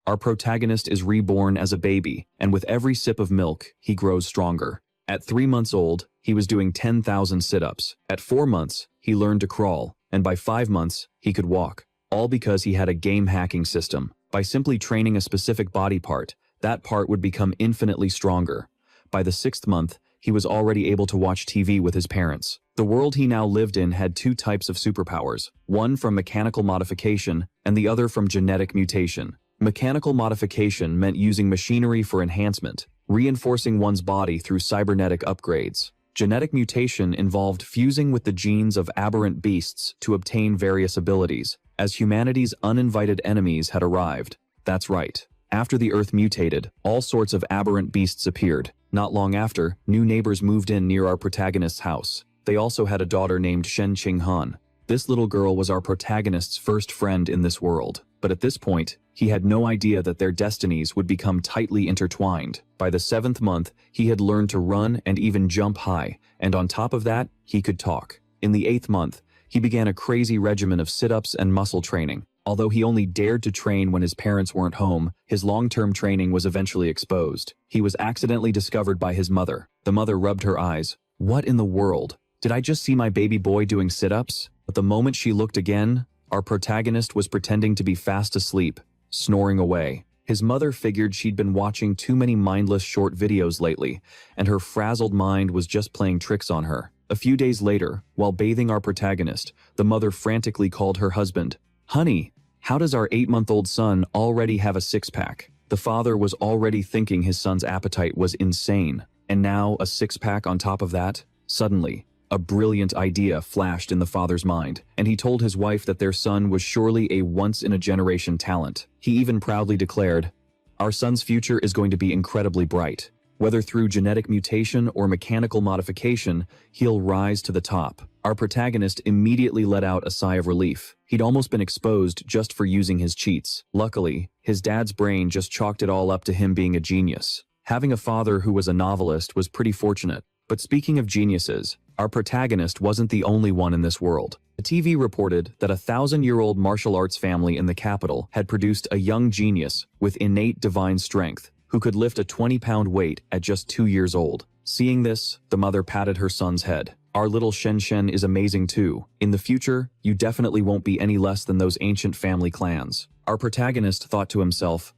Our protagonist is reborn as a baby, and with every sip of milk, he grows stronger. At 3 months old, he was doing 10,000 sit-ups. At 4 months, he learned to crawl, and by 5 months, he could walk. All because he had a game hacking system. By simply training a specific body part, that part would become infinitely stronger. By the 6th month, he was already able to watch TV with his parents. The world he now lived in had 2 types of superpowers, one from mechanical modification and the other from genetic mutation. Mechanical modification meant using machinery for enhancement, reinforcing one's body through cybernetic upgrades. Genetic mutation involved fusing with the genes of aberrant beasts to obtain various abilities, as humanity's uninvited enemies had arrived. That's right. After the Earth mutated, all sorts of aberrant beasts appeared. Not long after, new neighbors moved in near our protagonist's house. They also had a daughter named Shen Qinghan. This little girl was our protagonist's first friend in this world. But at this point, he had no idea that their destinies would become tightly intertwined. By the 7th month, he had learned to run and even jump high, and on top of that, he could talk. In the 8th month, he began a crazy regimen of sit-ups and muscle training. Although he only dared to train when his parents weren't home, his long-term training was eventually exposed. He was accidentally discovered by his mother. The mother rubbed her eyes. What in the world? Did I just see my baby boy doing sit-ups? But the moment she looked again, our protagonist was pretending to be fast asleep, snoring away. His mother figured she'd been watching too many mindless short videos lately, and her frazzled mind was just playing tricks on her. A few days later, while bathing our protagonist, the mother frantically called her husband. "Honey, how does our 8-month-old son already have a six-pack?" The father was already thinking his son's appetite was insane, and now a six-pack on top of that? Suddenly, a brilliant idea flashed in the father's mind, and he told his wife that their son was surely a once-in-a-generation talent. He even proudly declared, "Our son's future is going to be incredibly bright. Whether through genetic mutation or mechanical modification, he'll rise to the top." Our protagonist immediately let out a sigh of relief. He'd almost been exposed just for using his cheats. Luckily, his dad's brain just chalked it all up to him being a genius. Having a father who was a novelist was pretty fortunate. But speaking of geniuses, our protagonist wasn't the only one in this world. The TV reported that a 1,000-year-old martial arts family in the capital had produced a young genius with innate divine strength who could lift a 20-pound weight at just 2 years old. Seeing this, the mother patted her son's head. "Our little Shen is amazing too. In the future, you definitely won't be any less than those ancient family clans." Our protagonist thought to himself,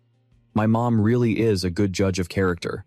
"My mom really is a good judge of character."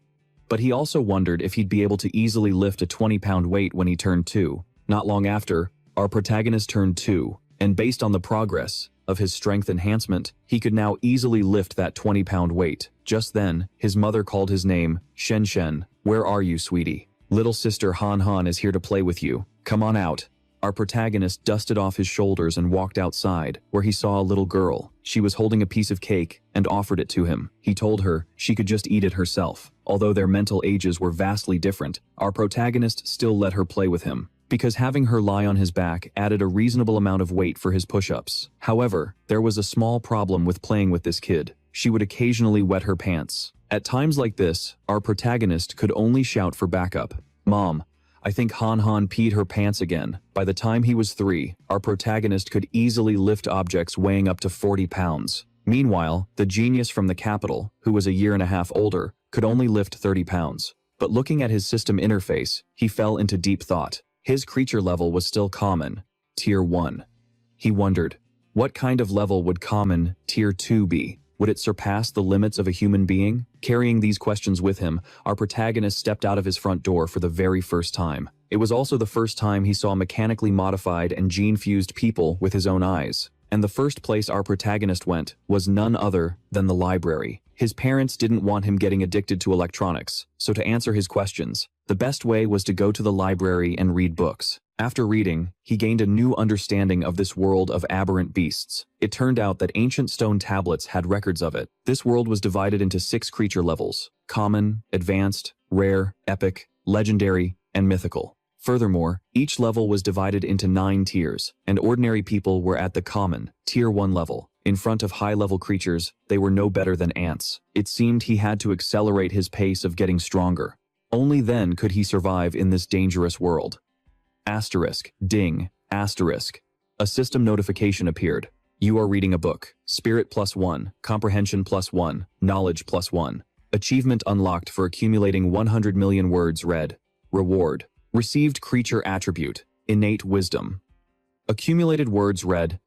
But he also wondered if he'd be able to easily lift a 20-pound weight when he turned 2. Not long after, our protagonist turned 2, and based on the progress of his strength enhancement, he could now easily lift that 20-pound weight. Just then, his mother called his name. Shen, where are you, sweetie? Little sister Han is here to play with you. Come on out." Our protagonist dusted off his shoulders and walked outside, where he saw a little girl. She was holding a piece of cake and offered it to him. He told her she could just eat it herself. Although their mental ages were vastly different, our protagonist still let her play with him, because having her lie on his back added a reasonable amount of weight for his push-ups. However, there was a small problem with playing with this kid. She would occasionally wet her pants. At times like this, our protagonist could only shout for backup. "Mom, I think Han peed her pants again." By the time he was 3, our protagonist could easily lift objects weighing up to 40 pounds. Meanwhile, the genius from the capital, who was a year and a half older, could only lift 30 pounds. But looking at his system interface, he fell into deep thought. His creature level was still common, Tier 1. He wondered, what kind of level would common, Tier 2 be? Would it surpass the limits of a human being? Carrying these questions with him, our protagonist stepped out of his front door for the very first time. It was also the first time he saw mechanically modified and gene-fused people with his own eyes. And the first place our protagonist went was none other than the library. His parents didn't want him getting addicted to electronics, so to answer his questions, the best way was to go to the library and read books. After reading, he gained a new understanding of this world of aberrant beasts. It turned out that ancient stone tablets had records of it. This world was divided into 6 creature levels: common, advanced, rare, epic, legendary, and mythical. Furthermore, each level was divided into 9 tiers, and ordinary people were at the common, Tier 1 level. In front of high-level creatures, they were no better than ants. It seemed he had to accelerate his pace of getting stronger. Only then could he survive in this dangerous world. Asterisk, ding, asterisk. A system notification appeared. You are reading a book. Spirit +1, comprehension +1, knowledge +1. Achievement unlocked for accumulating 100 million words read. Reward. Received creature attribute. Innate wisdom. Accumulated words read.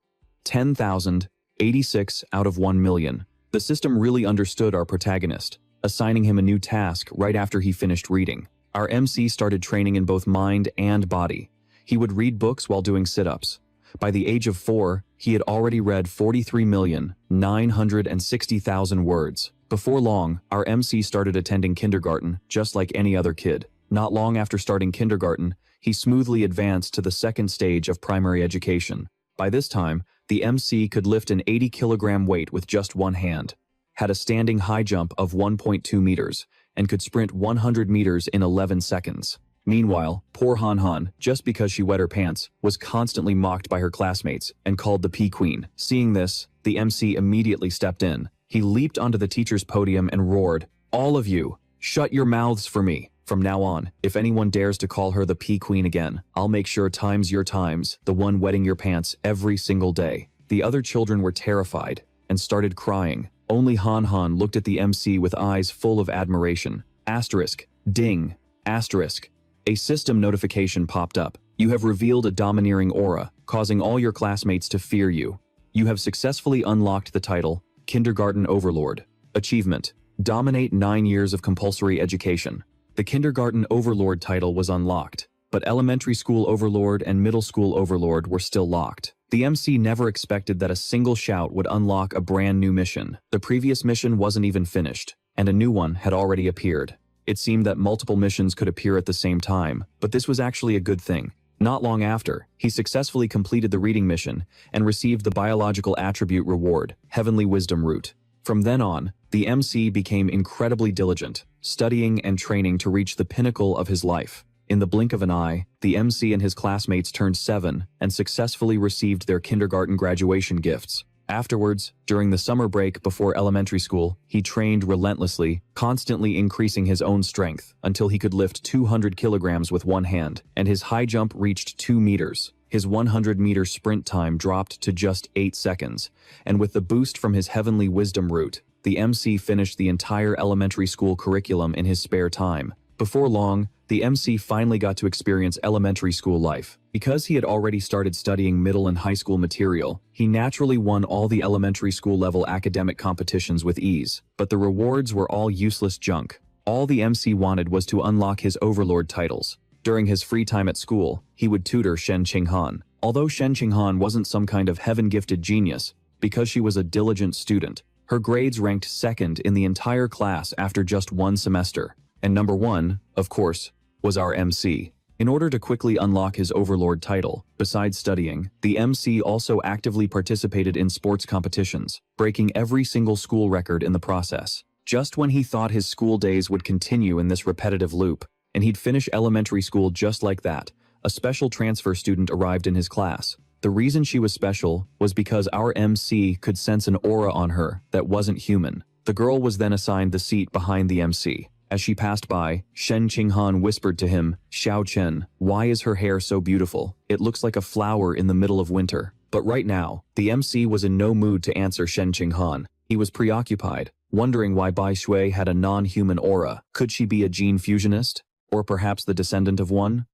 10,086 out of 1 million. The system really understood our protagonist, assigning him a new task right after he finished reading. Our MC started training in both mind and body. He would read books while doing sit-ups. By the age of 4, he had already read 43,960,000 words. Before long, our MC started attending kindergarten, just like any other kid. Not long after starting kindergarten, he smoothly advanced to the second stage of primary education. By this time, the MC could lift an 80-kilogram weight with just one hand, had a standing high jump of 1.2 meters, and could sprint 100 meters in 11 seconds. Meanwhile, poor Han Han, just because she wet her pants, was constantly mocked by her classmates and called the Pea Queen. Seeing this, the MC immediately stepped in. He leaped onto the teacher's podium and roared, "All of you, shut your mouths for me. From now on, if anyone dares to call her the Pea Queen again, I'll make sure times your times, the one wetting your pants every single day." The other children were terrified and started crying. Only Han Han looked at the MC with eyes full of admiration. Asterisk, ding, asterisk. A system notification popped up. You have revealed a domineering aura, causing all your classmates to fear you. You have successfully unlocked the title, Kindergarten Overlord. Achievement, dominate 9 years of compulsory education. The Kindergarten Overlord title was unlocked, but Elementary School Overlord and Middle School Overlord were still locked. The MC never expected that a single shout would unlock a brand new mission. The previous mission wasn't even finished, and a new one had already appeared. It seemed that multiple missions could appear at the same time, but this was actually a good thing. Not long after, he successfully completed the reading mission and received the biological attribute reward, Heavenly Wisdom Root. From then on, the MC became incredibly diligent, studying and training to reach the pinnacle of his life. In the blink of an eye, the MC and his classmates turned 7 and successfully received their kindergarten graduation gifts. Afterwards, during the summer break before elementary school, he trained relentlessly, constantly increasing his own strength until he could lift 200 kilograms with one hand, and his high jump reached 2 meters. His 100-meter sprint time dropped to just 8 seconds, and with the boost from his Heavenly Wisdom Root, the MC finished the entire elementary school curriculum in his spare time. Before long, the MC finally got to experience elementary school life. Because he had already started studying middle and high school material, he naturally won all the elementary school level academic competitions with ease. But the rewards were all useless junk. All the MC wanted was to unlock his Overlord titles. During his free time at school, he would tutor Shen Qinghan. Although Shen Qinghan wasn't some kind of heaven-gifted genius, because she was a diligent student, her grades ranked second in the entire class after just one semester. And number one, of course, was our MC. In order to quickly unlock his Overlord title, besides studying, the MC also actively participated in sports competitions, breaking every single school record in the process. Just when he thought his school days would continue in this repetitive loop, and he'd finish elementary school just like that, a special transfer student arrived in his class. The reason she was special was because our MC could sense an aura on her that wasn't human. The girl was then assigned the seat behind the MC. As she passed by, Shen Qinghan whispered to him, "Xiao Chen, why is her hair so beautiful? It looks like a flower in the middle of winter." But right now, the MC was in no mood to answer Shen Qinghan. He was preoccupied, wondering why Bai Shui had a non-human aura. Could she be a gene fusionist? Or perhaps the descendant of one?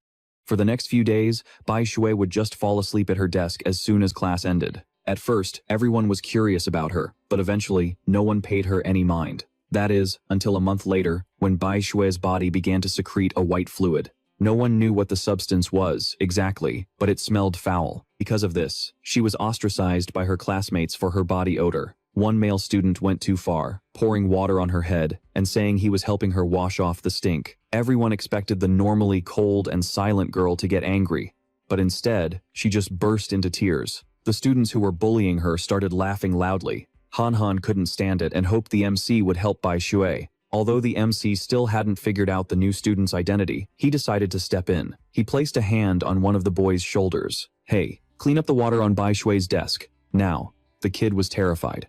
For the next few days, Bai Shui would just fall asleep at her desk as soon as class ended. At first, everyone was curious about her, but eventually, no one paid her any mind. That is, until a month later, when Bai Shui's body began to secrete a white fluid. No one knew what the substance was, exactly, but it smelled foul. Because of this, she was ostracized by her classmates for her body odor. One male student went too far, pouring water on her head and saying he was helping her wash off the stink. Everyone expected the normally cold and silent girl to get angry, but instead, she just burst into tears. The students who were bullying her started laughing loudly. Han Han couldn't stand it and hoped the MC would help Bai Shui. Although the MC still hadn't figured out the new student's identity, he decided to step in. He placed a hand on one of the boy's shoulders. "Hey, clean up the water on Bai Shui's desk. Now." The kid was terrified.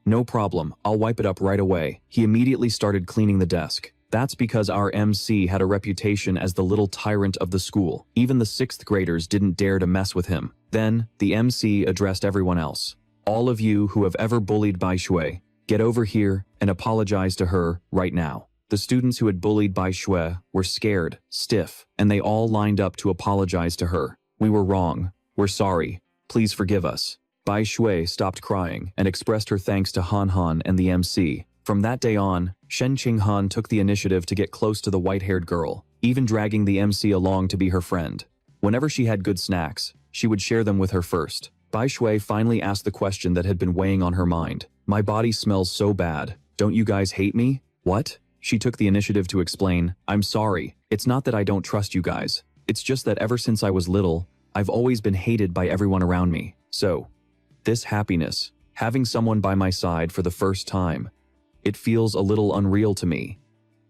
No problem, I'll wipe it up right away." He immediately started cleaning the desk. That's because our MC had a reputation as the little tyrant of the school. Even the 6th graders didn't dare to mess with him. Then, the MC addressed everyone else. All of you who have ever bullied Bai Shui, get over here and apologize to her right now. The students who had bullied Bai Shui were scared, stiff, and they all lined up to apologize to her. We were wrong. We're sorry. Please forgive us. Bai Shui stopped crying and expressed her thanks to Han Han and the MC. From that day on, Shen Qinghan took the initiative to get close to the white-haired girl, even dragging the MC along to be her friend. Whenever she had good snacks, she would share them with her first. Bai Shui finally asked the question that had been weighing on her mind. My body smells so bad. Don't you guys hate me? What? She took the initiative to explain, I'm sorry. It's not that I don't trust you guys. It's just that ever since I was little, I've always been hated by everyone around me. So, this happiness, having someone by my side for the first time, it feels a little unreal to me.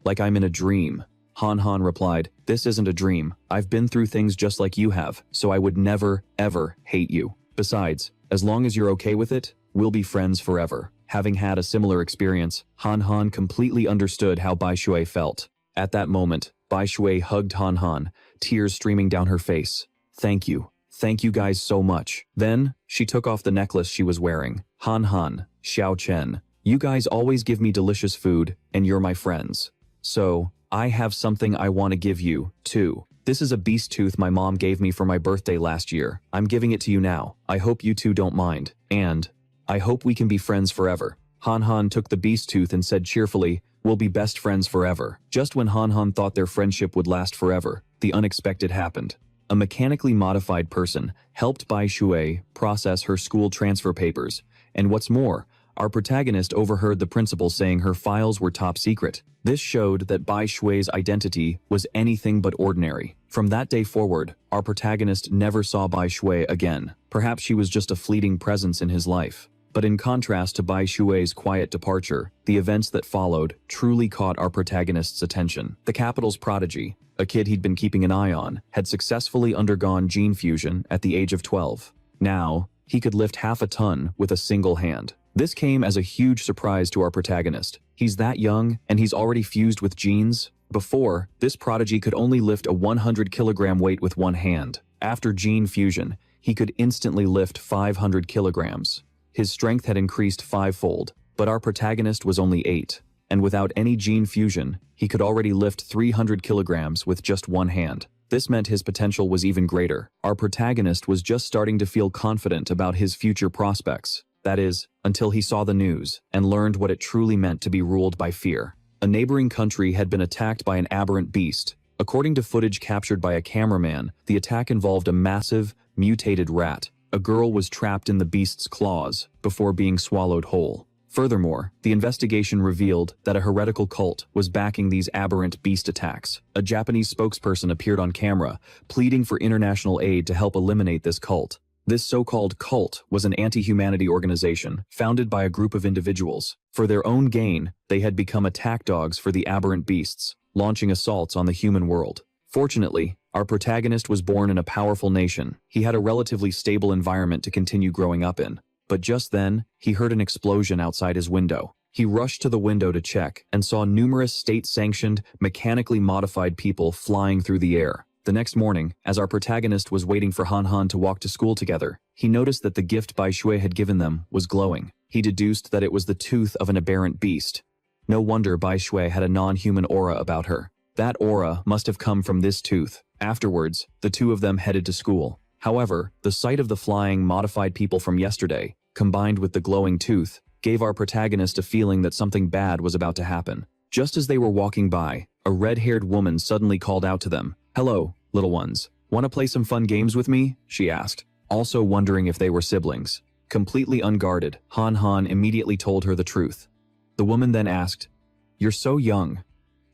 Like I'm in a dream. Han Han replied, this isn't a dream. I've been through things just like you have, so I would never, ever hate you. Besides, as long as you're okay with it, we'll be friends forever. Having had a similar experience, Han Han completely understood how Bai Shui felt. At that moment, Bai Shui hugged Han Han, tears streaming down her face. Thank you. Thank you guys so much. Then, she took off the necklace she was wearing. Han Han, Xiao Chen, you guys always give me delicious food, and you're my friends. So, I have something I want to give you, too. This is a beast tooth my mom gave me for my birthday last year. I'm giving it to you now. I hope you two don't mind. And I hope we can be friends forever. Han Han took the beast tooth and said cheerfully, we'll be best friends forever. Just when Han Han thought their friendship would last forever, the unexpected happened. A mechanically modified person helped Bai Shui process her school transfer papers, and what's more, our protagonist overheard the principal saying her files were top secret. This showed that Bai Shui's identity was anything but ordinary. From that day forward, our protagonist never saw Bai Shui again. Perhaps she was just a fleeting presence in his life. But in contrast to Bai Shui's quiet departure, the events that followed truly caught our protagonist's attention. The capital's prodigy, a kid he'd been keeping an eye on, had successfully undergone gene fusion at the age of 12. Now, he could lift half a ton with a single hand. This came as a huge surprise to our protagonist. He's that young, and he's already fused with genes? Before, this prodigy could only lift a 100-kilogram weight with one hand. After gene fusion, he could instantly lift 500 kilograms. His strength had increased fivefold, but our protagonist was only 8. And without any gene fusion, he could already lift 300 kilograms with just one hand. This meant his potential was even greater. Our protagonist was just starting to feel confident about his future prospects. That is, until he saw the news and learned what it truly meant to be ruled by fear. A neighboring country had been attacked by an aberrant beast. According to footage captured by a cameraman, the attack involved a massive, mutated rat. A girl was trapped in the beast's claws before being swallowed whole. Furthermore, the investigation revealed that a heretical cult was backing these aberrant beast attacks. A Japanese spokesperson appeared on camera, pleading for international aid to help eliminate this cult. This so-called cult was an anti-humanity organization founded by a group of individuals. For their own gain, they had become attack dogs for the aberrant beasts, launching assaults on the human world. Fortunately, our protagonist was born in a powerful nation. He had a relatively stable environment to continue growing up in. But just then, he heard an explosion outside his window. He rushed to the window to check and saw numerous state-sanctioned, mechanically modified people flying through the air. The next morning, as our protagonist was waiting for Han Han to walk to school together, he noticed that the gift Bai Shui had given them was glowing. He deduced that it was the tooth of an aberrant beast. No wonder Bai Shui had a non-human aura about her. That aura must have come from this tooth. Afterwards, the two of them headed to school. However, the sight of the flying, modified people from yesterday, combined with the glowing tooth, gave our protagonist a feeling that something bad was about to happen. Just as they were walking by, a red-haired woman suddenly called out to them. "Hello, little ones. Want to play some fun games with me?" she asked, also wondering if they were siblings. Completely unguarded, Han Han immediately told her the truth. The woman then asked, "You're so young.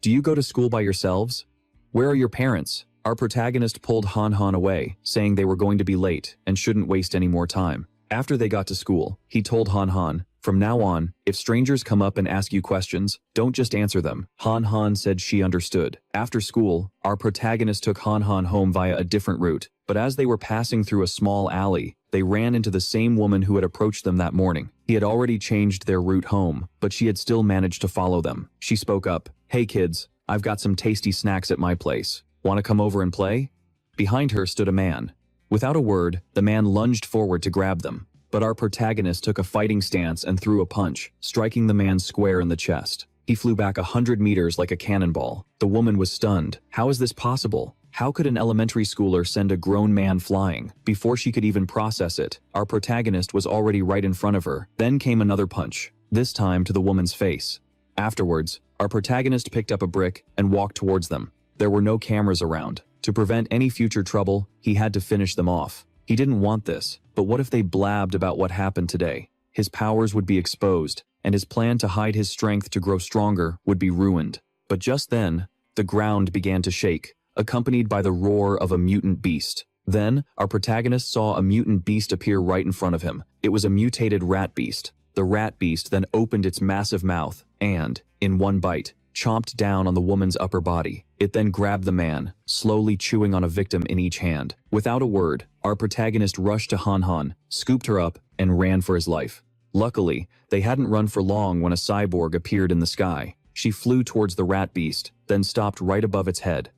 Do you go to school by yourselves? Where are your parents?" Our protagonist pulled Han Han away, saying they were going to be late and shouldn't waste any more time. After they got to school, he told Han Han, "From now on, if strangers come up and ask you questions, don't just answer them." Han Han said she understood. After school, our protagonist took Han Han home via a different route, but as they were passing through a small alley, they ran into the same woman who had approached them that morning. He had already changed their route home, but she had still managed to follow them. She spoke up, "Hey kids, I've got some tasty snacks at my place. Want to come over and play?" Behind her stood a man. Without a word, the man lunged forward to grab them. But our protagonist took a fighting stance and threw a punch, striking the man square in the chest. He flew back 100 meters like a cannonball. The woman was stunned. How is this possible? How could an elementary schooler send a grown man flying? Before she could even process it, our protagonist was already right in front of her. Then came another punch, this time to the woman's face. Afterwards, our protagonist picked up a brick and walked towards them. There were no cameras around. To prevent any future trouble, he had to finish them off. He didn't want this, but what if they blabbed about what happened today? His powers would be exposed, and his plan to hide his strength to grow stronger would be ruined. But just then, the ground began to shake, accompanied by the roar of a mutant beast. Then, our protagonist saw a mutant beast appear right in front of him. It was a mutated rat beast. The rat beast then opened its massive mouth and, in one bite, chomped down on the woman's upper body. It then grabbed the man, slowly chewing on a victim in each hand. Without a word, our protagonist rushed to Han Han, scooped her up, and ran for his life. Luckily, they hadn't run for long when a cyborg appeared in the sky. She flew towards the rat beast, then stopped right above its head.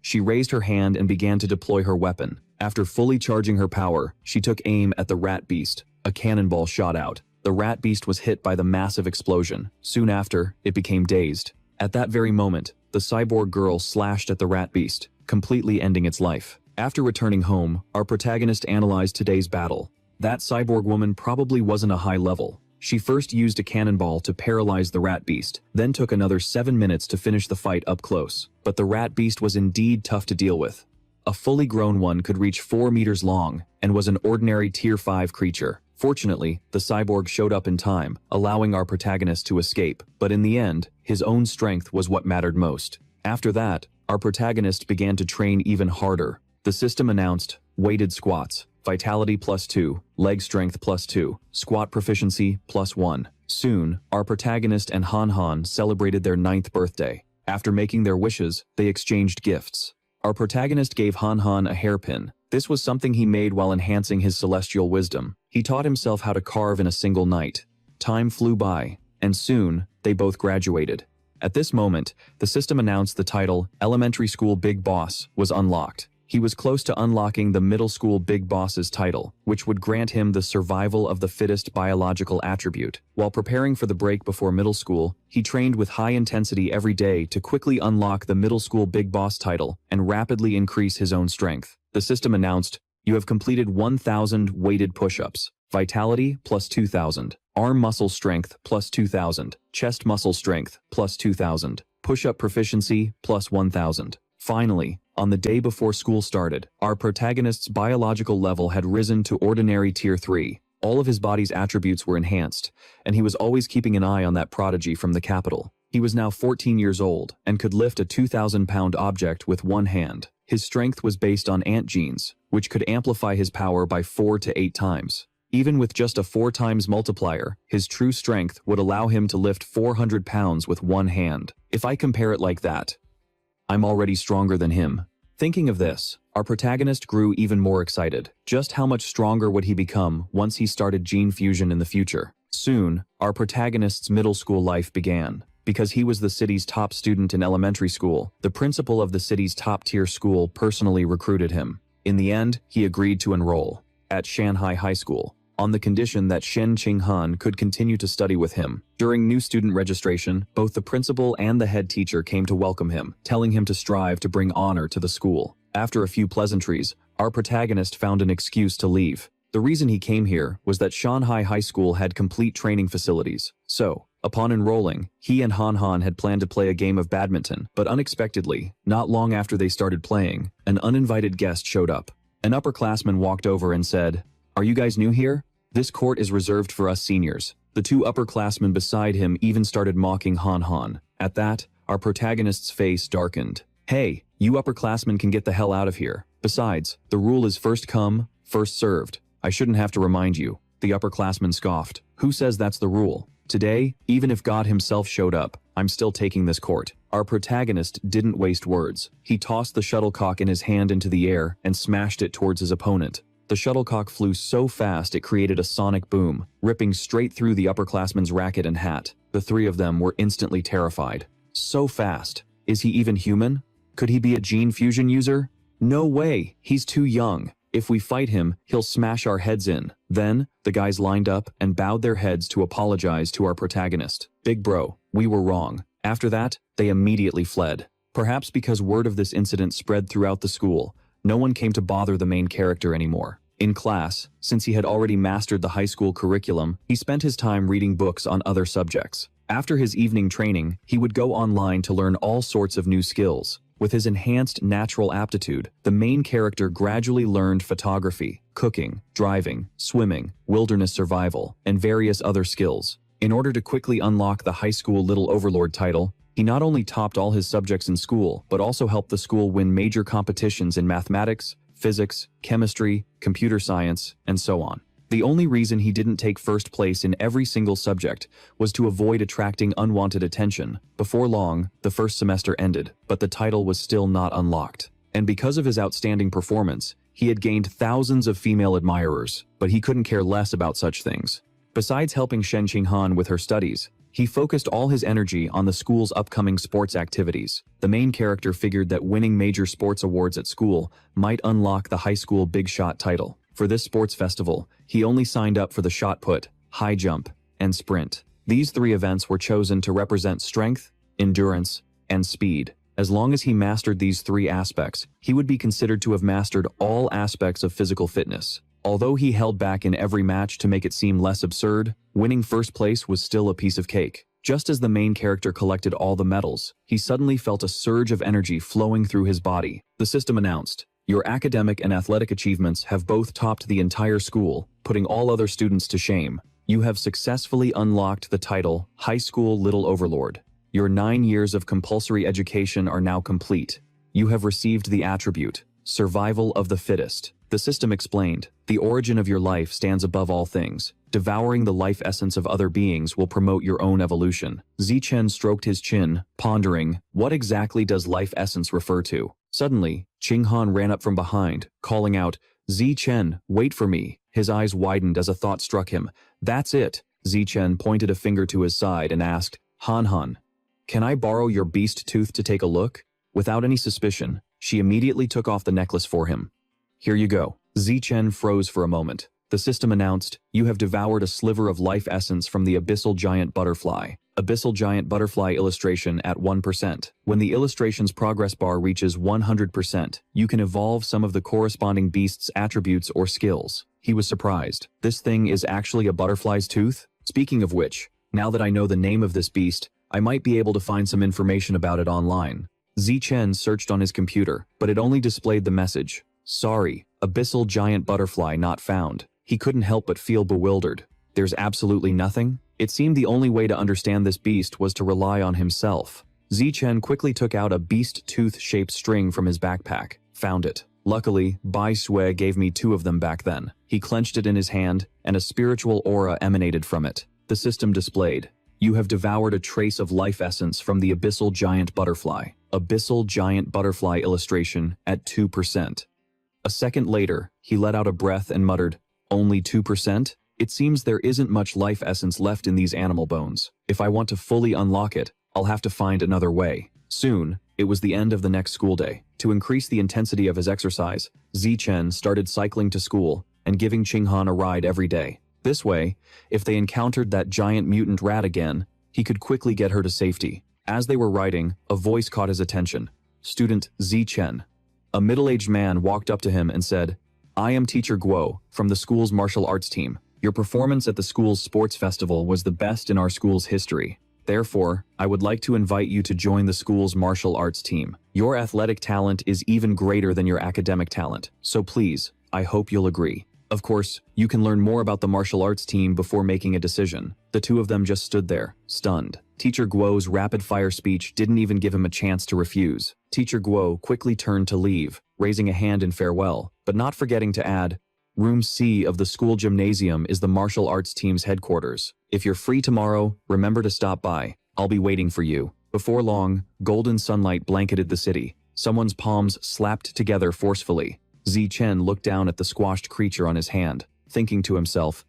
She raised her hand and began to deploy her weapon. After fully charging her power, she took aim at the rat beast. A cannonball shot out. The rat beast was hit by the massive explosion. Soon after, it became dazed. At that very moment, the cyborg girl slashed at the rat beast, completely ending its life. After returning home, our protagonist analyzed today's battle. That cyborg woman probably wasn't a high level. She first used a cannonball to paralyze the rat beast, then took another 7 minutes to finish the fight up close. But the rat beast was indeed tough to deal with. A fully grown one could reach 4 meters long and was an ordinary Tier 5 creature. Fortunately, the cyborg showed up in time, allowing our protagonist to escape. But in the end, his own strength was what mattered most. After that, our protagonist began to train even harder. The system announced weighted squats, vitality +2, leg strength +2, squat proficiency +1. Soon, our protagonist and Han Han celebrated their 9th birthday. After making their wishes, they exchanged gifts. Our protagonist gave Han Han a hairpin. This was something he made while enhancing his celestial wisdom. He taught himself how to carve in a single night. Time flew by, and soon, they both graduated. At this moment, the system announced the title Elementary School Big Boss was unlocked. He was close to unlocking the Middle School Big Boss's title, which would grant him the survival of the fittest biological attribute. While preparing for the break before middle school, he trained with high intensity every day to quickly unlock the Middle School Big Boss title and rapidly increase his own strength. The system announced, "You have completed 1,000 weighted push-ups, vitality +2,000, arm muscle strength +2,000, chest muscle strength +2,000, push-up proficiency +1,000. Finally, on the day before school started, our protagonist's biological level had risen to ordinary Tier 3. All of his body's attributes were enhanced, and he was always keeping an eye on that prodigy from the capital. He was now 14 years old and could lift a 2,000-pound object with one hand. His strength was based on ant genes, which could amplify his power by 4 to 8 times. Even with just a 4 times multiplier, his true strength would allow him to lift 400 pounds with one hand. If I compare it like that, I'm already stronger than him. Thinking of this, our protagonist grew even more excited. Just how much stronger would he become once he started gene fusion in the future? Soon, our protagonist's middle school life began. Because he was the city's top student in elementary school, the principal of the city's top-tier school personally recruited him. In the end, he agreed to enroll at Shanghai High School, on the condition that Shen Qinghan could continue to study with him. During new student registration, both the principal and the head teacher came to welcome him, telling him to strive to bring honor to the school. After a few pleasantries, our protagonist found an excuse to leave. The reason he came here was that Shanghai High School had complete training facilities. So, upon enrolling, he and Han Han had planned to play a game of badminton, but unexpectedly, not long after they started playing, an uninvited guest showed up. An upperclassman walked over and said, "Are you guys new here? This court is reserved for us seniors." The 2 upperclassmen beside him even started mocking Han Han. At that, our protagonist's face darkened. "Hey, you upperclassmen can get the hell out of here. Besides, the rule is first come, first served. I shouldn't have to remind you." The upperclassman scoffed. "Who says that's the rule? Today, even if God himself showed up, I'm still taking this court." Our protagonist didn't waste words. He tossed the shuttlecock in his hand into the air and smashed it towards his opponent. The shuttlecock flew so fast it created a sonic boom, ripping straight through the upperclassman's racket and hat. The 3 of them were instantly terrified. So fast. Is he even human? Could he be a gene fusion user? No way, he's too young. If we fight him, he'll smash our heads in. Then, the guys lined up and bowed their heads to apologize to our protagonist. Big bro, we were wrong. After that, they immediately fled. Perhaps because word of this incident spread throughout the school, no one came to bother the main character anymore. In class, since he had already mastered the high school curriculum, he spent his time reading books on other subjects. After his evening training, he would go online to learn all sorts of new skills. With his enhanced natural aptitude, the main character gradually learned photography, cooking, driving, swimming, wilderness survival, and various other skills. In order to quickly unlock the high school Little Overlord title, he not only topped all his subjects in school, but also helped the school win major competitions in mathematics, physics, chemistry, computer science, and so on. The only reason he didn't take first place in every single subject was to avoid attracting unwanted attention. Before long, the first semester ended, but the title was still not unlocked. And because of his outstanding performance, he had gained thousands of female admirers, but he couldn't care less about such things. Besides helping Shen Qinghan with her studies, he focused all his energy on the school's upcoming sports activities. The main character figured that winning major sports awards at school might unlock the high school big shot title. For this sports festival, he only signed up for the shot put, high jump, and sprint. These three events were chosen to represent strength, endurance, and speed. As long as he mastered these three aspects, he would be considered to have mastered all aspects of physical fitness. Although he held back in every match to make it seem less absurd, winning first place was still a piece of cake. Just as the main character collected all the medals, he suddenly felt a surge of energy flowing through his body. The system announced, "Your academic and athletic achievements have both topped the entire school, putting all other students to shame. You have successfully unlocked the title, High School Little Overlord. Your 9 years of compulsory education are now complete. You have received the attribute, Survival of the Fittest." The system explained, "The origin of your life stands above all things. Devouring the life essence of other beings will promote your own evolution." Zichen stroked his chin, pondering, what exactly does life essence refer to? Suddenly, Qinghan ran up from behind, calling out, "Zichen, wait for me." His eyes widened as a thought struck him. "That's it." Zichen pointed a finger to his side and asked, "Han Han, can I borrow your beast tooth to take a look?" Without any suspicion, she immediately took off the necklace for him. "Here you go." Zichen froze for a moment. The system announced, "You have devoured a sliver of life essence from the abyssal giant butterfly. Abyssal giant butterfly illustration at 1%. When the illustration's progress bar reaches 100%, you can evolve some of the corresponding beast's attributes or skills." He was surprised. This thing is actually a butterfly's tooth? Speaking of which, now that I know the name of this beast, I might be able to find some information about it online. Zichen searched on his computer, but it only displayed the message, "Sorry, abyssal giant butterfly not found." He couldn't help but feel bewildered. There's absolutely nothing? It seemed the only way to understand this beast was to rely on himself. Zichen quickly took out a beast tooth-shaped string from his backpack. Found it. Luckily, Bai Sui gave me 2 of them back then. He clenched it in his hand, and a spiritual aura emanated from it. The system displayed, "You have devoured a trace of life essence from the abyssal giant butterfly." Abyssal giant butterfly illustration at 2%. A second later, he let out a breath and muttered, "Only 2%? It seems there isn't much life essence left in these animal bones. If I want to fully unlock it, I'll have to find another way." Soon, it was the end of the next school day. To increase the intensity of his exercise, Zichen started cycling to school and giving Qinghan a ride every day. This way, if they encountered that giant mutant rat again, he could quickly get her to safety. As they were riding, a voice caught his attention. Student Zichen. A middle-aged man walked up to him and said, "I am Teacher Guo, from the school's martial arts team. Your performance at the school's sports festival was the best in our school's history. Therefore, I would like to invite you to join the school's martial arts team. Your athletic talent is even greater than your academic talent, so please, I hope you'll agree." Of course, you can learn more about the martial arts team before making a decision. The two of them just stood there, stunned. Teacher Guo's rapid-fire speech didn't even give him a chance to refuse. Teacher Guo quickly turned to leave, raising a hand in farewell, but not forgetting to add, "Room C of the school gymnasium is the martial arts team's headquarters. If you're free tomorrow, remember to stop by. I'll be waiting for you." Before long, golden sunlight blanketed the city. Someone's palms slapped together forcefully. Zichen looked down at the squashed creature on his hand, thinking to himself,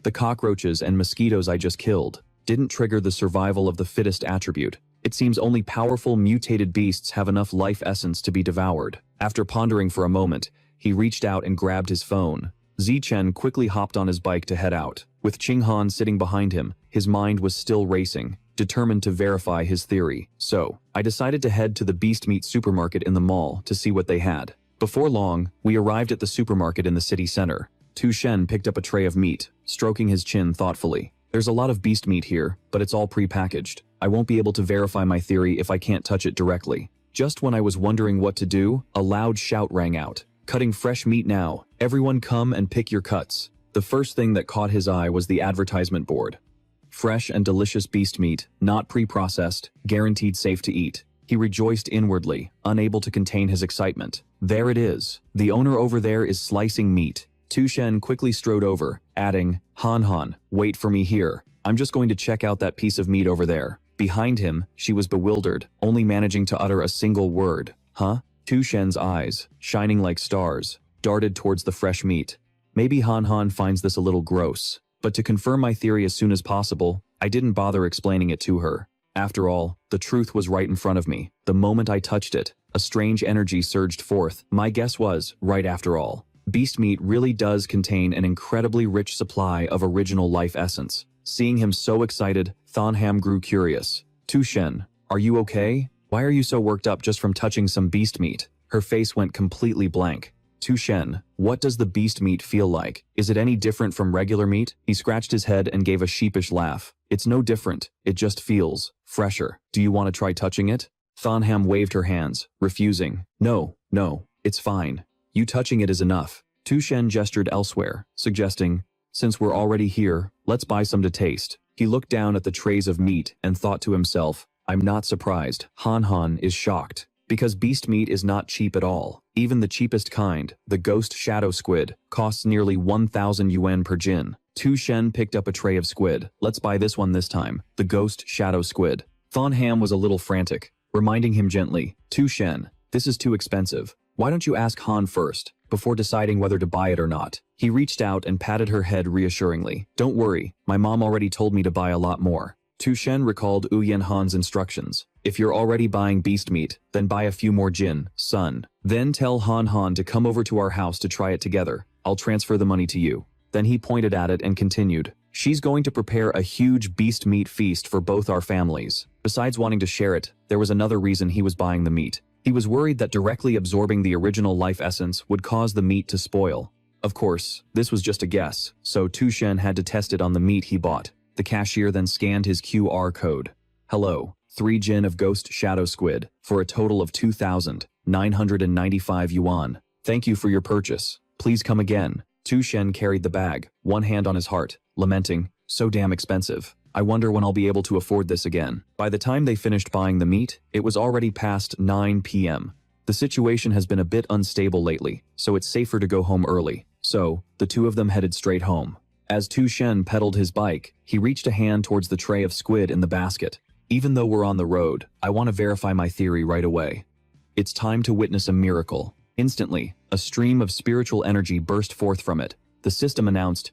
"The cockroaches and mosquitoes I just killed didn't trigger the survival of the fittest attribute. It seems only powerful mutated beasts have enough life essence to be devoured." After pondering for a moment, he reached out and grabbed his phone. Zichen quickly hopped on his bike to head out. With Qinghan sitting behind him, his mind was still racing, determined to verify his theory. So, I decided to head to the beast meat supermarket in the mall to see what they had. Before long, we arrived at the supermarket in the city center. Tu Shen picked up a tray of meat, stroking his chin thoughtfully. There's a lot of beast meat here, but it's all pre-packaged. I won't be able to verify my theory if I can't touch it directly. Just when I was wondering what to do, a loud shout rang out. Cutting fresh meat now. Everyone come and pick your cuts. The first thing that caught his eye was the advertisement board. Fresh and delicious beast meat, not pre-processed, guaranteed safe to eat. He rejoiced inwardly, unable to contain his excitement. There it is. The owner over there is slicing meat. Tu Shen quickly strode over, adding, Han Han, wait for me here. I'm just going to check out that piece of meat over there. Behind him, she was bewildered, only managing to utter a single word. Huh? Tu Shen's eyes, shining like stars, darted towards the fresh meat. Maybe Han Han finds this a little gross, but to confirm my theory as soon as possible, I didn't bother explaining it to her. After all, the truth was right in front of me. The moment I touched it, a strange energy surged forth. My guess was, right after all. Beast meat really does contain an incredibly rich supply of original life essence. Seeing him so excited, Thonham grew curious. Tu Shen, are you okay? Why are you so worked up just from touching some beast meat? Her face went completely blank. Tu Shen, what does the beast meat feel like? Is it any different from regular meat? He scratched his head and gave a sheepish laugh. It's no different, it just feels fresher. Do you want to try touching it? Thonham waved her hands, refusing. No, it's fine. You touching it is enough. Tu Shen gestured elsewhere, suggesting, since we're already here, let's buy some to taste. He looked down at the trays of meat and thought to himself, I'm not surprised. Han Han is shocked. Because beast meat is not cheap at all. Even the cheapest kind, the ghost shadow squid, costs nearly 1,000 yuan per jin. Tu Shen picked up a tray of squid. Let's buy this one this time, the ghost shadow squid. Thonham was a little frantic, reminding him gently, Tu Shen, this is too expensive. Why don't you ask Han first, before deciding whether to buy it or not? He reached out and patted her head reassuringly. Don't worry, my mom already told me to buy a lot more. Tu Shen recalled Wu Yanhan's instructions. If you're already buying beast meat, then buy a few more jin, son. Then tell Han Han to come over to our house to try it together. I'll transfer the money to you. Then he pointed at it and continued. She's going to prepare a huge beast meat feast for both our families. Besides wanting to share it, there was another reason he was buying the meat. He was worried that directly absorbing the original life essence would cause the meat to spoil. Of course, this was just a guess, so Tu Shen had to test it on the meat he bought. The cashier then scanned his QR code. Hello, 3 jin of ghost shadow squid, for a total of 2,995 yuan. Thank you for your purchase. Please come again. Tu Shen carried the bag, one hand on his heart, lamenting, so damn expensive. I wonder when I'll be able to afford this again. By the time they finished buying the meat, it was already past 9 p.m. The situation has been a bit unstable lately, so it's safer to go home early. So, the two of them headed straight home. As Tu Shen pedaled his bike, he reached a hand towards the tray of squid in the basket. Even though we're on the road, I want to verify my theory right away. It's time to witness a miracle. Instantly, a stream of spiritual energy burst forth from it. The system announced,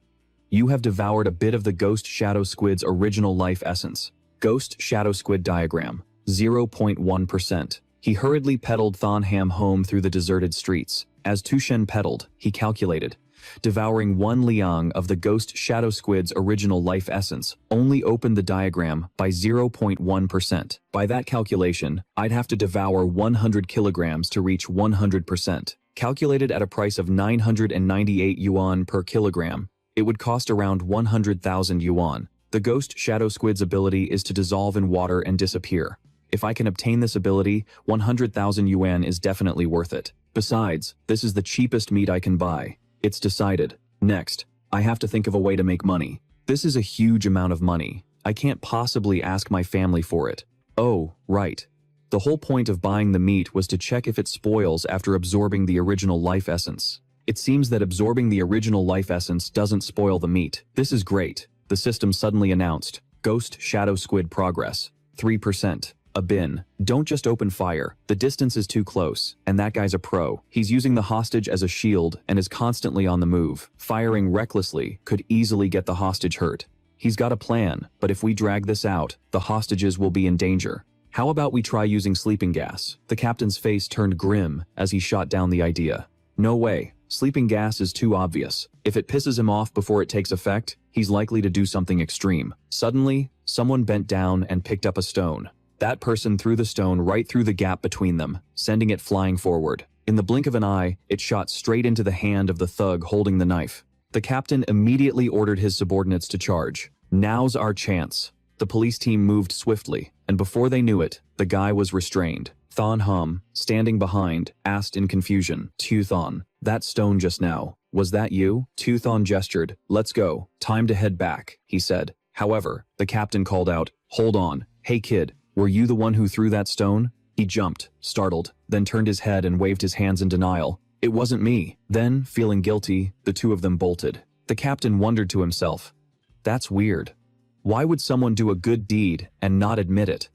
you have devoured a bit of the ghost shadow squid's original life essence. Ghost shadow squid diagram, 0.1%. He hurriedly pedaled Thonham home through the deserted streets. As Tu Shen pedaled, he calculated, devouring 1 liang of the ghost shadow squid's original life essence only opened the diagram by 0.1%. By that calculation, I'd have to devour 100 kilograms to reach 100%. Calculated at a price of 998 yuan per kilogram, it would cost around 100,000 yuan. The ghost shadow squid's ability is to dissolve in water and disappear. If I can obtain this ability, 100,000 yuan is definitely worth it. Besides, this is the cheapest meat I can buy. It's decided. Next, I have to think of a way to make money. This is a huge amount of money. I can't possibly ask my family for it. Oh, right. The whole point of buying the meat was to check if it spoils after absorbing the original life essence. It seems that absorbing the original life essence doesn't spoil the meat. This is great. The system suddenly announced, Ghost Shadow Squid Progress, 3%. A bin. Don't just open fire. The distance is too close, and that guy's a pro. He's using the hostage as a shield and is constantly on the move. Firing recklessly could easily get the hostage hurt. He's got a plan, but if we drag this out, the hostages will be in danger. How about we try using sleeping gas? The captain's face turned grim as he shot down the idea. No way. Sleeping gas is too obvious. If it pisses him off before it takes effect, he's likely to do something extreme. Suddenly, someone bent down and picked up a stone. That person threw the stone right through the gap between them, sending it flying forward. In the blink of an eye, it shot straight into the hand of the thug holding the knife. The captain immediately ordered his subordinates to charge. Now's our chance. The police team moved swiftly, and before they knew it, the guy was restrained. Thon Hum, standing behind, asked in confusion, "Tu Thon, that stone just now, was that you?" Tu Thon gestured. "Let's go. Time to head back," he said. However, the captain called out, "Hold on. Hey kid, were you the one who threw that stone?" He jumped, startled, then turned his head and waved his hands in denial. "It wasn't me." Then, feeling guilty, the two of them bolted. The captain wondered to himself, "That's weird. Why would someone do a good deed and not admit it?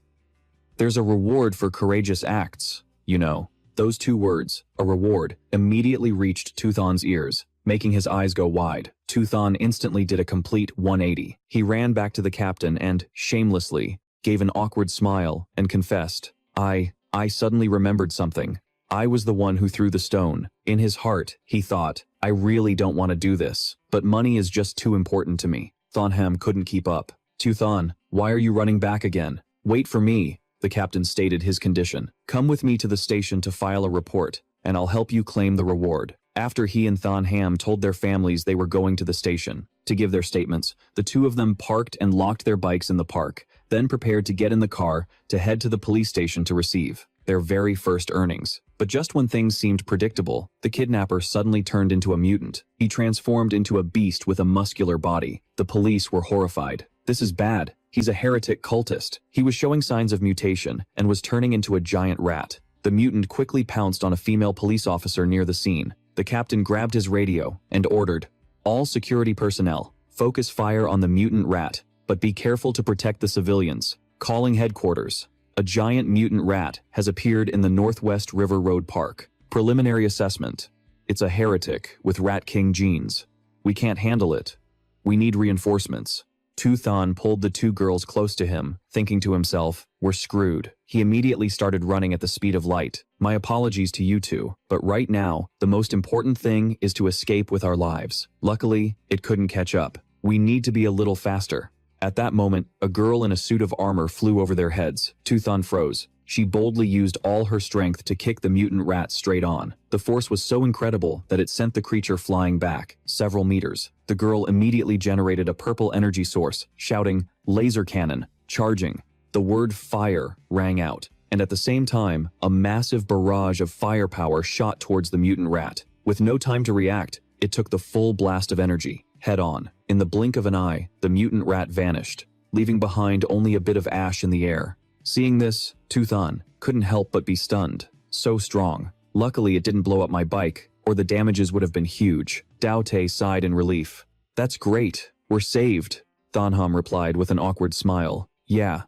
There's a reward for courageous acts, you know." Those two words, a reward, immediately reached Tuthon's ears, making his eyes go wide. Tuthon instantly did a complete 180. He ran back to the captain and, shamelessly, gave an awkward smile and confessed, I suddenly remembered something. I was the one who threw the stone." In his heart, he thought, "I really don't want to do this, but money is just too important to me." Thon Ham couldn't keep up. "Tuthon, why are you running back again?" "Wait for me," the captain stated his condition. "Come with me to the station to file a report, and I'll help you claim the reward." After he and Thon Ham told their families they were going to the station to give their statements, the two of them parked and locked their bikes in the park, then prepared to get in the car to head to the police station to receive their very first earnings. But just when things seemed predictable, the kidnapper suddenly turned into a mutant. He transformed into a beast with a muscular body. The police were horrified. "This is bad. He's a heretic cultist." He was showing signs of mutation and was turning into a giant rat. The mutant quickly pounced on a female police officer near the scene. The captain grabbed his radio and ordered, "All security personnel, focus fire on the mutant rat, but be careful to protect the civilians." Calling headquarters. "A giant mutant rat has appeared in the Northwest River Road Park. Preliminary assessment. It's a heretic with Rat King genes. We can't handle it. We need reinforcements." Tuthon pulled the two girls close to him, thinking to himself, "We're screwed." He immediately started running at the speed of light. "My apologies to you two, but right now, the most important thing is to escape with our lives." Luckily, it couldn't catch up. "We need to be a little faster." At that moment, a girl in a suit of armor flew over their heads. Tuthon froze. She boldly used all her strength to kick the mutant rat straight on. The force was so incredible that it sent the creature flying back several meters. The girl immediately generated a purple energy source, shouting, "Laser cannon, charging." The word fire rang out, and at the same time, a massive barrage of firepower shot towards the mutant rat. With no time to react, it took the full blast of energy, head on. In the blink of an eye, the mutant rat vanished, leaving behind only a bit of ash in the air. Seeing this, Tuthon couldn't help but be stunned. So strong. Luckily it didn't blow up my bike, or the damages would have been huge. Dao Te sighed in relief. "That's great. We're saved," Thon Ham replied with an awkward smile. "Yeah."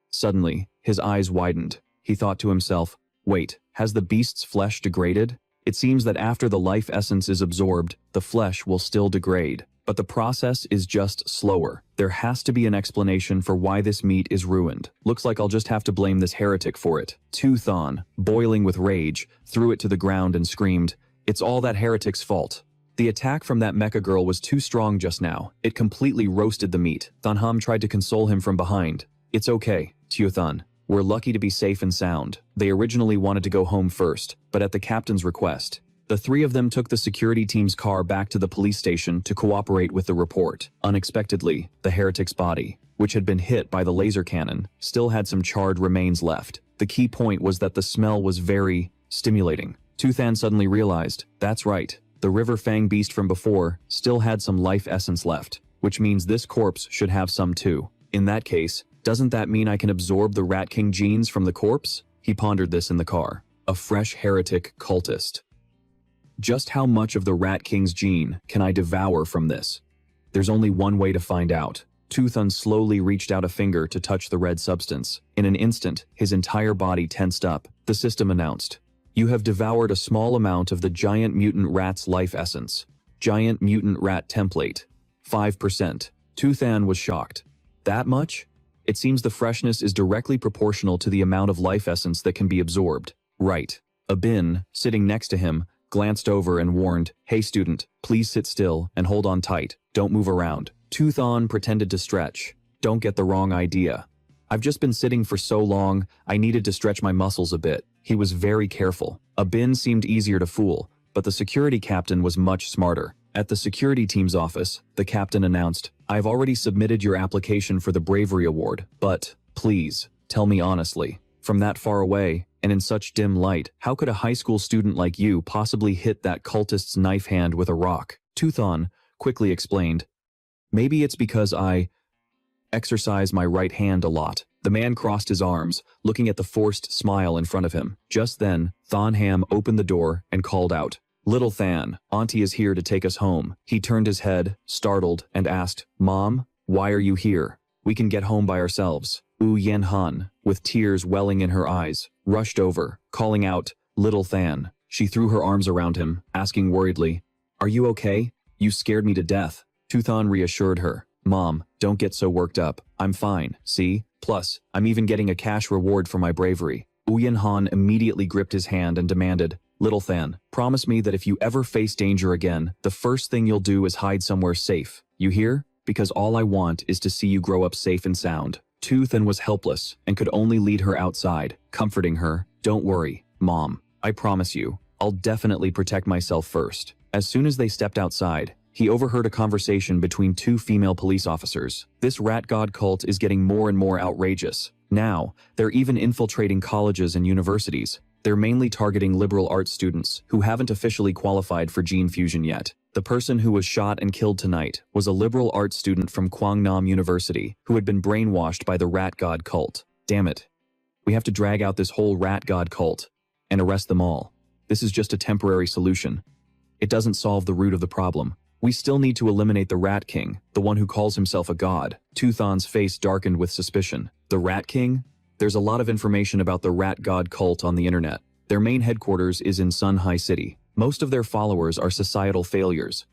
Suddenly, his eyes widened. He thought to himself, "Wait, has the beast's flesh degraded? It seems that after the life essence is absorbed, the flesh will still degrade. But the process is just slower. There has to be an explanation for why this meat is ruined. Looks like I'll just have to blame this heretic for it." Tuthon, boiling with rage, threw it to the ground and screamed, "It's all that heretic's fault." The attack from that mecha girl was too strong just now. It completely roasted the meat. Thon Ham tried to console him from behind. "It's okay, Tuthon. We're lucky to be safe and sound." They originally wanted to go home first, but at the captain's request, the three of them took the security team's car back to the police station to cooperate with the report. Unexpectedly, the heretic's body, which had been hit by the laser cannon, still had some charred remains left. The key point was that the smell was very stimulating. Tuthon suddenly realized, that's right, the River Fang beast from before still had some life essence left, which means this corpse should have some too. In that case, doesn't that mean I can absorb the Rat King genes from the corpse? He pondered this in the car. A fresh heretic cultist. Just how much of the Rat King's gene can I devour from this? There's only one way to find out. Tuthon slowly reached out a finger to touch the red substance. In an instant, his entire body tensed up. The system announced, "You have devoured a small amount of the giant mutant rat's life essence. Giant mutant rat template. 5%. Tuthon was shocked. That much? It seems the freshness is directly proportional to the amount of life essence that can be absorbed. Right. A bin, sitting next to him, glanced over and warned, "Hey student, please sit still and hold on tight. Don't move around." Tuthon pretended to stretch. "Don't get the wrong idea. I've just been sitting for so long, I needed to stretch my muscles a bit." He was very careful. A bin seemed easier to fool, but the security captain was much smarter. At the security team's office, the captain announced, "I've already submitted your application for the Bravery Award, but, please, tell me honestly, from that far away, and in such dim light, how could a high school student like you possibly hit that cultist's knife hand with a rock?" Tuthon quickly explained, "Maybe it's because I exercise my right hand a lot." The man crossed his arms, looking at the forced smile in front of him. Just then, Thonham opened the door and called out, "Little Than, Auntie is here to take us home." He turned his head, startled, and asked, "Mom, why are you here? We can get home by ourselves." Yen Han, with tears welling in her eyes, rushed over, calling out, "Little Than." She threw her arms around him, asking worriedly, "Are you okay? You scared me to death." Tuthon reassured her, "Mom, don't get so worked up. I'm fine, see? Plus, I'm even getting a cash reward for my bravery." Yen Han immediately gripped his hand and demanded, "Little Than, promise me that if you ever face danger again, the first thing you'll do is hide somewhere safe. You hear? Because all I want is to see you grow up safe and sound." Than was helpless and could only lead her outside, comforting her, "Don't worry, Mom. I promise you, I'll definitely protect myself first." As soon as they stepped outside, he overheard a conversation between two female police officers. This rat god cult is getting more and more outrageous. Now, they're even infiltrating colleges and universities. They're mainly targeting liberal arts students who haven't officially qualified for gene fusion yet. The person who was shot and killed tonight was a liberal arts student from Kwangnam University who had been brainwashed by the rat god cult. Damn it. We have to drag out this whole rat god cult and arrest them all. This is just a temporary solution. It doesn't solve the root of the problem. We still need to eliminate the Rat King, the one who calls himself a god. Tuthon's face darkened with suspicion. The Rat King? There's a lot of information about the rat god cult on the internet. Their main headquarters is in Sunhai City. Most of their followers are societal failures.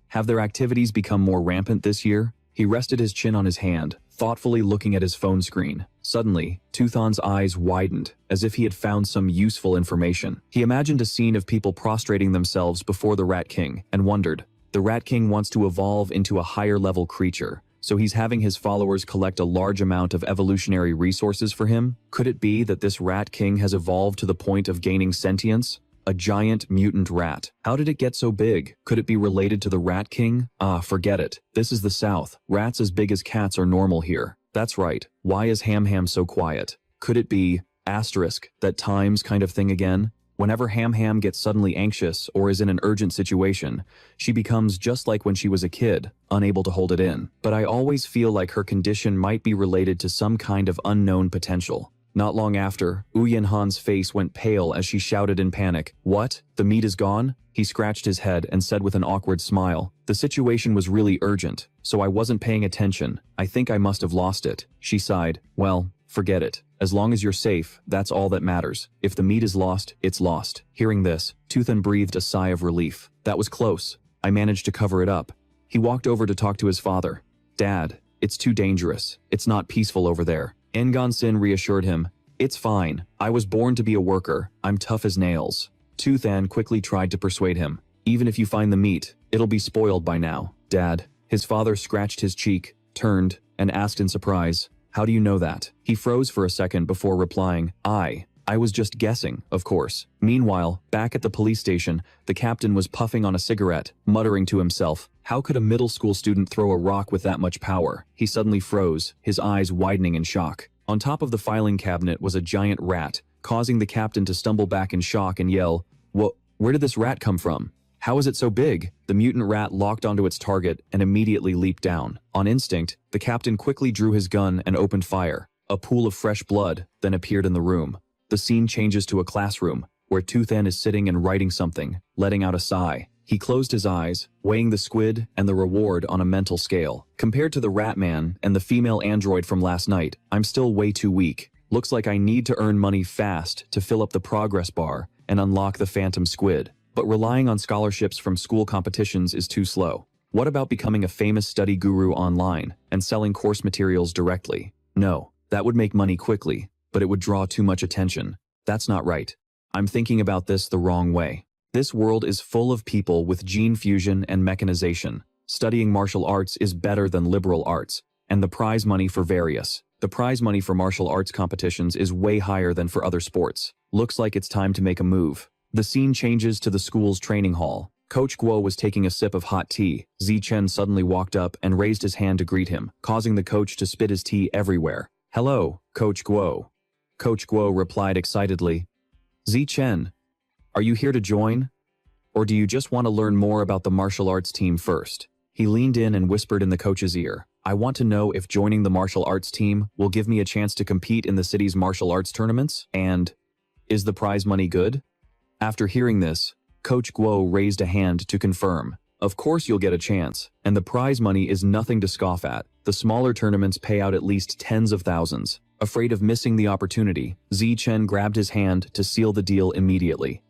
Have their activities become more rampant this year? He rested his chin on his hand, thoughtfully looking at his phone screen. Suddenly, Tuthon's eyes widened, as if he had found some useful information. He imagined a scene of people prostrating themselves before the Rat King, and wondered, the Rat King wants to evolve into a higher-level creature, so he's having his followers collect a large amount of evolutionary resources for him? Could it be that this Rat King has evolved to the point of gaining sentience? A giant mutant rat. How did it get so big? Could it be related to the Rat King? Ah, forget it. This is the South. Rats as big as cats are normal here. That's right. Why is Ham Ham so quiet? Could it be, asterisk, that times kind of thing again? Whenever Ham Ham gets suddenly anxious or is in an urgent situation, she becomes just like when she was a kid, unable to hold it in. But I always feel like her condition might be related to some kind of unknown potential. Not long after, Yen Han's face went pale as she shouted in panic, "What? The meat is gone?" He scratched his head and said with an awkward smile, "The situation was really urgent, so I wasn't paying attention. I think I must have lost it." She sighed, "Well, forget it. As long as you're safe, that's all that matters. If the meat is lost, it's lost." Hearing this, Tuthon breathed a sigh of relief. "That was close. I managed to cover it up." He walked over to talk to his father. "Dad, it's too dangerous. It's not peaceful over there." Engonsin reassured him, "It's fine. I was born to be a worker. I'm tough as nails." Tuthon quickly tried to persuade him. "Even if you find the meat, it'll be spoiled by now." "Dad." His father scratched his cheek, turned, and asked in surprise, "How do you know that?" He froze for a second before replying, I was just guessing, of course." Meanwhile, back at the police station, the captain was puffing on a cigarette, muttering to himself, how could a middle school student throw a rock with that much power? He suddenly froze, his eyes widening in shock. On top of the filing cabinet was a giant rat, causing the captain to stumble back in shock and yell, Where did this rat come from? How is it so big?" The mutant rat locked onto its target and immediately leaped down. On instinct, the captain quickly drew his gun and opened fire. A pool of fresh blood then appeared in the room. The scene changes to a classroom, where Tuthon is sitting and writing something, letting out a sigh. He closed his eyes, weighing the squid and the reward on a mental scale. Compared to the rat man and the female android from last night, I'm still way too weak. Looks like I need to earn money fast to fill up the progress bar and unlock the phantom squid. But relying on scholarships from school competitions is too slow. What about becoming a famous study guru online and selling course materials directly? No, that would make money quickly, but it would draw too much attention. That's not right. I'm thinking about this the wrong way. This world is full of people with gene fusion and mechanization. Studying martial arts is better than liberal arts, and the prize money for various. The prize money for martial arts competitions is way higher than for other sports. Looks like it's time to make a move. The scene changes to the school's training hall. Coach Guo was taking a sip of hot tea. Zichen suddenly walked up and raised his hand to greet him, causing the coach to spit his tea everywhere. "Hello, Coach Guo." Coach Guo replied excitedly, "Zichen, are you here to join? Or do you just want to learn more about the martial arts team first?" He leaned in and whispered in the coach's ear, "I want to know if joining the martial arts team will give me a chance to compete in the city's martial arts tournaments, and is the prize money good?" After hearing this, Coach Guo raised a hand to confirm. "Of course you'll get a chance, and the prize money is nothing to scoff at. The smaller tournaments pay out at least tens of thousands." Afraid of missing the opportunity, Zichen grabbed his hand to seal the deal immediately.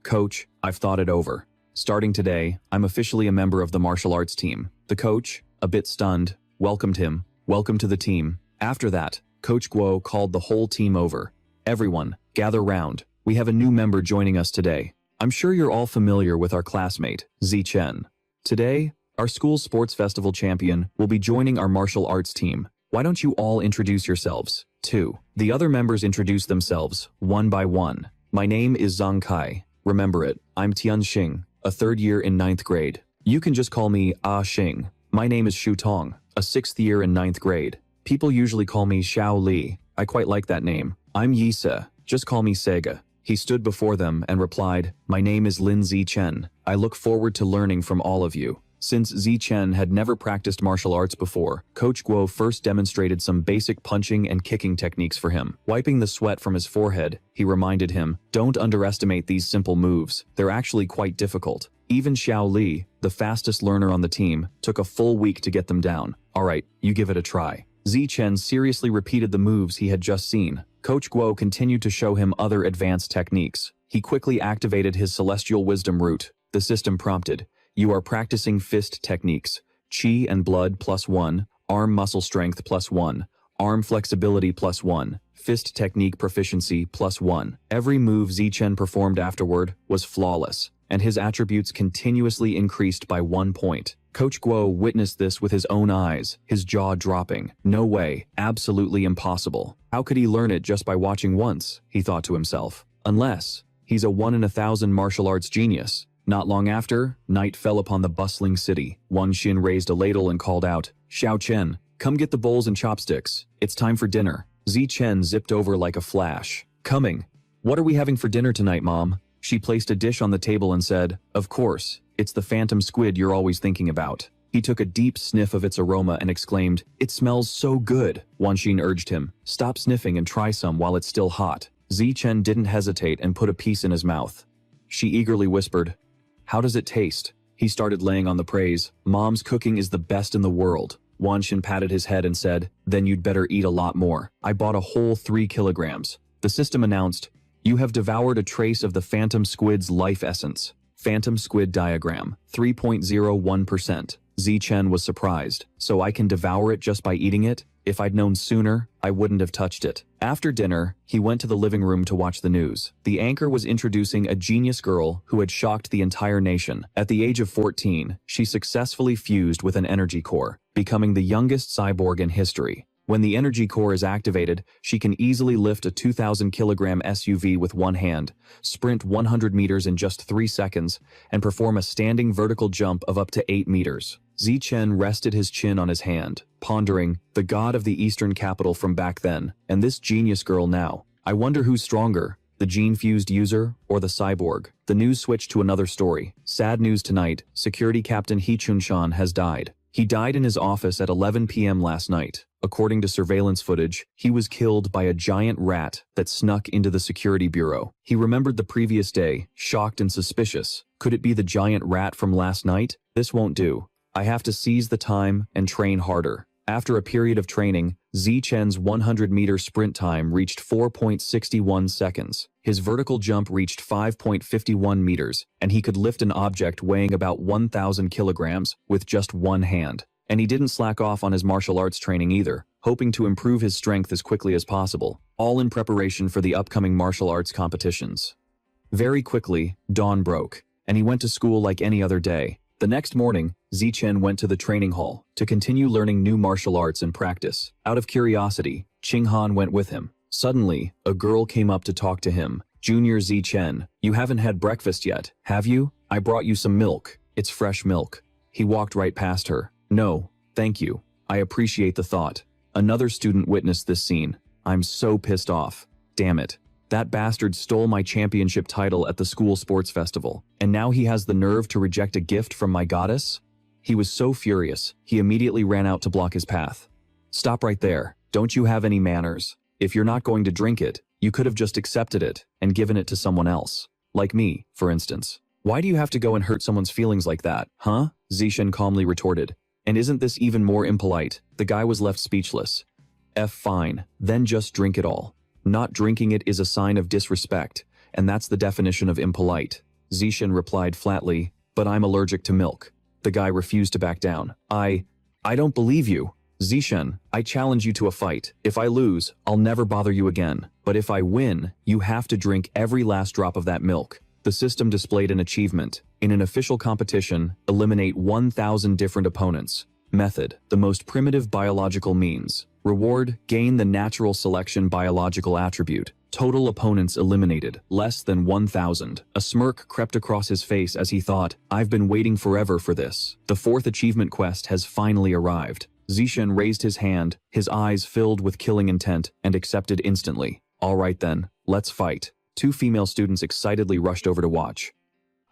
"Coach, I've thought it over. Starting today, I'm officially a member of the martial arts team." The coach, a bit stunned, welcomed him. "Welcome to the team." After that, Coach Guo called the whole team over. "Everyone, gather round. We have a new member joining us today. I'm sure you're all familiar with our classmate, Zichen. Today, our school's sports festival champion will be joining our martial arts team. Why don't you all introduce yourselves, too?" The other members introduced themselves, one by one. "My name is Zhang Kai. Remember it, I'm Tian Xing, a third year in 9th grade. You can just call me Ah Xing. My name is Shu Tong, a 6th year in 9th grade. People usually call me Xiao Li. I quite like that name. I'm Yisa. Just call me Sega." He stood before them and replied, "My name is Lin Zichen. I look forward to learning from all of you." Since Zichen had never practiced martial arts before, Coach Guo first demonstrated some basic punching and kicking techniques for him. Wiping the sweat from his forehead, he reminded him, "Don't underestimate these simple moves. They're actually quite difficult." Even Xiao Li, the fastest learner on the team, took a full week to get them down. "Alright, you give it a try." Zichen seriously repeated the moves he had just seen. Coach Guo continued to show him other advanced techniques. He quickly activated his celestial wisdom root. The system prompted, "You are practicing fist techniques. Chi and blood +1, arm muscle strength +1, arm flexibility +1, fist technique proficiency +1. Every move Zichen performed afterward was flawless, and his attributes continuously increased by 1 point. Coach Guo witnessed this with his own eyes, his jaw dropping. No way, absolutely impossible. How could he learn it just by watching once, he thought to himself. Unless he's a 1 in 1,000 martial arts genius. Not long after, night fell upon the bustling city. Wan Xin raised a ladle and called out, "Xiao Chen, come get the bowls and chopsticks. It's time for dinner." Zichen zipped over like a flash. "Coming. What are we having for dinner tonight, Mom?" She placed a dish on the table and said, "Of course, it's the phantom squid you're always thinking about." He took a deep sniff of its aroma and exclaimed, "It smells so good." Wan Xin urged him, "Stop sniffing and try some while it's still hot." Zichen didn't hesitate and put a piece in his mouth. She eagerly whispered, "How does it taste?" He started laying on the praise. "Mom's cooking is the best in the world." Wan Xin patted his head and said, "Then you'd better eat a lot more. I bought a whole 3 kilograms. The system announced, "You have devoured a trace of the phantom squid's life essence." Phantom squid diagram, 3.01%. Zichen was surprised. "So I can devour it just by eating it? If I'd known sooner, I wouldn't have touched it." After dinner, he went to the living room to watch the news. The anchor was introducing a genius girl who had shocked the entire nation. At the age of 14, she successfully fused with an energy core, becoming the youngest cyborg in history. When the energy core is activated, she can easily lift a 2,000-kilogram SUV with one hand, sprint 100 meters in just 3 seconds, and perform a standing vertical jump of up to 8 meters. Zichen rested his chin on his hand, pondering, the god of the Eastern capital from back then, and this genius girl now. I wonder who's stronger, the gene-fused user or the cyborg? The news switched to another story. Sad news tonight, Security Captain He Chun-shan has died. He died in his office at 11 p.m. last night. According to surveillance footage, he was killed by a giant rat that snuck into the security bureau. He remembered the previous day, shocked and suspicious. Could it be the giant rat from last night? This won't do. I have to seize the time and train harder. After a period of training, Zichen's 100-meter sprint time reached 4.61 seconds. His vertical jump reached 5.51 meters, and he could lift an object weighing about 1,000 kilograms with just one hand. And he didn't slack off on his martial arts training either, hoping to improve his strength as quickly as possible, all in preparation for the upcoming martial arts competitions. Very quickly, dawn broke, and he went to school like any other day. The next morning, Zichen went to the training hall to continue learning new martial arts and practice. Out of curiosity, Qinghan went with him. Suddenly, a girl came up to talk to him. Junior Zichen, you haven't had breakfast yet, have you? I brought you some milk. It's fresh milk. He walked right past her. No, thank you. I appreciate the thought. Another student witnessed this scene. I'm so pissed off. Damn it. That bastard stole my championship title at the school sports festival, and now he has the nerve to reject a gift from my goddess? He was so furious, he immediately ran out to block his path. Stop right there. Don't you have any manners? If you're not going to drink it, you could have just accepted it and given it to someone else. Like me, for instance. Why do you have to go and hurt someone's feelings like that, huh? Zichen calmly retorted. And isn't this even more impolite? The guy was left speechless. Fine, then just drink it all. Not drinking it is a sign of disrespect, and that's the definition of impolite. Zichen replied flatly, but I'm allergic to milk. The guy refused to back down. I don't believe you. Zichen, I challenge you to a fight. If I lose, I'll never bother you again. But if I win, you have to drink every last drop of that milk. The system displayed an achievement. In an official competition, eliminate 1,000 different opponents. Method, the most primitive biological means. Reward, gain the natural selection biological attribute. Total opponents eliminated, less than 1,000. A smirk crept across his face as he thought, I've been waiting forever for this. The fourth achievement quest has finally arrived. Zichen raised his hand, his eyes filled with killing intent, and accepted instantly. All right then, let's fight. Two female students excitedly rushed over to watch.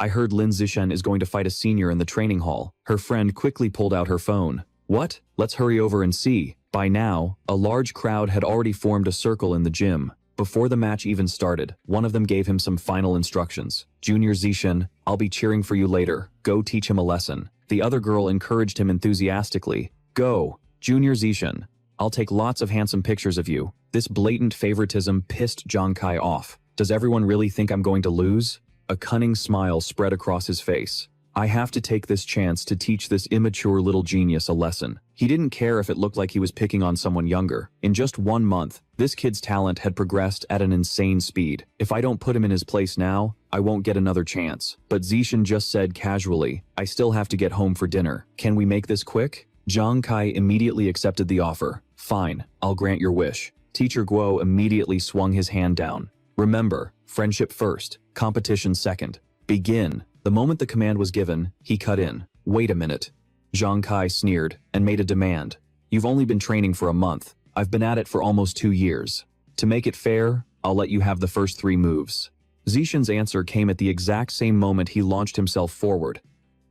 I heard Lin Zichen is going to fight a senior in the training hall. Her friend quickly pulled out her phone. What? Let's hurry over and see. By now, a large crowd had already formed a circle in the gym. Before the match even started, one of them gave him some final instructions. Junior Zichen, I'll be cheering for you later. Go teach him a lesson. The other girl encouraged him enthusiastically. Go, Junior Zichen. I'll take lots of handsome pictures of you. This blatant favoritism pissed Zhang Kai off. Does everyone really think I'm going to lose? A cunning smile spread across his face. I have to take this chance to teach this immature little genius a lesson. He didn't care if it looked like he was picking on someone younger. In just 1 month, this kid's talent had progressed at an insane speed. If I don't put him in his place now, I won't get another chance. But Zichen just said casually, I still have to get home for dinner. Can we make this quick? Zhang Kai immediately accepted the offer. Fine, I'll grant your wish. Teacher Guo immediately swung his hand down. Remember, friendship first, competition second. Begin. The moment the command was given, he cut in. Wait a minute. Zhang Kai sneered and made a demand. You've only been training for a month. I've been at it for almost 2 years. To make it fair, I'll let you have the first 3 moves. Zichen's answer came at the exact same moment he launched himself forward.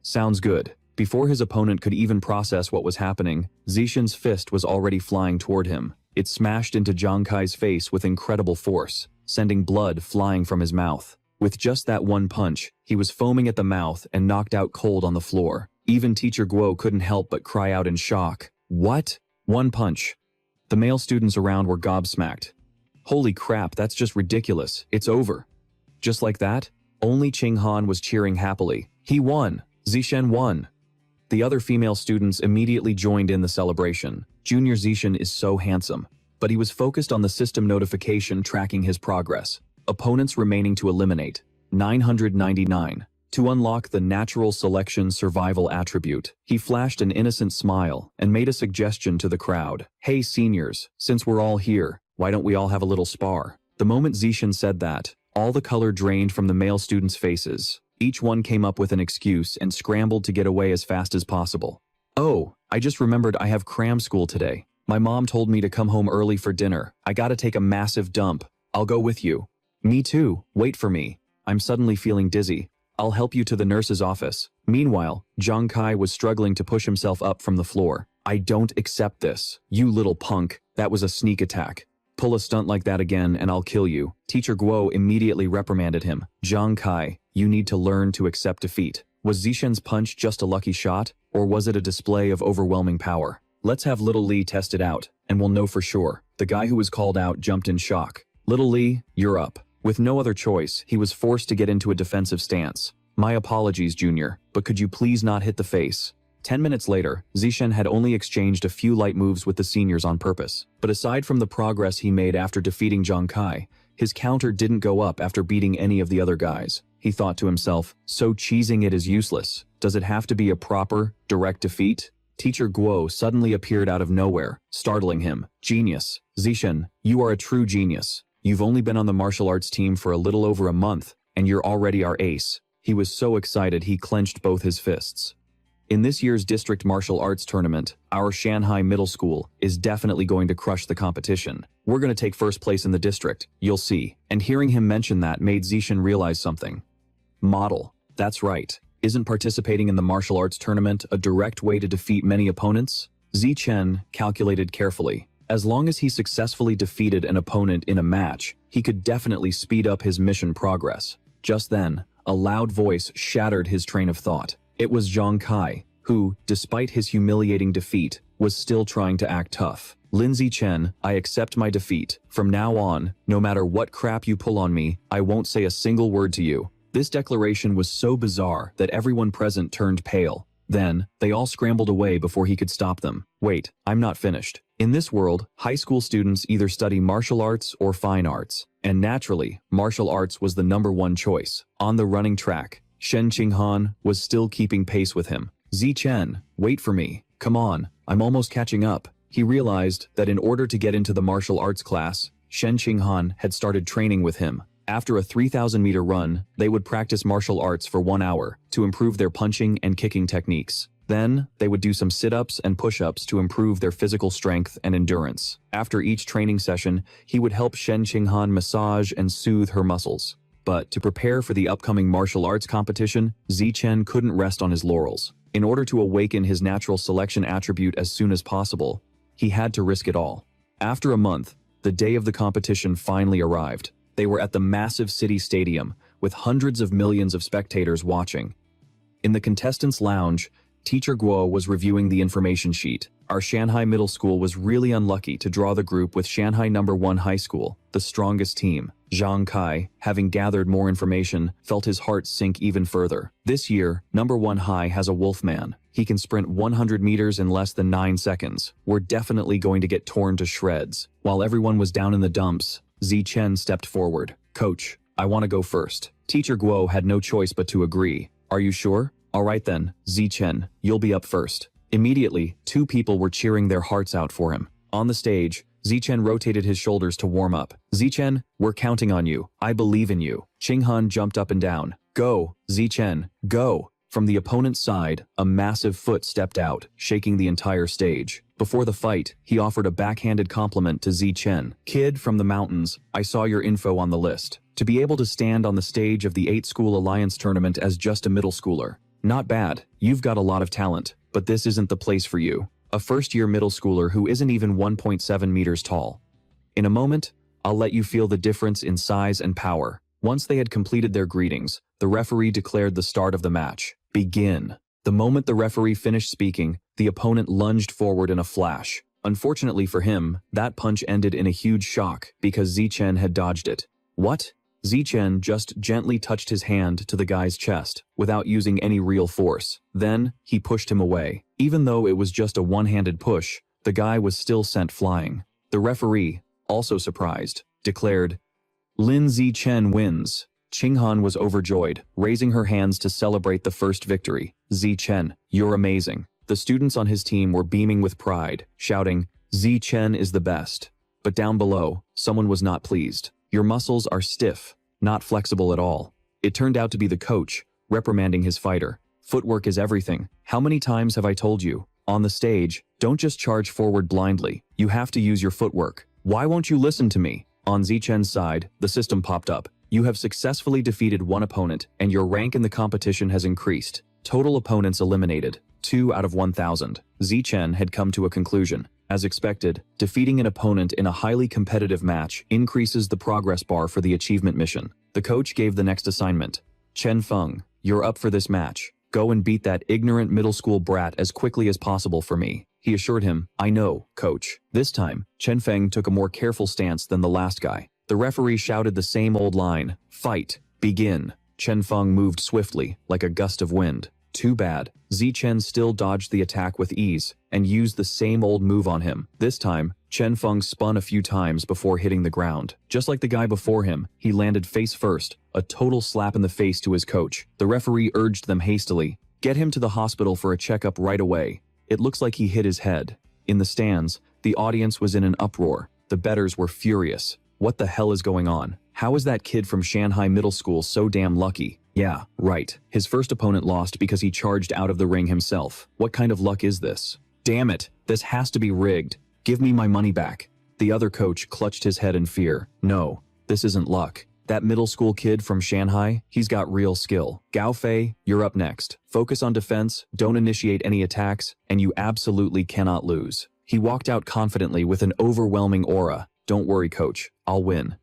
Sounds good. Before his opponent could even process what was happening, Zichen's fist was already flying toward him. It smashed into Zhang Kai's face with incredible force, sending blood flying from his mouth. With just that one punch, he was foaming at the mouth and knocked out cold on the floor. Even Teacher Guo couldn't help but cry out in shock. What? One punch. The male students around were gobsmacked. Holy crap, that's just ridiculous. It's over. Just like that, only Qinghan was cheering happily. He won. Zichen won. The other female students immediately joined in the celebration. Junior Zichen is so handsome, but he was focused on the system notification tracking his progress. Opponents remaining to eliminate, 999. To unlock the natural selection survival attribute, he flashed an innocent smile and made a suggestion to the crowd. Hey seniors, since we're all here, why don't we all have a little spar? The moment Zichen said that, all the color drained from the male students' faces. Each one came up with an excuse and scrambled to get away as fast as possible. Oh, I just remembered I have cram school today. My mom told me to come home early for dinner. I gotta take a massive dump. I'll go with you. Me too. Wait for me. I'm suddenly feeling dizzy. I'll help you to the nurse's office. Meanwhile, Zhang Kai was struggling to push himself up from the floor. I don't accept this. You little punk. That was a sneak attack. Pull a stunt like that again and I'll kill you. Teacher Guo immediately reprimanded him. Zhang Kai, you need to learn to accept defeat. Was Zichen's punch just a lucky shot, or was it a display of overwhelming power? Let's have Little Li test it out, and we'll know for sure. The guy who was called out jumped in shock. Little Li, you're up. With no other choice, he was forced to get into a defensive stance. My apologies, Junior, but could you please not hit the face? 10 minutes later, Zichen had only exchanged a few light moves with the seniors on purpose. But aside from the progress he made after defeating Zhang Kai, His counter didn't go up after beating any of the other guys. He thought to himself, so cheesing it is useless. Does it have to be a proper, direct defeat? Teacher Guo suddenly appeared out of nowhere, startling him. Genius. Zishen, you are a true genius. You've only been on the martial arts team for a little over a month, and you're already our ace. He was so excited he clenched both his fists. In this year's district martial arts tournament, our Shanghai Middle School is definitely going to crush the competition. We're going to take first place in the district, you'll see. And hearing him mention that made Zishen realize something. Model. That's right. Isn't participating in the martial arts tournament a direct way to defeat many opponents? Zichen calculated carefully. As long as he successfully defeated an opponent in a match, he could definitely speed up his mission progress. Just then, a loud voice shattered his train of thought. It was Zhang Kai, who, despite his humiliating defeat, was still trying to act tough. Lindsay Chen, I accept my defeat. From now on, no matter what crap you pull on me, I won't say a single word to you. This declaration was so bizarre that everyone present turned pale. Then, they all scrambled away before he could stop them. Wait, I'm not finished. In this world, high school students either study martial arts or fine arts. And naturally, martial arts was the #1 choice. On the running track, Shen Qinghan was still keeping pace with him. Zichen, wait for me. Come on, I'm almost catching up. He realized that in order to get into the martial arts class, Shen Qinghan had started training with him. After a 3,000-meter run, they would practice martial arts for 1 hour to improve their punching and kicking techniques. Then, they would do some sit-ups and push-ups to improve their physical strength and endurance. After each training session, he would help Shen Qinghan massage and soothe her muscles. But to prepare for the upcoming martial arts competition, Zichen couldn't rest on his laurels. In order to awaken his natural selection attribute as soon as possible, he had to risk it all. After a month, the day of the competition finally arrived. They were at the massive city stadium, with hundreds of millions of spectators watching. In the contestants' lounge, Teacher Guo was reviewing the information sheet. Our Shanghai Middle School was really unlucky to draw the group with Shanghai #1 High School, the strongest team. Zhang Kai, having gathered more information, felt his heart sink even further. This year, #1 High has a Wolfman. He can sprint 100 meters in less than 9 seconds. We're definitely going to get torn to shreds. While everyone was down in the dumps, Zichen stepped forward. Coach, I want to go first. Teacher Guo had no choice but to agree. Are you sure? All right then, Zichen, you'll be up first. Immediately, 2 people were cheering their hearts out for him. On the stage, Zichen rotated his shoulders to warm up. Zichen, we're counting on you. I believe in you. Qinghan jumped up and down. Go, Zichen, go. From the opponent's side, a massive foot stepped out, shaking the entire stage. Before the fight, he offered a backhanded compliment to Zichen. Kid from the mountains, I saw your info on the list. To be able to stand on the stage of the 8-School Alliance tournament as just a middle schooler. Not bad, you've got a lot of talent, but this isn't the place for you. A first-year middle schooler who isn't even 1.7 meters tall. In a moment, I'll let you feel the difference in size and power. Once they had completed their greetings, the referee declared the start of the match. Begin. The moment the referee finished speaking, the opponent lunged forward in a flash. Unfortunately for him, that punch ended in a huge shock because Zichen had dodged it. What? Zichen just gently touched his hand to the guy's chest without using any real force. Then, he pushed him away. Even though it was just a one-handed push, the guy was still sent flying. The referee, also surprised, declared, Lin Zichen wins. Qinghan was overjoyed, raising her hands to celebrate the first victory. Zichen, you're amazing. The students on his team were beaming with pride, shouting, Zichen is the best. But down below, someone was not pleased. Your muscles are stiff, not flexible at all. It turned out to be the coach, reprimanding his fighter. Footwork is everything. How many times have I told you? On the stage, don't just charge forward blindly. You have to use your footwork. Why won't you listen to me? On Zichen's side, the system popped up. You have successfully defeated 1 opponent, and your rank in the competition has increased. Total opponents eliminated, 2 out of 1,000. Zichen had come to a conclusion. As expected, defeating an opponent in a highly competitive match increases the progress bar for the achievement mission. The coach gave the next assignment. Chen Feng, you're up for this match. Go and beat that ignorant middle school brat as quickly as possible for me. He assured him, I know, coach. This time, Chen Feng took a more careful stance than the last guy. The referee shouted the same old line, fight, begin. Chen Feng moved swiftly, like a gust of wind. Too bad. Zichen still dodged the attack with ease and used the same old move on him. This time, Chen Feng spun a few times before hitting the ground. Just like the guy before him, he landed face first, a total slap in the face to his coach. The referee urged them hastily, "Get him to the hospital for a checkup right away. It looks like he hit his head." In the stands, the audience was in an uproar. The bettors were furious. What the hell is going on? How is that kid from Shanghai Middle School so damn lucky? Yeah, right. His first opponent lost because he charged out of the ring himself. What kind of luck is this? Damn it, this has to be rigged. Give me my money back. The other coach clutched his head in fear. No, this isn't luck. That middle school kid from Shanghai, he's got real skill. Gao Fei, you're up next. Focus on defense, don't initiate any attacks, and you absolutely cannot lose. He walked out confidently with an overwhelming aura. Don't worry, coach, I'll win.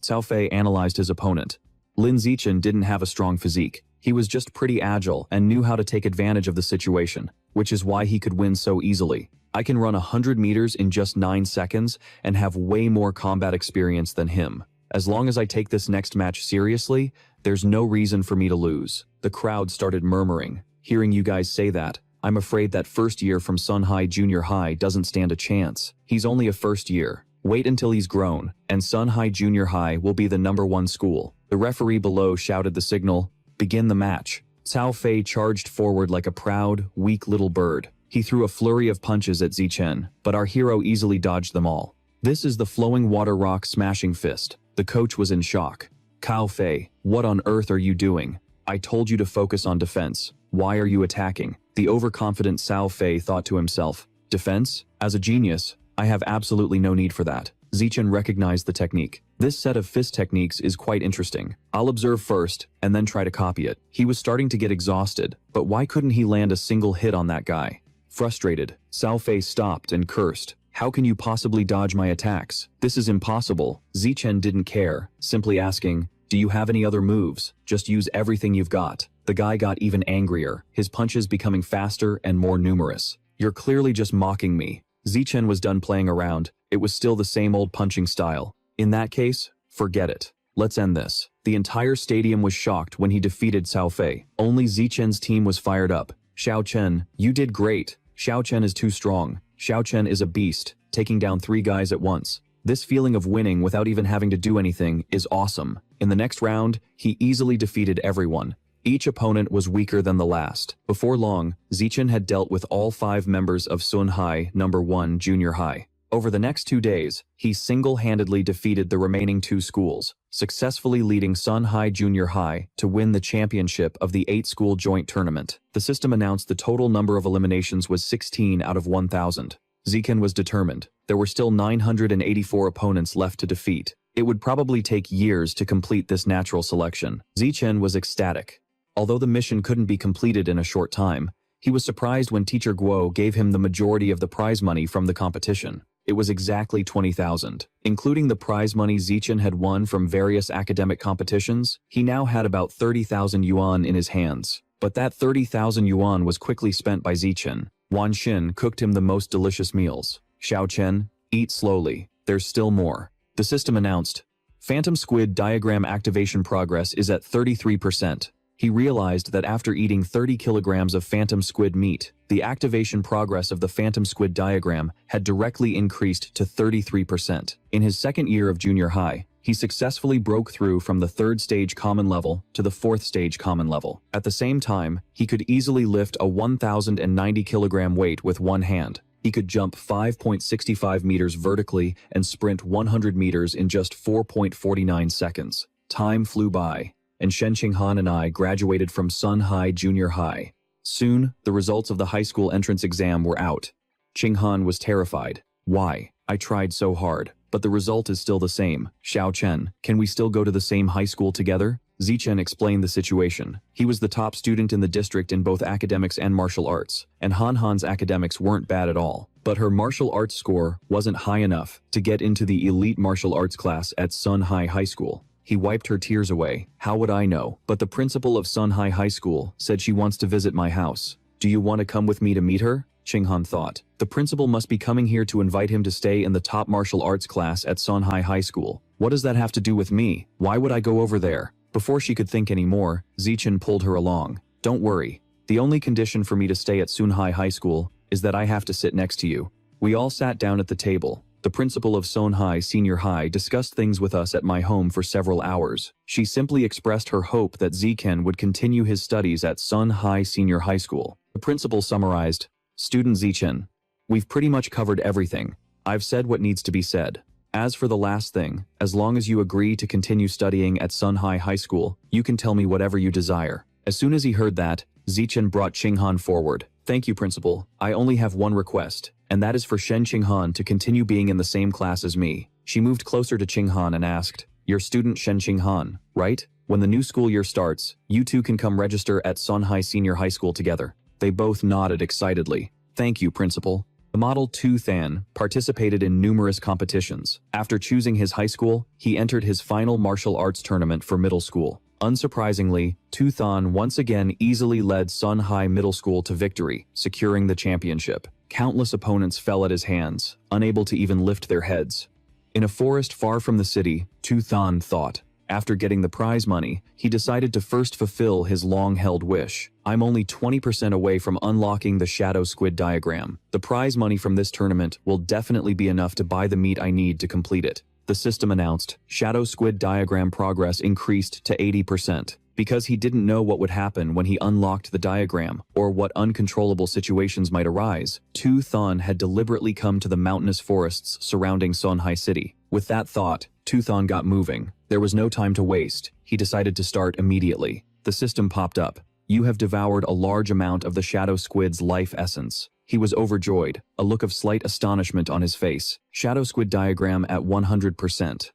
Cao Fei analyzed his opponent. Lin Zichen didn't have a strong physique. He was just pretty agile and knew how to take advantage of the situation, which is why he could win so easily. I can run 100 meters in just 9 seconds and have way more combat experience than him. As long as I take this next match seriously, there's no reason for me to lose. The crowd started murmuring. Hearing you guys say that, I'm afraid that first year from Sunhai Junior High doesn't stand a chance. He's only a first year. Wait until he's grown, and Sunhai Junior High will be the #1 school. The referee below shouted the signal, "Begin the match." Cao Fei charged forward like a proud, weak little bird. He threw a flurry of punches at Zichen, but our hero easily dodged them all. This is the flowing water rock smashing fist. The coach was in shock. Cao Fei, what on earth are you doing? I told you to focus on defense. Why are you attacking? The overconfident Cao Fei thought to himself, defense? As a genius, I have absolutely no need for that. Zichen recognized the technique. This set of fist techniques is quite interesting. I'll observe first, and then try to copy it. He was starting to get exhausted, but why couldn't he land a single hit on that guy? Frustrated, Cao Fei stopped and cursed. How can you possibly dodge my attacks? This is impossible. Zichen didn't care, simply asking, do you have any other moves? Just use everything you've got. The guy got even angrier, his punches becoming faster and more numerous. You're clearly just mocking me. Zichen was done playing around. It was still the same old punching style. In that case, forget it. Let's end this. The entire stadium was shocked when he defeated Cao Fei. Only Zichen's team was fired up. Xiao Chen, you did great. Xiao Chen is too strong. Xiao Chen is a beast, taking down 3 guys at once. This feeling of winning without even having to do anything is awesome. In the next round, he easily defeated everyone. Each opponent was weaker than the last. Before long, Zichen had dealt with all 5 members of Sunhai #1 Junior High. Over the next 2 days, he single-handedly defeated the remaining 2 schools, successfully leading Sunhai Junior High to win the championship of the 8-school joint tournament. The system announced the total number of eliminations was 16 out of 1,000. Zichen was determined. There were still 984 opponents left to defeat. It would probably take years to complete this natural selection. Zichen was ecstatic. Although the mission couldn't be completed in a short time, he was surprised when Teacher Guo gave him the majority of the prize money from the competition. It was exactly 20,000. Including the prize money Zichen had won from various academic competitions, he now had about 30,000 yuan in his hands. But that 30,000 yuan was quickly spent by Zichen. Wan Xin cooked him the most delicious meals. Xiao Chen, eat slowly. There's still more. The system announced, Phantom Squid diagram activation progress is at 33%. He realized that after eating 30 kilograms of phantom squid meat, the activation progress of the phantom squid diagram had directly increased to 33%. In his second year of junior high, he successfully broke through from the 3rd stage common level to the 4th stage common level. At the same time, he could easily lift a 1,090 kilogram weight with one hand. He could jump 5.65 meters vertically and sprint 100 meters in just 4.49 seconds. Time flew by, and Shen Qinghan and I graduated from Sunhai Junior High. Soon, the results of the high school entrance exam were out. Qinghan was terrified. Why? I tried so hard, but the result is still the same. Xiao Chen, can we still go to the same high school together? Zichen explained the situation. He was the top student in the district in both academics and martial arts, and Han's academics weren't bad at all. But her martial arts score wasn't high enough to get into the elite martial arts class at Sunhai High School. He wiped her tears away. How would I know? But the principal of Sunhai High School said she wants to visit my house. Do you want to come with me to meet her? Qinghan thought. The principal must be coming here to invite him to stay in the top martial arts class at Sunhai High School. What does that have to do with me? Why would I go over there? Before she could think any more, Zichen pulled her along. Don't worry. The only condition for me to stay at Sunhai High School is that I have to sit next to you. We all sat down at the table. The principal of Sonhai Senior High discussed things with us at my home for several hours. She simply expressed her hope that Ziken would continue his studies at Sunhai Senior High School. The principal summarized, "Student Ziken, we've pretty much covered everything. I've said what needs to be said. As for the last thing, as long as you agree to continue studying at Sunhai High School, you can tell me whatever you desire." As soon as he heard that, Zichen brought Qinghan forward. "Thank you, principal. I only have one request, and that is for Shen Qinghan to continue being in the same class as me." She moved closer to Qinghan and asked, "Your student Shen Qinghan, right? When the new school year starts, you two can come register at Sunhai Senior High School together." They both nodded excitedly. "Thank you, principal." The model Tu Than participated in numerous competitions. After choosing his high school, he entered his final martial arts tournament for middle school. Unsurprisingly, Tu Than once again easily led Sunhai Middle School to victory, securing the championship. Countless opponents fell at his hands, unable to even lift their heads. In a forest far from the city, Tu Than thought. After getting the prize money, he decided to first fulfill his long-held wish. "I'm only 20% away from unlocking the shadow squid diagram. The prize money from this tournament will definitely be enough to buy the meat I need to complete it." The system announced, shadow squid diagram progress increased to 80%. Because he didn't know what would happen when he unlocked the diagram, or what uncontrollable situations might arise, Tu Than had deliberately come to the mountainous forests surrounding Sonhai City. With that thought, Tu Than got moving. There was no time to waste. He decided to start immediately. The system popped up. "You have devoured a large amount of the shadow squid's life essence." He was overjoyed, a look of slight astonishment on his face. Shadow squid diagram at 100%.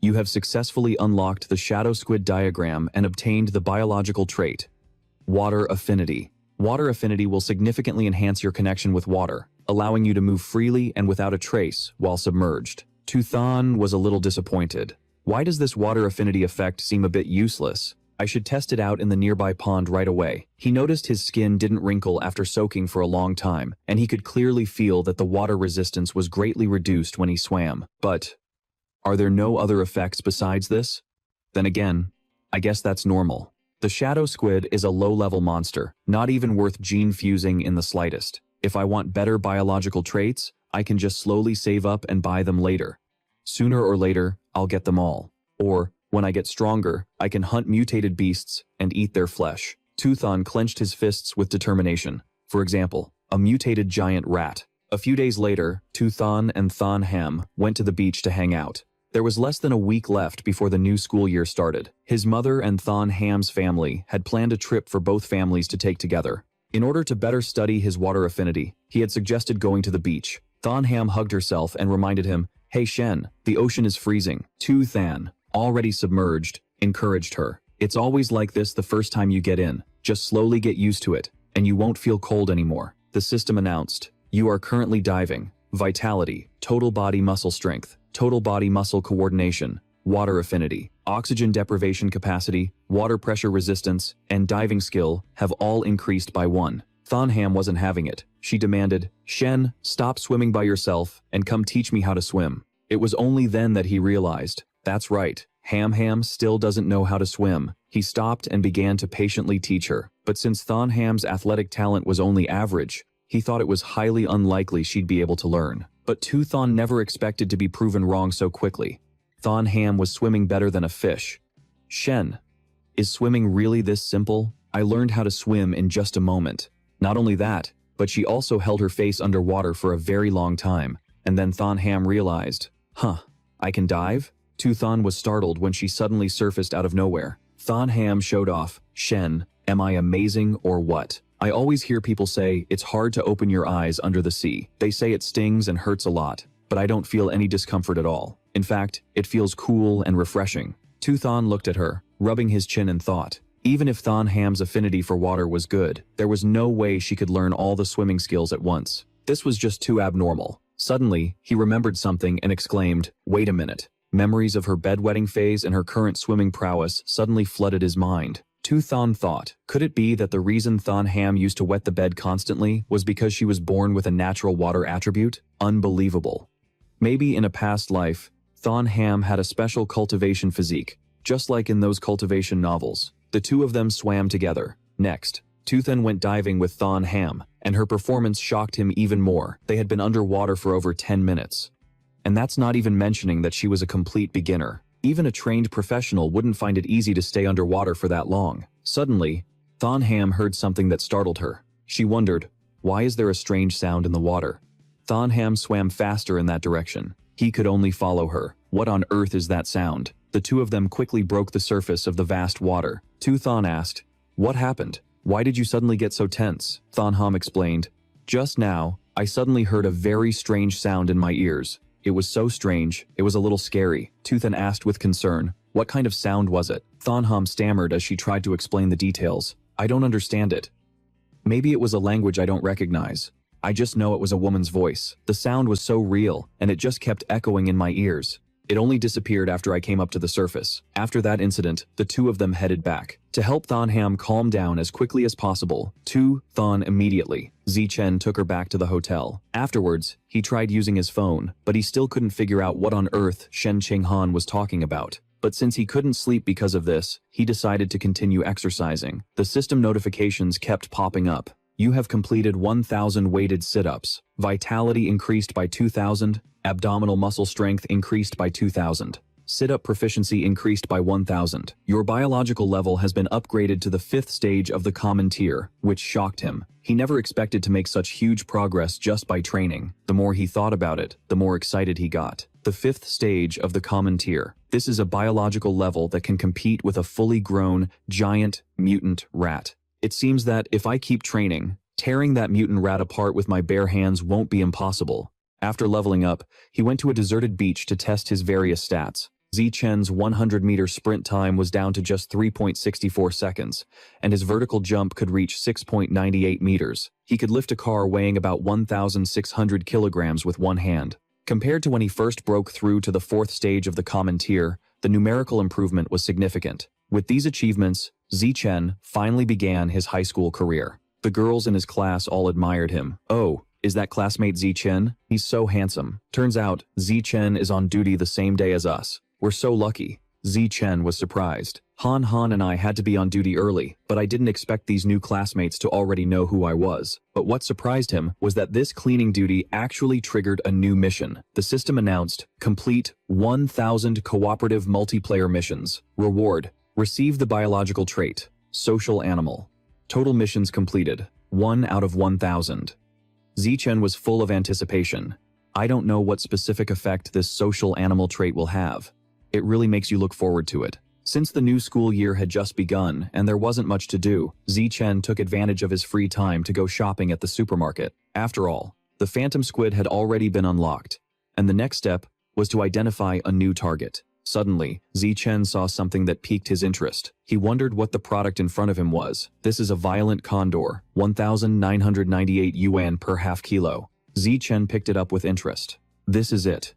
You have successfully unlocked the shadow squid diagram and obtained the biological trait, water affinity. Water affinity will significantly enhance your connection with water, allowing you to move freely and without a trace while submerged. Tu Than was a little disappointed. Why does this water affinity effect seem a bit useless? I should test it out in the nearby pond right away. He noticed his skin didn't wrinkle after soaking for a long time, and he could clearly feel that the water resistance was greatly reduced when he swam. But are there no other effects besides this? Then again, I guess that's normal. The shadow squid is a low-level monster, not even worth gene fusing in the slightest. If I want better biological traits, I can just slowly save up and buy them later. Sooner or later, I'll get them all. Or, when I get stronger, I can hunt mutated beasts and eat their flesh. Tu Than clenched his fists with determination. For example, a mutated giant rat. A few days later, Tu Than and Than Ham went to the beach to hang out. There was less than a week left before the new school year started. His mother and Than Ham's family had planned a trip for both families to take together. In order to better study his water affinity, he had suggested going to the beach. Than Ham hugged herself and reminded him, "Hey Shen, the ocean is freezing." Tu Than, already submerged, encouraged her. "It's always like this the first time you get in. Just slowly get used to it, and you won't feel cold anymore." The system announced, "You are currently diving. Vitality, total body muscle strength, total body muscle coordination, water affinity, oxygen deprivation capacity, water pressure resistance, and diving skill have all increased by 1. Than Ham wasn't having it. She demanded, "Shen, stop swimming by yourself and come teach me how to swim." It was only then that he realized, that's right, Ham still doesn't know how to swim. He stopped and began to patiently teach her. But since Than Ham's athletic talent was only average, he thought it was highly unlikely she'd be able to learn. But Tu Than never expected to be proven wrong so quickly. Than Ham was swimming better than a fish. "Shen, is swimming really this simple? I learned how to swim in just a moment." Not only that, but she also held her face underwater for a very long time. And then Than Ham realized, I can dive? Tu Than was startled when she suddenly surfaced out of nowhere. Than Ham showed off, "Shen, am I amazing or what? I always hear people say it's hard to open your eyes under the sea. They say it stings and hurts a lot, but I don't feel any discomfort at all. In fact, it feels cool and refreshing." Tu Than looked at her, rubbing his chin in thought. Even if Than Ham's affinity for water was good, there was no way she could learn all the swimming skills at once. This was just too abnormal. Suddenly, he remembered something and exclaimed, "Wait a minute." Memories of her bedwetting phase and her current swimming prowess suddenly flooded his mind. Tu Than thought, could it be that the reason Than Ham used to wet the bed constantly was because she was born with a natural water attribute? Unbelievable. Maybe in a past life, Than Ham had a special cultivation physique, just like in those cultivation novels. The two of them swam together. Next, Tu then went diving with Thon Ham, and her performance shocked him even more. They had been underwater for over 10 minutes. And that's not even mentioning that she was a complete beginner. Even a trained professional wouldn't find it easy to stay underwater for that long. Suddenly, Thon Ham heard something that startled her. She wondered, why is there a strange sound in the water? Thon Ham swam faster in that direction. He could only follow her. What on earth is that sound? The two of them quickly broke the surface of the vast water. Thon asked, what happened? Why did you suddenly get so tense? Thon Ham explained, just now, I suddenly heard a very strange sound in my ears. It was so strange, it was a little scary. Then asked with concern, what kind of sound was it? Thon Ham stammered as she tried to explain the details. I don't understand it. Maybe it was a language I don't recognize. I just know it was a woman's voice. The sound was so real, and it just kept echoing in my ears. It only disappeared after I came up to the surface. After that incident, the two of them headed back. To help Thon Ham calm down as quickly as possible, Thon immediately. Zichen took her back to the hotel. Afterwards, he tried using his phone, but he still couldn't figure out what on earth Shen Qinghan was talking about. But since he couldn't sleep because of this, he decided to continue exercising. The system notifications kept popping up. You have completed 1,000 weighted sit-ups. Vitality increased by 2,000. Abdominal muscle strength increased by 2,000. Sit-up proficiency increased by 1,000. Your biological level has been upgraded to the 5th stage of the common tier, which shocked him. He never expected to make such huge progress just by training. The more he thought about it, the more excited he got. The 5th stage of the common tier. This is a biological level that can compete with a fully grown, giant, mutant rat. It seems that if I keep training, tearing that mutant rat apart with my bare hands won't be impossible. After leveling up, he went to a deserted beach to test his various stats. Zichen's 100-meter sprint time was down to just 3.64 seconds, and his vertical jump could reach 6.98 meters. He could lift a car weighing about 1,600 kilograms with one hand. Compared to when he first broke through to the 4th stage of the common tier, the numerical improvement was significant. With these achievements, Zichen finally began his high school career. The girls in his class all admired him. Oh, is that classmate Zichen? He's so handsome. Turns out, Zichen is on duty the same day as us. We're so lucky. Zichen was surprised. Han and I had to be on duty early, but I didn't expect these new classmates to already know who I was. But what surprised him was that this cleaning duty actually triggered a new mission. The system announced, complete 1,000 cooperative multiplayer missions. Reward, receive the biological trait, social animal. Total missions completed, 1 out of 1,000. Zichen was full of anticipation. I don't know what specific effect this social animal trait will have. It really makes you look forward to it. Since the new school year had just begun and there wasn't much to do, Zichen took advantage of his free time to go shopping at the supermarket. After all, the Phantom Squid had already been unlocked, and the next step was to identify a new target. Suddenly, Zichen saw something that piqued his interest. He wondered what the product in front of him was. This is a violent condor, 1,998 yuan per half kilo. Zichen picked it up with interest. This is it.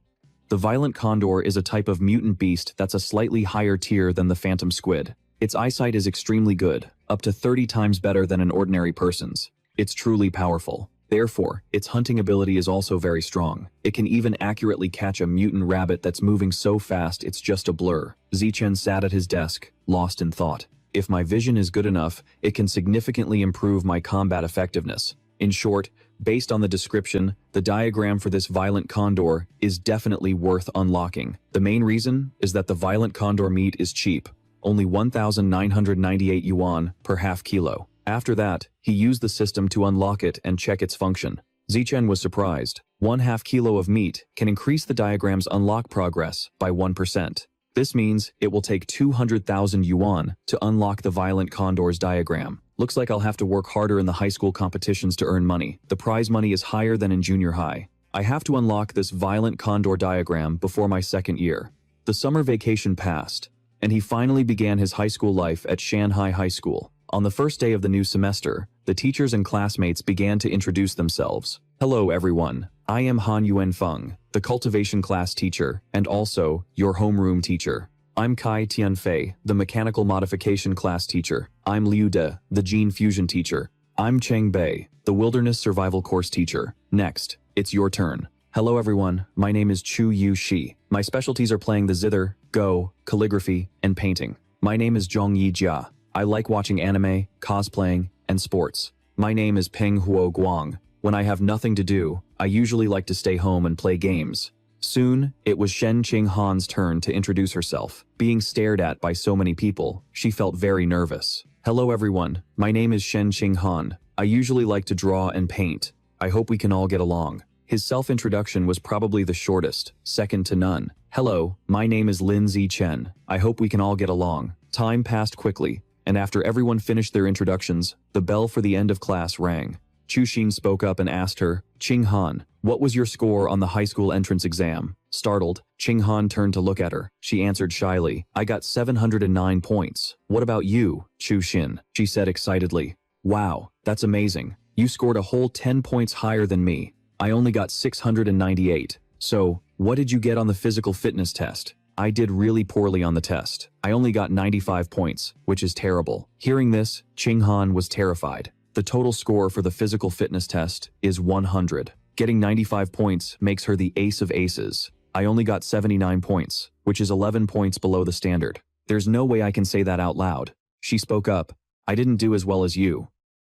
The violent condor is a type of mutant beast that's a slightly higher tier than the phantom squid. Its eyesight is extremely good, up to 30 times better than an ordinary person's. It's truly powerful. Therefore, its hunting ability is also very strong. It can even accurately catch a mutant rabbit that's moving so fast it's just a blur. Zichen sat at his desk, lost in thought. If my vision is good enough, it can significantly improve my combat effectiveness. In short, based on the description, the diagram for this violent condor is definitely worth unlocking. The main reason is that the violent condor meat is cheap, only 1,998 yuan per half kilo. After that, he used the system to unlock it and check its function. Zichen was surprised. 1/2 kilo of meat can increase the diagram's unlock progress by 1%. This means it will take 200,000 yuan to unlock the violent condor's diagram. Looks like I'll have to work harder in the high school competitions to earn money. The prize money is higher than in junior high. I have to unlock this violent condor diagram before my second year. The summer vacation passed, and he finally began his high school life at Shanghai High School. On the first day of the new semester, the teachers and classmates began to introduce themselves. Hello everyone, I am Han Yuanfeng, the cultivation class teacher, and also your homeroom teacher. I'm Kai Tianfei, the mechanical modification class teacher. I'm Liu De, the gene fusion teacher. I'm Cheng Bei, the wilderness survival course teacher. Next, it's your turn. Hello everyone, my name is Chu Yu Shi. My specialties are playing the zither, go, calligraphy, and painting. My name is Zhong Yi Jia. I like watching anime, cosplaying, and sports. My name is Peng Huo Guang. When I have nothing to do, I usually like to stay home and play games. Soon, it was Shen Qinghan's turn to introduce herself. Being stared at by so many people, she felt very nervous. Hello everyone, my name is Shen Qinghan. I usually like to draw and paint. I hope we can all get along. His self-introduction was probably the shortest, second to none. Hello, my name is Lin Zichen. I hope we can all get along. Time passed quickly, and after everyone finished their introductions, the bell for the end of class rang. Chu Xin spoke up and asked her, Qinghan, what was your score on the high school entrance exam? Startled, Qinghan turned to look at her. She answered shyly, I got 709 points. What about you, Chu Xin? She said excitedly. Wow, that's amazing. You scored a whole 10 points higher than me. I only got 698. So, what did you get on the physical fitness test? I did really poorly on the test. I only got 95 points, which is terrible. Hearing this, Qinghan was terrified. The total score for the physical fitness test is 100. Getting 95 points makes her the ace of aces. I only got 79 points, which is 11 points below the standard. There's no way I can say that out loud. She spoke up. I didn't do as well as you.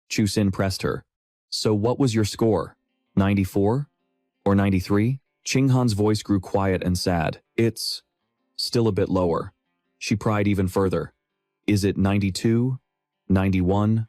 Chu Xin pressed her. So what was your score? 94? Or 93? Qinghan's voice grew quiet and sad. It's still a bit lower. She pried even further. Is it 92, 91,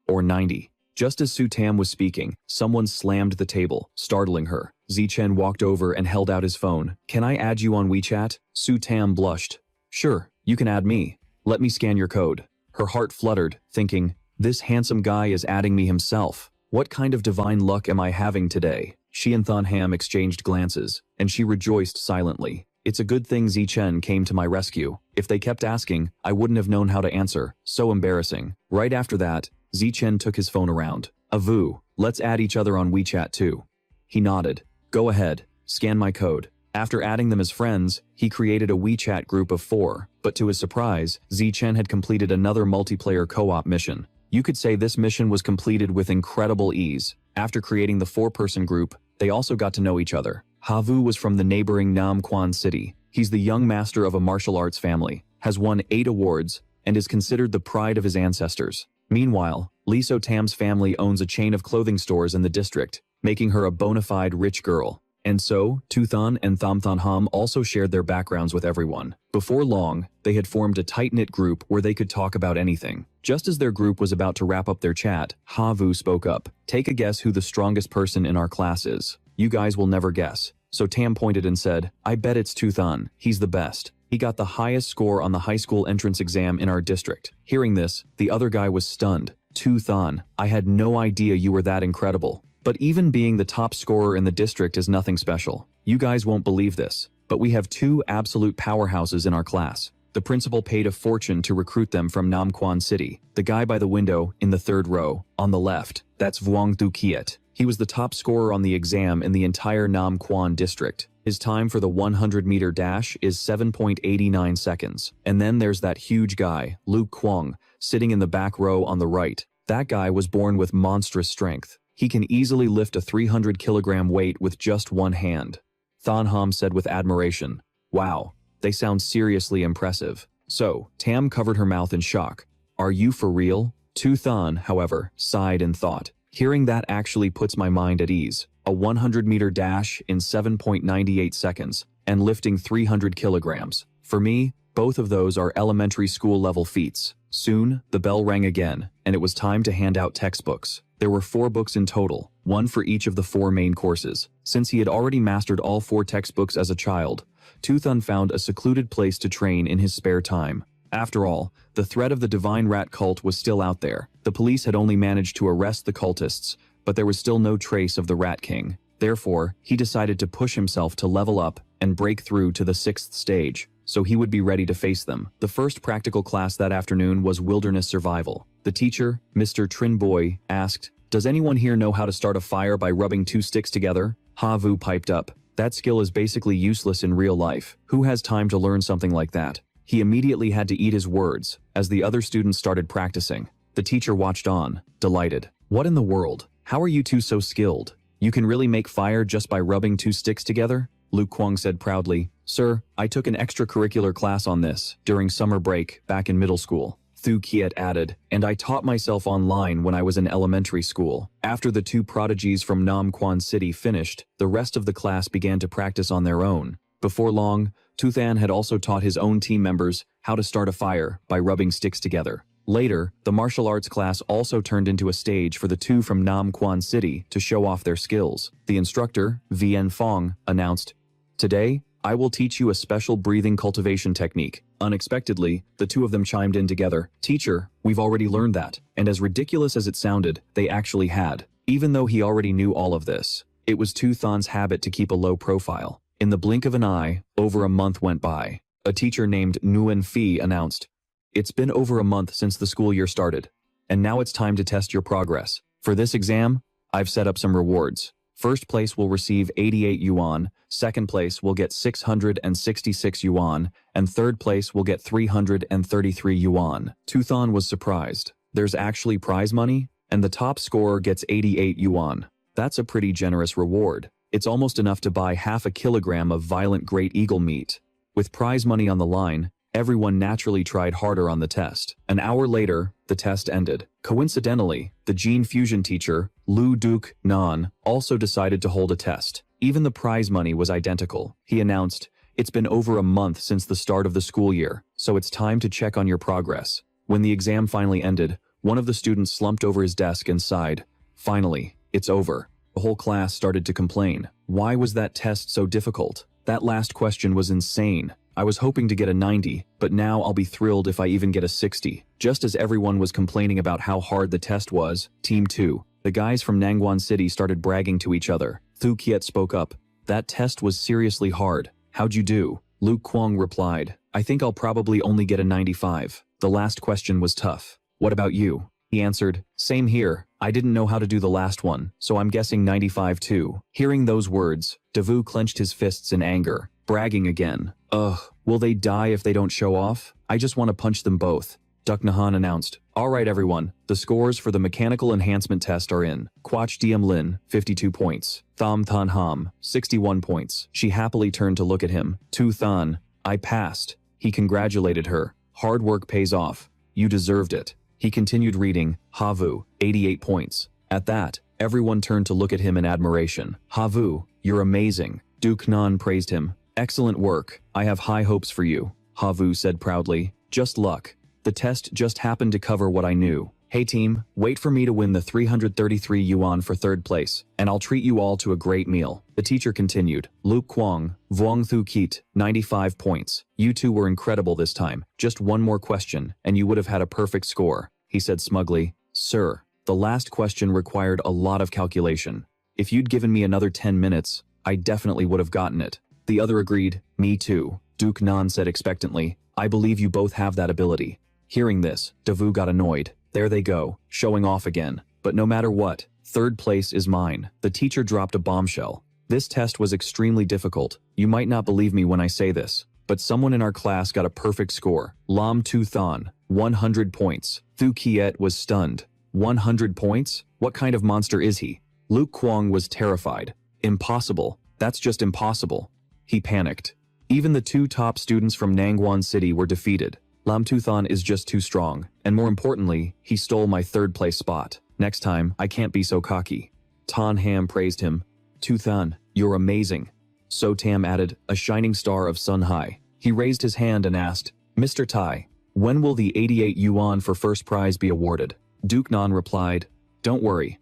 or 90? Just as Su Tam was speaking, someone slammed the table, startling her. Zichen walked over and held out his phone. Can I add you on WeChat? Su Tam blushed. Sure, you can add me. Let me scan your code. Her heart fluttered, thinking, this handsome guy is adding me himself. What kind of divine luck am I having today? She and Thon Ham exchanged glances, and she rejoiced silently. It's a good thing Zichen came to my rescue. If they kept asking, I wouldn't have known how to answer. So embarrassing. Right after that, Zichen took his phone around. Avu, let's add each other on WeChat too. He nodded. Go ahead, scan my code. After adding them as friends, he created a WeChat group of 4, but to his surprise, Zichen had completed another multiplayer co-op mission. You could say this mission was completed with incredible ease. After creating the 4-person group, they also got to know each other. Havu was from the neighboring Nam Quan city. He's the young master of a martial arts family, has won 8 awards, and is considered the pride of his ancestors. Meanwhile, Li So Tam's family owns a chain of clothing stores in the district, making her a bona fide rich girl. And so, Tuthan and Thamthan Ham also shared their backgrounds with everyone. Before long, they had formed a tight-knit group where they could talk about anything. Just as their group was about to wrap up their chat, Havu spoke up. Take a guess who the strongest person in our class is. You guys will never guess. So Tam pointed and said, I bet it's Tuthan. He's the best. He got the highest score on the high school entrance exam in our district. Hearing this, the other guy was stunned. Tuthan, I had no idea you were that incredible. But even being the top scorer in the district is nothing special. You guys won't believe this, but we have 2 absolute powerhouses in our class. The principal paid a fortune to recruit them from Nam Quan City. The guy by the window, in the 3rd row, on the left, that's Vuong Du Kiet. He was the top scorer on the exam in the entire Nam Quan district. His time for the 100-meter dash is 7.89 seconds. And then there's that huge guy, Luke Kwong, sitting in the back row on the right. That guy was born with monstrous strength. He can easily lift a 300-kilogram weight with just one hand. Thon Ham said with admiration, wow, they sound seriously impressive. So, Tam covered her mouth in shock. Are you for real? Tu Thon, however, sighed and thought. Hearing that actually puts my mind at ease. A 100-meter dash in 7.98 seconds, and lifting 300 kilograms. For me, both of those are elementary school level feats. Soon, the bell rang again, and it was time to hand out textbooks. There were 4 books in total, one for each of the 4 main courses. Since he had already mastered all 4 textbooks as a child, Tuthun found a secluded place to train in his spare time. After all, the threat of the Divine Rat cult was still out there. The police had only managed to arrest the cultists, but there was still no trace of the Rat King. Therefore, he decided to push himself to level up and break through to the 6th stage, so he would be ready to face them. The first practical class that afternoon was Wilderness Survival. The teacher, Mr. Trinboy, asked, does anyone here know how to start a fire by rubbing 2 sticks together? Havu piped up. That skill is basically useless in real life. Who has time to learn something like that? He immediately had to eat his words, as the other students started practicing. The teacher watched on, delighted. What in the world? How are you 2 so skilled? You can really make fire just by rubbing 2 sticks together? Luke Kwong said proudly. Sir, I took an extracurricular class on this during summer break back in middle school. Thu Kiet added, and I taught myself online when I was in elementary school. After the two prodigies from Nam Quan City finished, the rest of the class began to practice on their own. Before long, Tu Than had also taught his own team members how to start a fire by rubbing sticks together. Later, the martial arts class also turned into a stage for the two from Nam Quan City to show off their skills. The instructor, Vien Fong, announced, "Today, I will teach you a special breathing cultivation technique." Unexpectedly, the two of them chimed in together. "Teacher, we've already learned that." And as ridiculous as it sounded, they actually had. Even though he already knew all of this, it was Tu Than's habit to keep a low profile. In the blink of an eye, over a month went by. A teacher named Nguyen Phi announced, "It's been over a month since the school year started, and now it's time to test your progress. For this exam, I've set up some rewards. First place will receive 88 yuan, second place will get 666 yuan, and third place will get 333 yuan. Tu Than was surprised. There's actually prize money, and the top scorer gets 88 yuan. That's a pretty generous reward. It's almost enough to buy half a kilogram of violent great eagle meat. With prize money on the line, everyone naturally tried harder on the test. An hour later, the test ended. Coincidentally, the gene fusion teacher, Lu Duc Nan, also decided to hold a test. Even the prize money was identical. He announced, "It's been over a month since the start of the school year, so it's time to check on your progress." When the exam finally ended, one of the students slumped over his desk and sighed, "Finally, it's over." The whole class started to complain. Why was that test so difficult? That last question was insane. I was hoping to get a 90, but now I'll be thrilled if I even get a 60. Just as everyone was complaining about how hard the test was, Team 2, the guys from Nangwan City started bragging to each other. Thu Kiet spoke up. "That test was seriously hard. How'd you do?" Luke Kwong replied, "I think I'll probably only get a 95. The last question was tough. What about you?" He answered, "Same here. I didn't know how to do the last one, so I'm guessing 95 too." Hearing those words, Davu clenched his fists in anger, bragging again. "Ugh, will they die if they don't show off? I just want to punch them both." Duc Nahan announced, "All right everyone, the scores for the mechanical enhancement test are in. Quach Diem Lin, 52 points. Tham Than Ham, 61 points." She happily turned to look at him. "Tu Than, I passed." He congratulated her. "Hard work pays off. You deserved it." He continued reading, "Havu, 88 points." At that, everyone turned to look at him in admiration. "Havu, you're amazing." Duke Nan praised him. "Excellent work. I have high hopes for you," Havu said proudly. "Just luck. The test just happened to cover what I knew. Hey team, wait for me to win the 333 yuan for third place, and I'll treat you all to a great meal." The teacher continued. "Luke Kwong, Vuong Thu Kit, 95 points. You two were incredible this time. Just one more question, and you would have had a perfect score." He said smugly, "Sir, the last question required a lot of calculation. If you'd given me another 10 minutes, I definitely would have gotten it." The other agreed. "Me too," Duke Nan said expectantly. "I believe you both have that ability." Hearing this, Davu got annoyed. There they go, showing off again. But no matter what, third place is mine. The teacher dropped a bombshell. "This test was extremely difficult. You might not believe me when I say this, but someone in our class got a perfect score. Lam Tu Than, 100 points. Thu Kiet was stunned. 100 points? What kind of monster is he? Luke Kwong was terrified. "Impossible. That's just impossible." He panicked. Even the two top students from Nangwan City were defeated. Lam Tu Than is just too strong, and more importantly, he stole my third place spot. Next time, I can't be so cocky. Tan Ham praised him. "Tu Than, you're amazing." So Tam added, "A shining star of Sun Hai." He raised his hand and asked, "Mr. Tai, when will the 88 yuan for first prize be awarded?" Duke Nan replied, "Don't worry.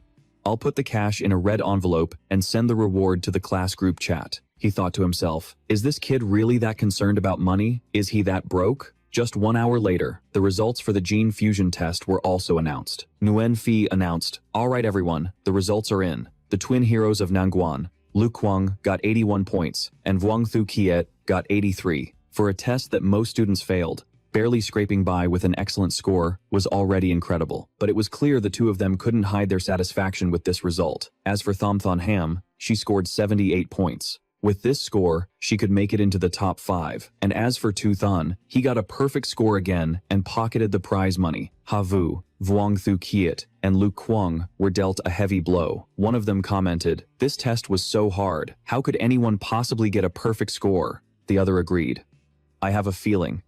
I'll put the cash in a red envelope and send the reward to the class group chat." He thought to himself, is this kid really that concerned about money? Is he that broke? Just 1 hour later, the results for the gene fusion test were also announced. Nguyen Phi announced, "All right everyone, the results are in. The twin heroes of Nangguan, Lu Kuang got 81 points, and Vuong Thu Kiet got 83. For a test that most students failed, barely scraping by with an excellent score was already incredible. But it was clear the two of them couldn't hide their satisfaction with this result. As for Tham Thon Ham, she scored 78 points. With this score, she could make it into the top 5. And as for Tu Than, he got a perfect score again and pocketed the prize money. Havu, Vuong Thu Kiet, and Lu Kuang were dealt a heavy blow. One of them commented, "This test was so hard. How could anyone possibly get a perfect score?" The other agreed. "I have a feeling.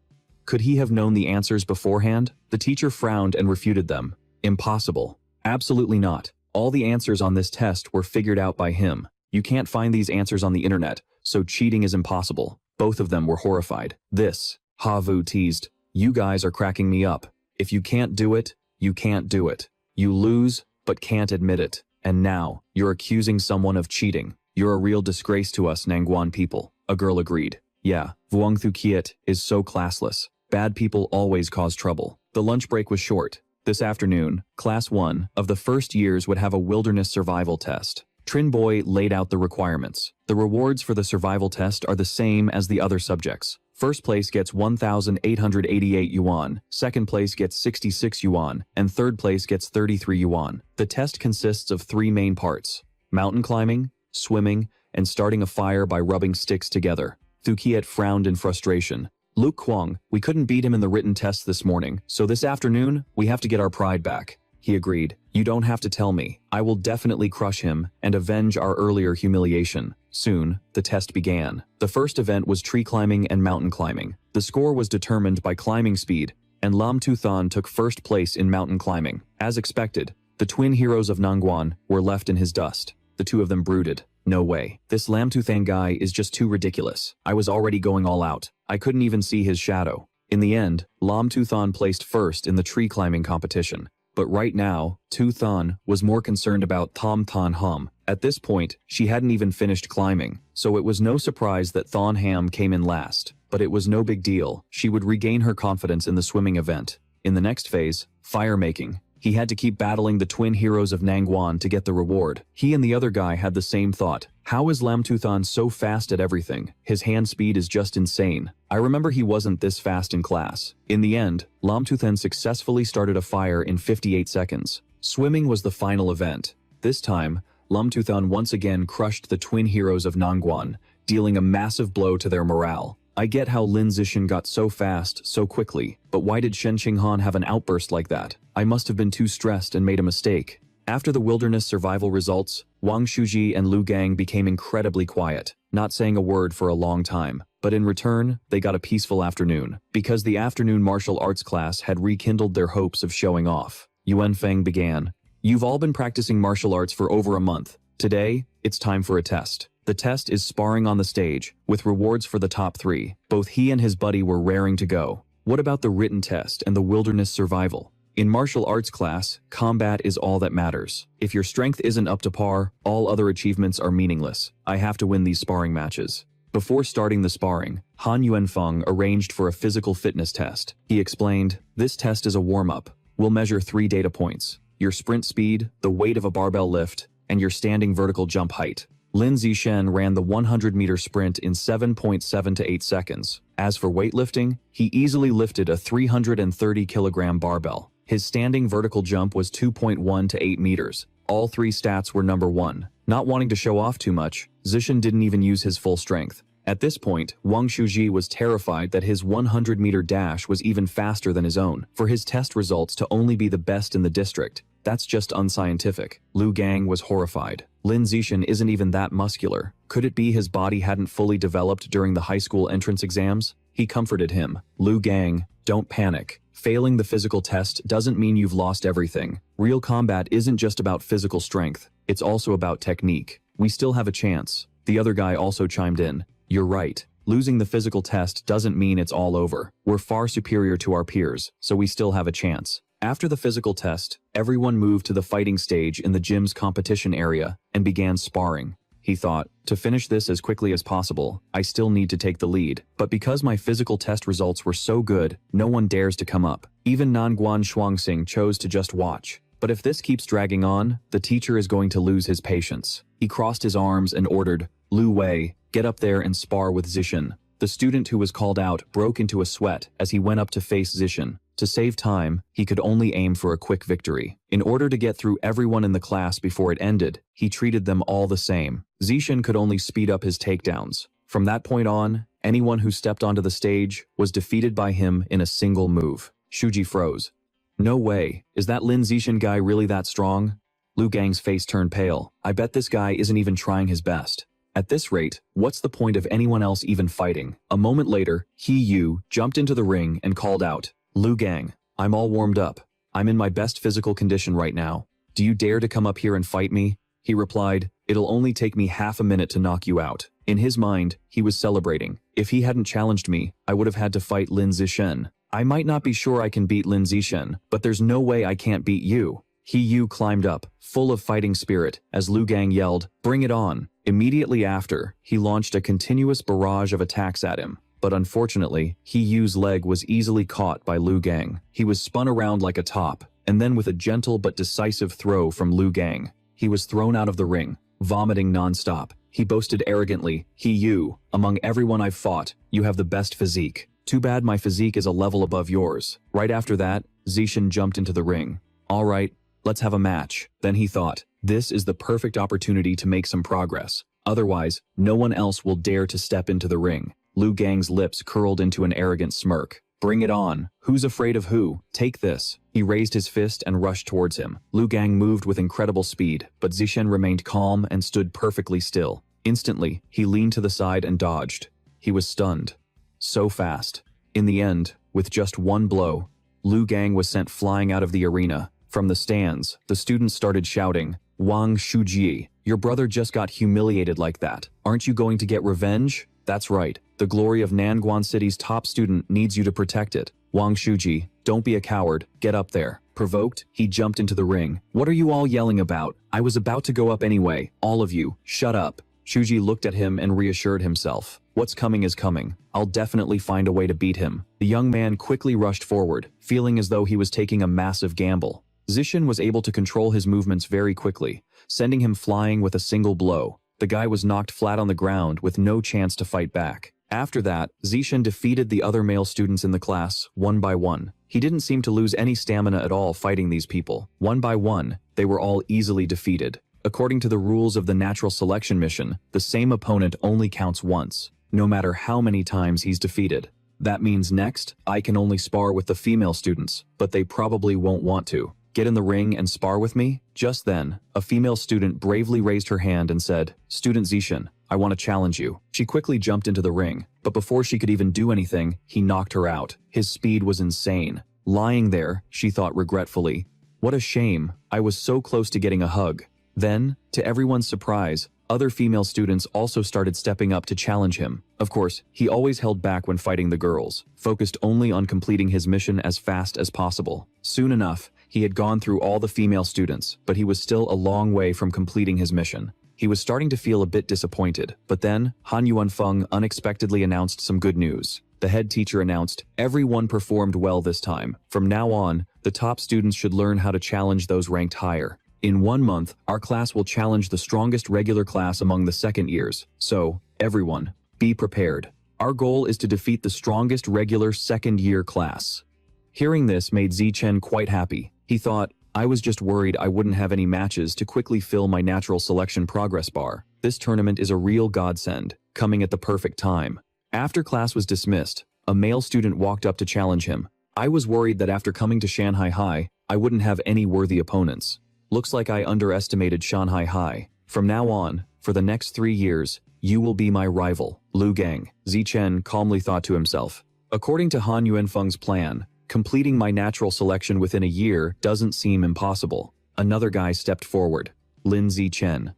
Could he have known the answers beforehand? The teacher frowned and refuted them. Impossible. Absolutely not. All the answers on this test were figured out by him. You can't find these answers on the internet, so cheating is impossible. Both of them were horrified. This, Havu teased. You guys are cracking me up. If you can't do it, you can't do it. You lose, but can't admit it. And now, you're accusing someone of cheating. You're a real disgrace to us Nangguan people. A girl agreed. Yeah, Vuong Thu Kiet is so classless. Bad people always cause trouble. The lunch break was short. This afternoon, Class 1 of the first years would have a wilderness survival test. Trin Boy laid out the requirements. The rewards for the survival test are the same as the other subjects. First place gets 1,888 yuan, second place gets 66 yuan, and third place gets 33 yuan. The test consists of 3 main parts: mountain climbing, swimming, and starting a fire by rubbing sticks together. Thu Kiet frowned in frustration. Luke Kwong, we couldn't beat him in the written test this morning, so this afternoon, we have to get our pride back. He agreed. You don't have to tell me. I will definitely crush him and avenge our earlier humiliation. Soon, the test began. The first event was tree climbing and mountain climbing. The score was determined by climbing speed, and Lam Tu Than took first place in mountain climbing. As expected, the twin heroes of Nangguan were left in his dust. The two of them brooded. No way. This Lam Tu Than guy is just too ridiculous. I was already going all out. I couldn't even see his shadow. In the end, Lam Tu Than placed first in the tree climbing competition. But right now, Tu Than was more concerned about Tham Than Hum. At this point, she hadn't even finished climbing, so it was no surprise that Than Ham came in last. But it was no big deal. She would regain her confidence in the swimming event. In the next phase, fire making. He had to keep battling the twin heroes of Nangguan to get the reward. He and the other guy had the same thought. How is Lam Tu Than so fast at everything? His hand speed is just insane. I remember he wasn't this fast in class. In the end, Lam Tu Than successfully started a fire in 58 seconds. Swimming was the final event. This time, Lam Tu Than once again crushed the twin heroes of Nangguan, dealing a massive blow to their morale. I get how Lin Zixin got so fast, so quickly, but why did Shen Qinghan have an outburst like that? I must have been too stressed and made a mistake. After the wilderness survival results, Wang Shuji and Lu Gang became incredibly quiet, not saying a word for a long time. But in return, they got a peaceful afternoon, because the afternoon martial arts class had rekindled their hopes of showing off. Yuan Feng began. You've all been practicing martial arts for over a month. Today, it's time for a test. The test is sparring on the stage, with rewards for the top 3. Both he and his buddy were raring to go. What about the written test and the wilderness survival? In martial arts class, combat is all that matters. If your strength isn't up to par, all other achievements are meaningless. I have to win these sparring matches. Before starting the sparring, Han Yuanfeng arranged for a physical fitness test. He explained, this test is a warm-up. We'll measure 3 data points: your sprint speed, the weight of a barbell lift, and your standing vertical jump height. Lin Zixin ran the 100-meter sprint in 7.7 to 8 seconds. As for weightlifting, he easily lifted a 330-kilogram barbell. His standing vertical jump was 2.1 to 8 meters. All 3 stats were number 1. Not wanting to show off too much, Zixin didn't even use his full strength. At this point, Wang Shuji was terrified that his 100-meter dash was even faster than his own. For his test results to only be the best in the district, that's just unscientific. Lu Gang was horrified. Lin Zixin isn't even that muscular. Could it be his body hadn't fully developed during the high school entrance exams? He comforted him. Lu Gang, don't panic. Failing the physical test doesn't mean you've lost everything. Real combat isn't just about physical strength. It's also about technique. We still have a chance. The other guy also chimed in. You're right. Losing the physical test doesn't mean it's all over. We're far superior to our peers, so we still have a chance. After the physical test, everyone moved to the fighting stage in the gym's competition area and began sparring. He thought, to finish this as quickly as possible, I still need to take the lead. But because my physical test results were so good, no one dares to come up. Even Nanguan Shuangxing chose to just watch. But if this keeps dragging on, the teacher is going to lose his patience. He crossed his arms and ordered, Lu Wei, get up there and spar with Zixin. The student who was called out broke into a sweat as he went up to face Zixin. To save time, he could only aim for a quick victory. In order to get through everyone in the class before it ended, he treated them all the same. Zixin could only speed up his takedowns. From that point on, anyone who stepped onto the stage was defeated by him in a single move. Shuji froze. No way, is that Lin Zixin guy really that strong? Lu Gang's face turned pale. I bet this guy isn't even trying his best. At this rate, what's the point of anyone else even fighting? A moment later, Yu jumped into the ring and called out, "Lu Gang, I'm all warmed up. I'm in my best physical condition right now. Do you dare to come up here and fight me?" He replied, "It'll only take me half a minute to knock you out." In his mind, he was celebrating. If he hadn't challenged me, I would have had to fight Lin Zishen. I might not be sure I can beat Lin Zishen, but there's no way I can't beat you. Yu climbed up, full of fighting spirit, as Lu Gang yelled, "Bring it on." Immediately after, he launched a continuous barrage of attacks at him. But unfortunately, Yu's leg was easily caught by Lu Gang. He was spun around like a top, and then with a gentle but decisive throw from Lu Gang, he was thrown out of the ring, vomiting non-stop. He boasted arrogantly, "Yu, among everyone I've fought, you have the best physique. Too bad my physique is a level above yours." Right after that, Zishen jumped into the ring. "All right, let's have a match." Then he thought, this is the perfect opportunity to make some progress. Otherwise, no one else will dare to step into the ring. Lu Gang's lips curled into an arrogant smirk. "Bring it on. Who's afraid of who? Take this." He raised his fist and rushed towards him. Lu Gang moved with incredible speed, but Zishen remained calm and stood perfectly still. Instantly, he leaned to the side and dodged. He was stunned. So fast. In the end, with just one blow, Lu Gang was sent flying out of the arena. From the stands, the students started shouting, "Wang Shuji, your brother just got humiliated like that. Aren't you going to get revenge?" "That's right. The glory of Nanguan City's top student needs you to protect it. Wang Shuji, don't be a coward. Get up there." Provoked, he jumped into the ring. "What are you all yelling about? I was about to go up anyway. All of you, shut up." Shuji looked at him and reassured himself. "What's coming is coming. I'll definitely find a way to beat him." The young man quickly rushed forward, feeling as though he was taking a massive gamble. Zishen was able to control his movements very quickly, sending him flying with a single blow. The guy was knocked flat on the ground with no chance to fight back. After that, Zishen defeated the other male students in the class, one by one. He didn't seem to lose any stamina at all fighting these people. One by one, they were all easily defeated. According to the rules of the natural selection mission, the same opponent only counts once, no matter how many times he's defeated. That means next, I can only spar with the female students, but they probably won't want to. "Get in the ring and spar with me?" Just then, a female student bravely raised her hand and said, "Student Zishen, I want to challenge you." She quickly jumped into the ring, but before she could even do anything, he knocked her out. His speed was insane. Lying there, she thought regretfully, "What a shame, I was so close to getting a hug." Then, to everyone's surprise, other female students also started stepping up to challenge him. Of course, he always held back when fighting the girls, focused only on completing his mission as fast as possible. Soon enough, he had gone through all the female students, but he was still a long way from completing his mission. He was starting to feel a bit disappointed, but then Han Yuanfeng unexpectedly announced some good news. The head teacher announced, "Everyone performed well this time. From now on, the top students should learn how to challenge those ranked higher. In 1 month, our class will challenge the strongest regular class among the second years. So, everyone, be prepared. Our goal is to defeat the strongest regular second-year class." Hearing this made Zichen quite happy. He thought, "I was just worried I wouldn't have any matches to quickly fill my natural selection progress bar. This tournament is a real godsend, coming at the perfect time." After class was dismissed, a male student walked up to challenge him. "I was worried that after coming to Shanghai High, I wouldn't have any worthy opponents. Looks like I underestimated Shanghai High. From now on, for the next 3 years, you will be my rival, Lu Gang." Zichen calmly thought to himself. According to Han Yuanfeng's plan, completing my natural selection within a year doesn't seem impossible. Another guy stepped forward. Lin Zichen.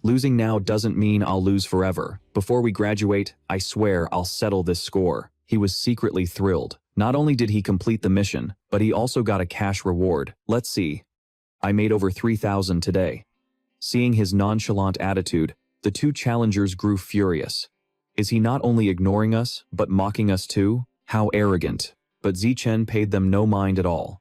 "Losing now doesn't mean I'll lose forever. Before we graduate, I swear I'll settle this score." He was secretly thrilled. Not only did he complete the mission, but he also got a cash reward. "Let's see. I made over 3,000 today." Seeing his nonchalant attitude, the two challengers grew furious. Is he not only ignoring us, but mocking us too? How arrogant. But Zichen paid them no mind at all.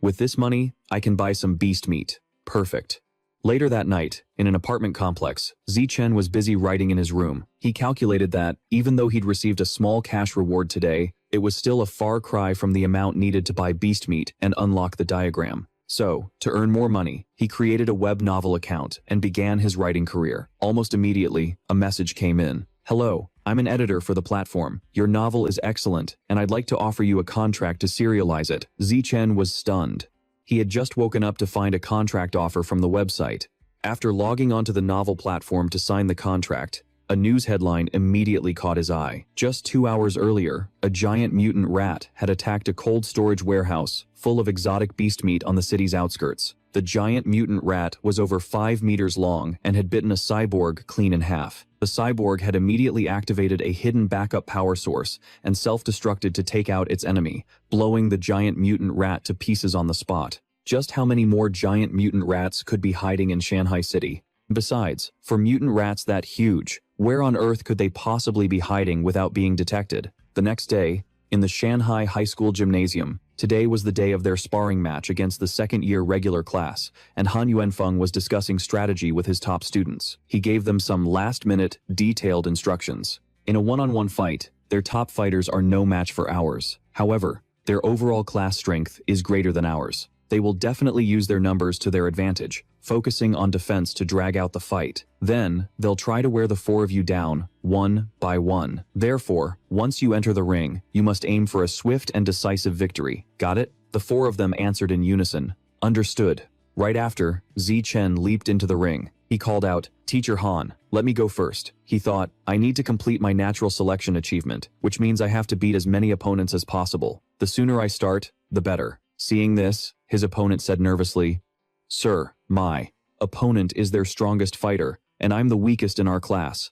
"With this money, I can buy some beast meat. Perfect." Later that night, in an apartment complex, Zichen was busy writing in his room. He calculated that, even though he'd received a small cash reward today, it was still a far cry from the amount needed to buy beast meat and unlock the diagram. So, to earn more money, he created a web novel account and began his writing career. Almost immediately, a message came in. "Hello, I'm an editor for the platform. Your novel is excellent, and I'd like to offer you a contract to serialize it." Zichen was stunned. He had just woken up to find a contract offer from the website. After logging onto the novel platform to sign the contract, A news headline immediately caught his eye. Just 2 hours earlier, a giant mutant rat had attacked a cold storage warehouse full of exotic beast meat on the city's outskirts. The giant mutant rat was over 5 meters long and had bitten a cyborg clean in half. The cyborg had immediately activated a hidden backup power source and self-destructed to take out its enemy, blowing the giant mutant rat to pieces on the spot. Just how many more giant mutant rats could be hiding in Shanghai City? Besides, for mutant rats that huge, where on earth could they possibly be hiding without being detected? The next day, in the Shanghai High School gymnasium, today was the day of their sparring match against the second-year regular class, and Han Yuanfeng was discussing strategy with his top students. He gave them some last-minute, detailed instructions. In a one-on-one fight, their top fighters are no match for ours. However, their overall class strength is greater than ours. They will definitely use their numbers to their advantage, focusing on defense to drag out the fight. Then, they'll try to wear the 4 of you down, one by one. Therefore, once you enter the ring, you must aim for a swift and decisive victory. Got it? The 4 of them answered in unison. Understood. Right after, Chen leaped into the ring. He called out, "Teacher Han, let me go first." He thought, "I need to complete my natural selection achievement, which means I have to beat as many opponents as possible. The sooner I start, the better." Seeing this, his opponent said nervously, "Sir, my opponent is their strongest fighter, and I'm the weakest in our class.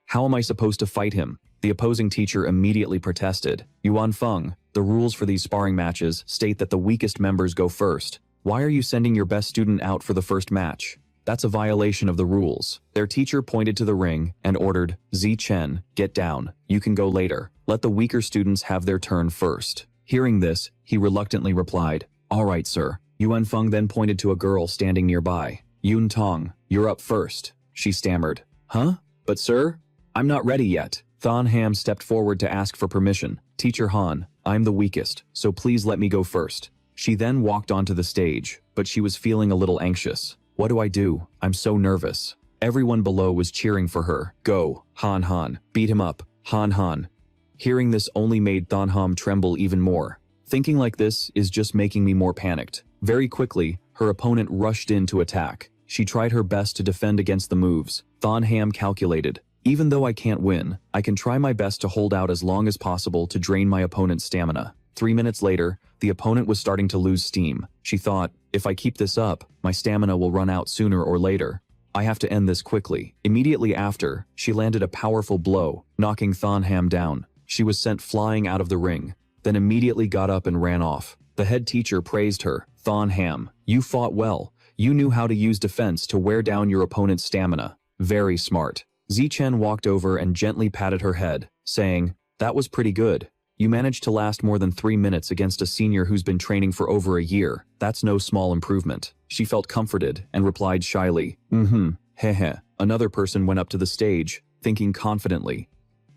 How am I supposed to fight him?" The opposing teacher immediately protested. "Yuanfeng, the rules for these sparring matches state that the weakest members go first. Why are you sending your best student out for the first match? That's a violation of the rules." Their teacher pointed to the ring and ordered, "Chen, get down. You can go later. Let the weaker students have their turn first." Hearing this, he reluctantly replied, "All right, sir." Yuanfeng then pointed to a girl standing nearby. "Yun Tong, you're up first," she stammered. "Huh? But sir, I'm not ready yet." Thon Ham stepped forward to ask for permission. "Teacher Han, I'm the weakest, so please let me go first." She then walked onto the stage, but she was feeling a little anxious. "What do I do? I'm so nervous." Everyone below was cheering for her. "Go, Han Han, beat him up, Han Han." Hearing this only made Thon Ham tremble even more. Thinking like this is just making me more panicked. Very quickly, her opponent rushed in to attack. She tried her best to defend against the moves. Thon Ham calculated, "Even though I can't win, I can try my best to hold out as long as possible to drain my opponent's stamina." 3 minutes later, the opponent was starting to lose steam. She thought, "If I keep this up, my stamina will run out sooner or later. I have to end this quickly." Immediately after, she landed a powerful blow, knocking Thon Ham down. She was sent flying out of the ring, then immediately got up and ran off. The head teacher praised her. "Thon Ham, you fought well. You knew how to use defense to wear down your opponent's stamina. Very smart." Chen walked over and gently patted her head, saying, "That was pretty good. You managed to last more than 3 minutes against a senior who's been training for over a year. That's no small improvement." She felt comforted and replied shyly, Heh. Another person went up to the stage, thinking confidently,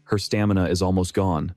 "Her stamina is almost gone.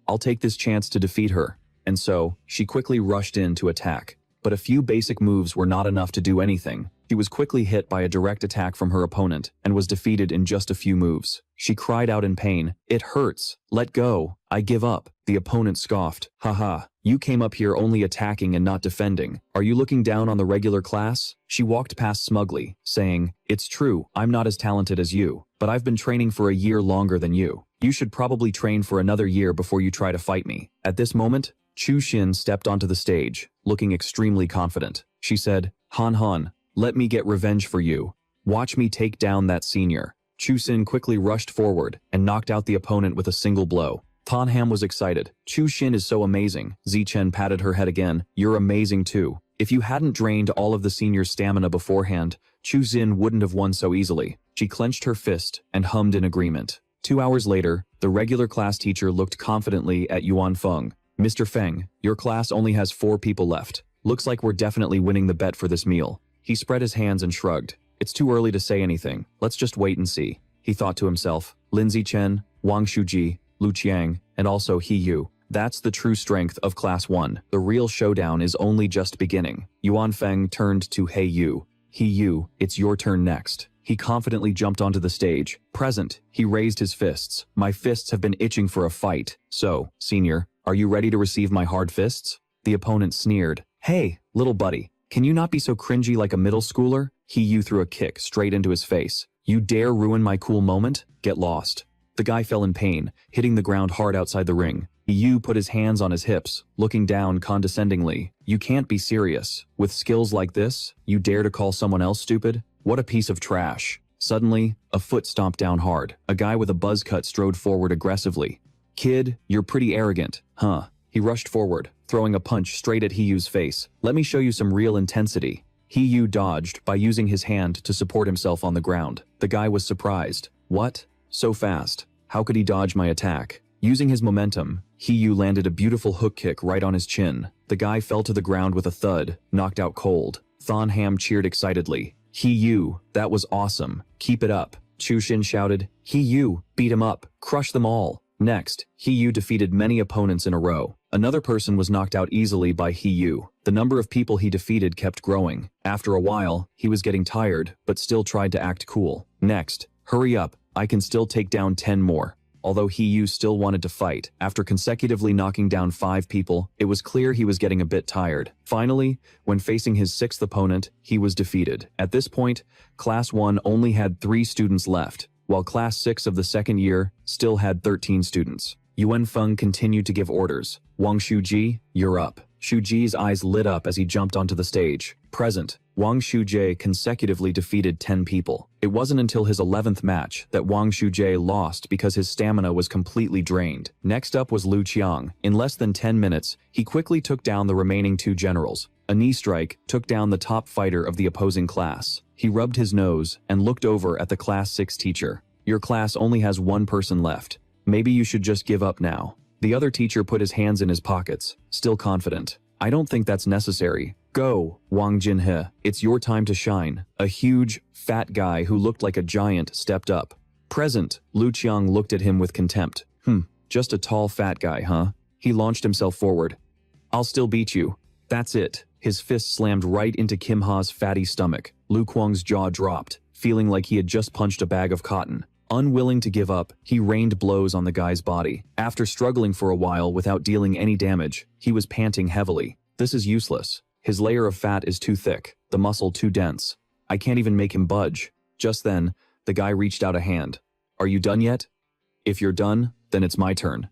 I'll take this chance to defeat her." And so, she quickly rushed in to attack. But a few basic moves were not enough to do anything. She was quickly hit by a direct attack from her opponent and was defeated in just a few moves. She cried out in pain, "It hurts. Let go. I give up." The opponent scoffed, "Haha, you came up here only attacking and not defending. Are you looking down on the regular class?" She walked past smugly, saying, "It's true, I'm not as talented as you, but I've been training for a year longer than you. You should probably train for another year before you try to fight me." At this moment, Chu Xin stepped onto the stage, looking extremely confident. She said, Han Han, let me get revenge for you. Watch me take down that senior." Chu Xin quickly rushed forward and knocked out the opponent with a single blow. Thon Ham was excited. "Chu Xin is so amazing." Chen patted her head again. "You're amazing too. If you hadn't drained all of the senior's stamina beforehand, Chu Xin wouldn't have won so easily." She clenched her fist and hummed in agreement. 2 hours later, the regular class teacher looked confidently at Yuan Feng. "Mr. Feng, your class only has 4 people left. Looks like we're definitely winning the bet for this meal." He spread his hands and shrugged. "It's too early to say anything. Let's just wait and see." He thought to himself, Lindsay Chen, Wang Shuji, Lu Qiang, and also He Yu. That's the true strength of Class 1. The real showdown is only just beginning. Yuan Feng turned to He Yu. "He Yu, it's your turn next." He confidently jumped onto the stage. Present, he raised his fists. "My fists have been itching for a fight. So, senior, are you ready to receive my hard fists?" The opponent sneered. "Hey, little buddy, can you not be so cringy like a middle schooler?" He Yu threw a kick straight into his face. You dare ruin my cool moment? Get lost. The guy fell in pain, hitting the ground hard outside the ring. Yu put his hands on his hips, looking down condescendingly. You can't be serious. With skills like this, you dare to call someone else stupid? What a piece of trash. Suddenly, a foot stomped down hard. A guy with a buzz cut strode forward aggressively. Kid, you're pretty arrogant, huh? He rushed forward, throwing a punch straight at Hiyu's face. Let me show you some real intensity. Hiyu dodged by using his hand to support himself on the ground. The guy was surprised. What? So fast. How could he dodge my attack? Using his momentum, Hiyu landed a beautiful hook kick right on his chin. The guy fell to the ground with a thud, knocked out cold. Thonham cheered excitedly. Hiyu, that was awesome. Keep it up. Chushin shouted. Hiyu, beat him up. Crush them all. Next, Hiyu defeated many opponents in a row. Another person was knocked out easily by Hiyu. The number of people he defeated kept growing. After a while, he was getting tired, but still tried to act cool. Next, hurry up, I can still take down 10 more. Although Hiyu still wanted to fight, after consecutively knocking down 5 people, it was clear he was getting a bit tired. Finally, when facing his 6th opponent, he was defeated. At this point, Class 1 only had 3 students left, while Class 6 of the second year still had 13 students. Yuan Feng continued to give orders. Wang Shuji, you're up. Shuji's eyes lit up as he jumped onto the stage. Present, Wang Shujie consecutively defeated 10 people. It wasn't until his 11th match that Wang Shujie lost because his stamina was completely drained. Next up was Lu Qiang. In less than 10 minutes, he quickly took down the remaining 2 generals. A knee strike took down the top fighter of the opposing class. He rubbed his nose and looked over at the Class 6 teacher. Your class only has 1 person left. Maybe you should just give up now. The other teacher put his hands in his pockets, still confident. I don't think that's necessary. Go, Wang Jinhe. It's your time to shine. A huge, fat guy who looked like a giant stepped up. Present, Lu Qiang looked at him with contempt. Just a tall fat guy, huh? He launched himself forward. I'll still beat you. That's it. His fist slammed right into Kim Ha's fatty stomach. Lu Kuang's jaw dropped, feeling like he had just punched a bag of cotton. Unwilling to give up, he rained blows on the guy's body. After struggling for a while without dealing any damage, he was panting heavily. This is useless. His layer of fat is too thick, the muscle too dense. I can't even make him budge. Just then, the guy reached out a hand. Are you done yet? If you're done, then it's my turn.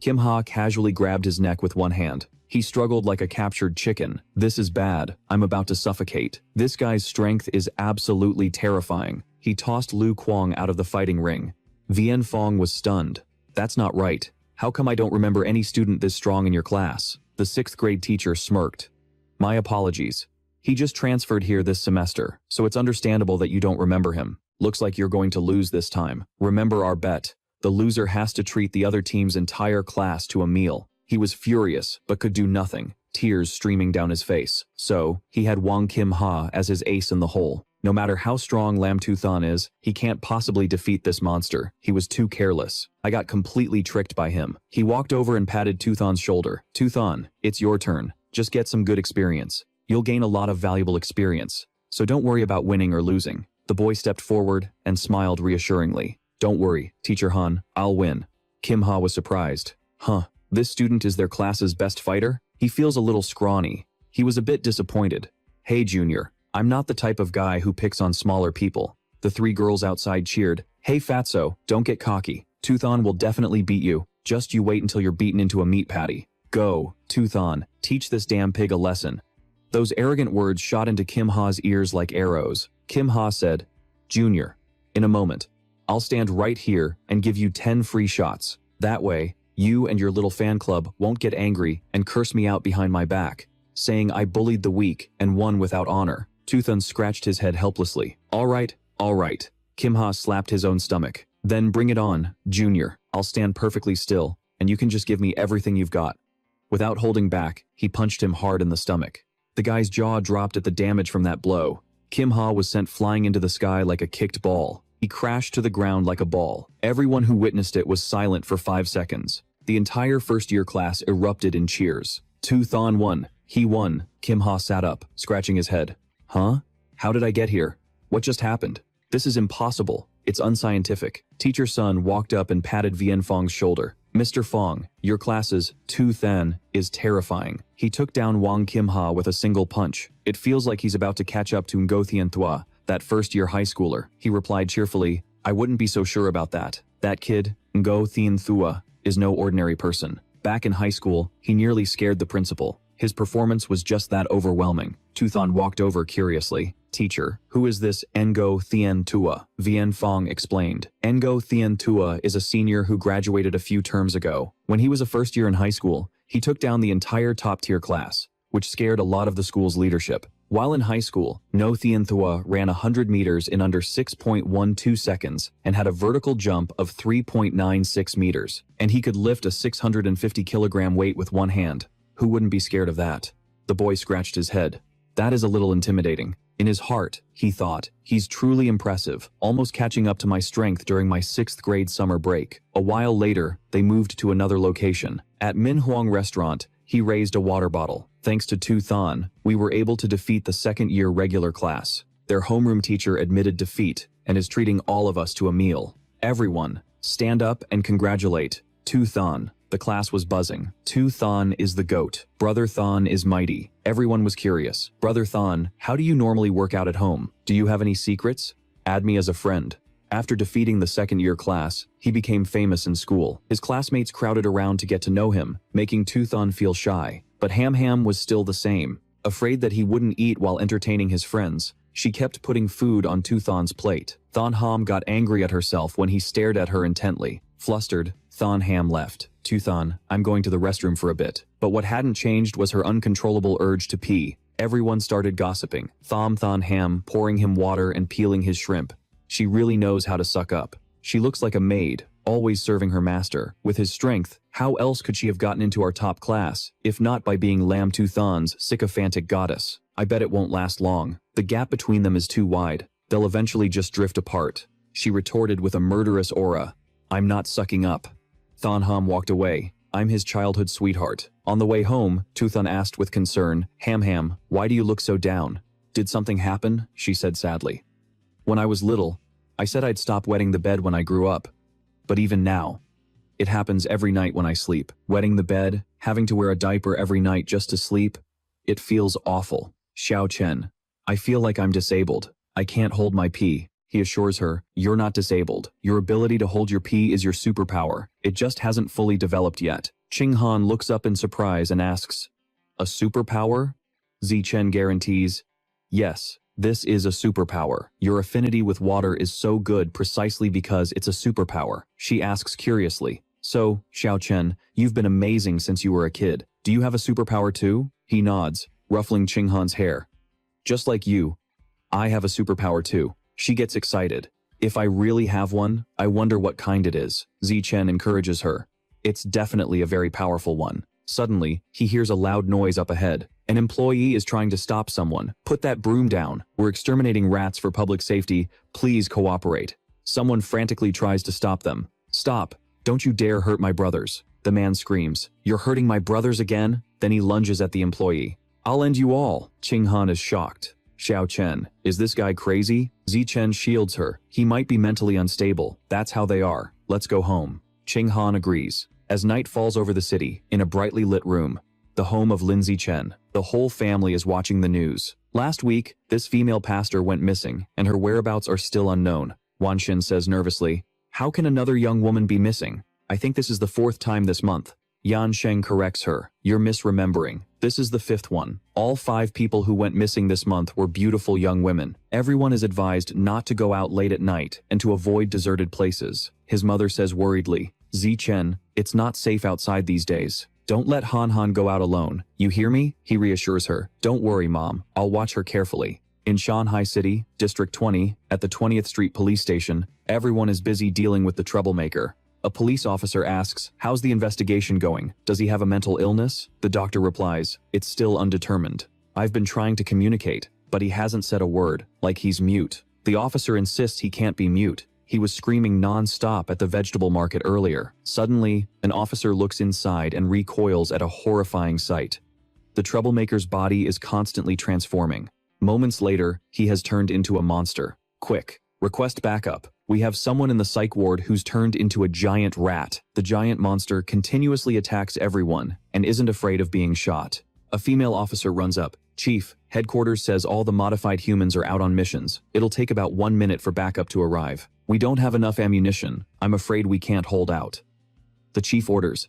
Kim Ha casually grabbed his neck with one hand. He struggled like a captured chicken. This is bad. I'm about to suffocate. This guy's strength is absolutely terrifying. He tossed Lu Kuang out of the fighting ring. Vian Fong was stunned. That's not right. How come I don't remember any student this strong in your class? The 6th grade teacher smirked. My apologies. He just transferred here this semester, so it's understandable that you don't remember him. Looks like you're going to lose this time. Remember our bet. The loser has to treat the other team's entire class to a meal. He was furious, but could do nothing, tears streaming down his face. So, he had Wang Kim Ha as his ace in the hole. No matter how strong Lam Tuthan is, he can't possibly defeat this monster. He was too careless. I got completely tricked by him. He walked over and patted Tuthan's shoulder. Tuthan, it's your turn. Just get some good experience. You'll gain a lot of valuable experience. So don't worry about winning or losing. The boy stepped forward and smiled reassuringly. Don't worry, Teacher Han, I'll win. Kim Ha was surprised. This student is their class's best fighter? He feels a little scrawny. He was a bit disappointed. Hey, Junior. I'm not the type of guy who picks on smaller people. The 3 girls outside cheered. Hey Fatso, don't get cocky. Tuthan will definitely beat you. Just you wait until you're beaten into a meat patty. Go, Tuthan, teach this damn pig a lesson. Those arrogant words shot into Kim Ha's ears like arrows. Kim Ha said, Junior, in a moment, I'll stand right here and give you 10 free shots. That way, you and your little fan club won't get angry and curse me out behind my back, saying I bullied the weak and won without honor. Tuthan scratched his head helplessly. All right. Kim Ha slapped his own stomach. Then bring it on, Junior. I'll stand perfectly still, and you can just give me everything you've got. Without holding back, he punched him hard in the stomach. The guy's jaw dropped at the damage from that blow. Kim Ha was sent flying into the sky like a kicked ball. He crashed to the ground like a ball. Everyone who witnessed it was silent for 5 seconds. The entire first-year class erupted in cheers. Tuthan won. He won. Kim Ha sat up, scratching his head. Huh? How did I get here? What just happened? This is impossible. It's unscientific. Teacher Sun walked up and patted Vian Fong's shoulder. Mr. Fong, your class's Tuthan is terrifying. He took down Wang Kim Ha with a single punch. It feels like he's about to catch up to Ngothian Thua. That first-year high schooler, he replied cheerfully. I wouldn't be so sure about that. That kid, Ngo Thien Thua, is no ordinary person. Back in high school, he nearly scared the principal. His performance was just that overwhelming. Tuthon walked over curiously. Teacher, who is this Ngo Thien Tua? Vien Fong explained. Ngo Thien Tua is a senior who graduated a few terms ago. When he was a first year in high school, he took down the entire top-tier class, which scared a lot of the school's leadership. While in high school, Ngo Thien Thua ran 100 meters in under 6.12 seconds and had a vertical jump of 3.96 meters. And he could lift a 650-kilogram weight with one hand. Who wouldn't be scared of that? The boy scratched his head. That is a little intimidating. In his heart, he thought, he's truly impressive, almost catching up to my strength during my 6th grade summer break. A while later, they moved to another location. At Min Huang restaurant, he raised a water bottle. Thanks to Tu Thon, we were able to defeat the second-year regular class. Their homeroom teacher admitted defeat and is treating all of us to a meal. Everyone, stand up and congratulate Tu Thon. The class was buzzing. Tu Thon is the GOAT. Brother Thon is mighty. Everyone was curious. Brother Thon, how do you normally work out at home? Do you have any secrets? Add me as a friend. After defeating the second-year class, he became famous in school. His classmates crowded around to get to know him, making Tu Thon feel shy. But Ham Ham was still the same. Afraid that he wouldn't eat while entertaining his friends, she kept putting food on Tu Thon's plate. Thon Ham got angry at herself when he stared at her intently. Flustered, Thon Ham left. Tu Thon, I'm going to the restroom for a bit. But what hadn't changed was her uncontrollable urge to pee. Everyone started gossiping. Thon Ham pouring him water and peeling his shrimp. She really knows how to suck up. She looks like a maid, always serving her master. With his strength, how else could she have gotten into our top class, if not by being Lam Tu Thon's sycophantic goddess? I bet it won't last long. The gap between them is too wide. They'll eventually just drift apart. She retorted with a murderous aura. I'm not sucking up. Thon Ham walked away. I'm his childhood sweetheart. On the way home, Tu Thon asked with concern, Ham Ham, why do you look so down? Did something happen? She said sadly. When I was little, I said I'd stop wetting the bed when I grew up. But even now, it happens every night when I sleep. Wetting the bed, having to wear a diaper every night just to sleep, it feels awful. Xiao Chen, I feel like I'm disabled. I can't hold my pee. He assures her, you're not disabled. Your ability to hold your pee is your superpower. It just hasn't fully developed yet. Ching Han looks up in surprise and asks, a superpower? Zi Chen guarantees, yes, this is a superpower. Your affinity with water is so good precisely because it's a superpower. She asks curiously, so, Xiao Chen, you've been amazing since you were a kid. Do you have a superpower too? He nods, ruffling Ching Han's hair. Just like you, I have a superpower too. She gets excited. If I really have one, I wonder what kind it is. Zi Chen encourages her. It's definitely a very powerful one. Suddenly, he hears a loud noise up ahead. An employee is trying to stop someone. Put that broom down. We're exterminating rats for public safety. Please cooperate. Someone frantically tries to stop them. Stop. Don't you dare hurt my brothers. The man screams. You're hurting my brothers again? Then he lunges at the employee. I'll end you all. Ching Han is shocked. Xiao Chen, is this guy crazy? Zi Chen shields her. He might be mentally unstable. That's how they are. Let's go home. Ching Han agrees. As night falls over the city, in a brightly lit room, the home of Lin Zi Chen, the whole family is watching the news. Last week, this female pastor went missing, and her whereabouts are still unknown. Wan Xin says nervously, how can another young woman be missing? I think this is the 4th time this month. Yan Sheng corrects her. You're misremembering. This is the 5th one. All 5 people who went missing this month were beautiful young women. Everyone is advised not to go out late at night and to avoid deserted places. His mother says worriedly, Zi Chen, it's not safe outside these days. Don't let Han Han go out alone. You hear me? He reassures her. Don't worry, Mom. I'll watch her carefully. In Shanghai City, District 20, at the 20th Street Police Station, everyone is busy dealing with the troublemaker. A police officer asks, how's the investigation going? Does he have a mental illness? The doctor replies, it's still undetermined. I've been trying to communicate, but he hasn't said a word, like he's mute. The officer insists he can't be mute. He was screaming non-stop at the vegetable market earlier. Suddenly, an officer looks inside and recoils at a horrifying sight. The troublemaker's body is constantly transforming. Moments later, he has turned into a monster. Quick, request backup. We have someone in the psych ward who's turned into a giant rat. The giant monster continuously attacks everyone and isn't afraid of being shot. A female officer runs up. Chief, headquarters says all the modified humans are out on missions. It'll take about 1 minute for backup to arrive. We don't have enough ammunition. I'm afraid we can't hold out. The chief orders.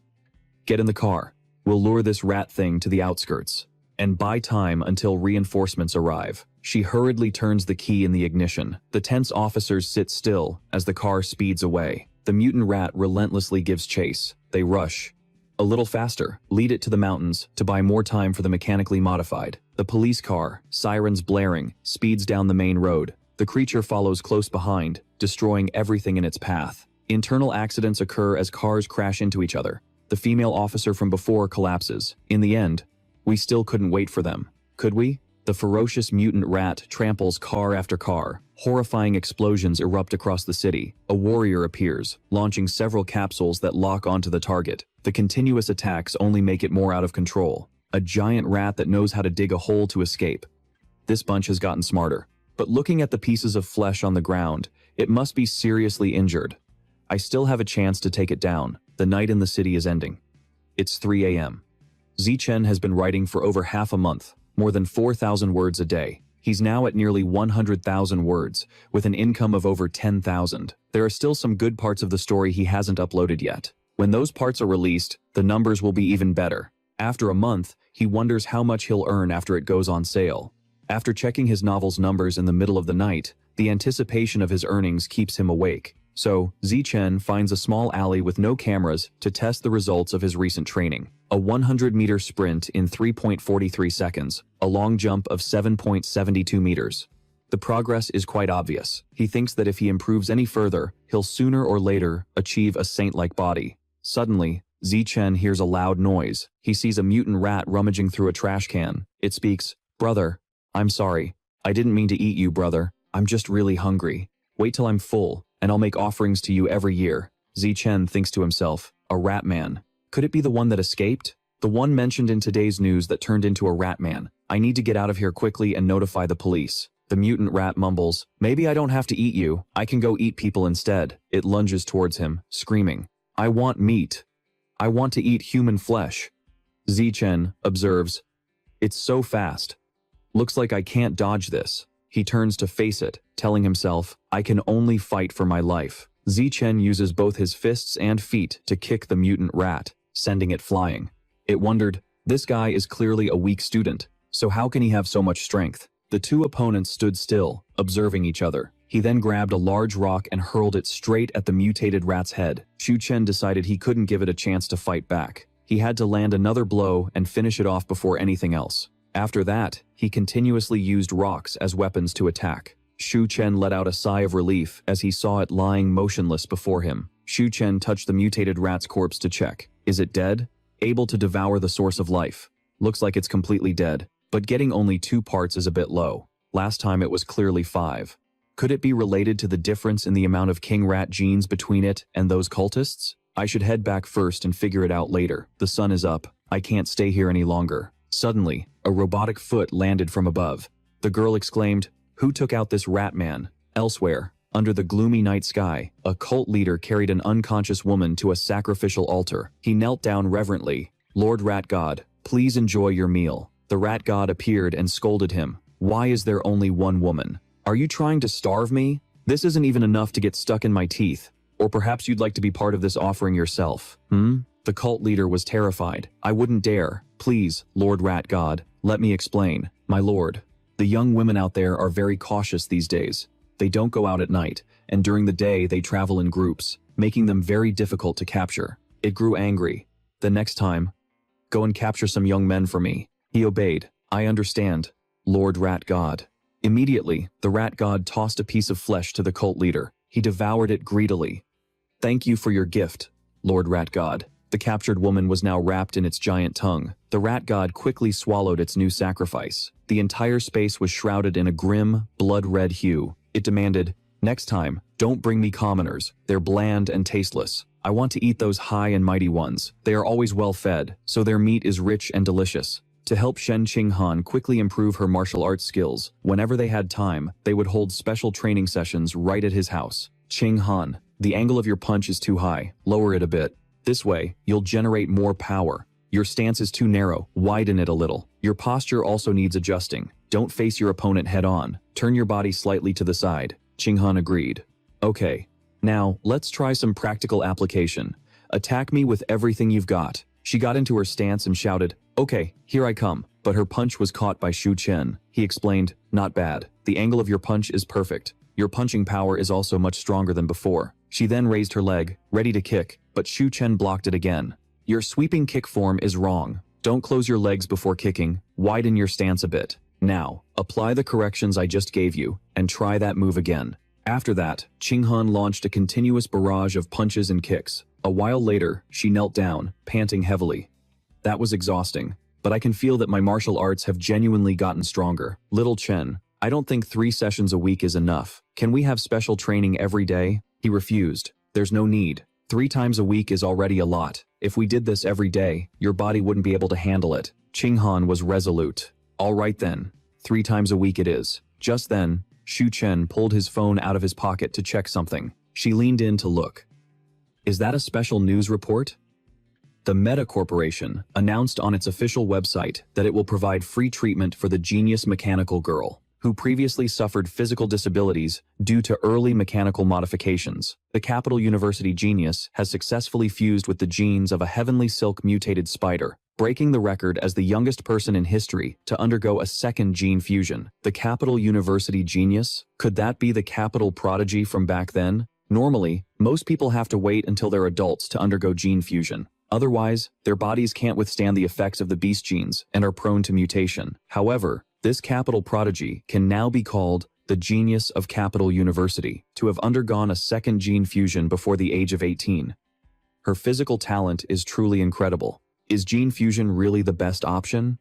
Get in the car. We'll lure this rat thing to the outskirts. And buy time until reinforcements arrive. She hurriedly turns the key in the ignition. The tense officers sit still as the car speeds away. The mutant rat relentlessly gives chase. They rush. A little faster, lead it to the mountains to buy more time for the mechanically modified. The police car, sirens blaring, speeds down the main road. The creature follows close behind, destroying everything in its path. Internal accidents occur as cars crash into each other. The female officer from before collapses. In the end, we still couldn't wait for them, could we? The ferocious mutant rat tramples car after car. Horrifying explosions erupt across the city. A warrior appears, launching several capsules that lock onto the target. The continuous attacks only make it more out of control. A giant rat that knows how to dig a hole to escape. This bunch has gotten smarter. But looking at the pieces of flesh on the ground, it must be seriously injured. I still have a chance to take it down. The night in the city is ending. It's 3 a.m. Zichen has been writing for over half a month, more than 4,000 words a day. He's now at nearly 100,000 words, with an income of over 10,000. There are still some good parts of the story he hasn't uploaded yet. When those parts are released, the numbers will be even better. After a month, he wonders how much he'll earn after it goes on sale. After checking his novel's numbers in the middle of the night, the anticipation of his earnings keeps him awake. So, Zichen finds a small alley with no cameras to test the results of his recent training. A 100-meter sprint in 3.43 seconds, a long jump of 7.72 meters. The progress is quite obvious. He thinks that if he improves any further, he'll sooner or later achieve a saint-like body. Suddenly, Zichen hears a loud noise. He sees a mutant rat rummaging through a trash can. It speaks, "Brother, I'm sorry. I didn't mean to eat you, brother. I'm just really hungry. Wait till I'm full, and I'll make offerings to you every year." Zichen thinks to himself, a rat man. Could it be the one that escaped? The one mentioned in today's news that turned into a rat man. I need to get out of here quickly and notify the police. The mutant rat mumbles, "Maybe I don't have to eat you. I can go eat people instead." It lunges towards him, screaming, "I want meat. I want to eat human flesh." Zichen observes, "It's so fast. Looks like I can't dodge this." He turns to face it, telling himself, "I can only fight for my life." Zichen uses both his fists and feet to kick the mutant rat, sending it flying. It wondered, this guy is clearly a weak student, so how can he have so much strength? The two opponents stood still, observing each other. He then grabbed a large rock and hurled it straight at the mutated rat's head. Shu Chen decided he couldn't give it a chance to fight back. He had to land another blow and finish it off before anything else. After that, he continuously used rocks as weapons to attack. Shu Chen let out a sigh of relief as he saw it lying motionless before him. Shu Chen touched the mutated rat's corpse to check. Is it dead? Able to devour the source of life. Looks like it's completely dead, but getting only 2 parts is a bit low. Last time it was clearly 5. Could it be related to the difference in the amount of king rat genes between it and those cultists? I should head back first and figure it out later. The sun is up. I can't stay here any longer. Suddenly, a robotic foot landed from above. The girl exclaimed, "Who took out this rat man?" Elsewhere, under the gloomy night sky, a cult leader carried an unconscious woman to a sacrificial altar. He knelt down reverently. "Lord Rat God, please enjoy your meal." The rat god appeared and scolded him. "Why is there only one woman? Are you trying to starve me? This isn't even enough to get stuck in my teeth. Or perhaps you'd like to be part of this offering yourself, hmm?" The cult leader was terrified. "I wouldn't dare. Please, Lord Rat God, let me explain. My lord, the young women out there are very cautious these days. They don't go out at night, and during the day they travel in groups, making them very difficult to capture." It grew angry. "The next time, go and capture some young men for me." He obeyed. "I understand, Lord Rat God." Immediately, the rat god tossed a piece of flesh to the cult leader. He devoured it greedily. "Thank you for your gift, Lord Rat God." The captured woman was now wrapped in its giant tongue. The rat god quickly swallowed its new sacrifice. The entire space was shrouded in a grim, blood-red hue. It demanded, "Next time, don't bring me commoners. They're bland and tasteless. I want to eat those high and mighty ones. They are always well-fed, so their meat is rich and delicious." To help Shen Qinghan quickly improve her martial arts skills, whenever they had time, they would hold special training sessions right at his house. "Qinghan, the angle of your punch is too high. Lower it a bit. This way, you'll generate more power." Your stance is too narrow, widen it a little. Your posture also needs adjusting. Don't face your opponent head on. Turn your body slightly to the side. Chinghan agreed. Okay. Now, let's try some practical application. Attack me with everything you've got. She got into her stance and shouted, okay, here I come. But her punch was caught by Shu Chen. He explained, not bad. The angle of your punch is perfect. Your punching power is also much stronger than before. She then raised her leg, ready to kick, but Shu Chen blocked it again. Your sweeping kick form is wrong. Don't close your legs before kicking. Widen your stance a bit. Now, apply the corrections I just gave you, and try that move again. After that, Chinghan launched a continuous barrage of punches and kicks. A while later, she knelt down, panting heavily. That was exhausting, but I can feel that my martial arts have genuinely gotten stronger. Little Chen, I don't think 3 sessions a week is enough. Can we have special training every day? He refused. There's no need. 3 times a week is already a lot. If we did this every day, your body wouldn't be able to handle it. Chinghan was resolute. All right then. 3 times a week it is. Just then, Shu Chen pulled his phone out of his pocket to check something. She leaned in to look. Is that a special news report? The Meta Corporation announced on its official website that it will provide free treatment for the genius mechanical girl, who previously suffered physical disabilities due to early mechanical modifications. The Capital University genius has successfully fused with the genes of a heavenly silk mutated spider, breaking the record as the youngest person in history to undergo a second gene fusion. The Capital University genius? Could that be the Capital prodigy from back then? Normally, most people have to wait until they're adults to undergo gene fusion. Otherwise, their bodies can't withstand the effects of the beast genes and are prone to mutation. However, this Capital prodigy can now be called the genius of Capital University, to have undergone a second gene fusion before the age of 18. Her physical talent is truly incredible. Is gene fusion really the best option?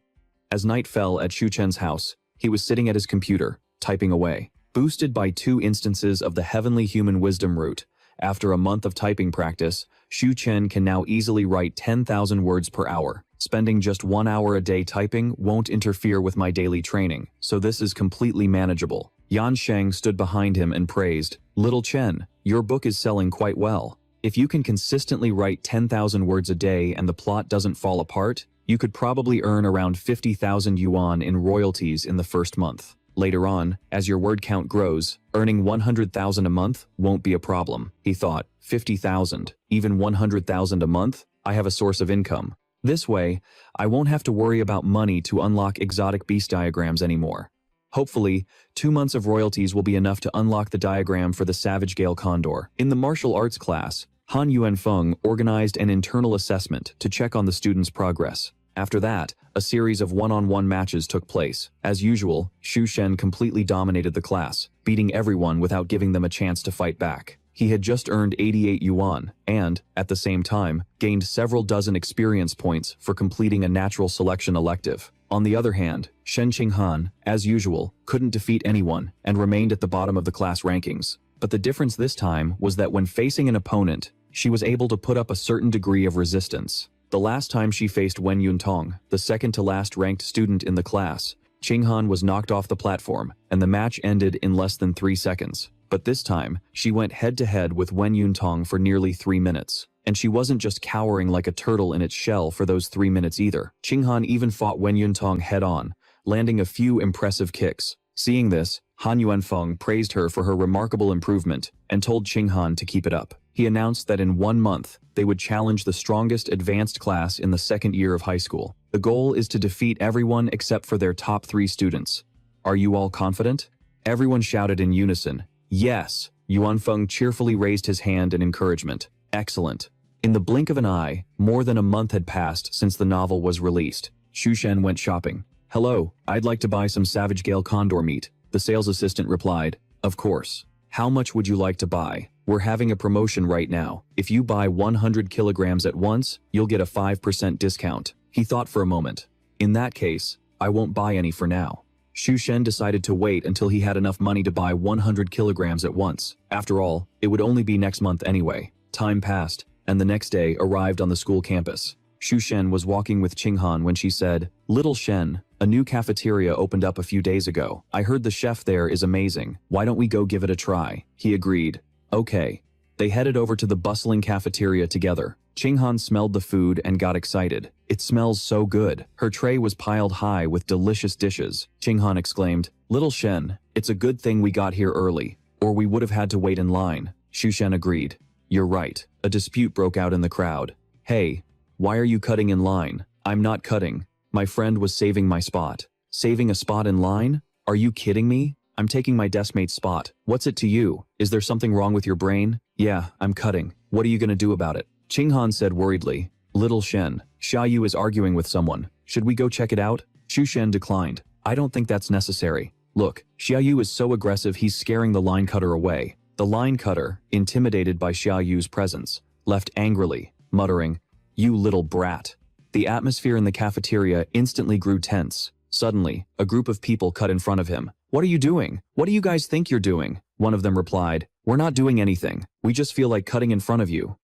As night fell at Shu Chen's house, he was sitting at his computer, typing away. Boosted by 2 instances of the heavenly human wisdom root, after a month of typing practice, Shu Chen can now easily write 10,000 words per hour. Spending just 1 hour a day typing won't interfere with my daily training, so this is completely manageable. Yan Sheng stood behind him and praised, Little Chen, your book is selling quite well. If you can consistently write 10,000 words a day and the plot doesn't fall apart, you could probably earn around 50,000 yuan in royalties in the first month. Later on, as your word count grows, earning 100,000 a month won't be a problem. He thought, 50,000, even 100,000 a month? I have a source of income. This way, I won't have to worry about money to unlock exotic beast diagrams anymore. Hopefully, 2 months of royalties will be enough to unlock the diagram for the Savage Gale Condor. In the martial arts class, Han Yuanfeng organized an internal assessment to check on the students' progress. After that, a series of one-on-one matches took place. As usual, Shu Shen completely dominated the class, beating everyone without giving them a chance to fight back. He had just earned 88 yuan and, at the same time, gained several dozen experience points for completing a natural selection elective. On the other hand, Shen Qinghan, as usual, couldn't defeat anyone and remained at the bottom of the class rankings. But the difference this time was that when facing an opponent, she was able to put up a certain degree of resistance. The last time she faced Wen Yuntong, the second to last ranked student in the class, Qinghan was knocked off the platform, and the match ended in less than 3 seconds. But this time, she went head-to-head with Wen Yuntong for nearly 3 minutes. And she wasn't just cowering like a turtle in its shell for those 3 minutes either. Qinghan even fought Wen Yuntong head-on, landing a few impressive kicks. Seeing this, Han Yuanfeng praised her for her remarkable improvement and told Qinghan to keep it up. He announced that in 1 month, they would challenge the strongest advanced class in the second year of high school. The goal is to defeat everyone except for their top 3 students. Are you all confident? Everyone shouted in unison, yes. Yuanfeng cheerfully raised his hand in encouragement. Excellent. In the blink of an eye, more than a month had passed since the novel was released. Shu Shen went shopping. Hello, I'd like to buy some Savage Gale Condor meat. The sales assistant replied, of course. How much would you like to buy? We're having a promotion right now. If you buy 100 kilograms at once, you'll get a 5% discount. He thought for a moment. In that case, I won't buy any for now. Shu Shen decided to wait until he had enough money to buy 100 kilograms at once. After all, it would only be next month anyway. Time passed, and the next day arrived on the school campus. Shu Shen was walking with Qinghan when she said, Little Shen, a new cafeteria opened up a few days ago. I heard the chef there is amazing. Why don't we go give it a try? He agreed. Okay. They headed over to the bustling cafeteria together. Qinghan smelled the food and got excited. It smells so good. Her tray was piled high with delicious dishes. Qinghan exclaimed, "Little Shen, it's a good thing we got here early, or we would have had to wait in line." Xu Shen agreed. "You're right." A dispute broke out in the crowd. "Hey, why are you cutting in line?" "I'm not cutting. My friend was saving my spot." "Saving a spot in line? Are you kidding me? I'm taking my deskmate's spot. What's it to you? Is there something wrong with your brain?" "Yeah, I'm cutting. What are you gonna do about it?" Qinghan said worriedly. "Little Shen, Xiaoyu is arguing with someone. Should we go check it out?" Xu Shen declined. "I don't think that's necessary. Look, Xiaoyu is so aggressive he's scaring the line cutter away." The line cutter, intimidated by Xiaoyu's presence, left angrily, muttering, "You little brat." The atmosphere in the cafeteria instantly grew tense. Suddenly, a group of people cut in front of him. "What are you doing? What do you guys think you're doing?" One of them replied, "We're not doing anything. We just feel like cutting in front of you."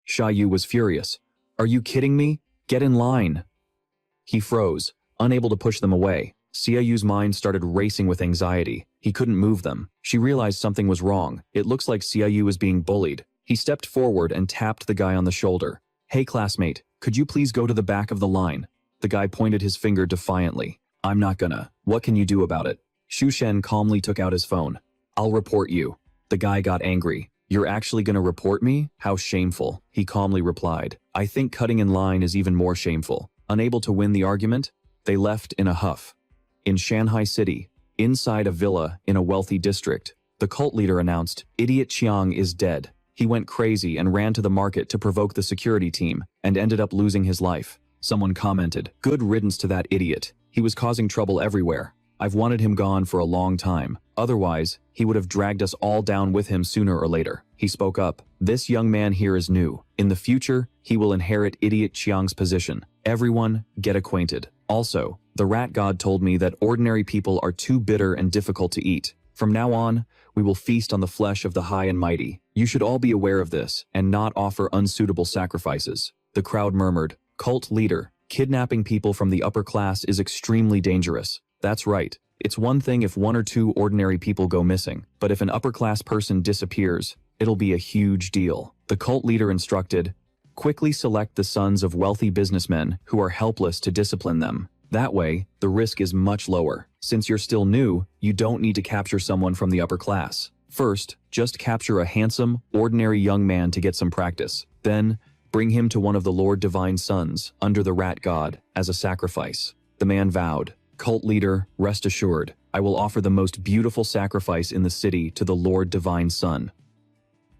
Xiaoyu was furious. "Are you kidding me? Get in line." He froze, unable to push them away. Xiaoyu's mind started racing with anxiety. He couldn't move them. She realized something was wrong. It looks like Xiaoyu was being bullied. He stepped forward and tapped the guy on the shoulder. "Hey classmate, could you please go to the back of the line?" The guy pointed his finger defiantly. "I'm not gonna. What can you do about it?" Xu Shen calmly took out his phone. "I'll report you." The guy got angry. "You're actually gonna report me? How shameful," he calmly replied. "I think cutting in line is even more shameful." Unable to win the argument, they left in a huff. In Shanghai City, inside a villa in a wealthy district, the cult leader announced, "Idiot Chiang is dead." He went crazy and ran to the market to provoke the security team, and ended up losing his life. Someone commented, "Good riddance to that idiot. He was causing trouble everywhere. I've wanted him gone for a long time. Otherwise, he would have dragged us all down with him sooner or later." He spoke up. "This young man here is new. In the future, he will inherit Idiot Chiang's position. Everyone, get acquainted. Also, the rat god told me that ordinary people are too bitter and difficult to eat. From now on, we will feast on the flesh of the high and mighty. You should all be aware of this, and not offer unsuitable sacrifices." The crowd murmured, "Cult leader, kidnapping people from the upper class is extremely dangerous." That's right. It's one thing if one or two ordinary people go missing, but if an upper-class person disappears, it'll be a huge deal. The cult leader instructed, "Quickly select the sons of wealthy businessmen who are helpless to discipline them. That way, the risk is much lower. Since you're still new, you don't need to capture someone from the upper class. First, just capture a handsome, ordinary young man to get some practice. Then, bring him to one of the Lord Divine Sons, under the rat god, as a sacrifice." The man vowed, "Cult leader, rest assured, I will offer the most beautiful sacrifice in the city to the Lord Divine Sun."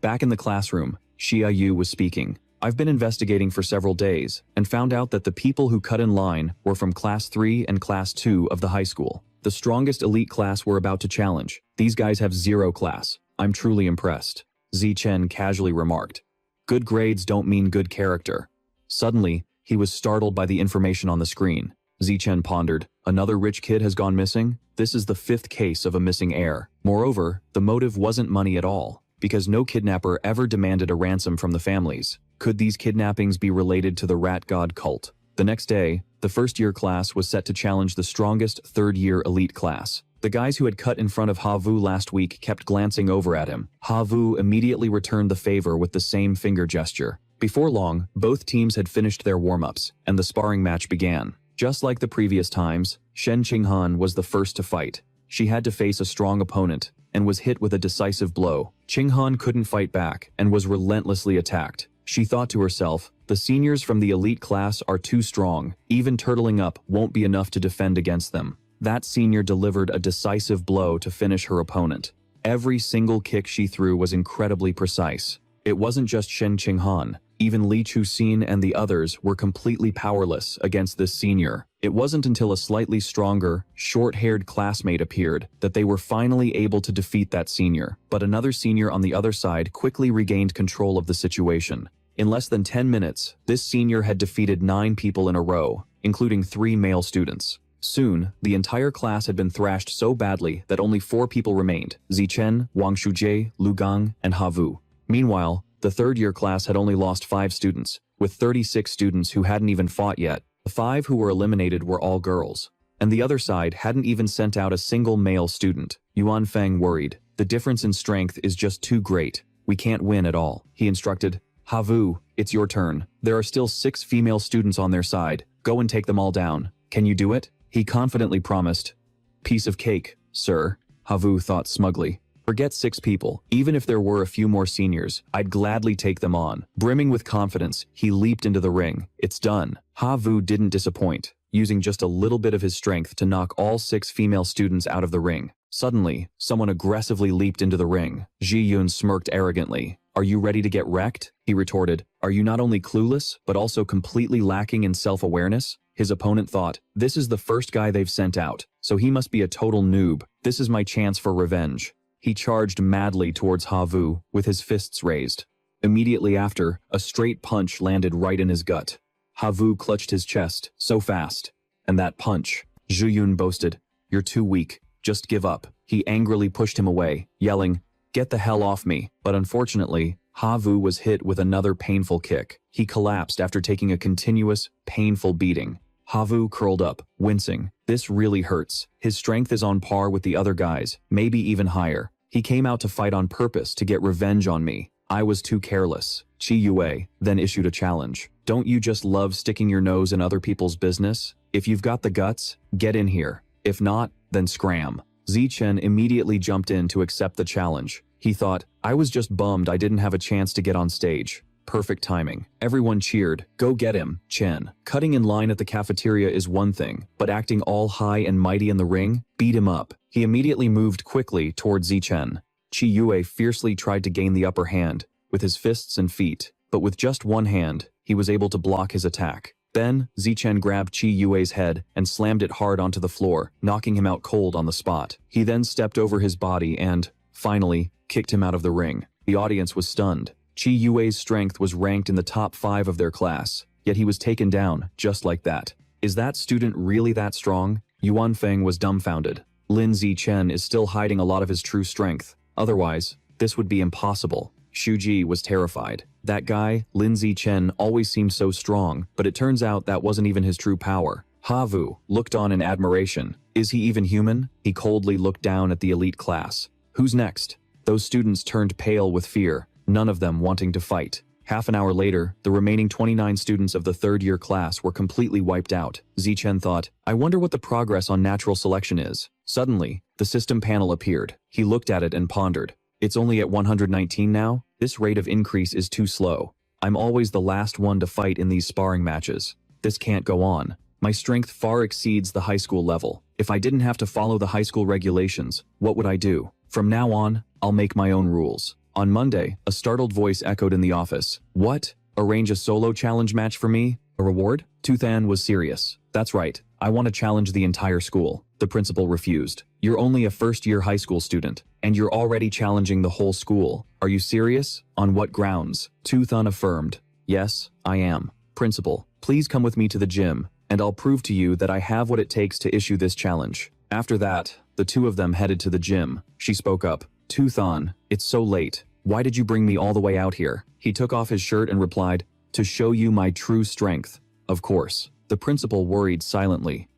Back in the classroom, Xia Yu was speaking. "I've been investigating for several days, and found out that the people who cut in line were from Class 3 and Class 2 of the high school. The strongest elite class we're about to challenge. These guys have 0 class. I'm truly impressed," Zi Chen casually remarked. "Good grades don't mean good character." Suddenly, he was startled by the information on the screen. Zi Chen pondered, "Another rich kid has gone missing? This is the 5th case of a missing heir. Moreover, the motive wasn't money at all, because no kidnapper ever demanded a ransom from the families. Could these kidnappings be related to the rat god cult?" The next day, the first-year class was set to challenge the strongest third-year elite class. The guys who had cut in front of Ha Vu last week kept glancing over at him. Ha Vu immediately returned the favor with the same finger gesture. Before long, both teams had finished their warm-ups, and the sparring match began. Just like the previous times, Shen Qinghan was the first to fight. She had to face a strong opponent, and was hit with a decisive blow. Qinghan couldn't fight back, and was relentlessly attacked. She thought to herself, "The seniors from the elite class are too strong. Even turtling up won't be enough to defend against them." That senior delivered a decisive blow to finish her opponent. Every single kick she threw was incredibly precise. It wasn't just Shen Qinghan. Even Li Chuxin and the others were completely powerless against this senior. It wasn't until a slightly stronger, short-haired classmate appeared that they were finally able to defeat that senior. But another senior on the other side quickly regained control of the situation. In less than 10 minutes, this senior had defeated 9 people in a row, including 3 male students. Soon, the entire class had been thrashed so badly that only 4 people remained: Zichen, Wang Shujie, Lu Gang, and Ha Vu. Meanwhile, the third-year class had only lost 5 students, with 36 students who hadn't even fought yet. The 5 who were eliminated were all girls, and the other side hadn't even sent out a single male student. Yuan Feng worried. "The difference in strength is just too great. We can't win at all," he instructed. "Ha Vu, it's your turn. There are still 6 female students on their side. Go and take them all down. Can you do it? He confidently promised. Piece of cake, sir, Havu thought smugly. Forget 6 people. Even if there were a few more seniors, I'd gladly take them on. Brimming with confidence, he leaped into the ring. It's done. Havu didn't disappoint, using just a little bit of his strength to knock all 6 female students out of the ring. Suddenly, someone aggressively leaped into the ring. Ji Yun smirked arrogantly. Are you ready to get wrecked? He retorted. Are you not only clueless, but also completely lacking in self-awareness? His opponent thought, this is the first guy they've sent out, so he must be a total noob. This is my chance for revenge. He charged madly towards Havu, with his fists raised. Immediately after, a straight punch landed right in his gut. Havu clutched his chest, so fast. And that punch, Zhu Yun boasted, you're too weak, just give up. He angrily pushed him away, yelling, get the hell off me. But unfortunately, Havu was hit with another painful kick. He collapsed after taking a continuous, painful beating. Havu curled up, wincing. This really hurts. His strength is on par with the other guys, maybe even higher. He came out to fight on purpose to get revenge on me. I was too careless. Chi Yue then issued a challenge. Don't you just love sticking your nose in other people's business? If you've got the guts, get in here. If not, then scram. Zichen immediately jumped in to accept the challenge. He thought, I was just bummed I didn't have a chance to get on stage. Perfect timing. Everyone cheered. Go get him, Chen. Cutting in line at the cafeteria is one thing, but acting all high and mighty in the ring? Beat him up. He immediately moved quickly towards Zichen. Chi Yue fiercely tried to gain the upper hand, with his fists and feet, but with just one hand, he was able to block his attack. Then, Zichen grabbed Chi Yue's head and slammed it hard onto the floor, knocking him out cold on the spot. He then stepped over his body and, finally, kicked him out of the ring. The audience was stunned. Chi Yue's strength was ranked in the top 5 of their class, yet he was taken down just like that. Is that student really that strong? Yuan Feng was dumbfounded. Lin Zichen is still hiding a lot of his true strength. Otherwise, this would be impossible. Shuji was terrified. That guy, Lin Zichen, always seemed so strong, but it turns out that wasn't even his true power. Havu looked on in admiration. Is he even human? He coldly looked down at the elite class. Who's next? Those students turned pale with fear, none of them wanting to fight. Half an hour later, the remaining 29 students of the 3rd-year class were completely wiped out. Zichen thought, I wonder what the progress on natural selection is. Suddenly, the system panel appeared. He looked at it and pondered. It's only at 119 now? This rate of increase is too slow. I'm always the last one to fight in these sparring matches. This can't go on. My strength far exceeds the high school level. If I didn't have to follow the high school regulations, what would I do? From now on, I'll make my own rules. On Monday, a startled voice echoed in the office. What? Arrange a solo challenge match for me? A reward? Tuthan was serious. That's right. I want to challenge the entire school. The principal refused. You're only a first-year high school student, and you're already challenging the whole school. Are you serious? On what grounds? Tuthan affirmed. Yes, I am. Principal, please come with me to the gym, and I'll prove to you that I have what it takes to issue this challenge. After that, the two of them headed to the gym. She spoke up. Tuthan, it's so late. Why did you bring me all the way out here? He took off his shirt and replied, to show you my true strength. Of course. The principal worried silently.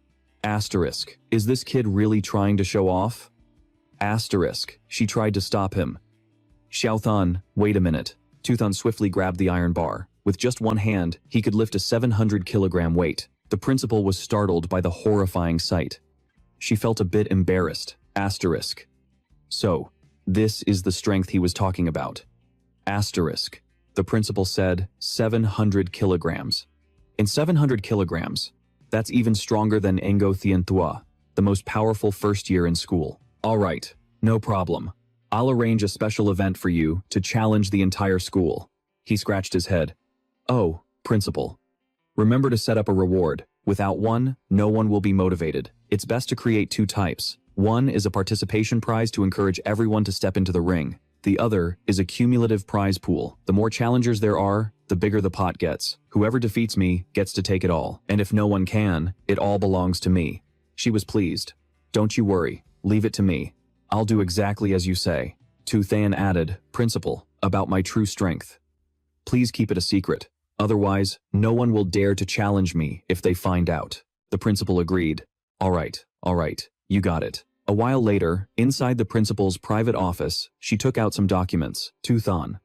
Asterisk. Is this kid really trying to show off? Asterisk. She tried to stop him. Xiaothan, wait a minute. Tuthan swiftly grabbed the iron bar. With just one hand, he could lift a 700-kilogram weight. The principal was startled by the horrifying sight. She felt a bit embarrassed. Asterisk. So, this is the strength he was talking about. Asterisk. The principal said 700 kilograms. In 700 kilograms, that's even stronger than Engo Thianthua, the most powerful first year in school. All right, no problem. I'll arrange a special event for you to challenge the entire school. He scratched his head. Oh, principal. Remember to set up a reward. Without one, no one will be motivated. It's best to create 2 types. One is a participation prize to encourage everyone to step into the ring. The other is a cumulative prize pool. The more challengers there are, the bigger the pot gets. Whoever defeats me gets to take it all. And if no one can, it all belongs to me. She was pleased. Don't you worry. Leave it to me. I'll do exactly as you say. Tuthan added, Principal, about my true strength. Please keep it a secret. Otherwise, no one will dare to challenge me if they find out. The principal agreed. All right, you got it. A while later, inside the principal's private office, she took out some documents. Tuthan,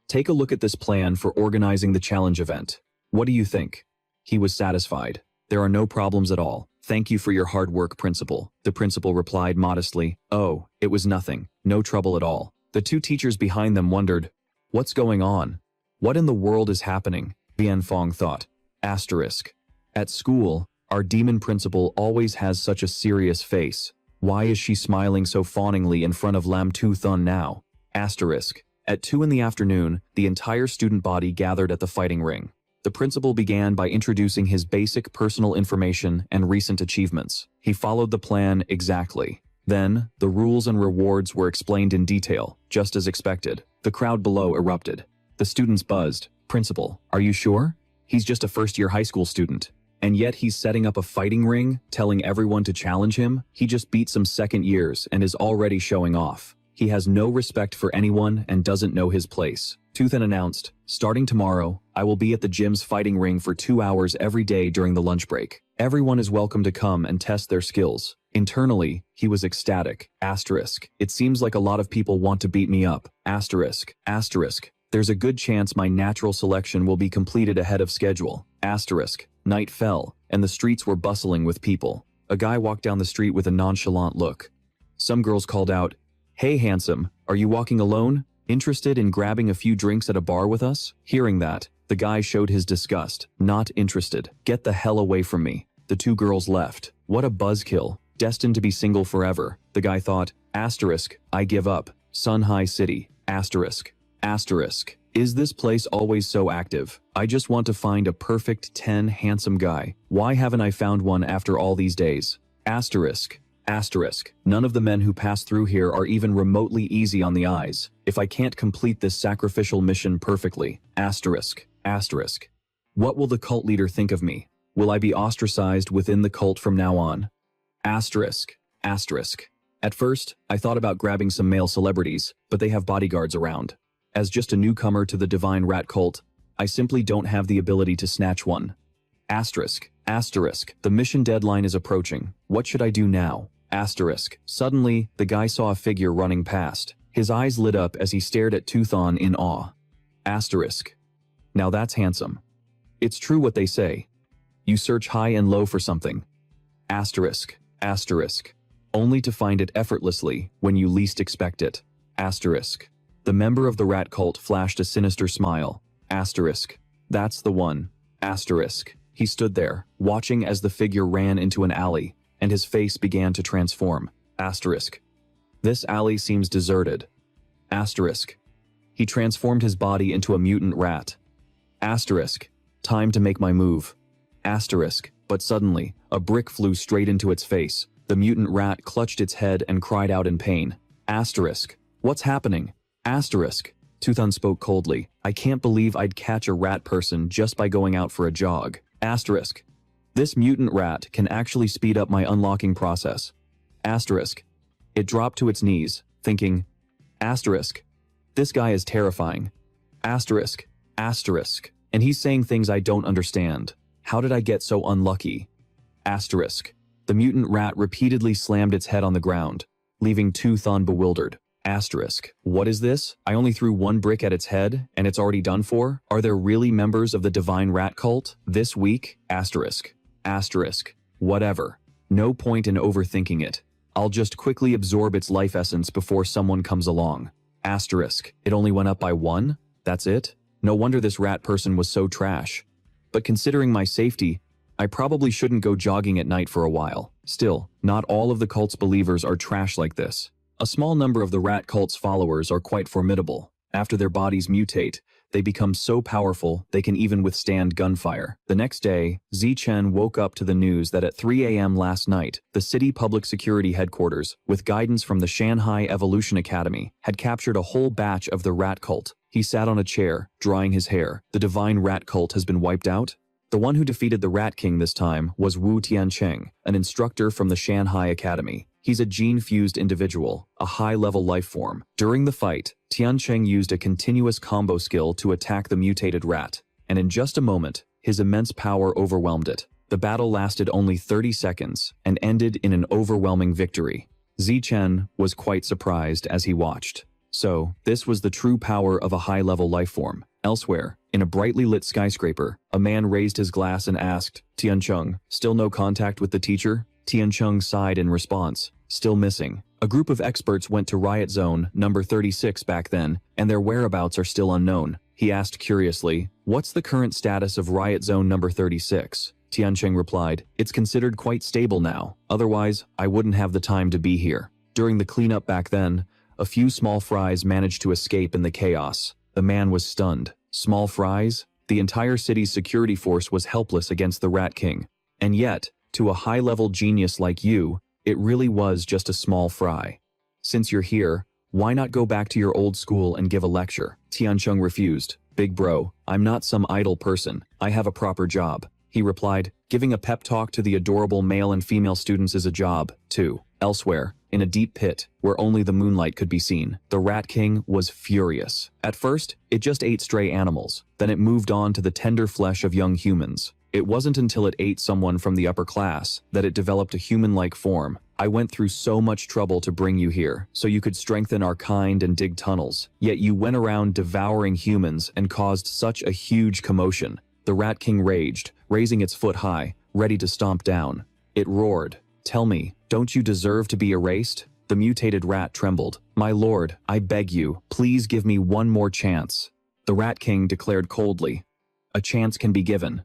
take a look at this plan for organizing the challenge event. What do you think? He was satisfied. There are no problems at all. Thank you for your hard work, principal. The principal replied modestly. Oh, it was nothing. No trouble at all. The two teachers behind them wondered, what's going on? What in the world is happening? Bianfong thought. Asterisk. At school, our demon principal always has such a serious face. Why is she smiling so fawningly in front of Lam Tu Thun now? Asterisk. At 2 in the afternoon, the entire student body gathered at the fighting ring. The principal began by introducing his basic personal information and recent achievements. He followed the plan exactly. Then, the rules and rewards were explained in detail, just as expected. The crowd below erupted. The students buzzed. Principal, are you sure? He's just a first-year high school student. And yet he's setting up a fighting ring, telling everyone to challenge him? He just beat some second years and is already showing off. He has no respect for anyone and doesn't know his place. Toothen announced, starting tomorrow, I will be at the gym's fighting ring for 2 hours every day during the lunch break. Everyone is welcome to come and test their skills. Internally, he was ecstatic. Asterisk. It seems like a lot of people want to beat me up. Asterisk. Asterisk. There's a good chance my natural selection will be completed ahead of schedule. Asterisk. Night fell, and the streets were bustling with people. A guy walked down the street with a nonchalant look. Some girls called out, Hey handsome, are you walking alone? Interested in grabbing a few drinks at a bar with us? Hearing that, the guy showed his disgust. Not interested. Get the hell away from me. The two girls left. What a buzzkill. Destined to be single forever. The guy thought, asterisk, I give up. Sun High City. Asterisk. Asterisk. Is this place always so active? I just want to find a perfect 10 handsome guy. Why haven't I found one after all these days? Asterisk. Asterisk. None of the men who pass through here are even remotely easy on the eyes. If I can't complete this sacrificial mission perfectly. Asterisk. Asterisk. What will the cult leader think of me? Will I be ostracized within the cult from now on? Asterisk. Asterisk. At first, I thought about grabbing some male celebrities, but they have bodyguards around. As just a newcomer to the Divine Rat Cult, I simply don't have the ability to snatch one. Asterisk. Asterisk. The mission deadline is approaching. What should I do now? Asterisk. Suddenly, the guy saw a figure running past. His eyes lit up as he stared at Toothon in awe. Asterisk. Now that's handsome. It's true what they say. You search high and low for something. Asterisk. Asterisk. Only to find it effortlessly when you least expect it. Asterisk. The member of the rat cult flashed a sinister smile. Asterisk. That's the one. Asterisk. He stood there, watching as the figure ran into an alley, and his face began to transform. Asterisk. This alley seems deserted. Asterisk. He transformed his body into a mutant rat. Asterisk. Time to make my move. Asterisk. But suddenly, a brick flew straight into its face. The mutant rat clutched its head and cried out in pain. Asterisk. What's happening? Asterisk. Toothun spoke coldly. I can't believe I'd catch a rat person just by going out for a jog. Asterisk. This mutant rat can actually speed up my unlocking process. Asterisk. It dropped to its knees, thinking, asterisk. This guy is terrifying. Asterisk. Asterisk. And he's saying things I don't understand. How did I get so unlucky? Asterisk. The mutant rat repeatedly slammed its head on the ground, leaving Toothun bewildered. Asterisk. What is this? I only threw one brick at its head, and it's already done for? Are there really members of the Divine Rat Cult? This week? Asterisk. Asterisk. Whatever. No point in overthinking it. I'll just quickly absorb its life essence before someone comes along. Asterisk. It only went up by 1? That's it? No wonder this rat person was so trash. But considering my safety, I probably shouldn't go jogging at night for a while. Still, not all of the cult's believers are trash like this. A small number of the rat cult's followers are quite formidable. After their bodies mutate, they become so powerful they can even withstand gunfire. The next day, Zichen woke up to the news that at 3 a.m. last night, the city public security headquarters, with guidance from the Shanghai Evolution Academy, had captured a whole batch of the rat cult. He sat on a chair, drying his hair. The divine rat cult has been wiped out? The one who defeated the Rat King this time was Wu Tiancheng, an instructor from the Shanghai Academy. He's a gene-fused individual, a high-level life form. During the fight, Tiancheng used a continuous combo skill to attack the mutated rat, and in just a moment, his immense power overwhelmed it. The battle lasted only 30 seconds and ended in an overwhelming victory. Zichen was quite surprised as he watched. So, this was the true power of a high-level life form. Elsewhere, In a brightly lit skyscraper, a man raised his glass and asked, Tiancheng, still no contact with the teacher? Tiancheng sighed in response, still missing. A group of experts went to riot zone number 36 back then, and their whereabouts are still unknown. He asked curiously, what's the current status of riot zone number 36? Tiancheng replied, it's considered quite stable now, otherwise I wouldn't have the time to be here. During the cleanup back then, a few small fries managed to escape in the chaos. The man was stunned. Small fries? The entire city's security force was helpless against the Rat King. And yet, to a high-level genius like you, it really was just a small fry. Since you're here, why not go back to your old school and give a lecture? Tiancheng refused. Big bro, I'm not some idle person. I have a proper job. He replied, giving a pep talk to the adorable male and female students is a job, too. Elsewhere, in a deep pit, where only the moonlight could be seen, the Rat King was furious. At first, it just ate stray animals. Then it moved on to the tender flesh of young humans. It wasn't until it ate someone from the upper class that it developed a human-like form. I went through so much trouble to bring you here, so you could strengthen our kind and dig tunnels. Yet you went around devouring humans and caused such a huge commotion. The Rat King raged, raising its foot high, ready to stomp down. It roared. Tell me, don't you deserve to be erased? The mutated rat trembled. My lord, I beg you, please give me one more chance. The Rat King declared coldly. A chance can be given.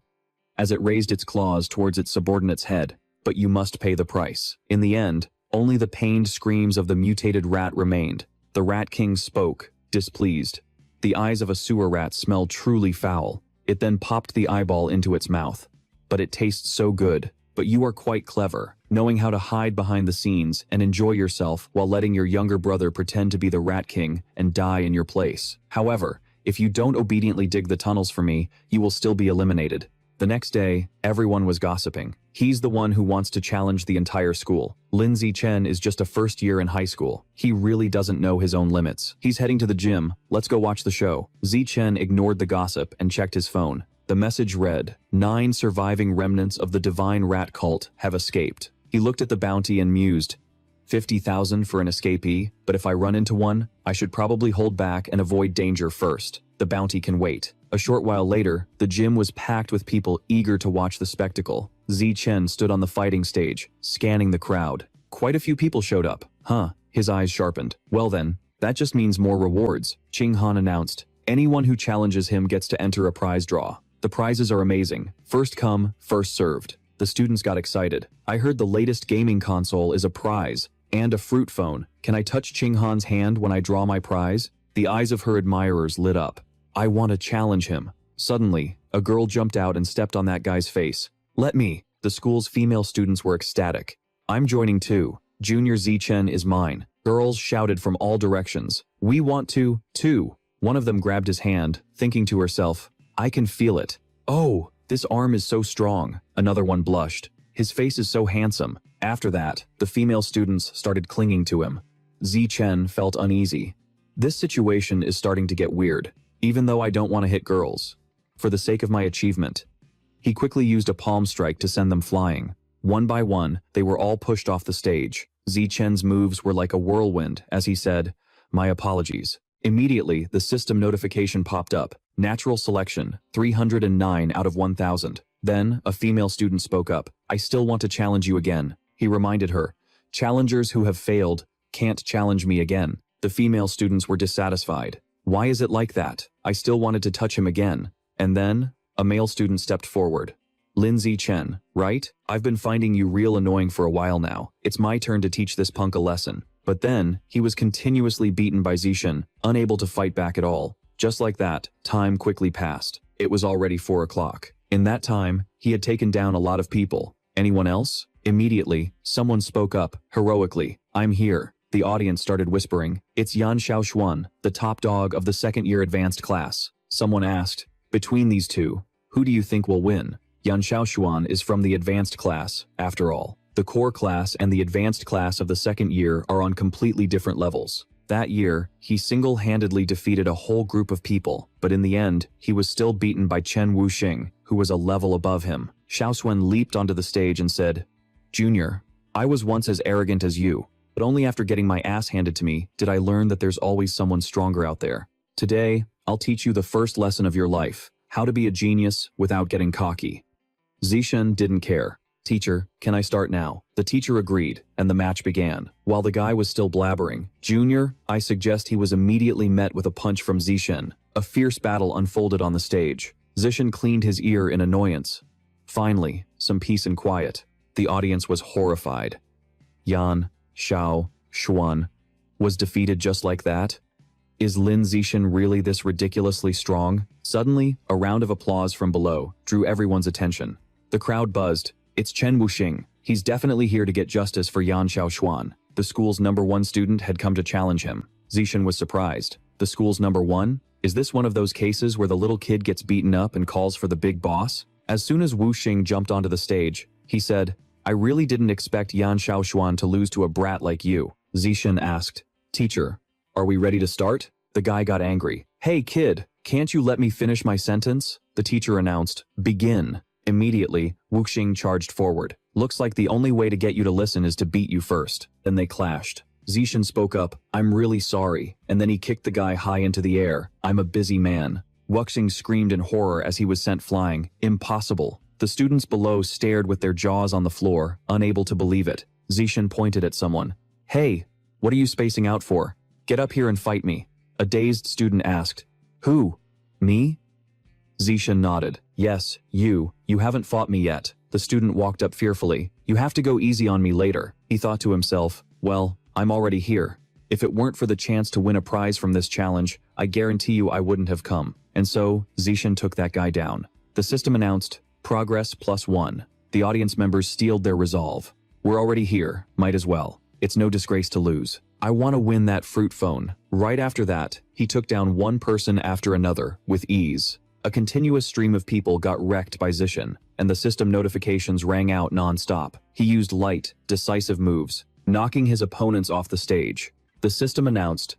As it raised its claws towards its subordinate's head, but you must pay the price. In the end, only the pained screams of the mutated rat remained. The Rat King spoke, displeased. The eyes of a sewer rat smelled truly foul. It then popped the eyeball into its mouth. But it tastes so good. But you are quite clever, knowing how to hide behind the scenes and enjoy yourself while letting your younger brother pretend to be the Rat King and die in your place. However, if you don't obediently dig the tunnels for me, you will still be eliminated. The next day, everyone was gossiping. He's the one who wants to challenge the entire school. Lin Zichen is just a first year in high school. He really doesn't know his own limits. He's heading to the gym. Let's go watch the show. Zichen ignored the gossip and checked his phone. The message read, 9 surviving remnants of the divine rat cult have escaped. He looked at the bounty and mused, 50,000 for an escapee, but if I run into one, I should probably hold back and avoid danger first. The bounty can wait. A short while later, the gym was packed with people eager to watch the spectacle. Zichen stood on the fighting stage, scanning the crowd. Quite a few people showed up. Huh, his eyes sharpened. Well then, that just means more rewards. Qing Han announced. Anyone who challenges him gets to enter a prize draw. The prizes are amazing. First come, first served. The students got excited. I heard the latest gaming console is a prize, and a fruit phone. Can I touch Qing Han's hand when I draw my prize? The eyes of her admirers lit up. I want to challenge him. Suddenly, a girl jumped out and stepped on that guy's face. Let me. The school's female students were ecstatic. I'm joining too. Junior Zichen is mine. Girls shouted from all directions. We want to, too. One of them grabbed his hand, thinking to herself, I can feel it. Oh, this arm is so strong. Another one blushed. His face is so handsome. After that, the female students started clinging to him. Zichen felt uneasy. This situation is starting to get weird, even though I don't want to hit girls. For the sake of my achievement. He quickly used a palm strike to send them flying. One by one, they were all pushed off the stage. Zichen's moves were like a whirlwind, as he said, my apologies. Immediately, the system notification popped up. Natural selection, 309 out of 1,000. Then, a female student spoke up. I still want to challenge you again. He reminded her. Challengers who have failed can't challenge me again. The female students were dissatisfied. Why is it like that? I still wanted to touch him again. And then, a male student stepped forward. Lin Zichen, right? I've been finding you real annoying for a while now. It's my turn to teach this punk a lesson. But then, he was continuously beaten by Zichen, unable to fight back at all. Just like that, time quickly passed. It was already 4 o'clock. In that time, he had taken down a lot of people. Anyone else? Immediately, someone spoke up, heroically. I'm here. The audience started whispering. It's Yan Xiaoshuan, the top dog of the second-year advanced class. Someone asked, between these two, who do you think will win? Yan Xiaoshuan is from the advanced class, after all. The core class and the advanced class of the second year are on completely different levels. That year, he single-handedly defeated a whole group of people, but in the end, he was still beaten by Chen Wuxing, who was a level above him. Xiaoshuan leaped onto the stage and said, Junior, I was once as arrogant as you, but only after getting my ass handed to me did I learn that there's always someone stronger out there. Today, I'll teach you the first lesson of your life. How to be a genius without getting cocky. Zishan didn't care. Teacher, can I start now? The teacher agreed, and the match began. While the guy was still blabbering, Junior, I suggest he was immediately met with a punch from Zishan. A fierce battle unfolded on the stage. Zishan cleaned his ear in annoyance. Finally, some peace and quiet. The audience was horrified. Yan, Xiao, Xuan was defeated just like that? Is Lin Zishan really this ridiculously strong? Suddenly, a round of applause from below drew everyone's attention. The crowd buzzed. It's Chen Wuxing. He's definitely here to get justice for Yan Xiaoshuan. The school's #1 student had come to challenge him. Zishan was surprised. The school's #1? Is this one of those cases where the little kid gets beaten up and calls for the big boss? As soon as Wuxing jumped onto the stage, he said, I really didn't expect Yan Xiaoshuan to lose to a brat like you. Zishan asked, Teacher, are we ready to start? The guy got angry. Hey kid, can't you let me finish my sentence? The teacher announced, Begin. Immediately, Wuxing charged forward. Looks like the only way to get you to listen is to beat you first. Then they clashed. Zishan spoke up, I'm really sorry, and then he kicked the guy high into the air. I'm a busy man. Wuxing screamed in horror as he was sent flying. Impossible. The students below stared with their jaws on the floor, unable to believe it. Zishan pointed at someone. Hey, what are you spacing out for? Get up here and fight me. A dazed student asked. Who? Me? Zishan nodded. Yes, you. You haven't fought me yet. The student walked up fearfully. You have to go easy on me later. He thought to himself, well, I'm already here. If it weren't for the chance to win a prize from this challenge, I guarantee you I wouldn't have come. And so, Zishan took that guy down. The system announced, Progress +1. The audience members steeled their resolve. We're already here, might as well. It's no disgrace to lose. I want to win that fruit phone. Right after that, he took down one person after another, with ease. A continuous stream of people got wrecked by Zishan, and the system notifications rang out non-stop. He used light, decisive moves, knocking his opponents off the stage. The system announced,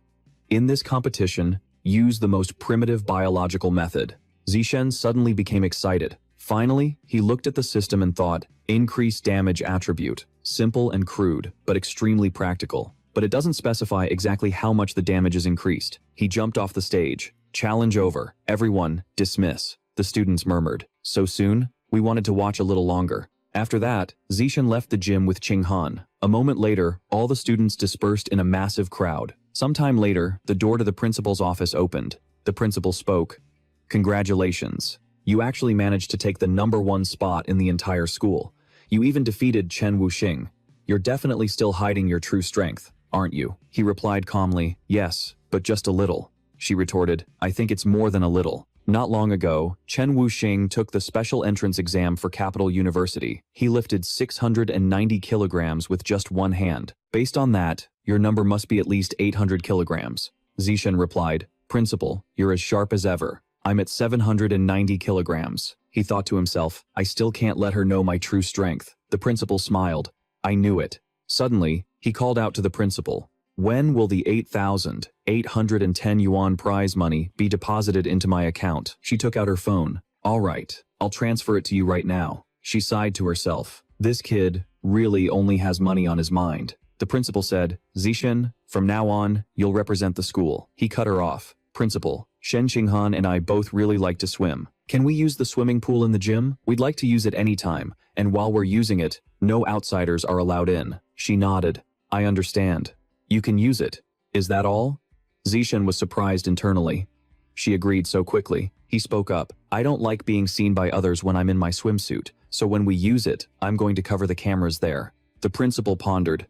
in this competition, use the most primitive biological method. Zishan suddenly became excited. Finally, he looked at the system and thought, increase damage attribute. Simple and crude, but extremely practical. But it doesn't specify exactly how much the damage is increased. He jumped off the stage. Challenge over. Everyone, dismiss. The students murmured. So soon? We wanted to watch a little longer. After that, Zishan left the gym with Qinghan. A moment later, all the students dispersed in a massive crowd. Sometime later, the door to the principal's office opened. The principal spoke. Congratulations. You actually managed to take the #1 spot in the entire school. You even defeated Chen Wuxing. You're definitely still hiding your true strength, aren't you? He replied calmly, yes, but just a little. She retorted, I think it's more than a little. Not long ago, Chen Wuxing took the special entrance exam for Capital University. He lifted 690 kilograms with just one hand. Based on that, your number must be at least 800 kilograms. Zishan replied, Principal, you're as sharp as ever. I'm at 790 kilograms. He thought to himself, I still can't let her know my true strength. The principal smiled. I knew it. Suddenly, he called out to the principal. When will the 8,810 yuan prize money be deposited into my account? She took out her phone. All right, I'll transfer it to you right now. She sighed to herself. This kid really only has money on his mind. The principal said, Zishan, from now on, you'll represent the school. He cut her off. Principal, Shen Qinghan and I both really like to swim. Can we use the swimming pool in the gym? We'd like to use it anytime, and while we're using it, no outsiders are allowed in. She nodded. I understand. You can use it. Is that all? Zishan was surprised internally. She agreed so quickly. He spoke up. I don't like being seen by others when I'm in my swimsuit, so when we use it, I'm going to cover the cameras there. The principal pondered.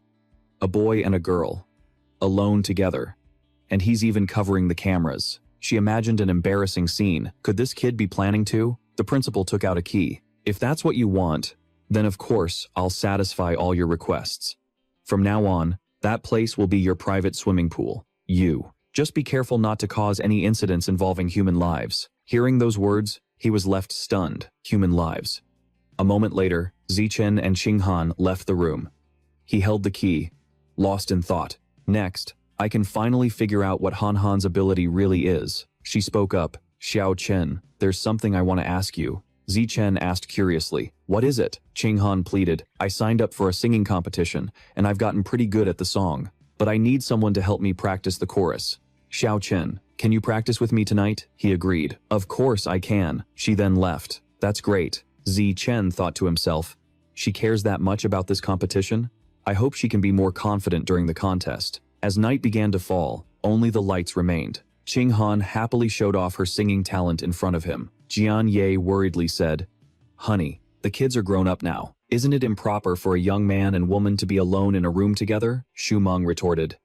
A boy and a girl. Alone together. And he's even covering the cameras. She imagined an embarrassing scene. Could this kid be planning to? The principal took out a key. If that's what you want, then of course I'll satisfy all your requests. From now on, that place will be your private swimming pool. You. Just be careful not to cause any incidents involving human lives. Hearing those words, he was left stunned. Human lives. A moment later, Zichen and Qinghan left the room. He held the key, lost in thought. Next, I can finally figure out what Han's ability really is. She spoke up. Xiao Chen, there's something I want to ask you. Zichen asked curiously. What is it? Qinghan pleaded. I signed up for a singing competition, and I've gotten pretty good at the song. But I need someone to help me practice the chorus. Xiao Chen, can you practice with me tonight? He agreed. Of course I can. She then left. That's great. Zi Chen thought to himself. She cares that much about this competition? I hope she can be more confident during the contest. As night began to fall, only the lights remained. Qing Han happily showed off her singing talent in front of him. Jian Ye worriedly said, Honey, the kids are grown up now. Isn't it improper for a young man and woman to be alone in a room together? Xu Meng retorted.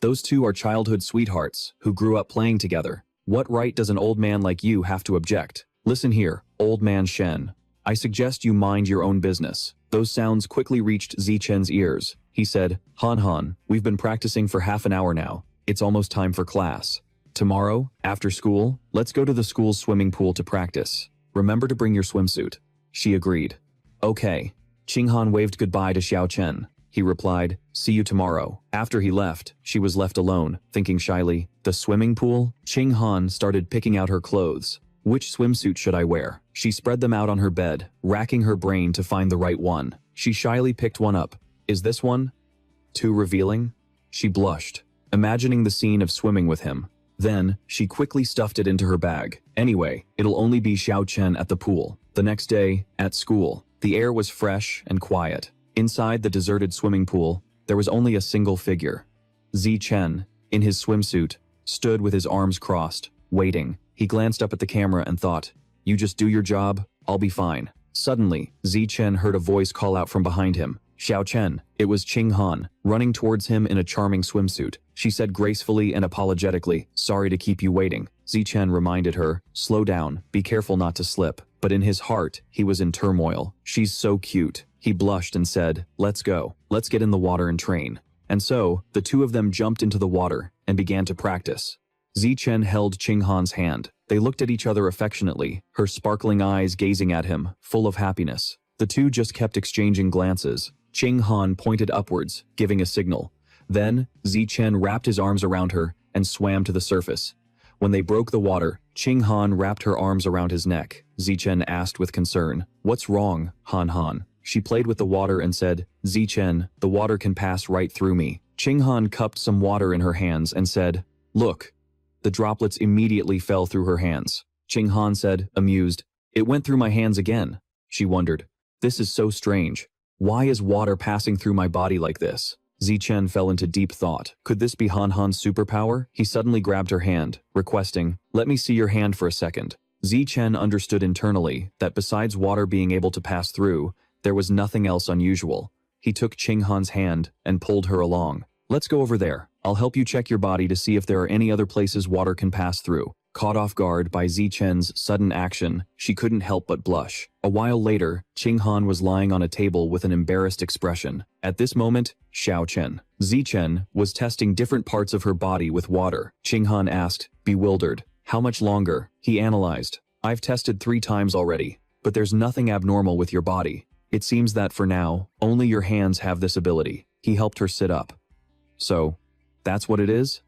Those two are childhood sweethearts who grew up playing together. What right does an old man like you have to object? Listen here, old man Shen. I suggest you mind your own business. Those sounds quickly reached Zi Chen's ears. He said, Han, we've been practicing for half an hour now. It's almost time for class. Tomorrow, after school, let's go to the school's swimming pool to practice. Remember to bring your swimsuit. She agreed. Okay. Qing Han waved goodbye to Xiao Chen. He replied, see you tomorrow. After he left, she was left alone, thinking shyly, the swimming pool? Qing Han started picking out her clothes. Which swimsuit should I wear? She spread them out on her bed, racking her brain to find the right one. She shyly picked one up. Is this one too revealing? She blushed, imagining the scene of swimming with him. Then, she quickly stuffed it into her bag. Anyway, it'll only be Xiao Chen at the pool. The next day, at school, the air was fresh and quiet. Inside the deserted swimming pool, there was only a single figure. Zi Chen, in his swimsuit, stood with his arms crossed, waiting. He glanced up at the camera and thought, you just do your job, I'll be fine. Suddenly, Zi Chen heard a voice call out from behind him. Xiao Chen. It was Qing Han, running towards him in a charming swimsuit. She said gracefully and apologetically, sorry to keep you waiting. Zi Chen reminded her, slow down, be careful not to slip. But in his heart, he was in turmoil. She's so cute. He blushed and said, let's go. Let's get in the water and train. And so, the two of them jumped into the water and began to practice. Zi Chen held Qing Han's hand. They looked at each other affectionately, her sparkling eyes gazing at him, full of happiness. The two just kept exchanging glances. Qing Han pointed upwards, giving a signal. Then, Zi Chen wrapped his arms around her and swam to the surface. When they broke the water, Qing Han wrapped her arms around his neck. Zi Chen asked with concern, what's wrong, Han? She played with the water and said, Zi Chen, the water can pass right through me. Qing Han cupped some water in her hands and said, look. The droplets immediately fell through her hands. Qing Han said, amused, it went through my hands again. She wondered, this is so strange. Why is water passing through my body like this? Zi Chen fell into deep thought. Could this be Han's superpower? He suddenly grabbed her hand, requesting, let me see your hand for a second. Zi Chen understood internally that besides water being able to pass through, there was nothing else unusual. He took Qing Han's hand and pulled her along. Let's go over there. I'll help you check your body to see if there are any other places water can pass through. Caught off guard by Zi Chen's sudden action, she couldn't help but blush. A while later, Qing Han was lying on a table with an embarrassed expression. At this moment, Zi Chen was testing different parts of her body with water. Qing Han asked, bewildered, how much longer? He analyzed, I've tested 3 times already, but there's nothing abnormal with your body. It seems that for now, only your hands have this ability. He helped her sit up. So, that's what it is?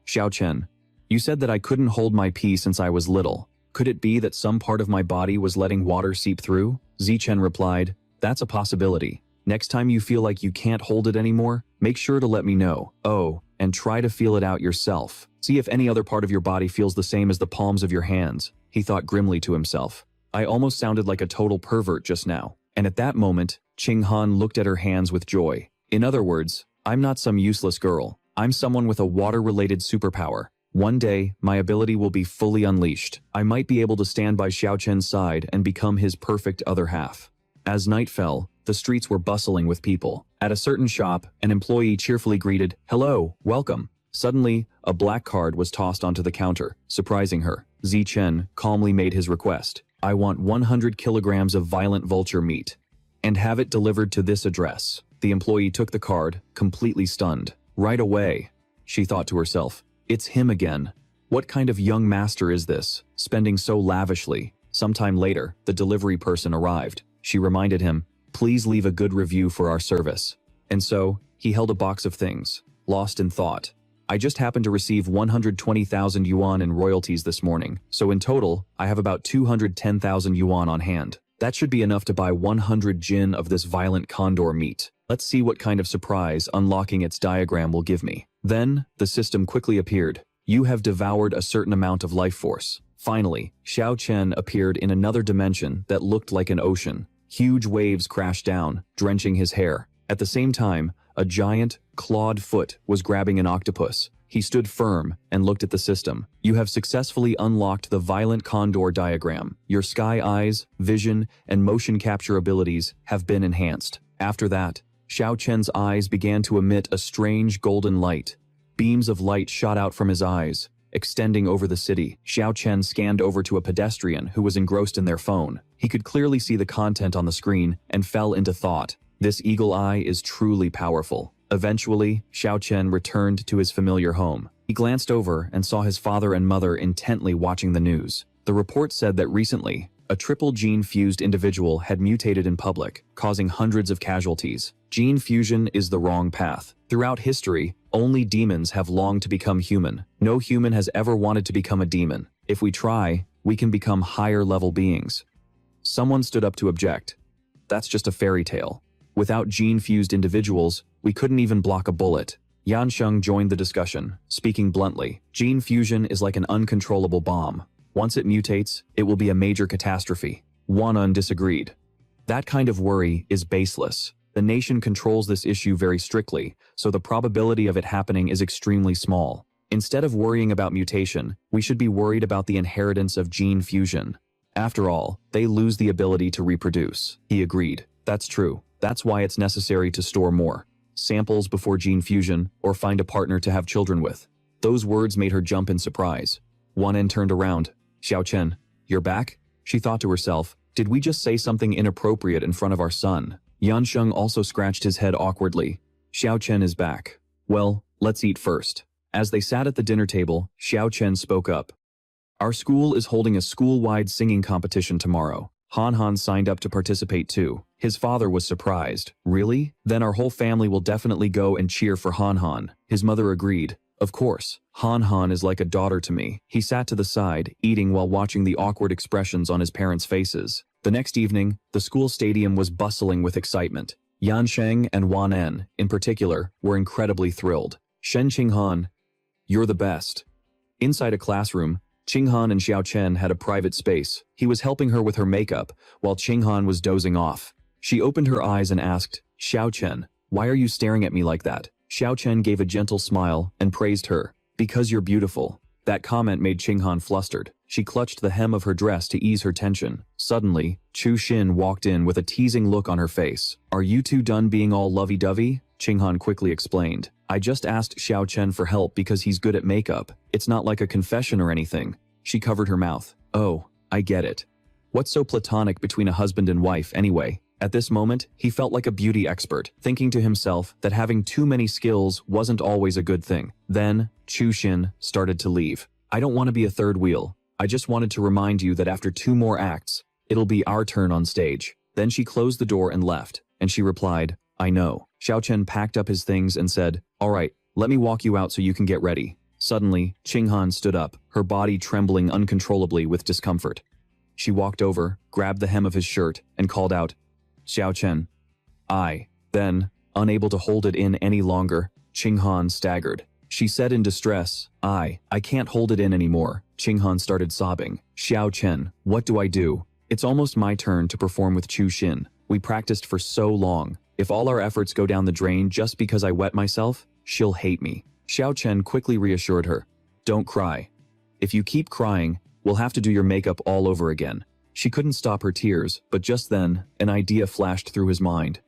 Xiao Chen. You said that I couldn't hold my pee since I was little. Could it be that some part of my body was letting water seep through? Zi Chen replied, that's a possibility. Next time you feel like you can't hold it anymore, make sure to let me know. Oh, and try to feel it out yourself. See if any other part of your body feels the same as the palms of your hands. He thought grimly to himself. I almost sounded like a total pervert just now. And at that moment, Qing Han looked at her hands with joy. In other words, I'm not some useless girl. I'm someone with a water-related superpower. One day, my ability will be fully unleashed. I might be able to stand by Xiao Chen's side and become his perfect other half. As night fell, the streets were bustling with people. At a certain shop, an employee cheerfully greeted, hello, welcome. Suddenly, a black card was tossed onto the counter, surprising her. Zi Chen calmly made his request. I want 100 kilograms of violent vulture meat. And have it delivered to this address. The employee took the card, completely stunned. Right away, she thought to herself. It's him again. What kind of young master is this, spending so lavishly? Sometime later, the delivery person arrived. She reminded him, please leave a good review for our service. And so, he held a box of things, lost in thought. I just happened to receive 120,000 yuan in royalties this morning, so in total, I have about 210,000 yuan on hand. That should be enough to buy 100 jin of this violent condor meat. Let's see what kind of surprise unlocking its diagram will give me. Then, the system quickly appeared. You have devoured a certain amount of life force. Finally, Xiao Chen appeared in another dimension that looked like an ocean. Huge waves crashed down, drenching his hair. At the same time, a giant, clawed foot was grabbing an octopus. He stood firm and looked at the system. You have successfully unlocked the violent condor diagram. Your sky eyes, vision, and motion capture abilities have been enhanced. After that, Xiao Chen's eyes began to emit a strange golden light. Beams of light shot out from his eyes, extending over the city. Xiao Chen scanned over to a pedestrian who was engrossed in their phone. He could clearly see the content on the screen and fell into thought. This eagle eye is truly powerful. Eventually, Xiao Chen returned to his familiar home. He glanced over and saw his father and mother intently watching the news. The report said that recently, a triple gene-fused individual had mutated in public, causing hundreds of casualties. Gene fusion is the wrong path. Throughout history, only demons have longed to become human. No human has ever wanted to become a demon. If we try, we can become higher-level beings. Someone stood up to object. That's just a fairy tale. Without gene-fused individuals, we couldn't even block a bullet. Yan Sheng joined the discussion, speaking bluntly. Gene fusion is like an uncontrollable bomb. Once it mutates, it will be a major catastrophe. Wanan disagreed. That kind of worry is baseless. The nation controls this issue very strictly, so the probability of it happening is extremely small. Instead of worrying about mutation, we should be worried about the inheritance of gene fusion. After all, they lose the ability to reproduce. He agreed. That's true. That's why it's necessary to store more samples before gene fusion or find a partner to have children with. Those words made her jump in surprise. Wanan turned around. Xiao Chen, you're back? She thought to herself, did we just say something inappropriate in front of our son? Yan Sheng also scratched his head awkwardly. Xiao Chen is back. Well, let's eat first. As they sat at the dinner table, Xiao Chen spoke up. Our school is holding a school-wide singing competition tomorrow. Han Han signed up to participate too. His father was surprised. Really? Then our whole family will definitely go and cheer for Han Han. His mother agreed. Of course. Han Han is like a daughter to me. He sat to the side, eating while watching the awkward expressions on his parents' faces. The next evening, the school stadium was bustling with excitement. Yan Sheng and Wan En, in particular, were incredibly thrilled. Shen Qinghan, you're the best. Inside a classroom, Qinghan and Xiao Chen had a private space. He was helping her with her makeup, while Qinghan was dozing off. She opened her eyes and asked, Xiao Chen, why are you staring at me like that? Xiao Chen gave a gentle smile and praised her. Because you're beautiful. That comment made Qinghan flustered. She clutched the hem of her dress to ease her tension. Suddenly, Chu Xin walked in with a teasing look on her face. Are you two done being all lovey-dovey? Qinghan quickly explained. I just asked Xiao Chen for help because he's good at makeup. It's not like a confession or anything. She covered her mouth. Oh, I get it. What's so platonic between a husband and wife, anyway? At this moment, he felt like a beauty expert, thinking to himself that having too many skills wasn't always a good thing. Then, Chu Xin started to leave. I don't want to be a third wheel. I just wanted to remind you that after 2 more acts, it'll be our turn on stage. Then she closed the door and left, and she replied, I know. Xiao Chen packed up his things and said, all right, let me walk you out so you can get ready. Suddenly, Qinghan stood up, her body trembling uncontrollably with discomfort. She walked over, grabbed the hem of his shirt, and called out, Xiao Chen. Then, unable to hold it in any longer, Qinghan staggered. She said in distress, I can't hold it in anymore. Qinghan started sobbing. Xiao Chen, what do I do? It's almost my turn to perform with Chu Xin. We practiced for so long. If all our efforts go down the drain just because I wet myself, she'll hate me. Xiao Chen quickly reassured her. Don't cry. If you keep crying, we'll have to do your makeup all over again. She couldn't stop her tears, but just then, an idea flashed through his mind.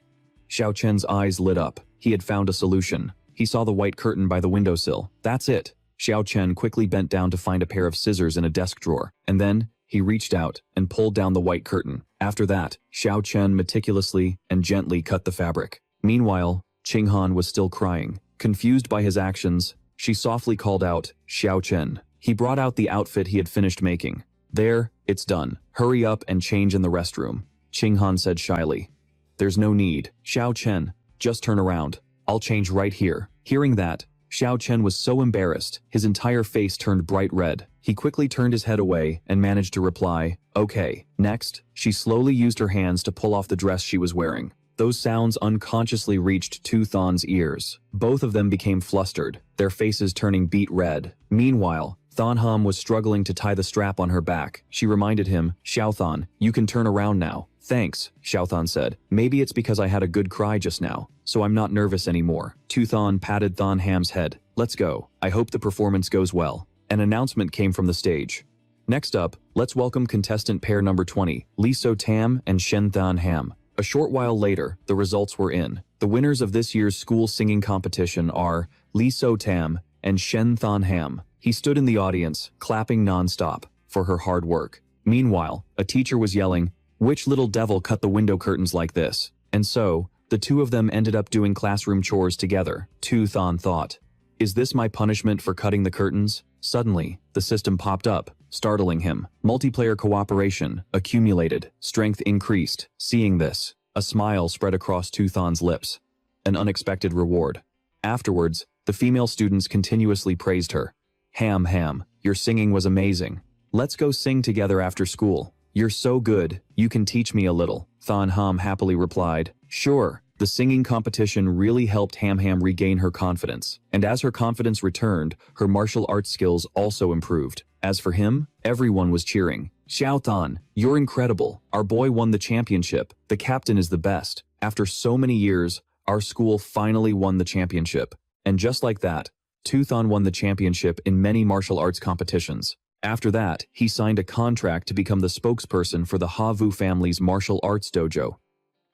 Xiao Chen's eyes lit up. He had found a solution. He saw the white curtain by the windowsill. That's it. Xiao Chen quickly bent down to find a pair of scissors in a desk drawer, and then, he reached out and pulled down the white curtain. After that, Xiao Chen meticulously and gently cut the fabric. Meanwhile, Qinghan was still crying. Confused by his actions, she softly called out, Xiao Chen. He brought out the outfit he had finished making. There, it's done. Hurry up and change in the restroom. Qinghan said shyly. There's no need. Xiao Chen, just turn around. I'll change right here. Hearing that, Xiao Chen was so embarrassed, his entire face turned bright red. He quickly turned his head away and managed to reply, okay. Next, she slowly used her hands to pull off the dress she was wearing. Those sounds unconsciously reached Tu Thon's ears. Both of them became flustered, their faces turning beet red. Meanwhile, Thon Hom was struggling to tie the strap on her back. She reminded him, Xiao Thon, you can turn around now. Thanks, Xiao Thon said. Maybe it's because I had a good cry just now, so I'm not nervous anymore. Tu Thon patted Thon Ham's head. Let's go. I hope the performance goes well. An announcement came from the stage. Next up, let's welcome contestant pair number 20, Lee So Tam and Shen Thon Ham. A short while later, the results were in. The winners of this year's school singing competition are Lee So Tam and Shen Thon Ham. He stood in the audience, clapping non-stop for her hard work. Meanwhile, a teacher was yelling, "Which little devil cut the window curtains like this?" And so, the two of them ended up doing classroom chores together. Tu Thon thought, "Is this my punishment for cutting the curtains?" Suddenly, the system popped up, startling him. Multiplayer cooperation accumulated, strength increased. Seeing this, a smile spread across Tu Thon's lips. An unexpected reward. Afterwards, the female students continuously praised her. Ham, your singing was amazing. Let's go sing together after school. You're so good, you can teach me a little. Thon Ham happily replied. Sure. The singing competition really helped Ham regain her confidence, and as her confidence returned, her martial arts skills also improved. As for him, everyone was cheering. Xiao Thon, you're incredible. Our boy won the championship. The captain is the best. After so many years, our school finally won the championship. And just like that, Tu Thon won the championship in many martial arts competitions. After that, he signed a contract to become the spokesperson for the Ha Vu family's martial arts dojo.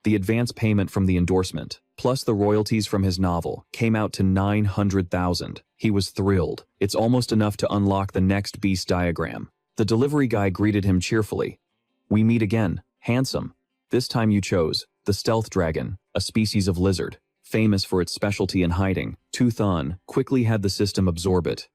The advance payment from the endorsement, plus the royalties from his novel, came out to 900,000. He was thrilled. It's almost enough to unlock the next beast diagram. The delivery guy greeted him cheerfully. We meet again, handsome. This time you chose the stealth dragon, a species of lizard, famous for its specialty in hiding. Tu Thon quickly had the system absorb it.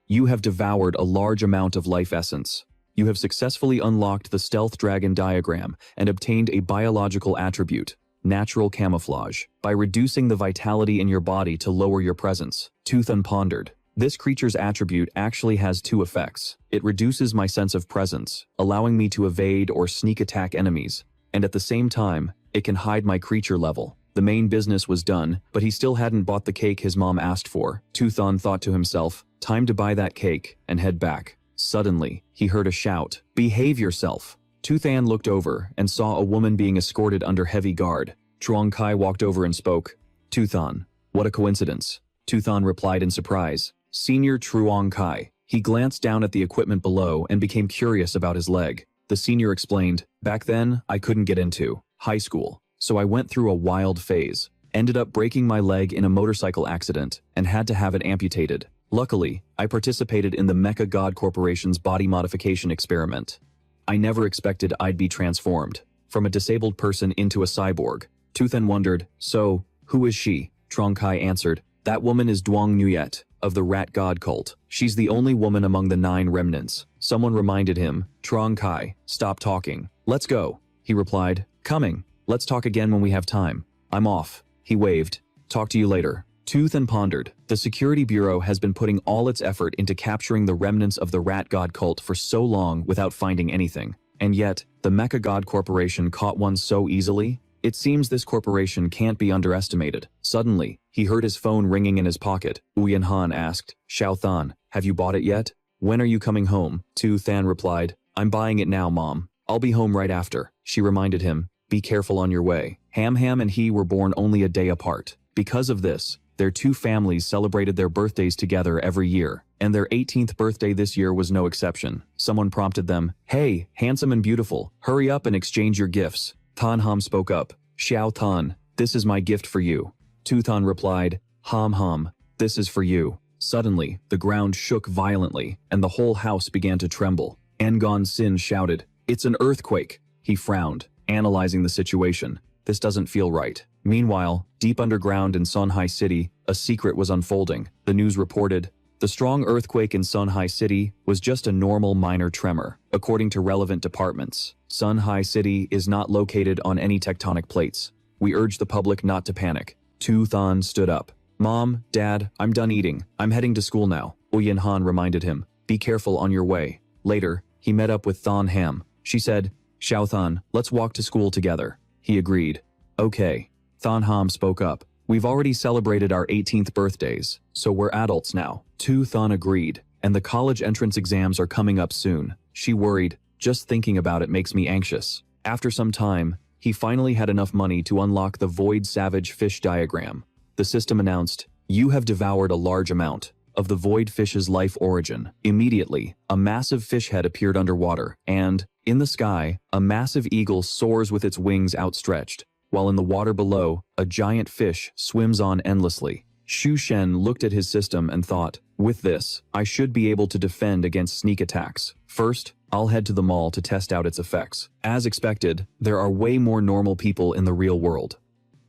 You have devoured a large amount of life essence. You have successfully unlocked the stealth dragon diagram and obtained a biological attribute, natural camouflage, by reducing the vitality in your body to lower your presence. Tu Thon pondered. This creature's attribute actually has two effects. It reduces my sense of presence, allowing me to evade or sneak attack enemies, and at the same time, it can hide my creature level. The main business was done, but he still hadn't bought the cake his mom asked for. Tu Thon thought to himself, time to buy that cake and head back. Suddenly, he heard a shout, "Behave yourself!" Tu Thon looked over and saw a woman being escorted under heavy guard. Truong Kai walked over and spoke. Tu Thon, what a coincidence. Tu Thon replied in surprise. Senior Truong Kai. He glanced down at the equipment below and became curious about his leg. The senior explained, back then, I couldn't get into high school, so I went through a wild phase. Ended up breaking my leg in a motorcycle accident and had to have it amputated. Luckily, I participated in the Mecha God Corporation's body modification experiment. I never expected I'd be transformed from a disabled person into a cyborg. Tu Thon wondered, so, who is she? Truong Kai answered, that woman is Duong Nuyet, of the Rat God cult. She's the only woman among the 9 remnants. Someone reminded him, Truong Kai, stop talking. Let's go. He replied, coming. Let's talk again when we have time. I'm off. He waved. Talk to you later. Tu Thon pondered. The Security Bureau has been putting all its effort into capturing the remnants of the Rat God cult for so long without finding anything. And yet, the Mecha God Corporation caught one so easily? It seems this corporation can't be underestimated. Suddenly, he heard his phone ringing in his pocket. Uyan Han asked, Xiao Thon, have you bought it yet? When are you coming home? Tu Thon replied, I'm buying it now, Mom. I'll be home right after. She reminded him, be careful on your way. Ham and he were born only a day apart. Because of this, their 2 families celebrated their birthdays together every year, and their 18th birthday this year was no exception. Someone prompted them, hey, handsome and beautiful, hurry up and exchange your gifts. Thon Ham spoke up, Xiao Thon, this is my gift for you. Tu Thon replied, Ham, this is for you. Suddenly, the ground shook violently, and the whole house began to tremble. Ngon Sin shouted, it's an earthquake. He frowned, analyzing the situation. This doesn't feel right. Meanwhile, deep underground in Sonhai City, a secret was unfolding. The news reported, the strong earthquake in Sonhai City was just a normal minor tremor. According to relevant departments, Sonhai City is not located on any tectonic plates. We urge the public not to panic. Tu Thon stood up. Mom, Dad, I'm done eating. I'm heading to school now. Uyan Han reminded him, be careful on your way. Later, he met up with Thon Ham. She said, Xiao Thon, let's walk to school together. He agreed. Okay. Thon Ham spoke up. We've already celebrated our 18th birthdays, so we're adults now. Tu Thon agreed, and the college entrance exams are coming up soon. She worried, just thinking about it makes me anxious. After some time, he finally had enough money to unlock the Void Savage Fish diagram. The system announced, "You have devoured a large amount of the void fish's life origin." Immediately, a massive fish head appeared underwater, and, in the sky, a massive eagle soars with its wings outstretched, while in the water below, a giant fish swims on endlessly. Xu Shen looked at his system and thought, with this, I should be able to defend against sneak attacks. First, I'll head to the mall to test out its effects. As expected, there are way more normal people in the real world.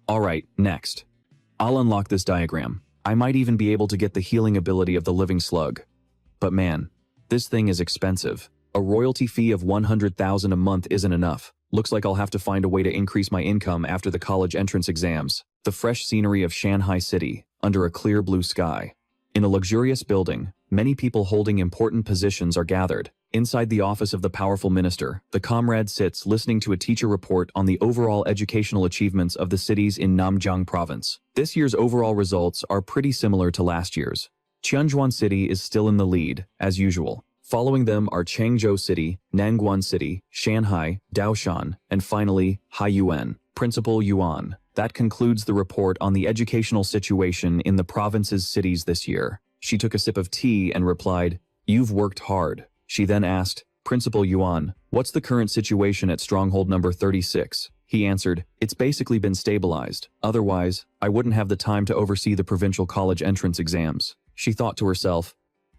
Alright, next. I'll unlock this diagram. I might even be able to get the healing ability of the living slug. But man, this thing is expensive. A royalty fee of 100,000 a month isn't enough. Looks like I'll have to find a way to increase my income after the college entrance exams. The fresh scenery of Shanghai City, under a clear blue sky. In a luxurious building, many people holding important positions are gathered. Inside the office of the powerful minister, the comrade sits listening to a teacher report on the overall educational achievements of the cities in Namjiang province. This year's overall results are pretty similar to last year's. Qianzhuan City is still in the lead, as usual. Following them are Changzhou City, Nangguan City, Shanghai, Daoshan, and finally, Haiyuan, Principal Yuan. That concludes the report on the educational situation in the province's cities this year. She took a sip of tea and replied, "You've worked hard." She then asked, "Principal Yuan, what's the current situation at stronghold number 36? He answered, "It's basically been stabilized. Otherwise, I wouldn't have the time to oversee the provincial college entrance exams." She thought to herself,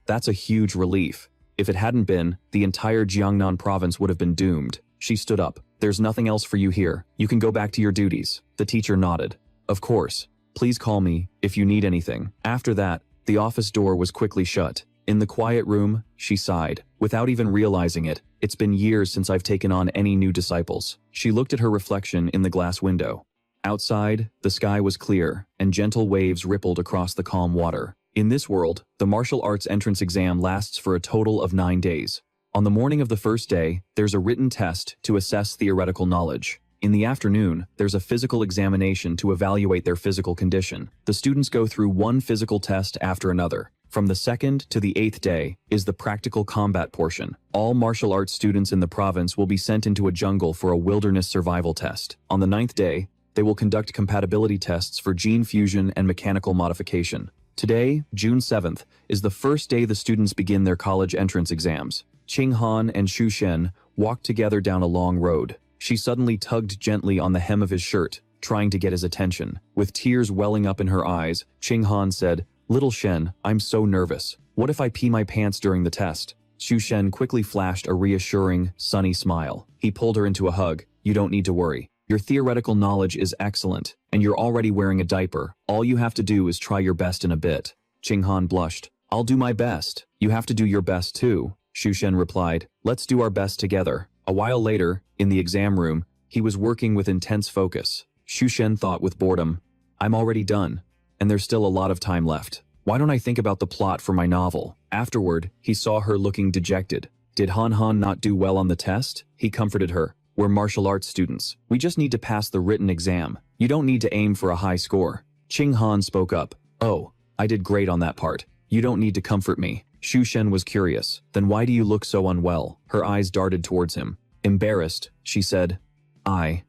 "That's a huge relief. If it hadn't been, the entire Jiangnan province would have been doomed." She stood up. "There's nothing else for you here. You can go back to your duties." The teacher nodded. "Of course. Please call me if you need anything." After that, the office door was quickly shut. In the quiet room, she sighed. Without even realizing it, it's been years since I've taken on any new disciples. She looked at her reflection in the glass window. Outside, the sky was clear, and gentle waves rippled across the calm water. In this world, the martial arts entrance exam lasts for a total of 9 days. On the morning of the first day, there's a written test to assess theoretical knowledge. In the afternoon, there's a physical examination to evaluate their physical condition. The students go through one physical test after another. From the 2nd to the 8th day is the practical combat portion. All martial arts students in the province will be sent into a jungle for a wilderness survival test. On the 9th day, they will conduct compatibility tests for gene fusion and mechanical modification. Today, June 7th, is the first day the students begin their college entrance exams. Qing Han and Xu Shen walked together down a long road. She suddenly tugged gently on the hem of his shirt, trying to get his attention. With tears welling up in her eyes, Qing Han said, "Little Shen, I'm so nervous. What if I pee my pants during the test?" Xu Shen quickly flashed a reassuring, sunny smile. He pulled her into a hug. "You don't need to worry. Your theoretical knowledge is excellent, and you're already wearing a diaper. All you have to do is try your best in a bit." Qing Han blushed. "I'll do my best. You have to do your best too," Xu Shen replied. "Let's do our best together." A while later, in the exam room, he was working with intense focus. Xu Shen thought with boredom, "I'm already done, and there's still a lot of time left. Why don't I think about the plot for my novel?" Afterward, he saw her looking dejected. Did Han Han not do well on the test? He comforted her. "We're martial arts students. We just need to pass the written exam. You don't need to aim for a high score." Qing Han spoke up. "Oh, I did great on that part. You don't need to comfort me." Xu Shen was curious. "Then why do you look so unwell?" Her eyes darted towards him. Embarrassed, she said, I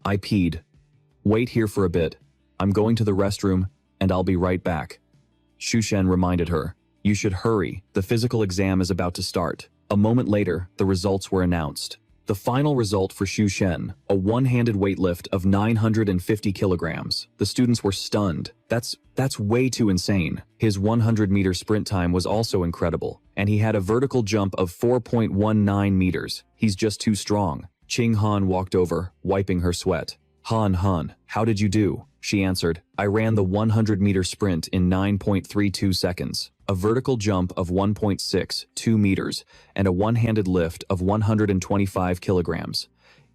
peed. Wait here for a bit. I'm going to the restroom, and I'll be right back." Xu Shen reminded her. "You should hurry. The physical exam is about to start." A moment later, the results were announced. The final result for Xu Shen, a one-handed weightlift of 950 kilograms. The students were stunned. That's way too insane. His 100-meter sprint time was also incredible, and he had a vertical jump of 4.19 meters. He's just too strong. Qing Han walked over, wiping her sweat. Han, how did you do?" She answered, "I ran the 100-meter sprint in 9.32 seconds. A vertical jump of 1.62 meters, and a one-handed lift of 125 kilograms.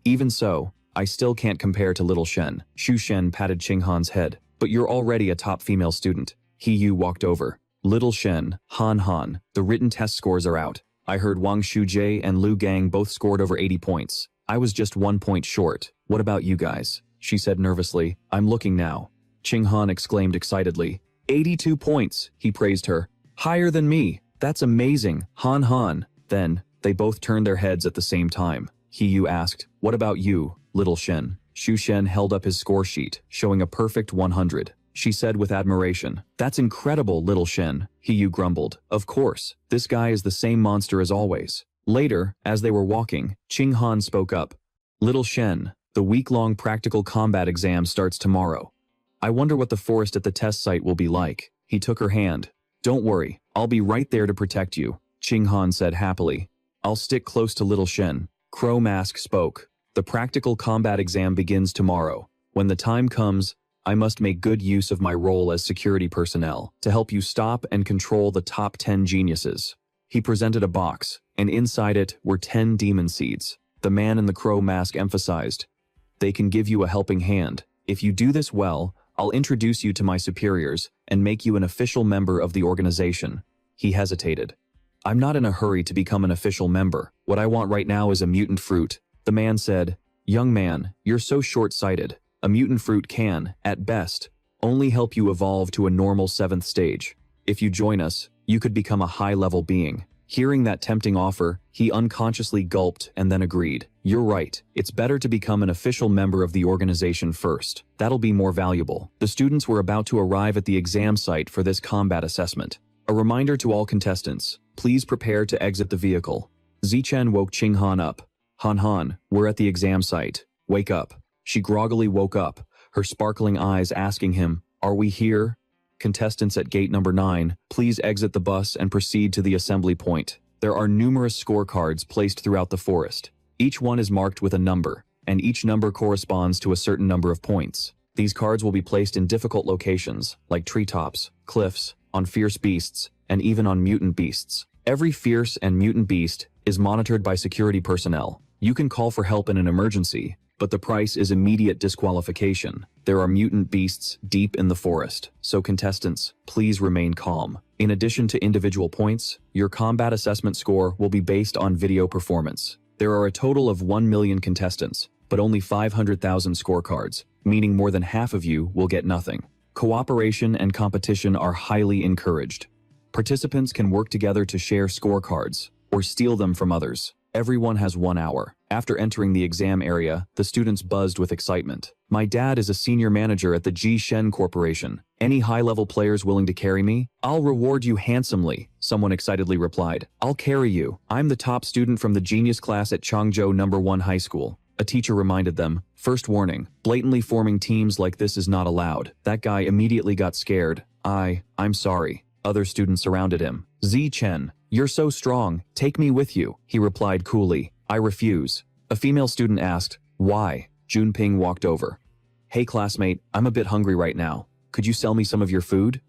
Even so, I still can't compare to little Shen." Xu Shen patted Qing Han's head. "But you're already a top female student." He Yu walked over. "Little Shen, Han, the written test scores are out. I heard Wang Shujie and Lu Gang both scored over 80 points. I was just 1 point short. What about you guys?" she said nervously. I'm looking now. Ching Han exclaimed excitedly. 82 points, he praised her. Higher than me. That's amazing, Han Han. Then, they both turned their heads at the same time. He Yu asked, what about you, little Shen? Shu Shen held up his score sheet, showing a perfect 100. She said with admiration, that's incredible, little Shen. He Yu grumbled. Of course, this guy is the same monster as always. Later, as they were walking, Ching Han spoke up. Little Shen, the week-long practical combat exam starts tomorrow. I wonder what the forest at the test site will be like. He took her hand. Don't worry, I'll be right there to protect you, Ching Han said happily. I'll stick close to little Shen. Crow Mask spoke. The practical combat exam begins tomorrow. When the time comes, I must make good use of my role as security personnel to help you stop and control the top 10 geniuses. He presented a box, and inside it were 10 demon seeds. The man in the crow mask emphasized, they can give you a helping hand. If you do this well, I'll introduce you to my superiors and make you an official member of the organization. He hesitated. I'm not in a hurry to become an official member. What I want right now is a mutant fruit. The man said, young man, you're so short-sighted. A mutant fruit can, at best, only help you evolve to a normal 7th stage. If you join us, you could become a high-level being. Hearing that tempting offer, he unconsciously gulped and then agreed. You're right. It's better to become an official member of the organization first. That'll be more valuable. The students were about to arrive at the exam site for this combat assessment. A reminder to all contestants, please prepare to exit the vehicle. Zichen woke Ching Han up. Han Han, we're at the exam site. Wake up. She groggily woke up, her sparkling eyes asking him, are we here? Contestants at gate number 9, please exit the bus and proceed to the assembly point. There are numerous scorecards placed throughout the forest. Each one is marked with a number, and each number corresponds to a certain number of points. These cards will be placed in difficult locations, like treetops, cliffs, on fierce beasts, and even on mutant beasts. Every fierce and mutant beast is monitored by security personnel. You can call for help in an emergency, but the price is immediate disqualification. There are mutant beasts deep in the forest, so contestants, please remain calm. In addition to individual points, your combat assessment score will be based on video performance. There are a total of 1 million contestants, but only 500,000 scorecards, meaning more than half of you will get nothing. Cooperation and competition are highly encouraged. Participants can work together to share scorecards, or steal them from others. Everyone has 1 hour. After entering the exam area, the students buzzed with excitement. My dad is a senior manager at the Ji Shen Corporation. Any high-level players willing to carry me? I'll reward you handsomely, someone excitedly replied. I'll carry you. I'm the top student from the genius class at Changzhou No. 1 High School. A teacher reminded them, first warning, blatantly forming teams like this is not allowed. That guy immediately got scared. I'm sorry. Other students surrounded him. Zi Chen, you're so strong, take me with you, he replied coolly. I refuse. A female student asked, why? Junping walked over. Hey classmate, I'm a bit hungry right now. Could you sell me some of your food?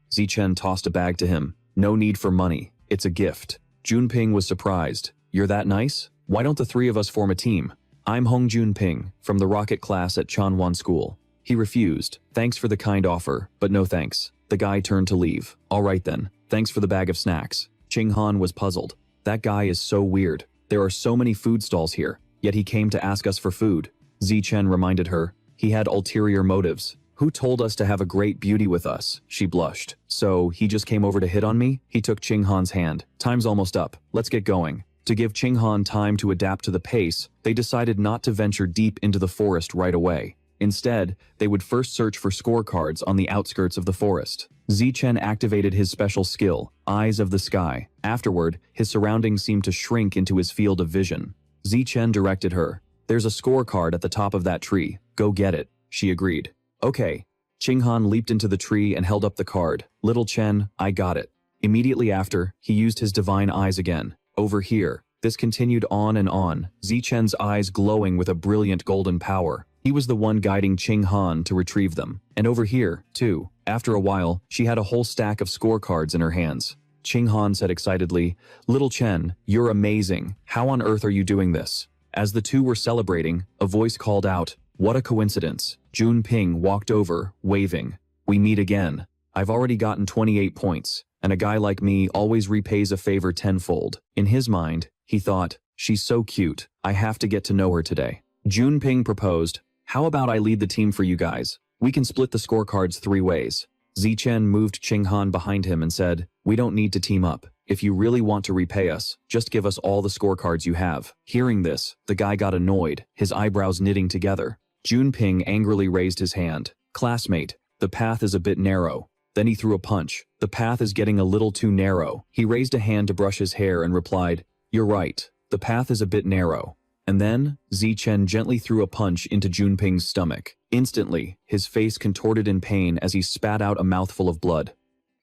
Zichen tossed a bag to him. No need for money, it's a gift. Junping was surprised. You're that nice? Why don't the 3 of us form a team? I'm Hong Junping, from the rocket class at Chanwan School. He refused. Thanks for the kind offer, but no thanks. The guy turned to leave. All right then, thanks for the bag of snacks. Ching Han was puzzled. That guy is so weird. There are so many food stalls here, yet he came to ask us for food. Zichen reminded her. He had ulterior motives. Who told us to have a great beauty with us? She blushed. So, he just came over to hit on me? He took Ching Han's hand. Time's almost up. Let's get going. To give Ching Han time to adapt to the pace, they decided not to venture deep into the forest right away. Instead, they would first search for scorecards on the outskirts of the forest. Zichen activated his special skill, Eyes of the Sky. Afterward, his surroundings seemed to shrink into his field of vision. Zichen directed her. There's a scorecard at the top of that tree. Go get it. She agreed. Okay. Ching Han leaped into the tree and held up the card. Little Chen, I got it. Immediately after, he used his divine eyes again. Over here. This continued on and on, Zichen's eyes glowing with a brilliant golden power. He was the one guiding Ching Han to retrieve them. And over here, too. After a while, she had a whole stack of scorecards in her hands. Ching Han said excitedly, Little Chen, you're amazing. How on earth are you doing this? As the two were celebrating, a voice called out, What a coincidence. Jun Ping walked over, waving. We meet again. I've already gotten 28 points, and a guy like me always repays a favor tenfold. In his mind, he thought, she's so cute, I have to get to know her today. Jun Ping proposed, How about I lead the team for you guys? We can split the scorecards 3 ways. Zichen moved Qinghan behind him and said, we don't need to team up. If you really want to repay us, just give us all the scorecards you have. Hearing this, the guy got annoyed, his eyebrows knitting together. Junping angrily raised his hand. Classmate, the path is a bit narrow. Then he threw a punch. The path is getting a little too narrow. He raised a hand to brush his hair and replied, you're right. The path is a bit narrow. And then, Zichen gently threw a punch into Junping's stomach. Instantly, his face contorted in pain as he spat out a mouthful of blood.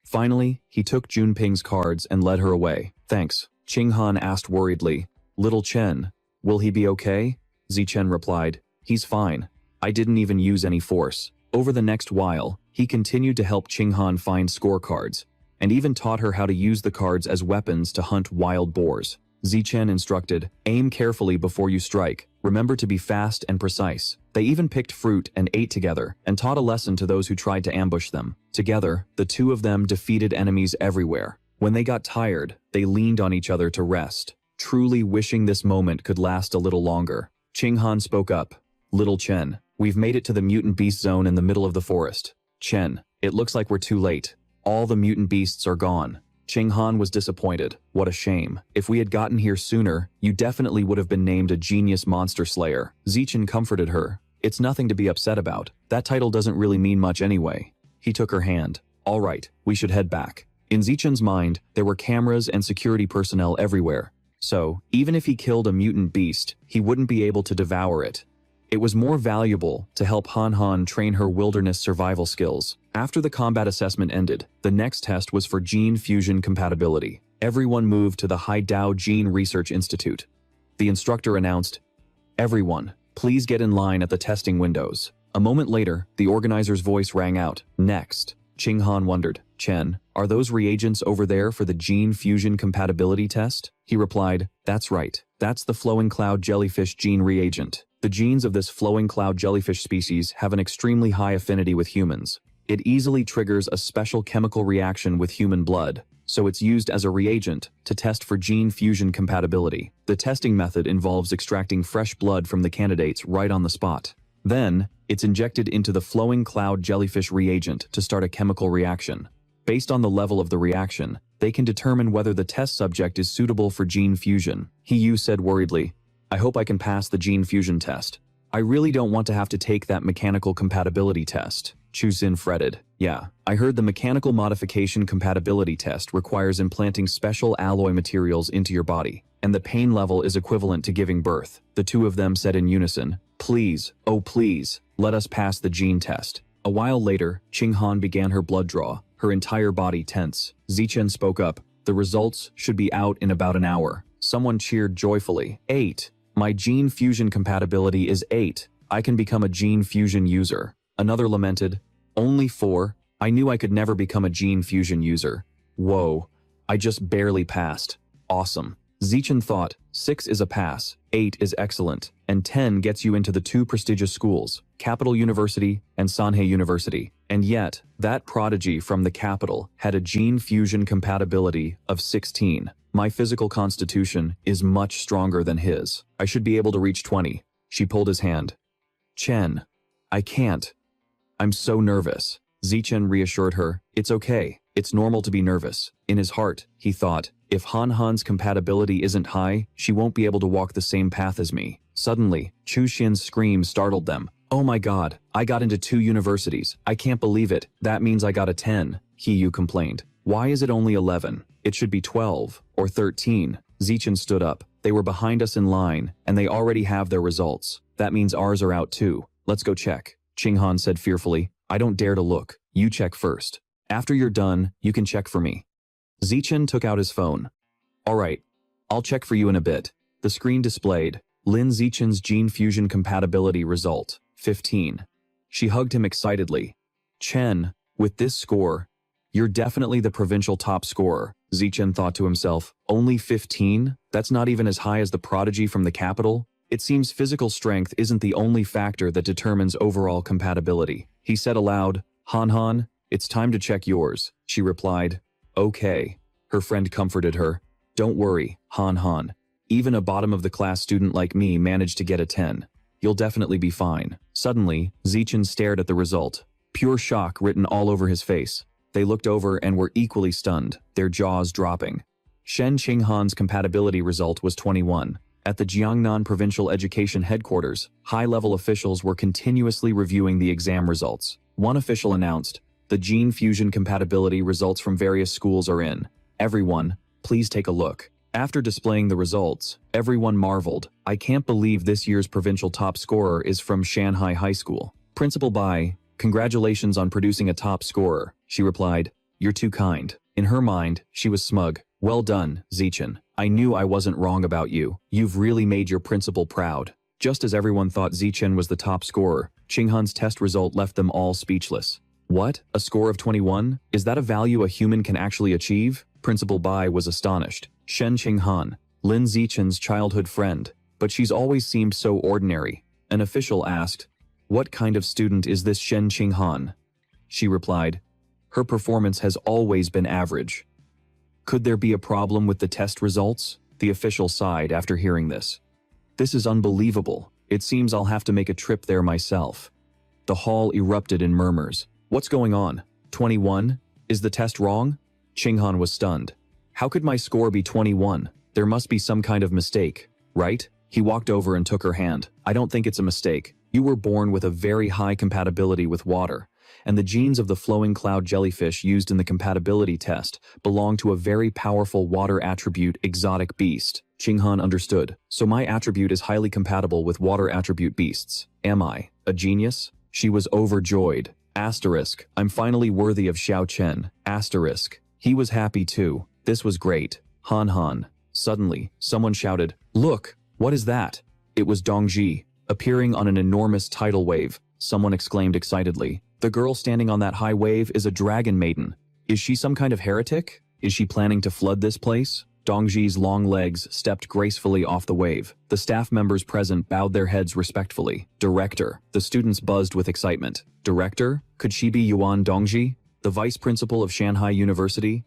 Finally, he took Junping's cards and led her away. Thanks. Qinghan asked worriedly. Little Chen, will he be okay? Zichen replied, he's fine. I didn't even use any force. Over the next while, he continued to help Qinghan find scorecards, and even taught her how to use the cards as weapons to hunt wild boars. Zichen instructed, aim carefully before you strike. Remember to be fast and precise. They even picked fruit and ate together, and taught a lesson to those who tried to ambush them. Together, the two of them defeated enemies everywhere. When they got tired, they leaned on each other to rest, truly wishing this moment could last a little longer. Qinghan spoke up. Little Chen, we've made it to the mutant beast zone in the middle of the forest. Chen, it looks like we're too late. All the mutant beasts are gone. Qinghan was disappointed. What a shame. If we had gotten here sooner, you definitely would have been named a genius monster slayer. Zichen comforted her. It's nothing to be upset about. That title doesn't really mean much anyway. He took her hand. All right, we should head back. In Zichen's mind, there were cameras and security personnel everywhere. So, even if he killed a mutant beast, he wouldn't be able to devour it. It was more valuable to help Han Han train her wilderness survival skills. After the combat assessment ended, the next test was for gene fusion compatibility. Everyone moved to the Haidao Gene Research Institute. The instructor announced, everyone, please get in line at the testing windows. A moment later, the organizer's voice rang out, next. Qinghan wondered, Chen, are those reagents over there for the gene fusion compatibility test? He replied, that's right. That's the flowing cloud jellyfish gene reagent. The genes of this flowing cloud jellyfish species have an extremely high affinity with humans. It easily triggers a special chemical reaction with human blood, so it's used as a reagent to test for gene fusion compatibility. The testing method involves extracting fresh blood from the candidates right on the spot. Then, it's injected into the flowing cloud jellyfish reagent to start a chemical reaction. Based on the level of the reaction, they can determine whether the test subject is suitable for gene fusion. He said worriedly, I hope I can pass the gene fusion test. I really don't want to have to take that mechanical compatibility test. Chusin fretted. Yeah, I heard the mechanical modification compatibility test requires implanting special alloy materials into your body, and the pain level is equivalent to giving birth. The two of them said in unison, please, oh please, let us pass the gene test. A while later, Qinghan began her blood draw, her entire body tense. Zichen spoke up, the results should be out in about an hour. Someone cheered joyfully. 8. My gene fusion compatibility is 8. I can become a gene fusion user. Another lamented, only 4. I knew I could never become a gene fusion user. Whoa, I just barely passed. Awesome. Zichen thought, 6 is a pass, 8 is excellent, and 10 gets you into the 2 prestigious schools, Capital University and Sanhei University. And yet, that prodigy from the capital had a gene fusion compatibility of 16. My physical constitution is much stronger than his. I should be able to reach 20. She pulled his hand. Chen, I can't. I'm so nervous. Zichen reassured her, it's okay. It's normal to be nervous. In his heart, he thought, if Han Han's compatibility isn't high, she won't be able to walk the same path as me. Suddenly, Chu Xian's scream startled them. Oh my god, I got into 2 universities. I can't believe it. That means I got a 10, He complained. Why is it only 11? It should be 12 or 13. Zichen stood up. They were behind us in line, and they already have their results. That means ours are out too. Let's go check. Qinghan said fearfully. I don't dare to look. You check first. After you're done, you can check for me. Zichen took out his phone. All right, I'll check for you in a bit. The screen displayed Lin Zichen's gene fusion compatibility result, 15. She hugged him excitedly. Chen, with this score, you're definitely the provincial top scorer, Zichen thought to himself. Only 15? That's not even as high as the prodigy from the capital? It seems physical strength isn't the only factor that determines overall compatibility. He said aloud, Han Han, it's time to check yours. She replied, okay. Her friend comforted her. Don't worry, Han Han. Even a bottom-of-the-class student like me managed to get a 10. You'll definitely be fine. Suddenly, Zichen stared at the result. Pure shock written all over his face. They looked over and were equally stunned, their jaws dropping. Shen Qinghan's compatibility result was 21. At the Jiangnan Provincial Education Headquarters, high-level officials were continuously reviewing the exam results. One official announced, "The gene fusion compatibility results from various schools are in. Everyone, please take a look." After displaying the results, everyone marveled. "I can't believe this year's provincial top scorer is from Shanghai High School." Principal Bai, "Congratulations on producing a top scorer," she replied. "You're too kind." In her mind, she was smug. "Well done, Zichen. I knew I wasn't wrong about you. You've really made your principal proud." Just as everyone thought Zichen was the top scorer, Qinghan's test result left them all speechless. "What? A score of 21? Is that a value a human can actually achieve?" Principal Bai was astonished. Shen Qinghan, Lin Zichen's childhood friend, but she's always seemed so ordinary. An official asked, "What kind of student is this Shen Qinghan?" She replied, "Her performance has always been average." Could there be a problem with the test results? The official sighed after hearing this. "This is unbelievable. It seems I'll have to make a trip there myself." The hall erupted in murmurs. "What's going on? 21? Is the test wrong?" Qinghan was stunned. "How could my score be 21? There must be some kind of mistake, right?" He walked over and took her hand. "I don't think it's a mistake. You were born with a very high compatibility with water, and the genes of the flowing cloud jellyfish used in the compatibility test belong to a very powerful water attribute exotic beast." Qinghan understood. "So my attribute is highly compatible with water attribute beasts. Am I a genius?" She was overjoyed. Asterisk, "I'm finally worthy of Xiao Chen." Asterisk. He was happy too. This was great. Han Han. Suddenly, someone shouted, "Look, what is that?" It was Dongji, appearing on an enormous tidal wave. Someone exclaimed excitedly, "The girl standing on that high wave is a dragon maiden. Is she some kind of heretic? Is she planning to flood this place?" Dongji's long legs stepped gracefully off the wave. The staff members present bowed their heads respectfully. "Director." The students buzzed with excitement. "Director? Could she be Yuan Dongji? The vice principal of Shanghai University?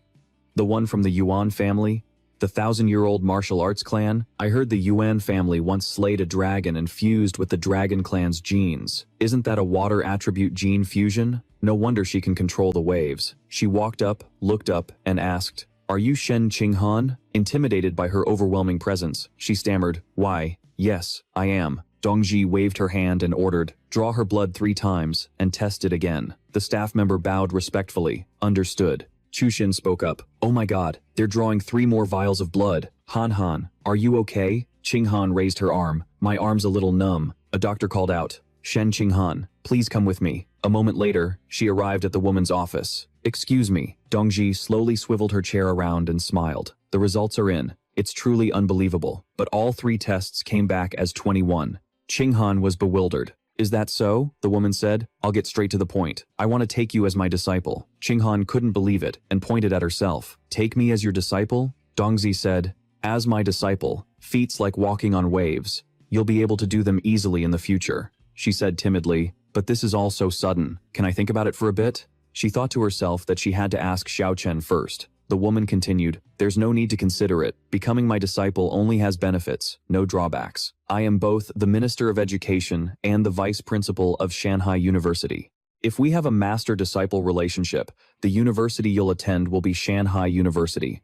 The one from the Yuan family? The 1,000-year-old martial arts clan? I heard the Yuan family once slayed a dragon and fused with the dragon clan's genes. Isn't that a water attribute gene fusion? No wonder she can control the waves." She walked up, looked up, and asked, "Are you Shen Qinghan?" Intimidated by her overwhelming presence, she stammered, "Why, yes, I am." Dongji waved her hand and ordered, "Draw her blood 3 times, and test it again." The staff member bowed respectfully. "Understood." Chushin spoke up, "Oh my god, they're drawing 3 more vials of blood. Han Han, are you okay?" Qinghan raised her arm. "My arm's a little numb." A doctor called out, "Shen Qinghan, please come with me." A moment later, she arrived at the woman's office. "Excuse me." Dongji slowly swiveled her chair around and smiled. "The results are in. It's truly unbelievable." But all 3 tests came back as 21. Qinghan was bewildered. "Is that so?" the woman said. "I'll get straight to the point. I want to take you as my disciple." Qinghan couldn't believe it and pointed at herself. "Take me as your disciple?" Dongzi said, "As my disciple, feats like walking on waves. You'll be able to do them easily in the future." She said timidly, "But this is all so sudden. Can I think about it for a bit?" She thought to herself that she had to ask Xiao Chen first. The woman continued, "There's no need to consider it. Becoming my disciple only has benefits, no drawbacks. I am both the Minister of Education and the Vice Principal of Shanghai University. If we have a master-disciple relationship, the university you'll attend will be Shanghai University.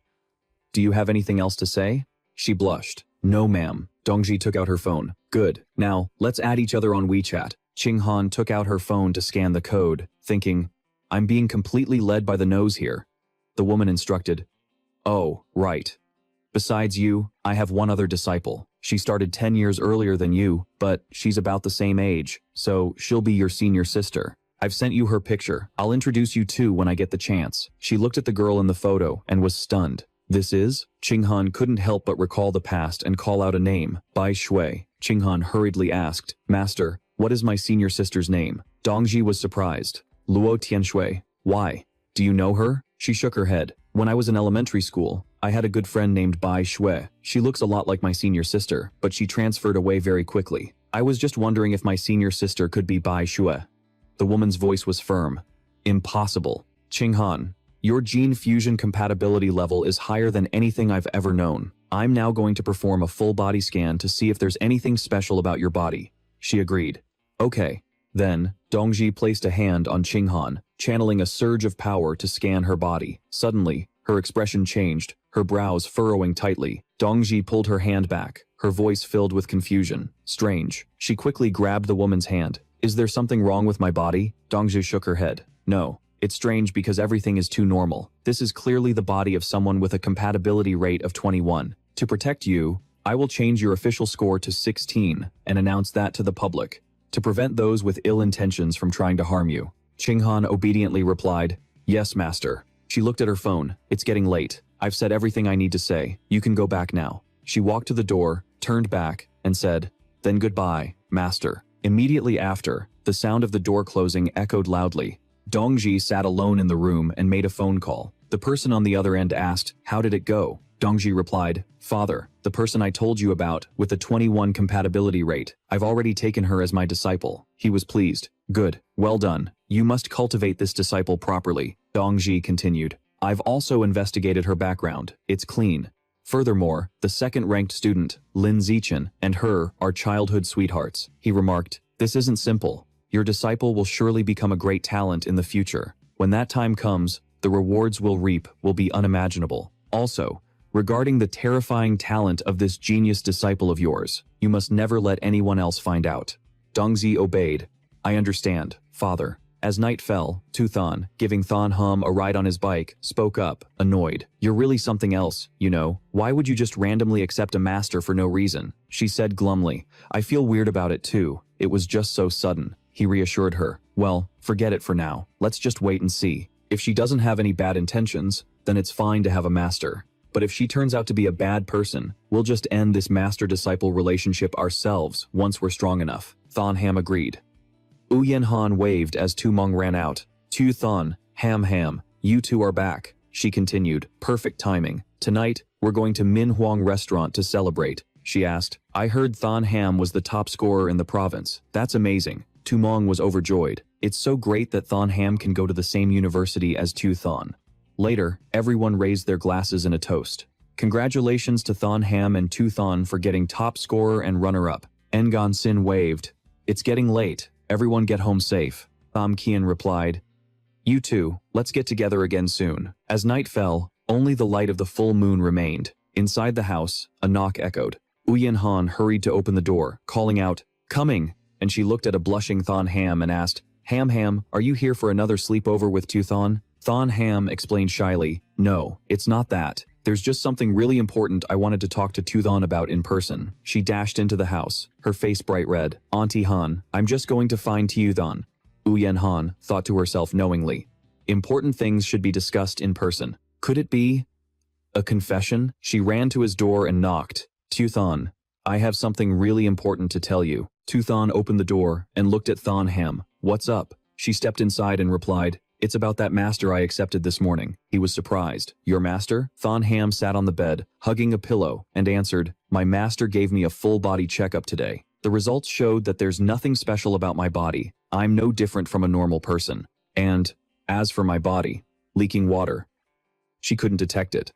Do you have anything else to say?" She blushed. "No, ma'am." Dongji took out her phone. "Good. Now, let's add each other on WeChat." Qinghan took out her phone to scan the code, thinking, "I'm being completely led by the nose here." The woman instructed, "Oh, right. Besides you, I have one other disciple. She started 10 years earlier than you, but she's about the same age, so she'll be your senior sister. I've sent you her picture. I'll introduce you too when I get the chance." She looked at the girl in the photo and was stunned. "This is?" Qinghan couldn't help but recall the past and call out a name, Bai Shui. Qinghan hurriedly asked, "Master, what is my senior sister's name?" Dongji was surprised. "Luo Tianshui. Why? Do you know her?" She shook her head. "When I was in elementary school, I had a good friend named Bai Shui. She looks a lot like my senior sister, but she transferred away very quickly. I was just wondering if my senior sister could be Bai Shui." The woman's voice was firm. "Impossible. Qinghan, your gene fusion compatibility level is higher than anything I've ever known. I'm now going to perform a full body scan to see if there's anything special about your body. she agreed. Okay. Then, Dongji placed a hand on Qinghan, channeling a surge of power to scan her body. Suddenly, her expression changed, her brows furrowing tightly. Dongji pulled her hand back, her voice filled with confusion. Strange. She quickly grabbed the woman's hand. Is there something wrong with my body? Dongji shook her head. No. It's strange because everything is too normal. This is clearly the body of someone with a compatibility rate of 21. To protect you, I will change your official score to 16 and announce that to the public, to prevent those with ill intentions from trying to harm you. Qinghan obediently replied, Yes, master. She looked at her phone. It's getting late. I've said everything I need to say. You can go back now. She walked to the door, turned back, and said, Then goodbye, master. Immediately after, the sound of the door closing echoed loudly. Dongji sat alone in the room and made a phone call. The person on the other end asked, How did it go? Dongji replied, Father, the person I told you about, with the 21 compatibility rate, I've already taken her as my disciple. He was pleased. Good. Well done. You must cultivate this disciple properly. Dongji continued. I've also investigated her background. It's clean. Furthermore, the second-ranked student, Lin Zichen, and her are childhood sweethearts. He remarked, This isn't simple. Your disciple will surely become a great talent in the future. When that time comes, the rewards we'll reap will be unimaginable. Also, regarding the terrifying talent of this genius disciple of yours, you must never let anyone else find out. Dongzi obeyed. I understand, father. As night fell, Tuthan, giving Than Hum a ride on his bike, spoke up, annoyed. You're really something else, you know. Why would you just randomly accept a master for no reason? She said glumly. I feel weird about it too. It was just so sudden. He reassured her. Well, forget it for now. Let's just wait and see. If she doesn't have any bad intentions, then it's fine to have a master. But if she turns out to be a bad person, we'll just end this master-disciple relationship ourselves once we're strong enough. Than Ham agreed. Uyenhan waved as Tu Meng ran out. Tu Thon, Ham, you two are back, she continued. Perfect timing. Tonight, we're going to Min Huang restaurant to celebrate, she asked. I heard Than Ham was the top scorer in the province. That's amazing. Tu Meng was overjoyed. It's so great that Than Ham can go to the same university as Tu Thon. Later, everyone raised their glasses in a toast. Congratulations to Than Ham and Tu Thon for getting top scorer and runner-up. Ngan Sin waved. It's getting late. Everyone get home safe. Tham Kian replied. You two, let's get together again soon. As night fell, only the light of the full moon remained. Inside the house, a knock echoed. Uyenhan hurried to open the door, calling out, Coming! And she looked at a blushing Than Ham and asked, Ham, are you here for another sleepover with Tu Thon? Than Ham explained shyly, No, it's not that. There's just something really important I wanted to talk to Tu Thon about in person. She dashed into the house, her face bright red. Auntie Han, I'm just going to find Tu Thon. Uyenhan thought to herself knowingly. Important things should be discussed in person. Could it be a confession? She ran to his door and knocked. Tu Thon, I have something really important to tell you. Tu Thon opened the door and looked at Than Ham. What's up? She stepped inside and replied, It's about that master I accepted this morning. He was surprised. Your master? Than Ham sat on the bed, hugging a pillow, and answered, My master gave me a full-body checkup today. The results showed that there's nothing special about my body. I'm no different from a normal person. And, as for my body, leaking water. She couldn't detect it.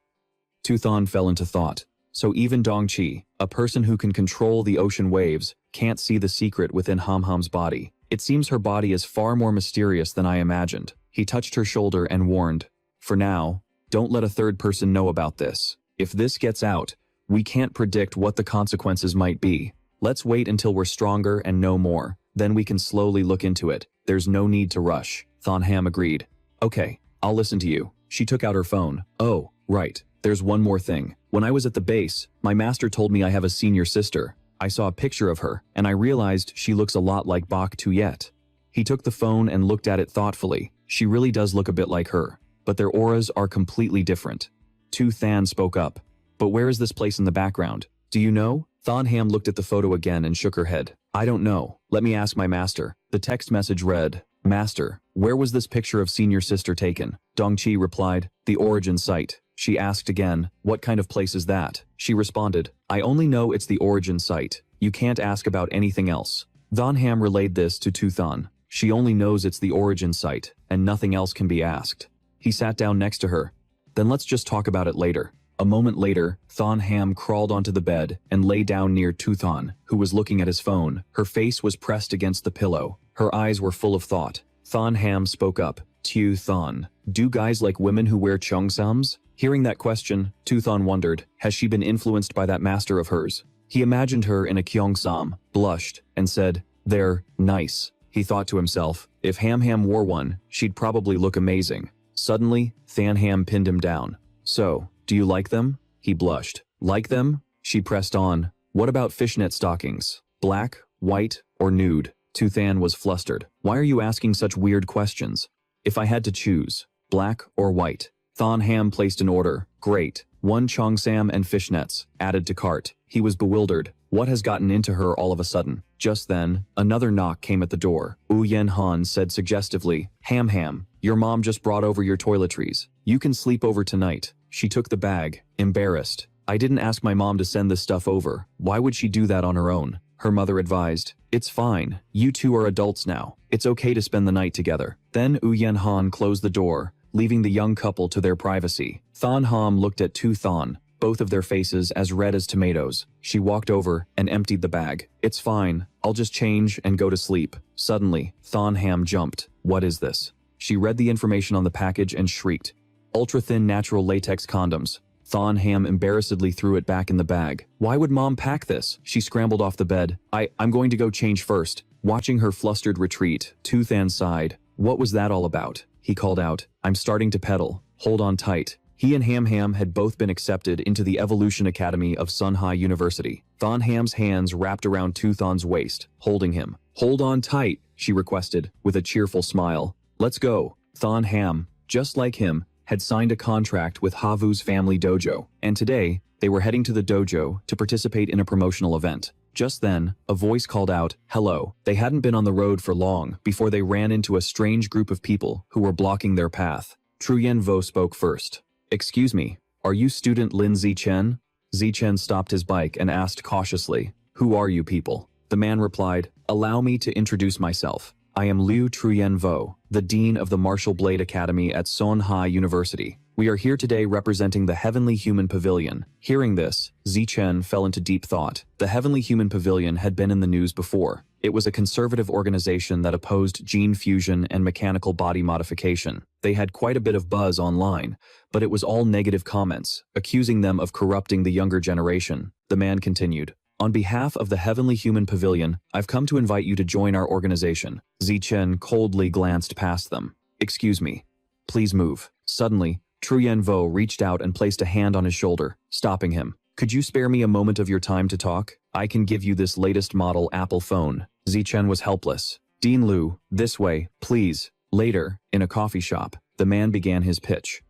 Tu Thon fell into thought. So even Dongqi, a person who can control the ocean waves, can't see the secret within Ham's body. It seems her body is far more mysterious than I imagined. He touched her shoulder and warned, For now, don't let a third person know about this. If this gets out, we can't predict what the consequences might be. Let's wait until we're stronger and know more. Then we can slowly look into it. There's no need to rush. Than Ham agreed. Okay, I'll listen to you. She took out her phone. Oh, right. There's one more thing. When I was at the base, my master told me I have a senior sister. I saw a picture of her, and I realized she looks a lot like Bak Tuyet. He took the phone and looked at it thoughtfully. She really does look a bit like her, but their auras are completely different. Tu Than spoke up. But where is this place in the background? Do you know? Than Ham looked at the photo again and shook her head. I don't know. Let me ask my master. The text message read, Master, where was this picture of senior sister taken? Dongqi replied, The origin site. She asked again, What kind of place is that? She responded, I only know it's the origin site. You can't ask about anything else. Than Ham relayed this to Tu Thon. She only knows it's the origin site, and nothing else can be asked. He sat down next to her. Then let's just talk about it later. A moment later, Thon Ham crawled onto the bed and lay down near Tuthon, who was looking at his phone. Her face was pressed against the pillow. Her eyes were full of thought. Thon Ham spoke up. Tuthon, do guys like women who wear cheongsams? Hearing that question, Tuthon wondered, has she been influenced by that master of hers? He imagined her in a cheongsam, blushed, and said, they're nice. He thought to himself, if Ham Ham wore one, she'd probably look amazing. Suddenly, Than Ham pinned him down. So, do you like them? He blushed. Like them? She pressed on. What about fishnet stockings? Black, white, or nude? Tuthan was flustered. Why are you asking such weird questions? If I had to choose, black or white? Thon Ham placed an order. Great. 1 cheongsam and fishnets, added to cart. He was bewildered. What has gotten into her all of a sudden? Just then, another knock came at the door. Yen Han said suggestively, Ham Ham, your mom just brought over your toiletries. You can sleep over tonight. She took the bag, embarrassed. I didn't ask my mom to send this stuff over. Why would she do that on her own? Her mother advised, it's fine. You two are adults now. It's okay to spend the night together. Then Yen Han closed the door, leaving the young couple to their privacy. Thon Ham looked at Thon, both of their faces as red as tomatoes. She walked over and emptied the bag. It's fine. I'll just change and go to sleep. Suddenly, Thon Ham jumped. What is this? She read the information on the package and shrieked. Ultra-thin natural latex condoms. Thon Ham embarrassedly threw it back in the bag. Why would mom pack this? She scrambled off the bed. I'm going to go change first. Watching her flustered retreat, Tuthan sighed. What was that all about? He called out. I'm starting to pedal. Hold on tight. He and Ham Ham had both been accepted into the Evolution Academy of Sunhai University. Thon Ham's hands wrapped around Tuthon's waist, holding him. Hold on tight, she requested, with a cheerful smile. Let's go. Thon Ham, just like him, had signed a contract with Havu's family dojo, and today, they were heading to the dojo to participate in a promotional event. Just then, a voice called out, hello. They hadn't been on the road for long before they ran into a strange group of people who were blocking their path. Truyen Vo spoke first. Excuse me, are you student Lin Zichen? Zichen stopped his bike and asked cautiously, who are you people? The man replied, allow me to introduce myself. I am Liu Truyen Vo, the Dean of the Martial Blade Academy at Sonhai University. We are here today representing the Heavenly Human Pavilion. Hearing this, Zichen fell into deep thought. The Heavenly Human Pavilion had been in the news before. It was a conservative organization that opposed gene fusion and mechanical body modification. They had quite a bit of buzz online, but it was all negative comments, accusing them of corrupting the younger generation. The man continued. On behalf of the Heavenly Human Pavilion, I've come to invite you to join our organization. Zichen coldly glanced past them. Excuse me. Please move. Suddenly, Truyen Vo reached out and placed a hand on his shoulder, stopping him. Could you spare me a moment of your time to talk? I can give you this latest model Apple phone. Zichen was helpless. Dean Liu, this way, please. Later, in a coffee shop, the man began his pitch.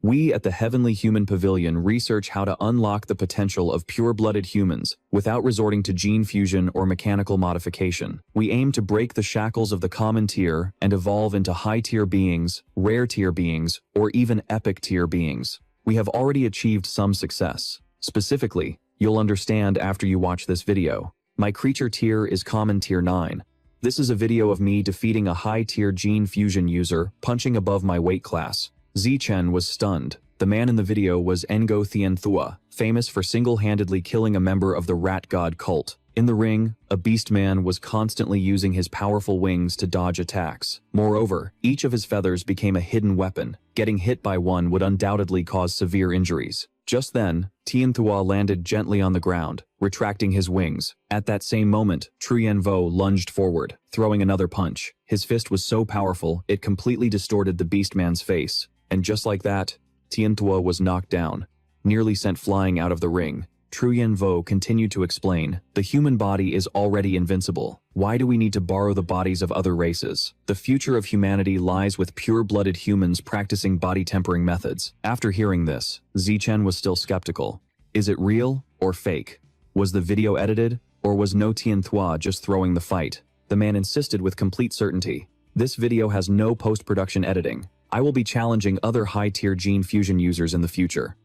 We at the Heavenly Human Pavilion research how to unlock the potential of pure-blooded humans without resorting to gene fusion or mechanical modification. We aim to break the shackles of the common tier and evolve into high-tier beings, rare-tier beings, or even epic-tier beings. We have already achieved some success. Specifically, you'll understand after you watch this video. My creature tier is common tier 9. This is a video of me defeating a high-tier gene fusion user punching above my weight class. Zichen was stunned. The man in the video was Ngo Thien Thua, famous for single-handedly killing a member of the rat god cult. In the ring, a beast man was constantly using his powerful wings to dodge attacks. Moreover, each of his feathers became a hidden weapon. Getting hit by one would undoubtedly cause severe injuries. Just then, Tien Thua landed gently on the ground, retracting his wings. At that same moment, Truyen Vo lunged forward, throwing another punch. His fist was so powerful, it completely distorted the beast man's face. And just like that, Tien Thua was knocked down, nearly sent flying out of the ring. Truyen Vo continued to explain, the human body is already invincible. Why do we need to borrow the bodies of other races? The future of humanity lies with pure-blooded humans practicing body tempering methods. After hearing this, Zichen was still skeptical. Is it real or fake? Was the video edited, or was No Tien Thua just throwing the fight? The man insisted with complete certainty. This video has no post-production editing. I will be challenging other high-tier gene fusion users in the future.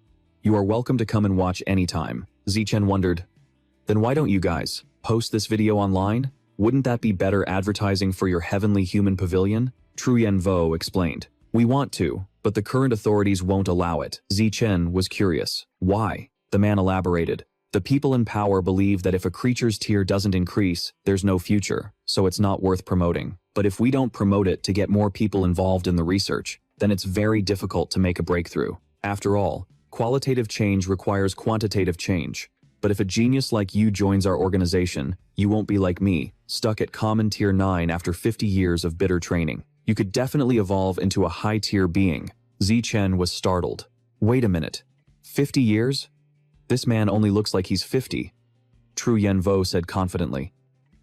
You are welcome to come and watch anytime. Zichen wondered. Then why don't you guys post this video online? Wouldn't that be better advertising for your Heavenly Human Pavilion? Truyen Vo explained. We want to, but the current authorities won't allow it. Zichen was curious. Why? The man elaborated. The people in power believe that if a creature's tier doesn't increase, there's no future, so it's not worth promoting. But if we don't promote it to get more people involved in the research, then it's very difficult to make a breakthrough. After all, qualitative change requires quantitative change. But if a genius like you joins our organization, you won't be like me, stuck at common tier 9 after 50 years of bitter training. You could definitely evolve into a high-tier being. Zichen was startled. Wait a minute. 50 years? This man only looks like he's 50. Tru Yenvo said confidently.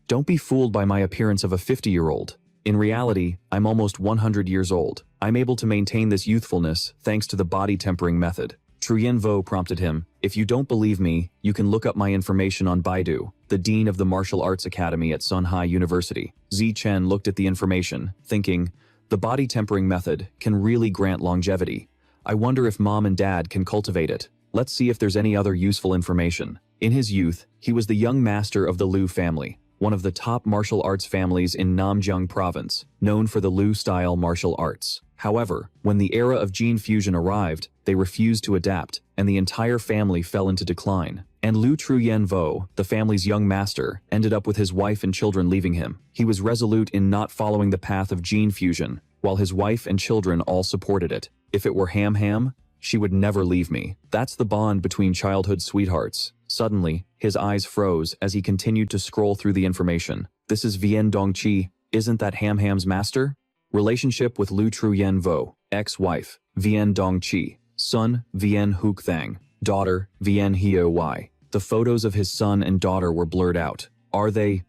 Don't be fooled by my appearance of a 50-year-old. In reality, I'm almost 100 years old. I'm able to maintain this youthfulness thanks to the body tempering method. Tru Yenvo prompted him. If you don't believe me, you can look up my information on Baidu, the dean of the martial arts academy at Sunhai University. Zichen looked at the information, thinking, the body tempering method can really grant longevity. I wonder if mom and dad can cultivate it. Let's see if there's any other useful information. In his youth, he was the young master of the Liu family, one of the top martial arts families in Namjiang province, known for the Liu-style martial arts. However, when the era of gene fusion arrived, they refused to adapt, and the entire family fell into decline. And Liu Tru Yenvo, the family's young master, ended up with his wife and children leaving him. He was resolute in not following the path of gene fusion, while his wife and children all supported it. If it were Ham, she would never leave me. That's the bond between childhood sweethearts. Suddenly, his eyes froze as he continued to scroll through the information. This is Vien Dongqi, isn't that Ham's master? Relationship with Liu Tru Yenvo, ex-wife, Vien Dongqi, son, Vien Huqthang, daughter, Vien Hio Y. The photos of his son and daughter were blurred out. Are they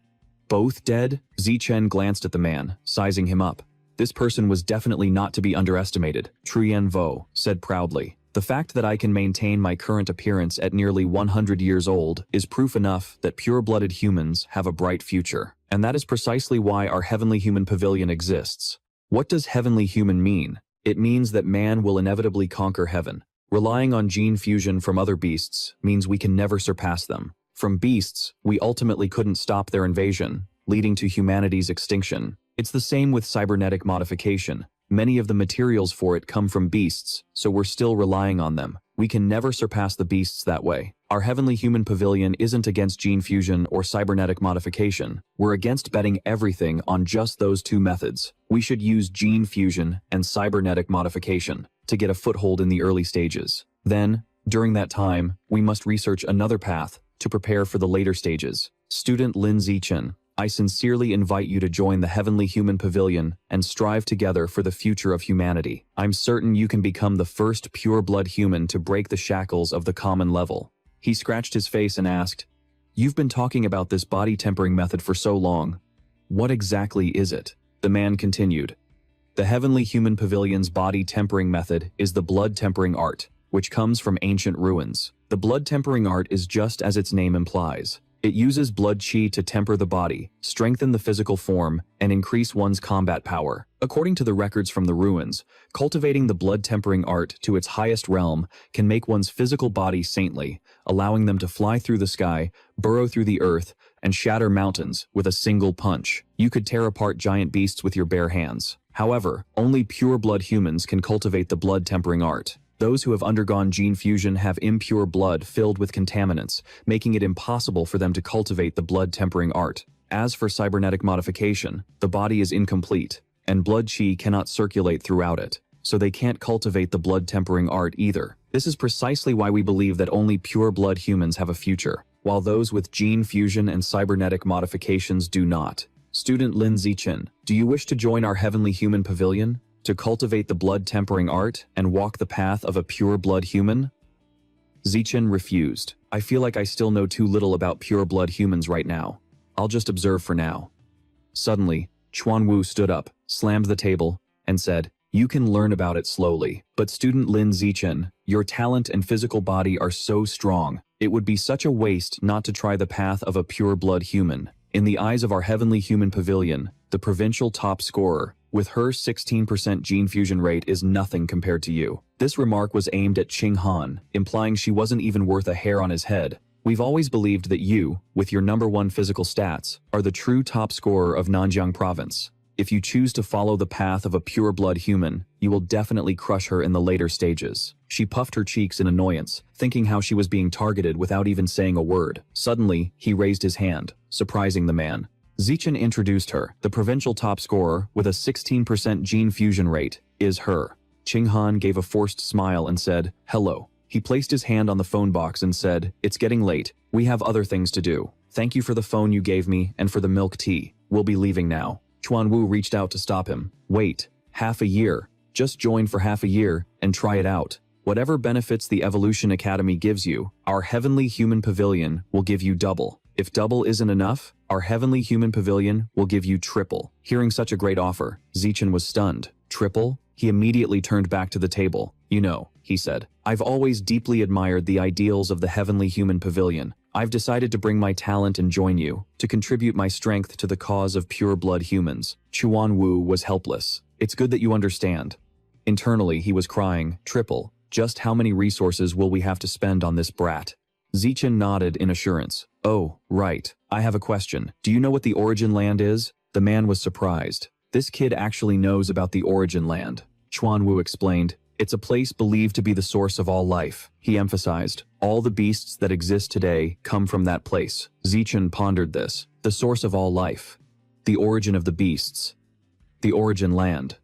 both dead? Zichen glanced at the man, sizing him up. This person was definitely not to be underestimated, Tru Yenvo said proudly. The fact that I can maintain my current appearance at nearly 100 years old is proof enough that pure-blooded humans have a bright future. And that is precisely why our Heavenly Human Pavilion exists. What does Heavenly Human mean? It means that man will inevitably conquer heaven. Relying on gene fusion from other beasts means we can never surpass them. From beasts, we ultimately couldn't stop their invasion, leading to humanity's extinction. It's the same with cybernetic modification. Many of the materials for it come from beasts, so we're still relying on them. We can never surpass the beasts that way. Our Heavenly Human Pavilion isn't against gene fusion or cybernetic modification. We're against betting everything on just those two methods. We should use gene fusion and cybernetic modification to get a foothold in the early stages. Then, during that time, we must research another path to prepare for the later stages. Student Lin Zichen, I sincerely invite you to join the Heavenly Human Pavilion and strive together for the future of humanity. I'm certain you can become the first pure-blood human to break the shackles of the common level. He scratched his face and asked, You've been talking about this body tempering method for so long. What exactly is it? The man continued. The Heavenly Human Pavilion's body tempering method is the blood tempering art, which comes from ancient ruins. The blood tempering art is just as its name implies. It uses blood qi to temper the body, strengthen the physical form, and increase one's combat power. According to the records from the ruins, cultivating the blood tempering art to its highest realm can make one's physical body saintly, allowing them to fly through the sky, burrow through the earth, and shatter mountains with a single punch. You could tear apart giant beasts with your bare hands. However, only pure-blood humans can cultivate the blood tempering art. Those who have undergone gene fusion have impure blood filled with contaminants, making it impossible for them to cultivate the blood tempering art. As for cybernetic modification, the body is incomplete, and blood qi cannot circulate throughout it, so they can't cultivate the blood tempering art either. This is precisely why we believe that only pure-blood humans have a future, while those with gene fusion and cybernetic modifications do not. Student Lin Zichen, do you wish to join our Heavenly Human Pavilion? To cultivate the blood tempering art and walk the path of a pure-blood human? Zichen refused. I feel like I still know too little about pure-blood humans right now. I'll just observe for now. Suddenly, Chuan Wu stood up, slammed the table, and said, You can learn about it slowly. But student Lin Zichen, your talent and physical body are so strong. It would be such a waste not to try the path of a pure-blood human. In the eyes of our Heavenly Human Pavilion, the provincial top scorer, with her 16% gene fusion rate is nothing compared to you. This remark was aimed at Qing Han, implying she wasn't even worth a hair on his head. We've always believed that you, with your #1 physical stats, are the true top scorer of Nanjiang province. If you choose to follow the path of a pure-blood human, you will definitely crush her in the later stages. She puffed her cheeks in annoyance, thinking how she was being targeted without even saying a word. Suddenly, he raised his hand, surprising the man. Zichen introduced her. The provincial top scorer, with a 16% gene fusion rate, is her. Qinghan gave a forced smile and said, "Hello." He placed his hand on the phone box and said, "It's getting late. We have other things to do. Thank you for the phone you gave me and for the milk tea. We'll be leaving now." Chuanwu reached out to stop him. "Wait, half a year. Just join for half a year and try it out. Whatever benefits the Evolution Academy gives you, our Heavenly Human Pavilion will give you double. If double isn't enough, our Heavenly Human Pavilion will give you triple." Hearing such a great offer, Zichen was stunned. Triple? He immediately turned back to the table. "You know," he said, "I've always deeply admired the ideals of the Heavenly Human Pavilion. I've decided to bring my talent and join you, to contribute my strength to the cause of pure-blood humans." Chuan Wu was helpless. "It's good that you understand." Internally, he was crying, "Triple. Just how many resources will we have to spend on this brat?" Zichen nodded in assurance. "Oh, right. I have a question. Do you know what the Origin Land is?" The man was surprised. This kid actually knows about the Origin Land. Chuan Wu explained, "It's a place believed to be the source of all life." He emphasized, "All the beasts that exist today come from that place." Zichen pondered this. The source of all life. The origin of the beasts. The Origin Land.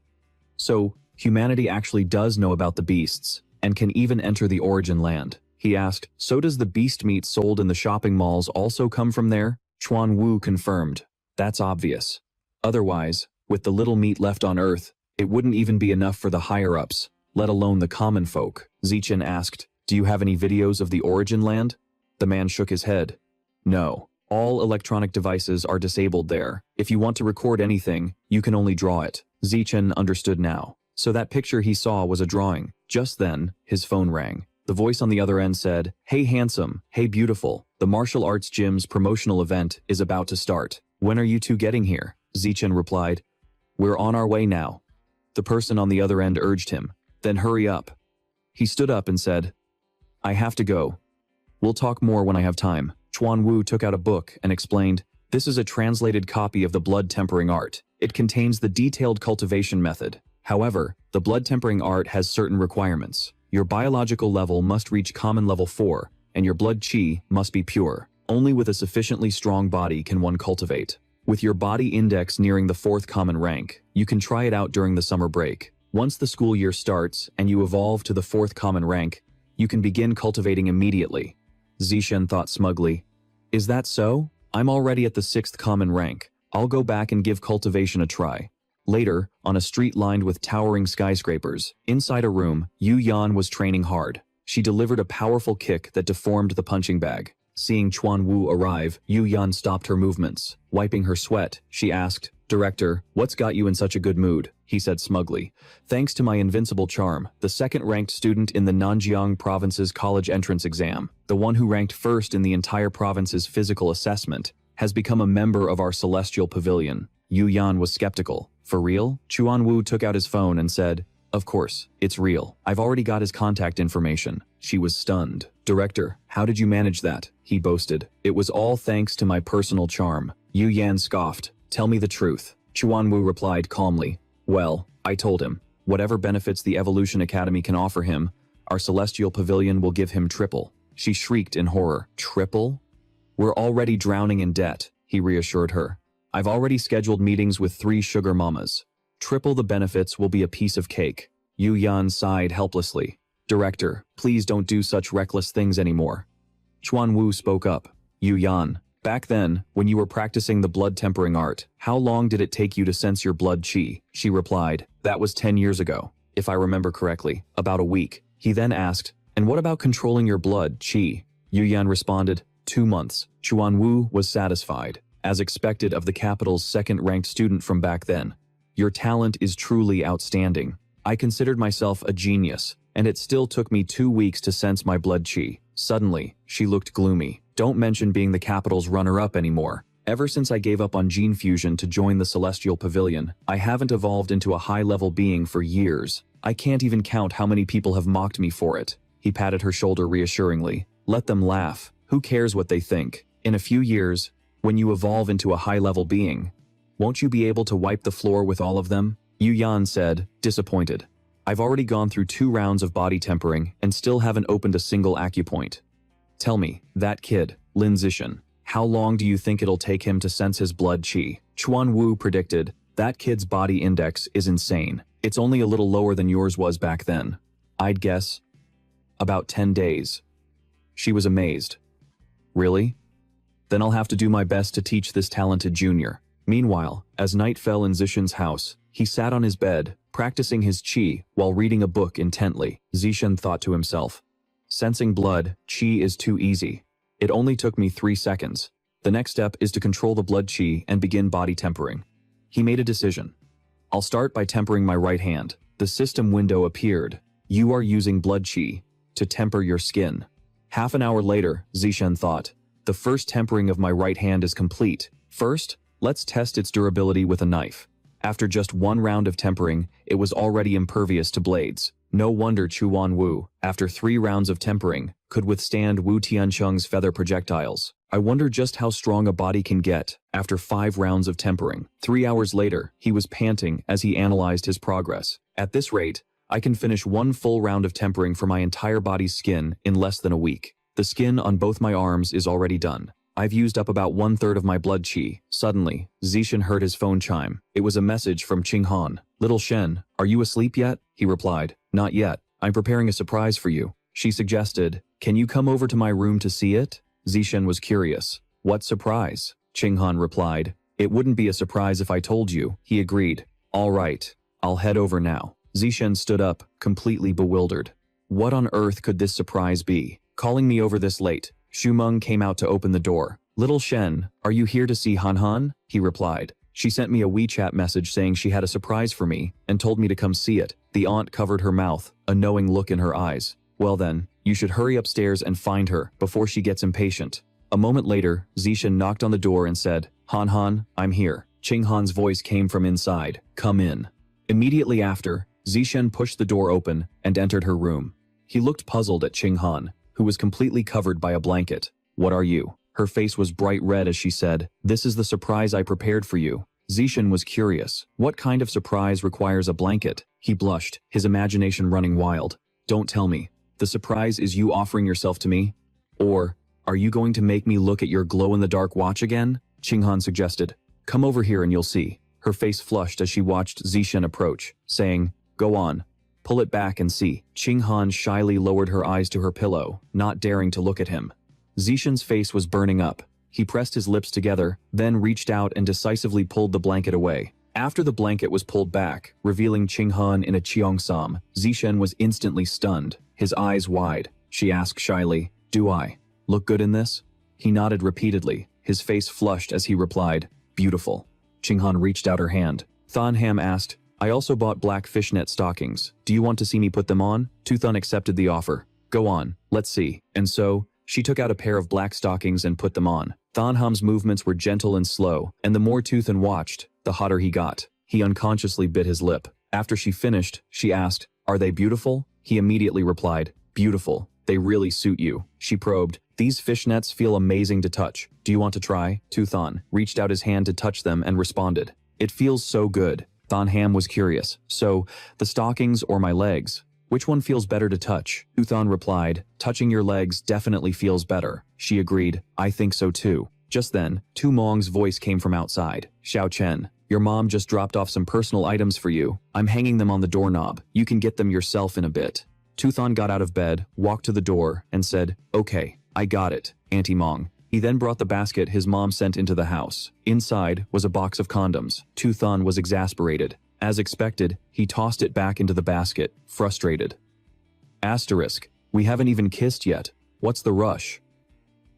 So, humanity actually does know about the beasts, and can even enter the Origin Land. He asked, "So does the beast meat sold in the shopping malls also come from there?" Chuan Wu confirmed, "That's obvious. Otherwise, with the little meat left on Earth, it wouldn't even be enough for the higher-ups, let alone the common folk." Zichen asked, "Do you have any videos of the Origin Land?" The man shook his head. "No. All electronic devices are disabled there. If you want to record anything, you can only draw it." Zichen understood now. So that picture he saw was a drawing. Just then, his phone rang. The voice on the other end said, "Hey handsome, hey beautiful, the martial arts gym's promotional event is about to start. When are you two getting here?" Zichen replied, "We're on our way now." The person on the other end urged him, "Then hurry up." He stood up and said, "I have to go. We'll talk more when I have time." Chuan Wu took out a book and explained, "This is a translated copy of the blood tempering art. It contains the detailed cultivation method. However, the blood tempering art has certain requirements. Your biological level must reach common level 4, and your blood qi must be pure. Only with a sufficiently strong body can one cultivate. With your body index nearing the 4th common rank, you can try it out during the summer break. Once the school year starts and you evolve to the 4th common rank, you can begin cultivating immediately." Zichen thought smugly, "Is that so? I'm already at the 6th common rank. I'll go back and give cultivation a try." Later, on a street lined with towering skyscrapers, inside a room, Yu Yan was training hard. She delivered a powerful kick that deformed the punching bag. Seeing Chuan Wu arrive, Yu Yan stopped her movements. Wiping her sweat, she asked, "Director, what's got you in such a good mood?" He said smugly, "Thanks to my invincible charm, the 2nd-ranked student in the Nanjiang province's college entrance exam, the one who ranked first in the entire province's physical assessment, has become a member of our celestial pavilion." Yu Yan was skeptical. "For real?" Chuan Wu took out his phone and said, "Of course, it's real. I've already got his contact information." She was stunned. "Director, how did you manage that?" he boasted. "It was all thanks to my personal charm." Yu Yan scoffed. "Tell me the truth." Chuan Wu replied calmly, "Well, I told him, whatever benefits the Evolution Academy can offer him, our celestial pavilion will give him triple." She shrieked in horror. "Triple? We're already drowning in debt," he reassured her. "I've already scheduled meetings with 3 sugar mamas. Triple the benefits will be a piece of cake." Yu Yan sighed helplessly. "Director, please don't do such reckless things anymore." Chuan Wu spoke up. "Yu Yan, back then, when you were practicing the blood tempering art, how long did it take you to sense your blood qi?" She replied, "That was 10 years ago, if I remember correctly, about a week." He then asked, "And what about controlling your blood qi?" Yu Yan responded, 2 months. Chuan Wu was satisfied, as expected of the capital's 2nd-ranked student from back then. "Your talent is truly outstanding. I considered myself a genius, and it still took me 2 weeks to sense my blood qi." Suddenly, she looked gloomy. "Don't mention being the capital's runner-up anymore. Ever since I gave up on gene fusion to join the Celestial Pavilion, I haven't evolved into a high-level being for years. I can't even count how many people have mocked me for it." He patted her shoulder reassuringly. "Let them laugh. Who cares what they think? In a few years, when you evolve into a high-level being, Won't you be able to wipe the floor with all of them? Yu Yan said, disappointed. I've already gone through 2 rounds of body tempering and still haven't opened a single acupoint. Tell me, that kid, Lin Zishan, how long do you think it'll take him to sense his blood qi? Chuan Wu predicted, that kid's body index is insane. It's only a little lower than yours was back then. I'd guess about 10 days. She was amazed. Really? Then I'll have to do my best to teach this talented junior. Meanwhile, as night fell in Zishan's house, he sat on his bed, practicing his qi while reading a book intently. Zishan thought to himself, sensing blood, qi is too easy. It only took me 3 seconds. The next step is to control the blood qi and begin body tempering. He made a decision. I'll start by tempering my right hand. The system window appeared. You are using blood qi to temper your skin. Half an hour later, Zishan thought, the first tempering of my right hand is complete. First, let's test its durability with a knife. After just 1 round of tempering, it was already impervious to blades. No wonder Chuan Wu, after 3 rounds of tempering, could withstand Wu Tiancheng's feather projectiles. I wonder just how strong a body can get after 5 rounds of tempering. 3 hours later, he was panting as he analyzed his progress. At this rate, I can finish 1 full round of tempering for my entire body's skin in less than a week. The skin on both my arms is already done. I've used up about 1/3 of my blood qi. Suddenly, Zishan heard his phone chime. It was a message from Qinghan. Little Shen, are you asleep yet? He replied, not yet. I'm preparing a surprise for you. She suggested, can you come over to my room to see it? Zishan was curious. What surprise? Qinghan replied, it wouldn't be a surprise if I told you. He agreed. All right, I'll head over now. Zishan stood up, completely bewildered. What on earth could this surprise be? Calling me over this late. Shumeng came out to open the door. Little Shen, are you here to see Han Han? He replied. She sent me a WeChat message saying she had a surprise for me and told me to come see it. The aunt covered her mouth, a knowing look in her eyes. Well then, you should hurry upstairs and find her before she gets impatient. A moment later, Zishan knocked on the door and said, Han Han, I'm here. Qinghan's voice came from inside. Come in. Immediately after, Zishan pushed the door open and entered her room. He looked puzzled at Qinghan, who was completely covered by a blanket. What are you? Her face was bright red as she said, this is the surprise I prepared for you. Zishan was curious. What kind of surprise requires a blanket? He blushed, his imagination running wild. Don't tell me. The surprise is you offering yourself to me? Or, are you going to make me look at your glow-in-the-dark watch again? Qinghan suggested. Come over here and you'll see. Her face flushed as she watched Zishan approach, saying, go on. Pull it back and see. Qinghan shyly lowered her eyes to her pillow, not daring to look at him. Zishan's face was burning up. He pressed his lips together, then reached out and decisively pulled the blanket away. After the blanket was pulled back, revealing Qinghan in a cheongsam, Zishan was instantly stunned, his eyes wide. She asked shyly, do I look good in this? He nodded repeatedly, his face flushed as he replied, beautiful. Qinghan reached out her hand. Thanham asked, I also bought black fishnet stockings. Do you want to see me put them on? Tuthan accepted the offer. Go on, let's see. And so, she took out a pair of black stockings and put them on. Thanham's movements were gentle and slow, and the more Tuthan watched, the hotter he got. He unconsciously bit his lip. After she finished, she asked, are they beautiful? He immediately replied, beautiful. They really suit you. She probed, these fishnets feel amazing to touch. Do you want to try? Tuthan reached out his hand to touch them and responded, it feels so good. Thanham was curious. So, the stockings or my legs? Which one feels better to touch? Tuthan replied, touching your legs definitely feels better. She agreed, I think so too. Just then, Tu Mong's voice came from outside. Xiao Chen, your mom just dropped off some personal items for you. I'm hanging them on the doorknob. You can get them yourself in a bit. Tuthan got out of bed, walked to the door, and said, okay, I got it, Auntie Mong. He then brought the basket his mom sent into the house. Inside was a box of condoms. Tuthan was exasperated. As expected, he tossed it back into the basket, frustrated. Asterisk, we haven't even kissed yet. What's the rush?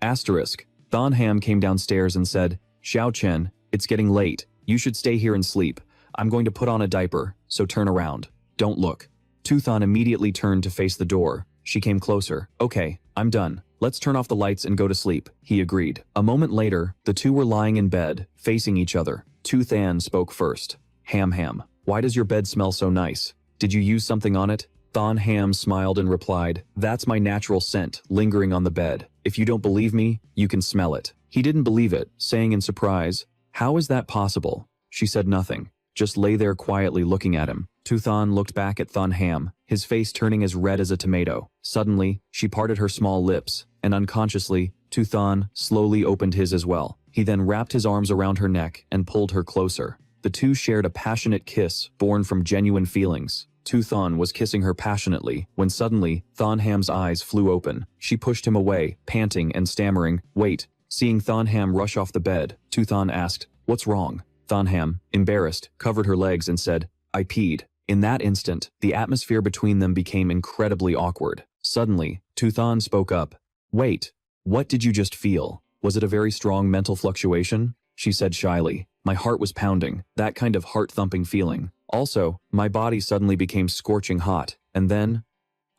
Asterisk, Thanham came downstairs and said, Xiao Chen, it's getting late. You should stay here and sleep. I'm going to put on a diaper, so turn around. Don't look. Tuthan immediately turned to face the door. She came closer. Okay, I'm done. Let's turn off the lights and go to sleep, he agreed. A moment later, the two were lying in bed, facing each other. Tuthan spoke first. Ham, why does your bed smell so nice? Did you use something on it? Thanham smiled and replied, that's my natural scent, lingering on the bed. If you don't believe me, you can smell it. He didn't believe it, saying in surprise, how is that possible? She said nothing, just lay there quietly looking at him. Thon looked back at Thon Ham, his face turning as red as a tomato. Suddenly, she parted her small lips, and unconsciously, Thon slowly opened his as well. He then wrapped his arms around her neck and pulled her closer. The two shared a passionate kiss born from genuine feelings. Thon was kissing her passionately when suddenly, Thon Ham's eyes flew open. She pushed him away, panting and stammering, "Wait." Seeing Thon Ham rush off the bed, Thon asked, "What's wrong?" Thon Ham, embarrassed, covered her legs and said, "I peed." In that instant, the atmosphere between them became incredibly awkward. Suddenly, Thon spoke up. "Wait, what did you just feel? Was it a very strong mental fluctuation?" She said shyly. "My heart was pounding, that kind of heart-thumping feeling. Also, my body suddenly became scorching hot, and then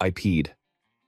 I peed.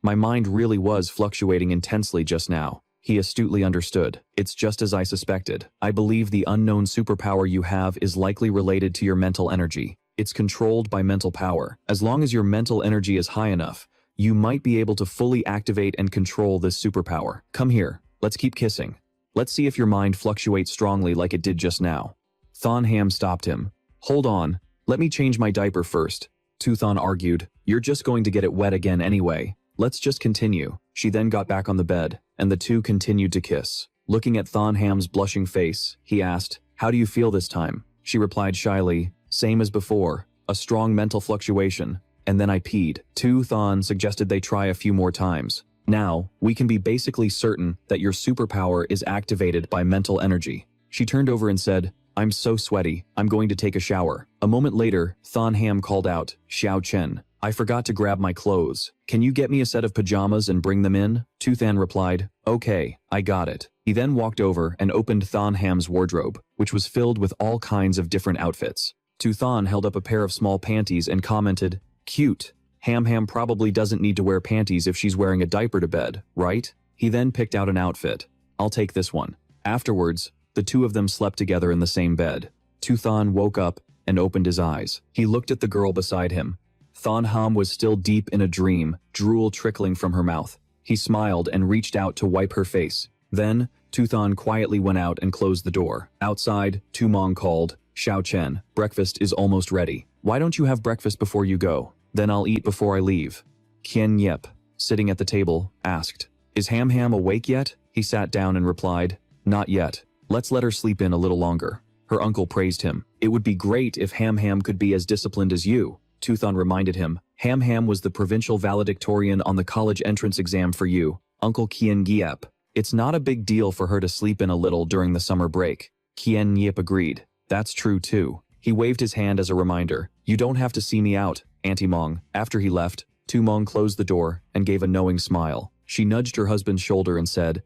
My mind really was fluctuating intensely just now." He astutely understood. "It's just as I suspected. I believe the unknown superpower you have is likely related to your mental energy. It's controlled by mental power. As long as your mental energy is high enough, you might be able to fully activate and control this superpower. Come here, let's keep kissing. Let's see if your mind fluctuates strongly like it did just now." Thon Ham stopped him. "Hold on, let me change my diaper first." Thon argued, "You're just going to get it wet again anyway. Let's just continue." She then got back on the bed, and the two continued to kiss. Looking at Thon Ham's blushing face, he asked, "How do you feel this time?" She replied shyly, "Same as before, a strong mental fluctuation, and then I peed." Thon suggested they try a few more times. "Now, we can be basically certain that your superpower is activated by mental energy." She turned over and said, "I'm so sweaty, I'm going to take a shower." A moment later, Thon Ham called out, "Xiao Chen, I forgot to grab my clothes. Can you get me a set of pajamas and bring them in?" Thon replied, "Okay, I got it." He then walked over and opened Thon Ham's wardrobe, which was filled with all kinds of different outfits. Thon held up a pair of small panties and commented, "Cute. Ham probably doesn't need to wear panties if she's wearing a diaper to bed, right?" He then picked out an outfit. "I'll take this one." Afterwards, the two of them slept together in the same bed. Thon woke up and opened his eyes. He looked at the girl beside him. Thon Ham was still deep in a dream, drool trickling from her mouth. He smiled and reached out to wipe her face. Then, Thon quietly went out and closed the door. Outside, Mong called, "Xiao Chen, breakfast is almost ready. Why don't you have breakfast before you go? Then I'll eat before I leave." Qian Yip, sitting at the table, asked, "Is Ham awake yet?" He sat down and replied, "Not yet. Let's let her sleep in a little longer." Her uncle praised him. "It would be great if Ham could be as disciplined as you." Thon reminded him, Ham was the provincial valedictorian on the college entrance exam for you, Uncle Qian Yip. It's not a big deal for her to sleep in a little during the summer break." Qian Yip agreed. "That's true too." He waved his hand as a reminder. "You don't have to see me out, Auntie Mong." After he left, Mong closed the door and gave a knowing smile. She nudged her husband's shoulder and said,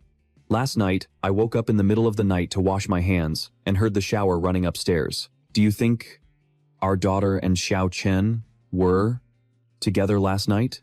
"Last night, I woke up in the middle of the night to wash my hands and heard the shower running upstairs. Do you think our daughter and Xiao Chen were together last night?"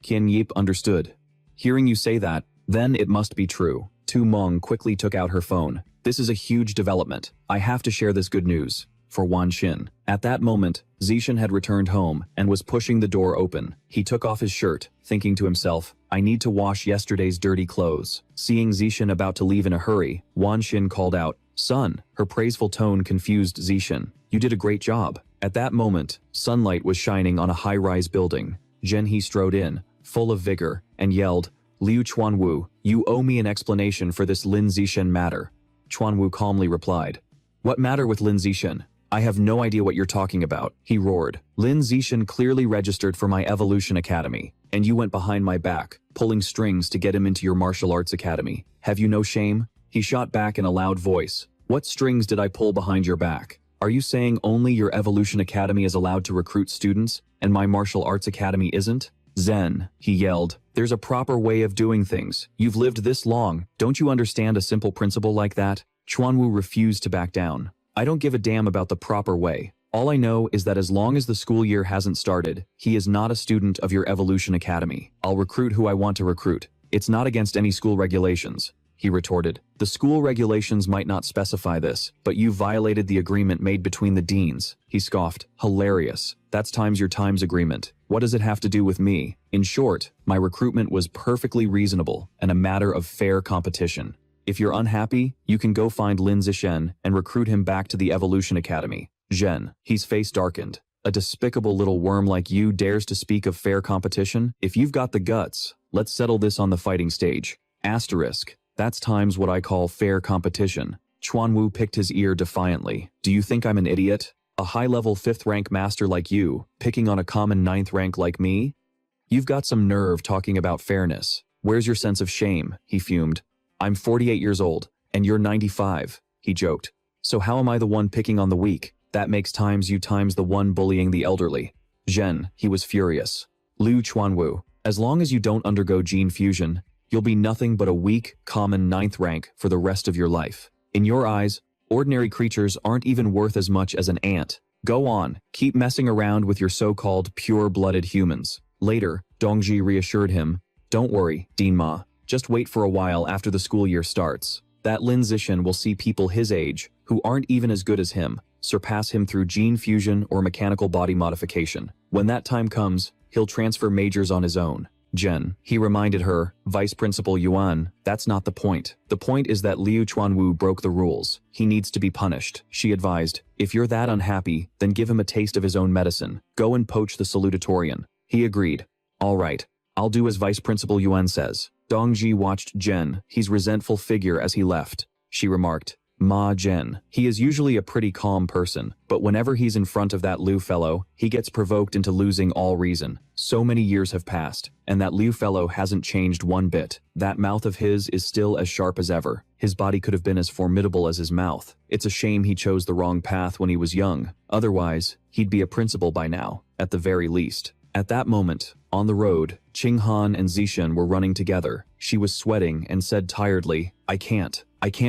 Qian Yip understood. "Hearing you say that, then it must be true." Mong quickly took out her phone. "This is a huge development. I have to share this good news. For Wan Xin." At that moment, Zishan had returned home and was pushing the door open. He took off his shirt, thinking to himself, "I need to wash yesterday's dirty clothes." Seeing Zishan about to leave in a hurry, Wan Xin called out, "Son." Her praiseful tone confused Zishan. "You did a great job." At that moment, sunlight was shining on a high-rise building. Zhenhe strode in, full of vigor, and yelled, "Liu Chuanwu, you owe me an explanation for this Lin Zishan matter." Chuanwu calmly replied, "What matter with Lin Zishan? I have no idea what you're talking about," he roared. "Lin Zishan clearly registered for my Evolution Academy, and you went behind my back, pulling strings to get him into your martial arts academy. Have you no shame?" He shot back in a loud voice. "What strings did I pull behind your back? Are you saying only your Evolution Academy is allowed to recruit students, and my martial arts academy isn't?" "Zen," he yelled, "there's a proper way of doing things. You've lived this long, don't you understand a simple principle like that?" Chuanwu refused to back down. "I don't give a damn about the proper way. All I know is that as long as the school year hasn't started, he is not a student of your Evolution Academy. I'll recruit who I want to recruit. It's not against any school regulations," he retorted. "The school regulations might not specify this, but you violated the agreement made between the deans." He scoffed. "Hilarious. That's times your times agreement. What does it have to do with me? In short, my recruitment was perfectly reasonable and a matter of fair competition." If you're unhappy, you can go find Lin Zishen and recruit him back to the Evolution Academy. Zhen, his face darkened. A despicable little worm like you dares to speak of fair competition? If you've got the guts, let's settle this on the fighting stage. Asterisk. That's times what I call fair competition. Chuanwu picked his ear defiantly. Do you think I'm an idiot? A high-level 5th rank master like you, picking on a common 9th rank like me? You've got some nerve talking about fairness. Where's your sense of shame? He fumed. I'm 48 years old, and you're 95, he joked. So how am I the one picking on the weak? That makes times you times the one bullying the elderly. Zhen, he was furious. Liu Chuanwu, as long as you don't undergo gene fusion, you'll be nothing but a weak, common 9th rank for the rest of your life. In your eyes, ordinary creatures aren't even worth as much as an ant. Go on, keep messing around with your so-called pure-blooded humans. Later, Dongji reassured him, don't worry, Dean Ma, just wait for a while after the school year starts. That Lin Zishen will see people his age, who aren't even as good as him, surpass him through gene fusion or mechanical body modification. When that time comes, he'll transfer majors on his own. Jen, he reminded her, Vice Principal Yuan, that's not the point. The point is that Liu Chuanwu broke the rules. He needs to be punished. She advised, if you're that unhappy, then give him a taste of his own medicine. Go and poach the salutatorian. He agreed. All right, I'll do as Vice Principal Yuan says. Dongji watched Jen, his resentful figure as he left. She remarked, Ma Jen. He is usually a pretty calm person, but whenever he's in front of that Liu fellow, he gets provoked into losing all reason. So many years have passed, and that Liu fellow hasn't changed one bit. That mouth of his is still as sharp as ever. His body could have been as formidable as his mouth. It's a shame he chose the wrong path when he was young. Otherwise, he'd be a principal by now, at the very least. At that moment, on the road, Qing Han and Zishen were running together. She was sweating and said tiredly, I can't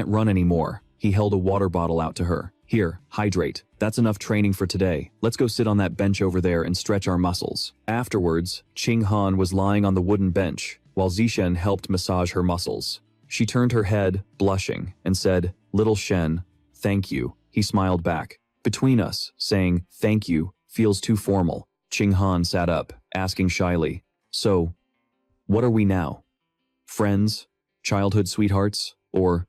run anymore. He held a water bottle out to her. Here, hydrate. That's enough training for today. Let's go sit on that bench over there and stretch our muscles. Afterwards, Qing Han was lying on the wooden bench, while Zishen helped massage her muscles. She turned her head, blushing, and said, Little Shen, thank you. He smiled back. Between us, saying, thank you, feels too formal. Qing Han sat up, asking shyly, so, what are we now? Friends? Childhood sweethearts? Or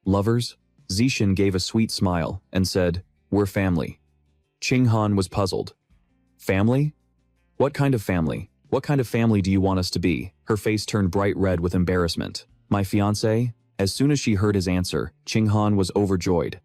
lovers? Zishen gave a sweet smile and said, we're family. Qing Han was puzzled. Family? What kind of family? What kind of family do you want us to be? Her face turned bright red with embarrassment. My fiancé? As soon as she heard his answer, Qing Han was overjoyed.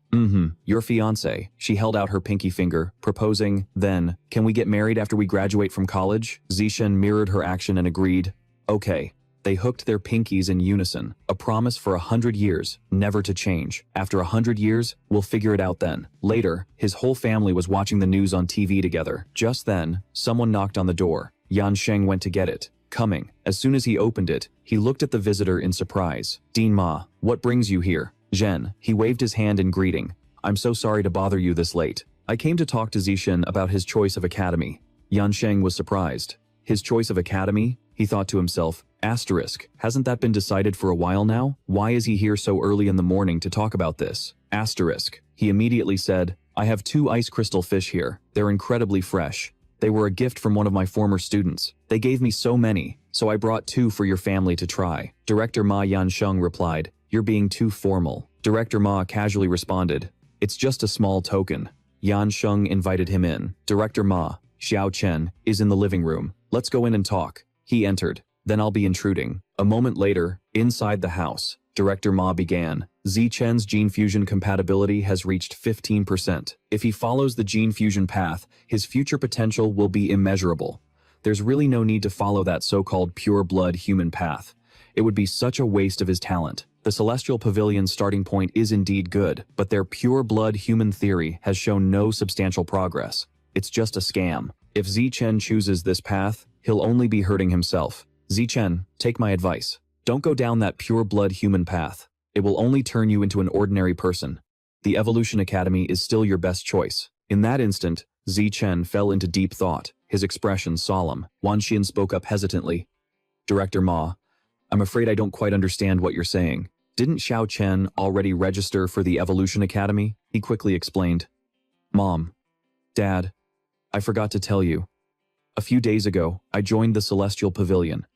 Your fiancé. She held out her pinky finger, proposing, then, can we get married after we graduate from college? Zishen mirrored her action and agreed. Okay. They hooked their pinkies in unison, a promise for 100 years, never to change. After 100 years, we'll figure it out then. Later, his whole family was watching the news on TV together. Just then, someone knocked on the door. Yan Sheng went to get it. Coming. As soon as he opened it, he looked at the visitor in surprise. Dean Ma, what brings you here? Zhen, he waved his hand in greeting. I'm so sorry to bother you this late. I came to talk to Zishen about his choice of academy. Yan Sheng was surprised. His choice of academy? He thought to himself, asterisk, hasn't that been decided for a while now? Why is he here so early in the morning to talk about this? Asterisk. He immediately said, I have 2 ice crystal fish here. They're incredibly fresh. They were a gift from one of my former students. They gave me so many, so I brought 2 for your family to try. Director Ma Yansheng replied, you're being too formal. Director Ma casually responded, it's just a small token. Yansheng invited him in. Director Ma, Xiao Chen, is in the living room. Let's go in and talk. He entered. Then I'll be intruding. A moment later, inside the house, Director Ma began. Zichen's gene fusion compatibility has reached 15%. If he follows the gene fusion path, his future potential will be immeasurable. There's really no need to follow that so-called pure-blood human path. It would be such a waste of his talent. The Celestial Pavilion's starting point is indeed good, but their pure-blood human theory has shown no substantial progress. It's just a scam. If Zichen chooses this path, he'll only be hurting himself. Zichen, take my advice. Don't go down that pure-blood human path. It will only turn you into an ordinary person. The Evolution Academy is still your best choice. In that instant, Zichen fell into deep thought, his expression solemn. Wan Xin spoke up hesitantly. Director Ma, I'm afraid I don't quite understand what you're saying. Didn't Xiao Chen already register for the Evolution Academy? He quickly explained. Mom, Dad, I forgot to tell you. A few days ago, I joined the Celestial Pavilion.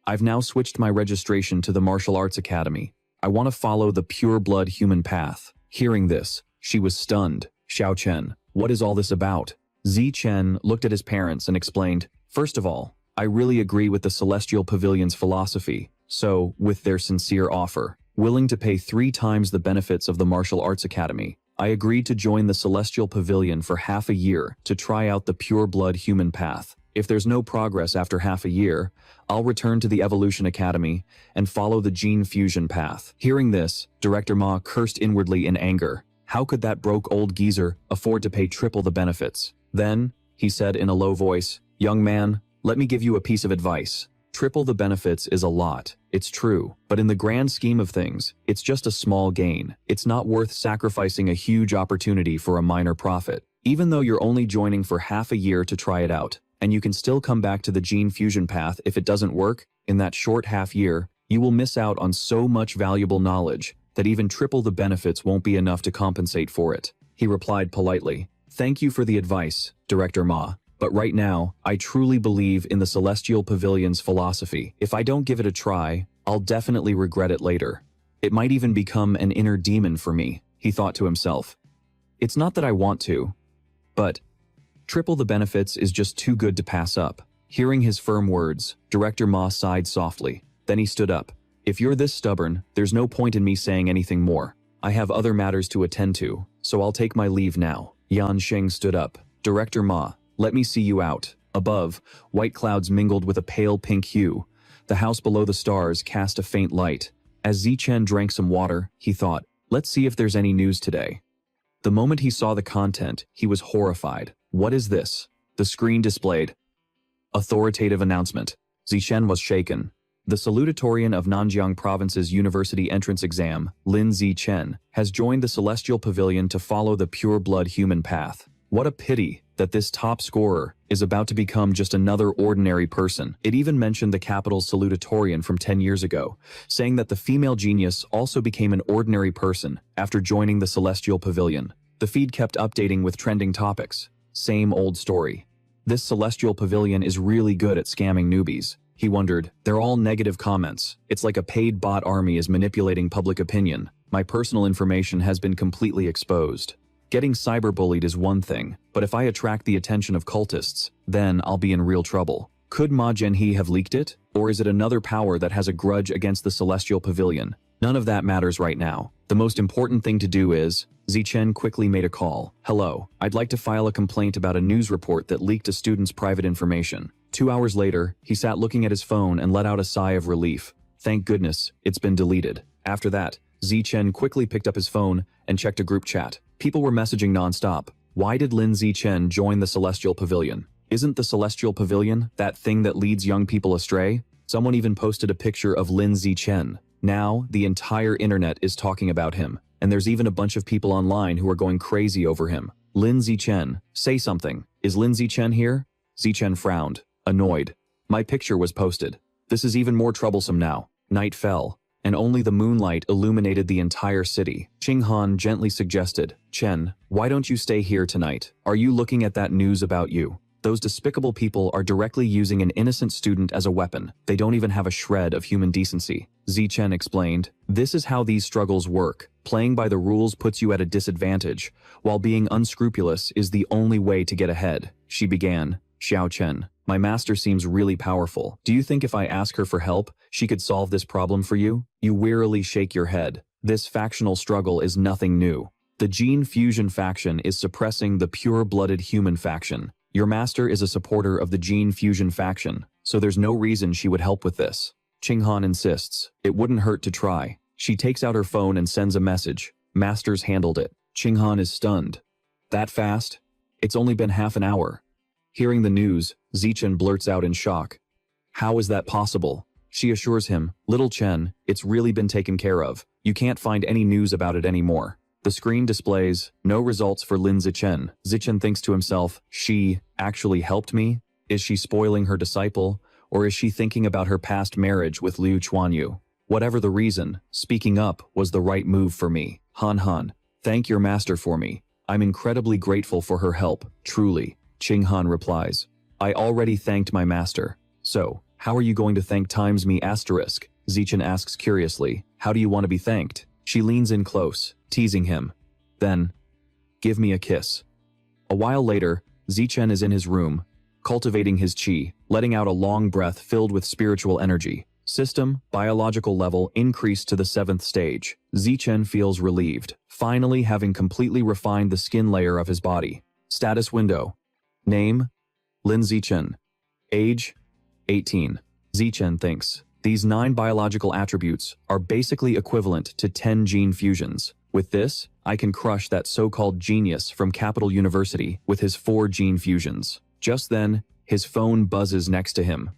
I've now switched my registration to the Martial Arts Academy. I want to follow the pure-blood human path. Hearing this, she was stunned. Xiao Chen, what is all this about? Zi Chen looked at his parents and explained, first of all, I really agree with the Celestial Pavilion's philosophy, so, with their sincere offer, willing to pay 3 times the benefits of the Martial Arts Academy, I agreed to join the Celestial Pavilion for half a year to try out the pure-blood human path. If there's no progress after half a year, I'll return to the Evolution Academy and follow the gene fusion path. Hearing this, Director Ma cursed inwardly in anger. How could that broke old geezer afford to pay triple the benefits? Then, he said in a low voice, young man, let me give you a piece of advice. Triple the benefits is a lot, it's true, but in the grand scheme of things, it's just a small gain. It's not worth sacrificing a huge opportunity for a minor profit. Even though you're only joining for half a year to try it out, and you can still come back to the gene fusion path if it doesn't work, in that short half year, you will miss out on so much valuable knowledge that even triple the benefits won't be enough to compensate for it. He replied politely, thank you for the advice, Director Ma, but right now, I truly believe in the Celestial Pavilion's philosophy. If I don't give it a try, I'll definitely regret it later. It might even become an inner demon for me, he thought to himself. It's not that I want to, but triple the benefits is just too good to pass up. Hearing his firm words, Director Ma sighed softly. Then he stood up. If you're this stubborn, there's no point in me saying anything more. I have other matters to attend to, so I'll take my leave now. Yan Sheng stood up. Director Ma, let me see you out. Above, white clouds mingled with a pale pink hue. The house below the stars cast a faint light. As Zi Chen drank some water, he thought, let's see if there's any news today. The moment he saw the content, he was horrified. What is this? The screen displayed. Authoritative announcement. Zi Chen was shaken. The salutatorian of Nanjiang Province's university entrance exam, Lin Zi Chen, has joined the Celestial Pavilion to follow the pure-blood human path. What a pity that this top scorer is about to become just another ordinary person. It even mentioned the capital's salutatorian from 10 years ago, saying that the female genius also became an ordinary person after joining the Celestial Pavilion. The feed kept updating with trending topics. Same old story. This Celestial Pavilion is really good at scamming newbies. He wondered, they're all negative comments. It's like a paid bot army is manipulating public opinion. My personal information has been completely exposed. Getting cyberbullied is one thing, but if I attract the attention of cultists, then I'll be in real trouble. Could Ma Zhenhe have leaked it? Or is it another power that has a grudge against the Celestial Pavilion? None of that matters right now. The most important thing to do is, Zi Chen quickly made a call. Hello, I'd like to file a complaint about a news report that leaked a student's private information. 2 hours later, he sat looking at his phone and let out a sigh of relief. Thank goodness, it's been deleted. After that, Zi Chen quickly picked up his phone and checked a group chat. People were messaging non-stop. Why did Lin Zi Chen join the Celestial Pavilion? Isn't the Celestial Pavilion that thing that leads young people astray? Someone even posted a picture of Lin Zi Chen. Now, the entire internet is talking about him, and there's even a bunch of people online who are going crazy over him. Lin Zi Chen, say something. Is Lin Zi Chen here? Zi Chen frowned, annoyed. My picture was posted. This is even more troublesome now. Night fell, and only the moonlight illuminated the entire city. Qing Han gently suggested, Chen, why don't you stay here tonight? Are you looking at that news about you? Those despicable people are directly using an innocent student as a weapon. They don't even have a shred of human decency. Zi Chen explained, this is how these struggles work. Playing by the rules puts you at a disadvantage, while being unscrupulous is the only way to get ahead. She began, Xiao Chen, my master seems really powerful. Do you think if I ask her for help, she could solve this problem for you? You wearily shake your head. This factional struggle is nothing new. The gene fusion faction is suppressing the pure-blooded human faction. Your master is a supporter of the gene fusion faction, so there's no reason she would help with this. Qing Han insists, it wouldn't hurt to try. She takes out her phone and sends a message. Master's handled it. Qing Han is stunned. That fast? It's only been half an hour. Hearing the news, Zi Chen blurts out in shock. How is that possible? She assures him, Little Chen, it's really been taken care of. You can't find any news about it anymore. The screen displays, no results for Lin Zi Chen. Zi Chen thinks to himself, she actually helped me? Is she spoiling her disciple? Or is she thinking about her past marriage with Liu Chuanyu? Whatever the reason, speaking up was the right move for me. Han, thank your master for me. I'm incredibly grateful for her help, truly. Qing Han replies, I already thanked my master. So, how are you going to thank times me asterisk? Zichen asks curiously. How do you want to be thanked? She leans in close, teasing him. Then, give me a kiss. A while later, Zichen is in his room, cultivating his chi, letting out a long breath filled with spiritual energy. System, biological level increased to the 7th stage. Zichen feels relieved, finally having completely refined the skin layer of his body. Status window. Name, Lin Zichen. Age, 18. Zichen thinks, these 9 biological attributes are basically equivalent to 10 gene fusions. With this, I can crush that so-called genius from Capital University with his 4 gene fusions. Just then, his phone buzzes next to him.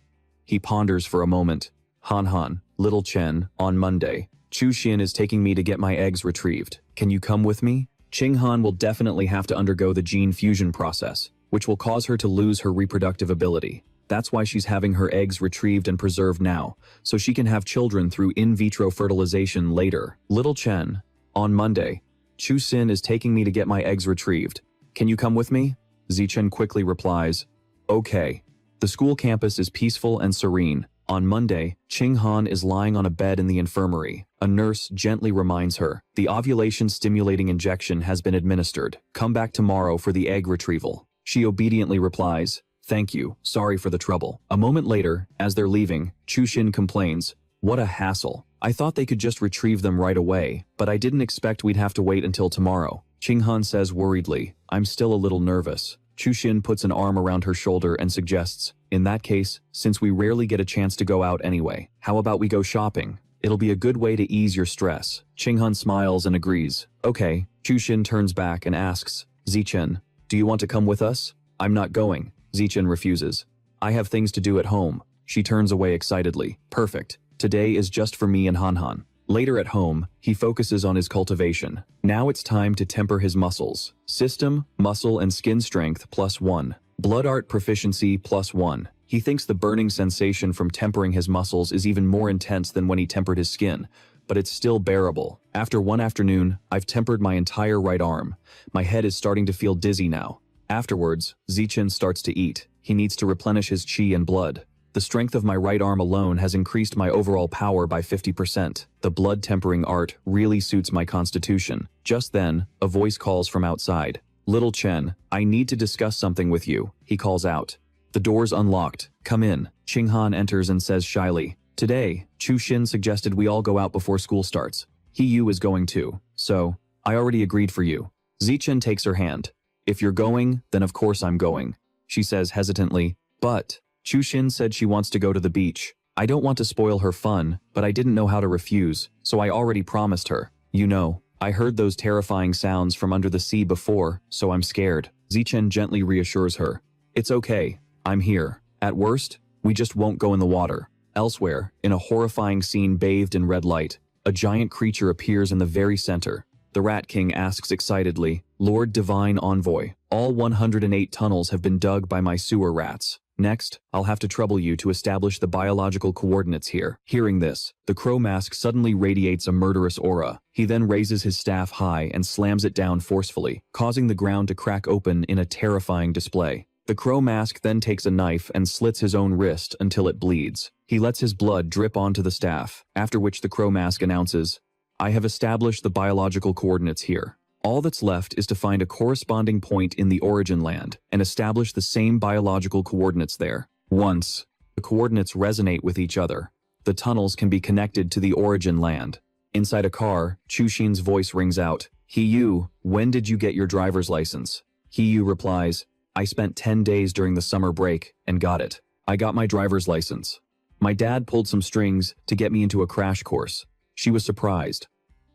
He ponders for a moment. Han, little Chen, on Monday. Chu Xin is taking me to get my eggs retrieved. Can you come with me? Ching Han will definitely have to undergo the gene fusion process, which will cause her to lose her reproductive ability. That's why she's having her eggs retrieved and preserved now, so she can have children through in vitro fertilization later. Little Chen, on Monday. Chu Xin is taking me to get my eggs retrieved. Can you come with me? Zichen quickly replies, okay. The school campus is peaceful and serene. On Monday, Ching Han is lying on a bed in the infirmary. A nurse gently reminds her, the ovulation-stimulating injection has been administered. Come back tomorrow for the egg retrieval. She obediently replies, thank you, sorry for the trouble. A moment later, as they're leaving, Chu Xin complains, what a hassle. I thought they could just retrieve them right away, but I didn't expect we'd have to wait until tomorrow. Ching Han says worriedly, I'm still a little nervous. Chu Xin puts an arm around her shoulder and suggests, in that case, since we rarely get a chance to go out anyway, how about we go shopping? It'll be a good way to ease your stress. Ching Han smiles and agrees. Okay. Chu Xin turns back and asks, Zichen, do you want to come with us? I'm not going. Zichen refuses. I have things to do at home. She turns away excitedly. Perfect. Today is just for me and Han. Later at home, he focuses on his cultivation. Now it's time to temper his muscles. System, muscle and skin strength +1. Blood art proficiency +1. He thinks the burning sensation from tempering his muscles is even more intense than when he tempered his skin, but it's still bearable. After one afternoon, I've tempered my entire right arm. My head is starting to feel dizzy now. Afterwards, Zichen starts to eat. He needs to replenish his chi and blood. The strength of my right arm alone has increased my overall power by 50%. The blood tempering art really suits my constitution. Just then, a voice calls from outside. Little Chen, I need to discuss something with you, he calls out. The door's unlocked. Come in. Ching Han enters and says shyly, today, Chu Xin suggested we all go out before school starts. You is going too. So, I already agreed for you. Zichen takes her hand. If you're going, then of course I'm going. She says hesitantly, but Chu Xin said she wants to go to the beach. I don't want to spoil her fun, but I didn't know how to refuse, so I already promised her. You know, I heard those terrifying sounds from under the sea before, so I'm scared. Zichen gently reassures her. It's okay. I'm here. At worst, we just won't go in the water. Elsewhere, in a horrifying scene bathed in red light, a giant creature appears in the very center. The Rat King asks excitedly, Lord Divine Envoy, all 108 tunnels have been dug by my sewer rats. Next, I'll have to trouble you to establish the biological coordinates here. Hearing this, the Crow Mask suddenly radiates a murderous aura. He then raises his staff high and slams it down forcefully, causing the ground to crack open in a terrifying display. The Crow Mask then takes a knife and slits his own wrist until it bleeds. He lets his blood drip onto the staff, after which the Crow Mask announces, I have established the biological coordinates here. All that's left is to find a corresponding point in the origin land and establish the same biological coordinates there. Once the coordinates resonate with each other, the tunnels can be connected to the origin land. Inside a car, Chu Xin's voice rings out. Yu, when did you get your driver's license? Yu replies, I spent 10 days during the summer break and got it. I got my driver's license. My dad pulled some strings to get me into a crash course. She was surprised.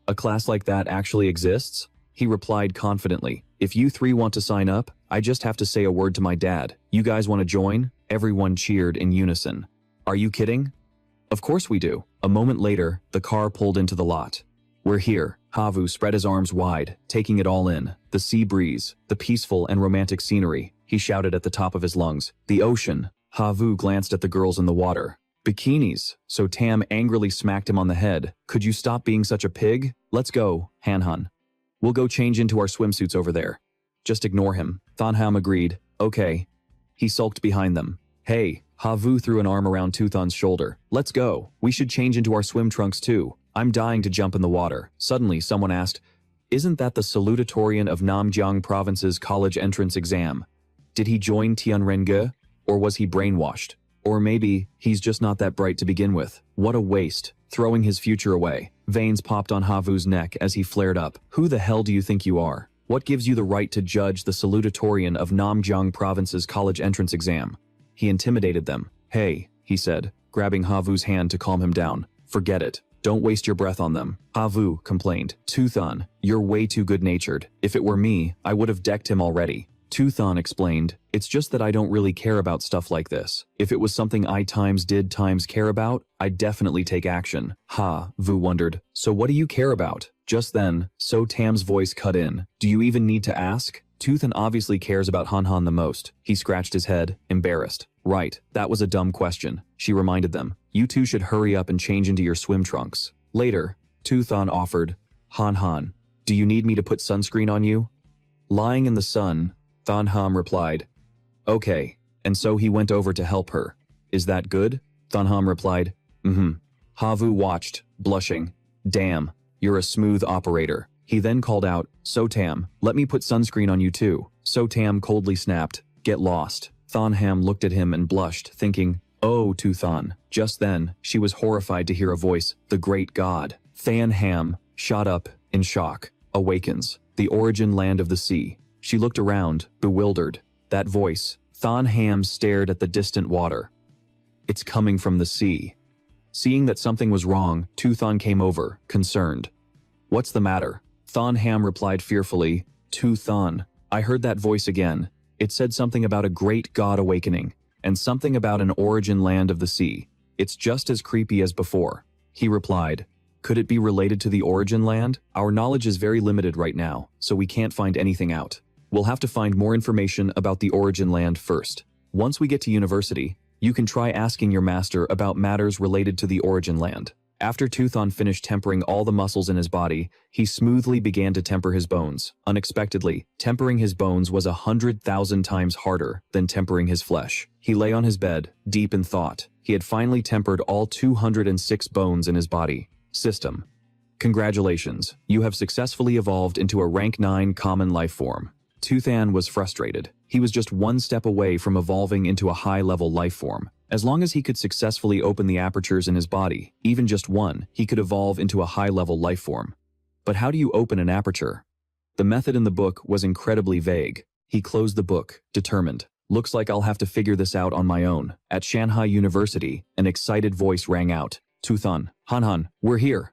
A class like that actually exists? He replied confidently, if you 3 want to sign up, I just have to say a word to my dad. You guys want to join? Everyone cheered in unison. Are you kidding? Of course we do. A moment later, the car pulled into the lot. We're here. Havu spread his arms wide, taking it all in. The sea breeze, the peaceful and romantic scenery. He shouted at the top of his lungs. The ocean. Havu glanced at the girls in the water. Bikinis. So Tam angrily smacked him on the head. Could you stop being such a pig? Let's go, Han. We'll go change into our swimsuits over there. Just ignore him. Thanham agreed. Okay. He sulked behind them. Hey, Havu threw an arm around Tuthon's shoulder. Let's go. We should change into our swim trunks too. I'm dying to jump in the water. Suddenly, someone asked, isn't that the salutatorian of Namjiang Province's college entrance exam? Did he join Tianrenge? Or was he brainwashed? Or maybe he's just not that bright to begin with. What a waste. Throwing his future away. Veins popped on Havu's neck as he flared up. Who the hell do you think you are? What gives you the right to judge the salutatorian of Namjiang Province's college entrance exam? He intimidated them. Hey, he said, grabbing Havu's hand to calm him down. Forget it. Don't waste your breath on them. Havu complained. Tuthon, you're way too good-natured. If it were me, I would have decked him already. Tuthon explained, it's just that I don't really care about stuff like this. If it was something I did care about, I'd definitely take action. Vu wondered, so what do you care about? Just then, So Tam's voice cut in. Do you even need to ask? Tuthon obviously cares about Han the most. He scratched his head, embarrassed. Right, that was a dumb question. She reminded them. You two should hurry up and change into your swim trunks. Later, Tuthon offered, Han, do you need me to put sunscreen on you? Lying in the sun, Thonham replied, okay, and so he went over to help her. Is that good? Thonham replied, Havu watched, blushing. Damn, you're a smooth operator. He then called out, Sotam, let me put sunscreen on you too. Sotam coldly snapped, get lost. Thonham looked at him and blushed, thinking, oh, Tuthon. Just then, she was horrified to hear a voice, the great god. Thanham shot up, in shock. Awakens, the origin land of the sea. She looked around, bewildered. That voice, Thonham stared at the distant water. It's coming from the sea. Seeing that something was wrong, Tuthon came over, concerned. What's the matter? Thonham replied fearfully, Tuthon, I heard that voice again. It said something about a great god awakening, and something about an origin land of the sea. It's just as creepy as before. He replied, could it be related to the origin land? Our knowledge is very limited right now, so we can't find anything out. We'll have to find more information about the origin land first. Once we get to university, you can try asking your master about matters related to the origin land. After Tuthon finished tempering all the muscles in his body, he smoothly began to temper his bones. Unexpectedly, tempering his bones was 100,000 times harder than tempering his flesh. He lay on his bed, deep in thought. He had finally tempered all 206 bones in his body. System. Congratulations, you have successfully evolved into a rank 9 common life form. Tuthon was frustrated. He was just one step away from evolving into a high-level life form. As long as he could successfully open the apertures in his body, even just one, he could evolve into a high-level life form. But how do you open an aperture? The method in the book was incredibly vague. He closed the book, determined. Looks like I'll have to figure this out on my own. At Shanghai University, an excited voice rang out. Tuthon, Han, we're here.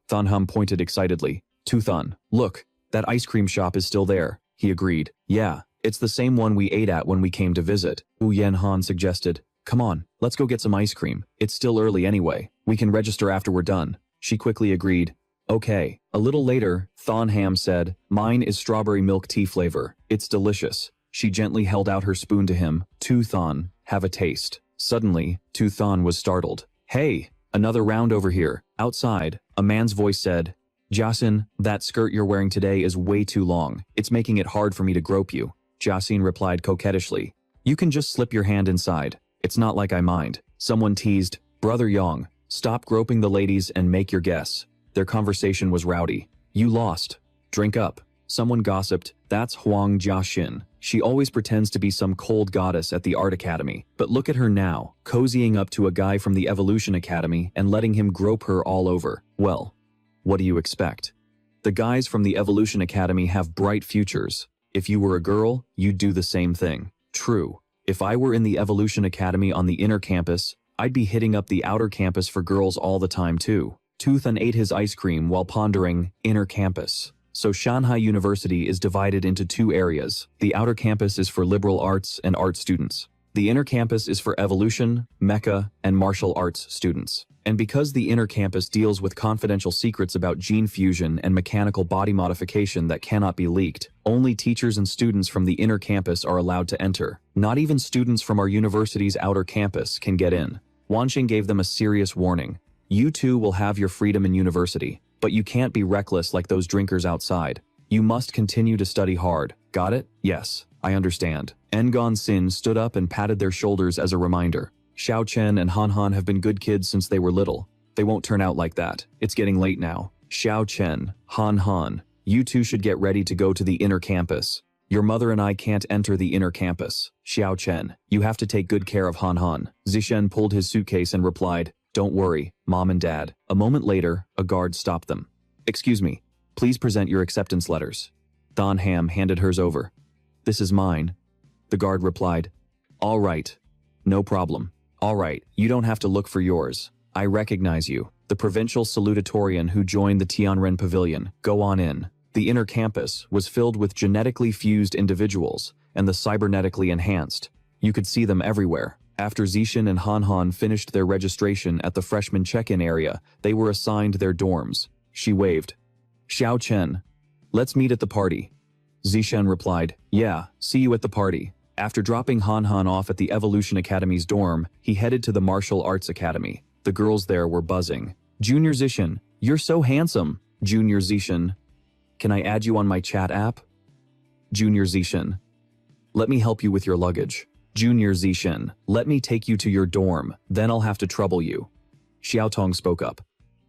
Thonham pointed excitedly. Tuthon, look, that ice cream shop is still there. He agreed. Yeah, it's the same one we ate at when we came to visit. Yen Han suggested. Come on, let's go get some ice cream. It's still early anyway. We can register after we're done. She quickly agreed. Okay. A little later, Thonham said, mine is strawberry milk tea flavor. It's delicious. She gently held out her spoon to him. Tuthon, have a taste. Suddenly, Tuthon was startled. Hey, another round over here. Outside, a man's voice said, Jasin, that skirt you're wearing today is way too long. It's making it hard for me to grope you. Jasin replied coquettishly. You can just slip your hand inside. It's not like I mind. Someone teased, Brother Yong, stop groping the ladies and make your guess. Their conversation was rowdy. You lost. Drink up. Someone gossiped, that's Huang Jiaxin. She always pretends to be some cold goddess at the art academy. But look at her now, cozying up to a guy from the Evolution Academy and letting him grope her all over. Well, what do you expect? The guys from the Evolution Academy have bright futures. If you were a girl, you'd do the same thing. True. If I were in the Evolution Academy on the inner campus, I'd be hitting up the outer campus for girls all the time too. Tuthon ate his ice cream while pondering inner campus. So Shanghai University is divided into two areas. The outer campus is for liberal arts and art students. The inner campus is for evolution, mecha, and martial arts students. And because the inner campus deals with confidential secrets about gene fusion and mechanical body modification that cannot be leaked, only teachers and students from the inner campus are allowed to enter. Not even students from our university's outer campus can get in. Wanqing gave them a serious warning. You too will have your freedom in university, but you can't be reckless like those drinkers outside. You must continue to study hard. Got it? Yes, I understand. Ngon Sin stood up and patted their shoulders as a reminder. Xiao Chen and Han Han have been good kids since they were little. They won't turn out like that. It's getting late now. Xiao Chen, Han Han, you two should get ready to go to the inner campus. Your mother and I can't enter the inner campus. Xiao Chen, you have to take good care of Han Han. Zishen pulled his suitcase and replied, don't worry, Mom and Dad. A moment later, a guard stopped them. Excuse me, please present your acceptance letters. Thon Ham handed hers over. This is mine. The guard replied, all right, no problem. All right, you don't have to look for yours. I recognize you, the provincial salutatorian who joined the Tianren Pavilion. Go on in. The inner campus was filled with genetically fused individuals and the cybernetically enhanced. You could see them everywhere. After Zishan and Han Han finished their registration at the freshman check-in area, they were assigned their dorms. She waved. Xiao Chen, let's meet at the party. Zishan replied, yeah, see you at the party. After dropping Han Han off at the Evolution Academy's dorm, he headed to the Martial Arts Academy. The girls there were buzzing. Junior Zishan, you're so handsome. Junior Zishan, can I add you on my chat app? Junior Zishan, let me help you with your luggage. Junior Zishan, let me take you to your dorm, then I'll have to trouble you. Xiaotong spoke up.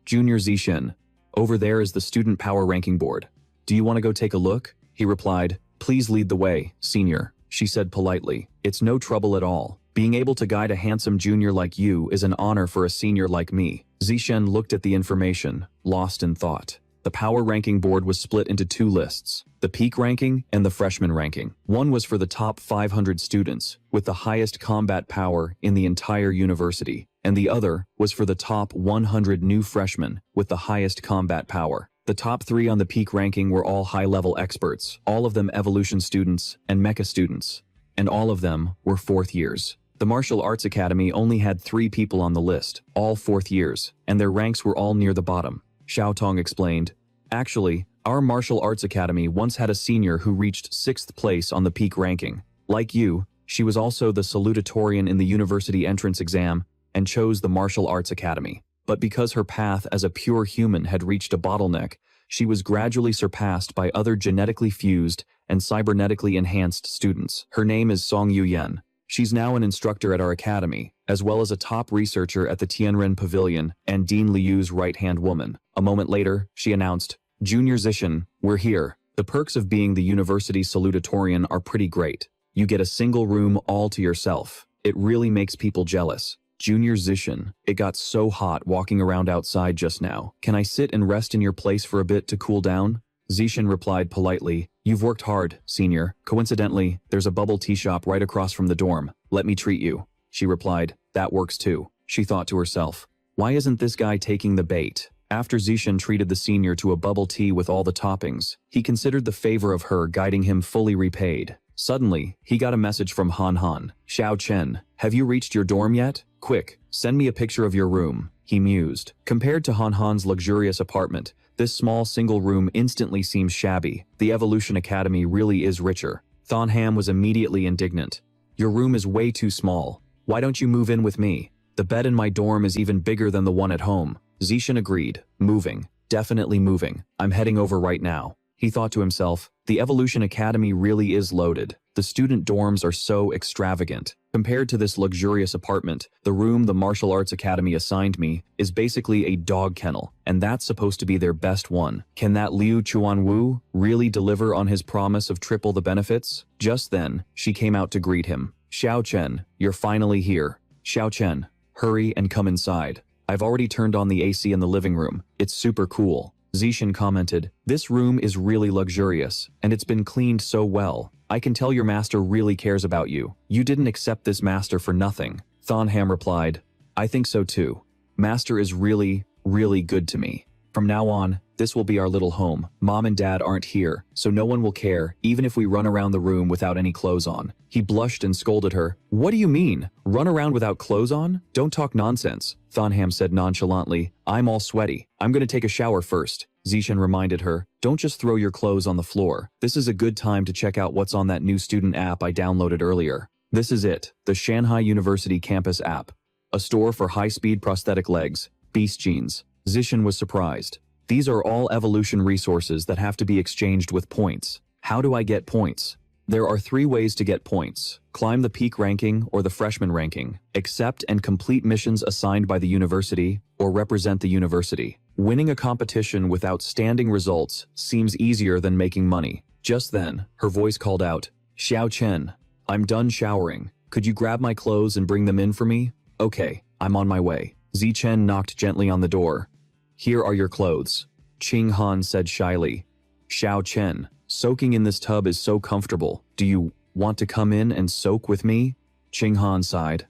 Junior Zishan, over there is the student power ranking board. Do you want to go take a look? He replied, please lead the way, senior. She said politely, it's no trouble at all. Being able to guide a handsome junior like you is an honor for a senior like me. Zishen looked at the information, lost in thought. The power ranking board was split into two lists, the peak ranking and the freshman ranking. One was for the top 500 students with the highest combat power in the entire university, and the other was for the top 100 new freshmen with the highest combat power. The top 3 on the peak ranking were all high-level experts, all of them evolution students and mecha students, and all of them were 4th years. The Martial Arts Academy only had 3 people on the list, all 4th years, and their ranks were all near the bottom. Xiao Tong explained, actually, our Martial Arts Academy once had a senior who reached 6th place on the peak ranking. Like you, she was also the salutatorian in the university entrance exam and chose the Martial Arts Academy. But because her path as a pure human had reached a bottleneck, she was gradually surpassed by other genetically fused and cybernetically enhanced students. Her name is Song Yuyen. She's now an instructor at our academy, as well as a top researcher at the Tianren Pavilion and Dean Liu's right-hand woman. A moment later, she announced, Junior Zishan, we're here. The perks of being the university salutatorian are pretty great. You get a single room all to yourself. It really makes people jealous. Junior Zishan, it got so hot walking around outside just now. Can I sit and rest in your place for a bit to cool down? Zishan replied politely, you've worked hard, senior. Coincidentally, there's a bubble tea shop right across from the dorm. Let me treat you. She replied, that works too. She thought to herself, why isn't this guy taking the bait? After Zishan treated the senior to a bubble tea with all the toppings, he considered the favor of her guiding him fully repaid. Suddenly, he got a message from Han Han. Xiao Chen, have you reached your dorm yet? Quick, send me a picture of your room. He mused. Compared to Han Han's luxurious apartment, this small single room instantly seems shabby. The Evolution Academy really is richer. Thon Ham was immediately indignant. Your room is way too small. Why don't you move in with me? The bed in my dorm is even bigger than the one at home. Zishan agreed. Moving. Definitely moving. I'm heading over right now. He thought to himself, the Evolution Academy really is loaded. The student dorms are so extravagant. Compared to this luxurious apartment, the room the Martial Arts Academy assigned me is basically a dog kennel, and that's supposed to be their best one. Can that Liu Chuanwu really deliver on his promise of triple the benefits? Just then, she came out to greet him. Xiao Chen, you're finally here. Xiao Chen, hurry and come inside. I've already turned on the AC in the living room. It's super cool. Zishan commented, this room is really luxurious, and it's been cleaned so well. I can tell your master really cares about you. You didn't accept this master for nothing. Thon Ham replied, I think so too. Master is really, really good to me. From now on, this will be our little home. Mom and Dad aren't here, so no one will care, even if we run around the room without any clothes on. He blushed and scolded her. What do you mean? Run around without clothes on? Don't talk nonsense. Thonham said nonchalantly, I'm all sweaty. I'm gonna take a shower first. Zishan reminded her, don't just throw your clothes on the floor. This is a good time to check out what's on that new student app I downloaded earlier. This is it, the Shanghai University Campus app. A store for high-speed prosthetic legs, beast jeans. Zishan was surprised. These are all evolution resources that have to be exchanged with points. How do I get points? There are 3 ways to get points. Climb the peak ranking or the freshman ranking. Accept and complete missions assigned by the university or represent the university. Winning a competition with outstanding results seems easier than making money. Just then, her voice called out, "Xiao Chen, I'm done showering. Could you grab my clothes and bring them in for me?" "Okay, I'm on my way." Zi Chen knocked gently on the door. "Here are your clothes," Qing Han said shyly. "Xiao Chen, soaking in this tub is so comfortable. Do you want to come in and soak with me?" Qing Han sighed.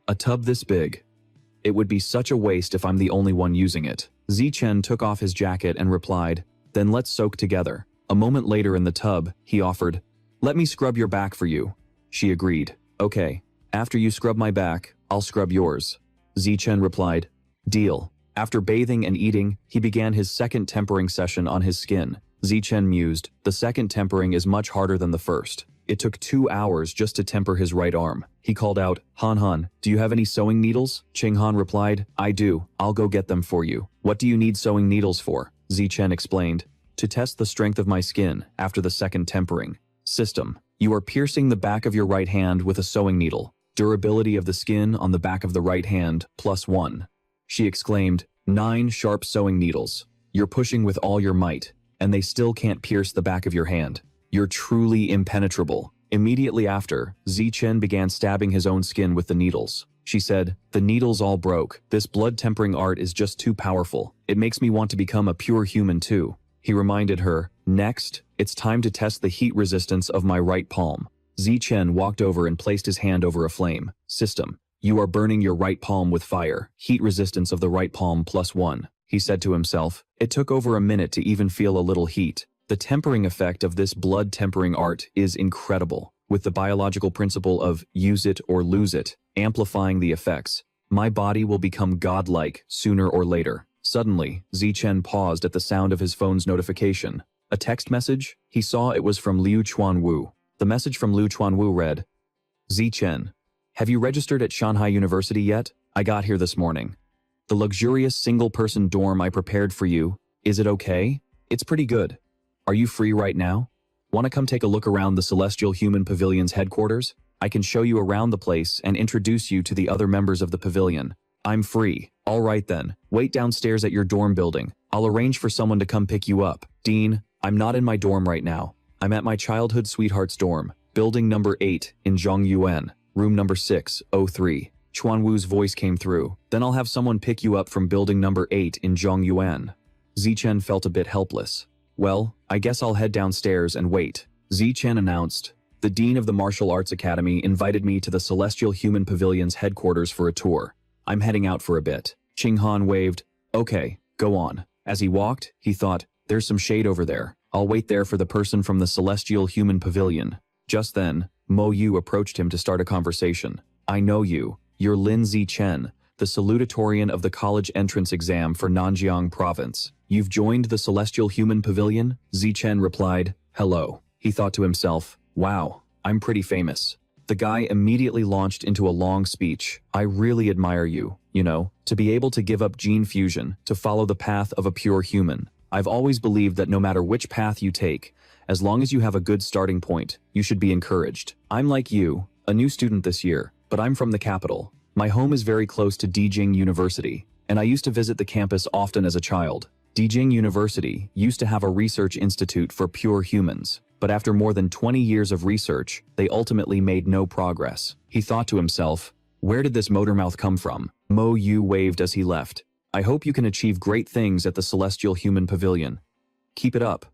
"A tub this big? It would be such a waste if I'm the only one using it." Zi Chen took off his jacket and replied, "Then let's soak together." A moment later in the tub, he offered, "Let me scrub your back for you." She agreed. "Okay, after you scrub my back, I'll scrub yours." Zi Chen replied, "Deal." After bathing and eating, he began his second tempering session on his skin. Zi Chen mused, "The second tempering is much harder than the first." It took 2 hours just to temper his right arm. He called out, "Han Han, do you have any sewing needles?" Qing Han replied, "I do. I'll go get them for you." "What do you need sewing needles for?" Zi Chen explained. "To test the strength of my skin after the second tempering." System: you are piercing the back of your right hand with a sewing needle. Durability of the skin on the back of the right hand, +1. She exclaimed, 9 sharp sewing needles. You're pushing with all your might, and they still can't pierce the back of your hand. You're truly impenetrable. Immediately after, Zi Chen began stabbing his own skin with the needles. She said, "The needles all broke. This blood-tempering art is just too powerful. It makes me want to become a pure human too." He reminded her, "Next, it's time to test the heat resistance of my right palm." Zi Chen walked over and placed his hand over a flame. System: you are burning your right palm with fire. Heat resistance of the right palm +1. He said to himself. It took over a minute to even feel a little heat. The tempering effect of this blood-tempering art is incredible, with the biological principle of use it or lose it, amplifying the effects. My body will become godlike sooner or later. Suddenly, Zi Chen paused at the sound of his phone's notification. A text message? He saw it was from Liu Chuanwu. The message from Liu Chuanwu read, "Zi Chen, have you registered at Shanghai University yet? I got here this morning. The luxurious single-person dorm I prepared for you, is it okay? It's pretty good. Are you free right now? Want to come take a look around the Celestial Human Pavilion's headquarters? I can show you around the place and introduce you to the other members of the pavilion. I'm free. All right then, wait downstairs at your dorm building. I'll arrange for someone to come pick you up." "Dean, I'm not in my dorm right now. I'm at my childhood sweetheart's dorm, building number 8 in Zhongyuan, room number 603. Chuanwu's voice came through. "Then I'll have someone pick you up from building number 8 in Zhongyuan." Zi Chen felt a bit helpless. "Well, I guess I'll head downstairs and wait." Zi Chen announced. "The Dean of the Martial Arts Academy invited me to the Celestial Human Pavilion's headquarters for a tour. I'm heading out for a bit." Qing Han waved. "Okay, go on." As he walked, he thought, "There's some shade over there. I'll wait there for the person from the Celestial Human Pavilion." Just then, Mo Yu approached him to start a conversation. "I know you. You're Lin Zi Chen, the salutatorian of the college entrance exam for Nanjiang Province. You've joined the Celestial Human Pavilion?" Zi Chen replied, "Hello." He thought to himself, "Wow, I'm pretty famous." The guy immediately launched into a long speech. "I really admire you, to be able to give up gene fusion, to follow the path of a pure human. I've always believed that no matter which path you take, as long as you have a good starting point, you should be encouraged. I'm like you, a new student this year, but I'm from the capital. My home is very close to Dijing University, and I used to visit the campus often as a child. Dijing University used to have a research institute for pure humans, but after more than 20 years of research, they ultimately made no progress." He thought to himself, "Where did this motormouth come from?" Mo Yu waved as he left. "I hope you can achieve great things at the Celestial Human Pavilion. Keep it up."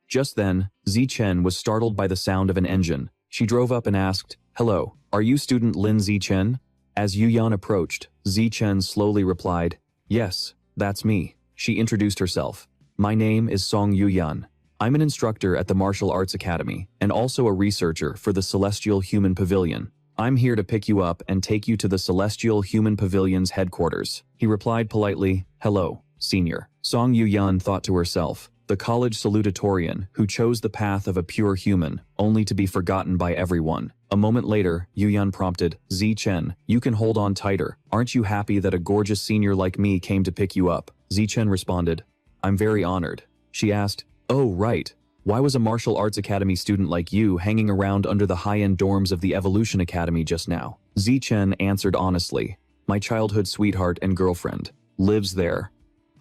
Just then, Zi Chen was startled by the sound of an engine. She drove up and asked, "Hello, are you student Lin Zi Chen?" As Yu Yan approached, Zi Chen slowly replied, "Yes, that's me." She introduced herself. "My name is Song Yu Yan. I'm an instructor at the Martial Arts Academy, and also a researcher for the Celestial Human Pavilion. I'm here to pick you up and take you to the Celestial Human Pavilion's headquarters." He replied politely, "Hello, senior." Song Yu Yan thought to herself, the college salutatorian who chose the path of a pure human, only to be forgotten by everyone. A moment later, Yu Yan prompted, "Zi Chen, you can hold on tighter. Aren't you happy that a gorgeous senior like me came to pick you up?" Zi Chen responded, I'm very honored. She asked, oh, right. Why was a martial arts academy student like you hanging around under the high-end dorms of the Evolution Academy just now? Zichen answered honestly. My childhood sweetheart and girlfriend lives there.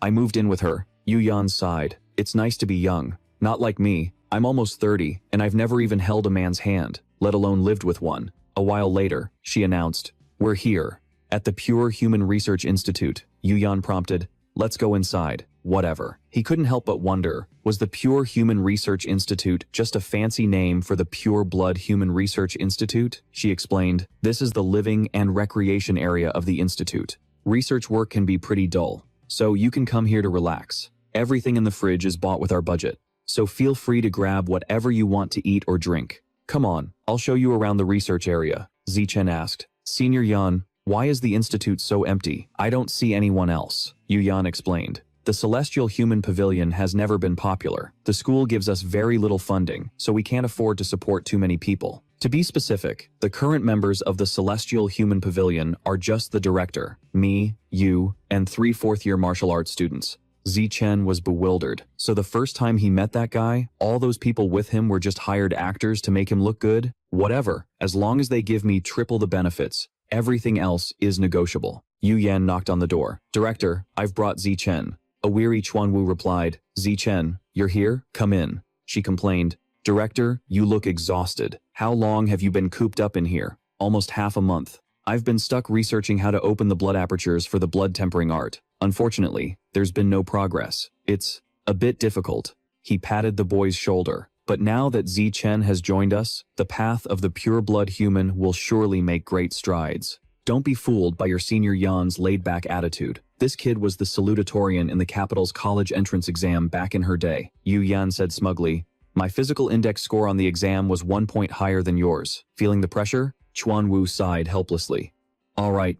I moved in with her. Yu Yan sighed. It's nice to be young. Not like me. I'm almost 30, and I've never even held a man's hand, let alone lived with one. A while later, she announced, we're here. At the Pure Human Research Institute, Yu Yan prompted, let's go inside. Whatever. He couldn't help but wonder, was the Pure Human Research Institute just a fancy name for the Pure Blood Human Research Institute? She explained, this is the living and recreation area of the institute. Research work can be pretty dull, so you can come here to relax. Everything in the fridge is bought with our budget, so feel free to grab whatever you want to eat or drink. Come on, I'll show you around the research area, Zichen asked. Senior Yan, why is the institute so empty? I don't see anyone else, Yu Yan explained. The Celestial Human Pavilion has never been popular. The school gives us very little funding, so we can't afford to support too many people. To be specific, the current members of the Celestial Human Pavilion are just the director, me, you, and 3 fourth-year martial arts students. Zichen was bewildered. So the first time he met that guy, all those people with him were just hired actors to make him look good? Whatever, as long as they give me triple the benefits, everything else is negotiable. Yu Yan knocked on the door. Director, I've brought Zichen. A weary Chuanwu replied, Zichen, you're here? Come in. She complained. Director, you look exhausted. How long have you been cooped up in here? Almost half a month. I've been stuck researching how to open the blood apertures for the blood tempering art. Unfortunately, there's been no progress. It's a bit difficult. He patted the boy's shoulder. But now that Zichen has joined us, the path of the pure blood human will surely make great strides. Don't be fooled by your senior Yan's laid-back attitude. This kid was the salutatorian in the capital's college entrance exam back in her day. Yu Yan said smugly, my physical index score on the exam was 1 point higher than yours. Feeling the pressure? Chuanwu sighed helplessly. All right,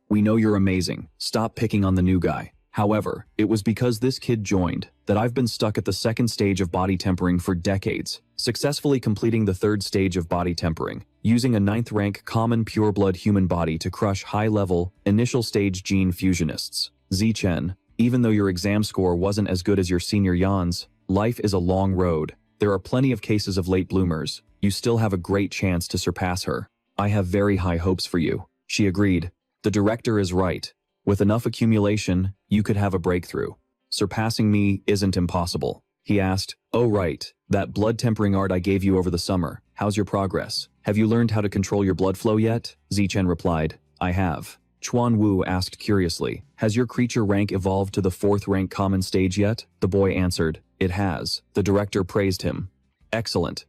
we know you're amazing. Stop picking on the new guy. However, it was because this kid joined that I've been stuck at the 2nd stage of body tempering for decades, successfully completing the 3rd stage of body tempering, using a 9th rank common pure blood human body to crush high-level, initial stage gene fusionists. Zichen, even though your exam score wasn't as good as your senior Yan's, life is a long road. There are plenty of cases of late bloomers. You still have a great chance to surpass her. I have very high hopes for you. She agreed. The director is right. With enough accumulation, you could have a breakthrough. Surpassing me isn't impossible. He asked, oh right, that blood tempering art I gave you over the summer. How's your progress? Have you learned how to control your blood flow yet? Zichen replied, I have. Chuanwu asked curiously, has your creature rank evolved to the 4th rank common stage yet? The boy answered, it has. The director praised him. Excellent.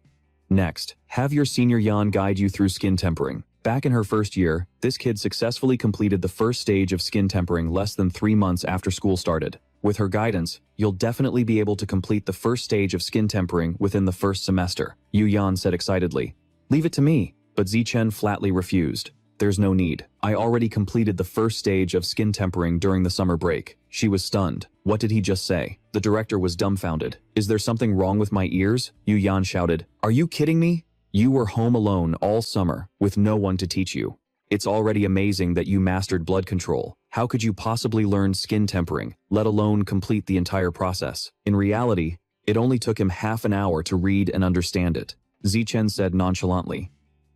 Next, have your senior Yan guide you through skin tempering. Back in her first year, this kid successfully completed the 1st stage of skin tempering less than 3 months after school started. With her guidance, you'll definitely be able to complete the 1st stage of skin tempering within the 1st semester, Yu Yan said excitedly. Leave it to me, but Zichen flatly refused. There's no need. I already completed the 1st stage of skin tempering during the summer break. She was stunned. What did he just say? The director was dumbfounded. Is there something wrong with my ears? Yu Yan shouted. Are you kidding me? You were home alone all summer, with no one to teach you. It's already amazing that you mastered blood control. How could you possibly learn skin tempering, let alone complete the entire process? In reality, it only took him half an hour to read and understand it. Zichen said nonchalantly.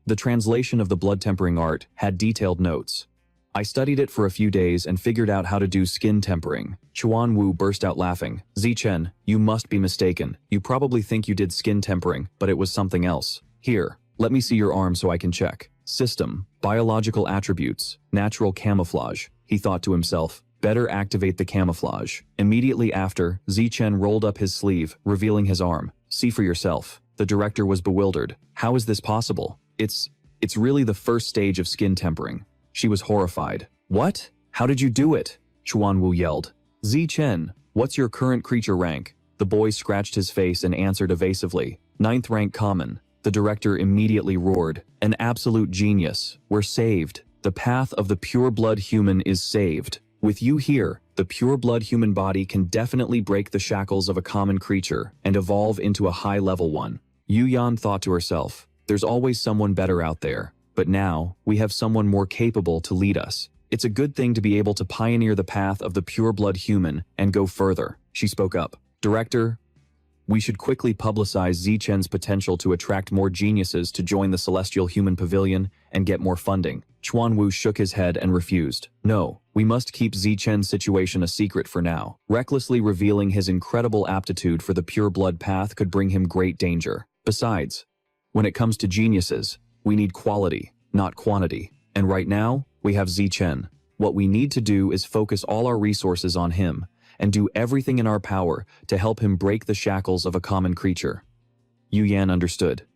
The translation of the blood tempering art had detailed notes. I studied it for a few days and figured out how to do skin tempering. Chuanwu burst out laughing. Zichen, you must be mistaken. You probably think you did skin tempering, but it was something else. Here, let me see your arm so I can check. System, biological attributes, natural camouflage. He thought to himself, better activate the camouflage. Immediately after, Zichen rolled up his sleeve, revealing his arm. See for yourself. The director was bewildered. How is this possible? It's really the 1st stage of skin tempering. She was horrified. What? How did you do it? Chuanwu yelled. Zichen, what's your current creature rank? The boy scratched his face and answered evasively. 9th rank common. The director immediately roared. An absolute genius. We're saved. The path of the pure blood human is saved. With you here, the pure blood human body can definitely break the shackles of a common creature and evolve into a high-level one. Yu Yan thought to herself, there's always someone better out there, but now we have someone more capable to lead us. It's a good thing to be able to pioneer the path of the pure blood human and go further. She spoke up. Director, we should quickly publicize Zichen's potential to attract more geniuses to join the Celestial Human Pavilion and get more funding. Chuanwu shook his head and refused. No, we must keep Zichen's situation a secret for now. Recklessly revealing his incredible aptitude for the pure blood path could bring him great danger. Besides, when it comes to geniuses, we need quality, not quantity. And right now, we have Zichen. What we need to do is focus all our resources on him and do everything in our power to help him break the shackles of a common creature. Yu Yan understood.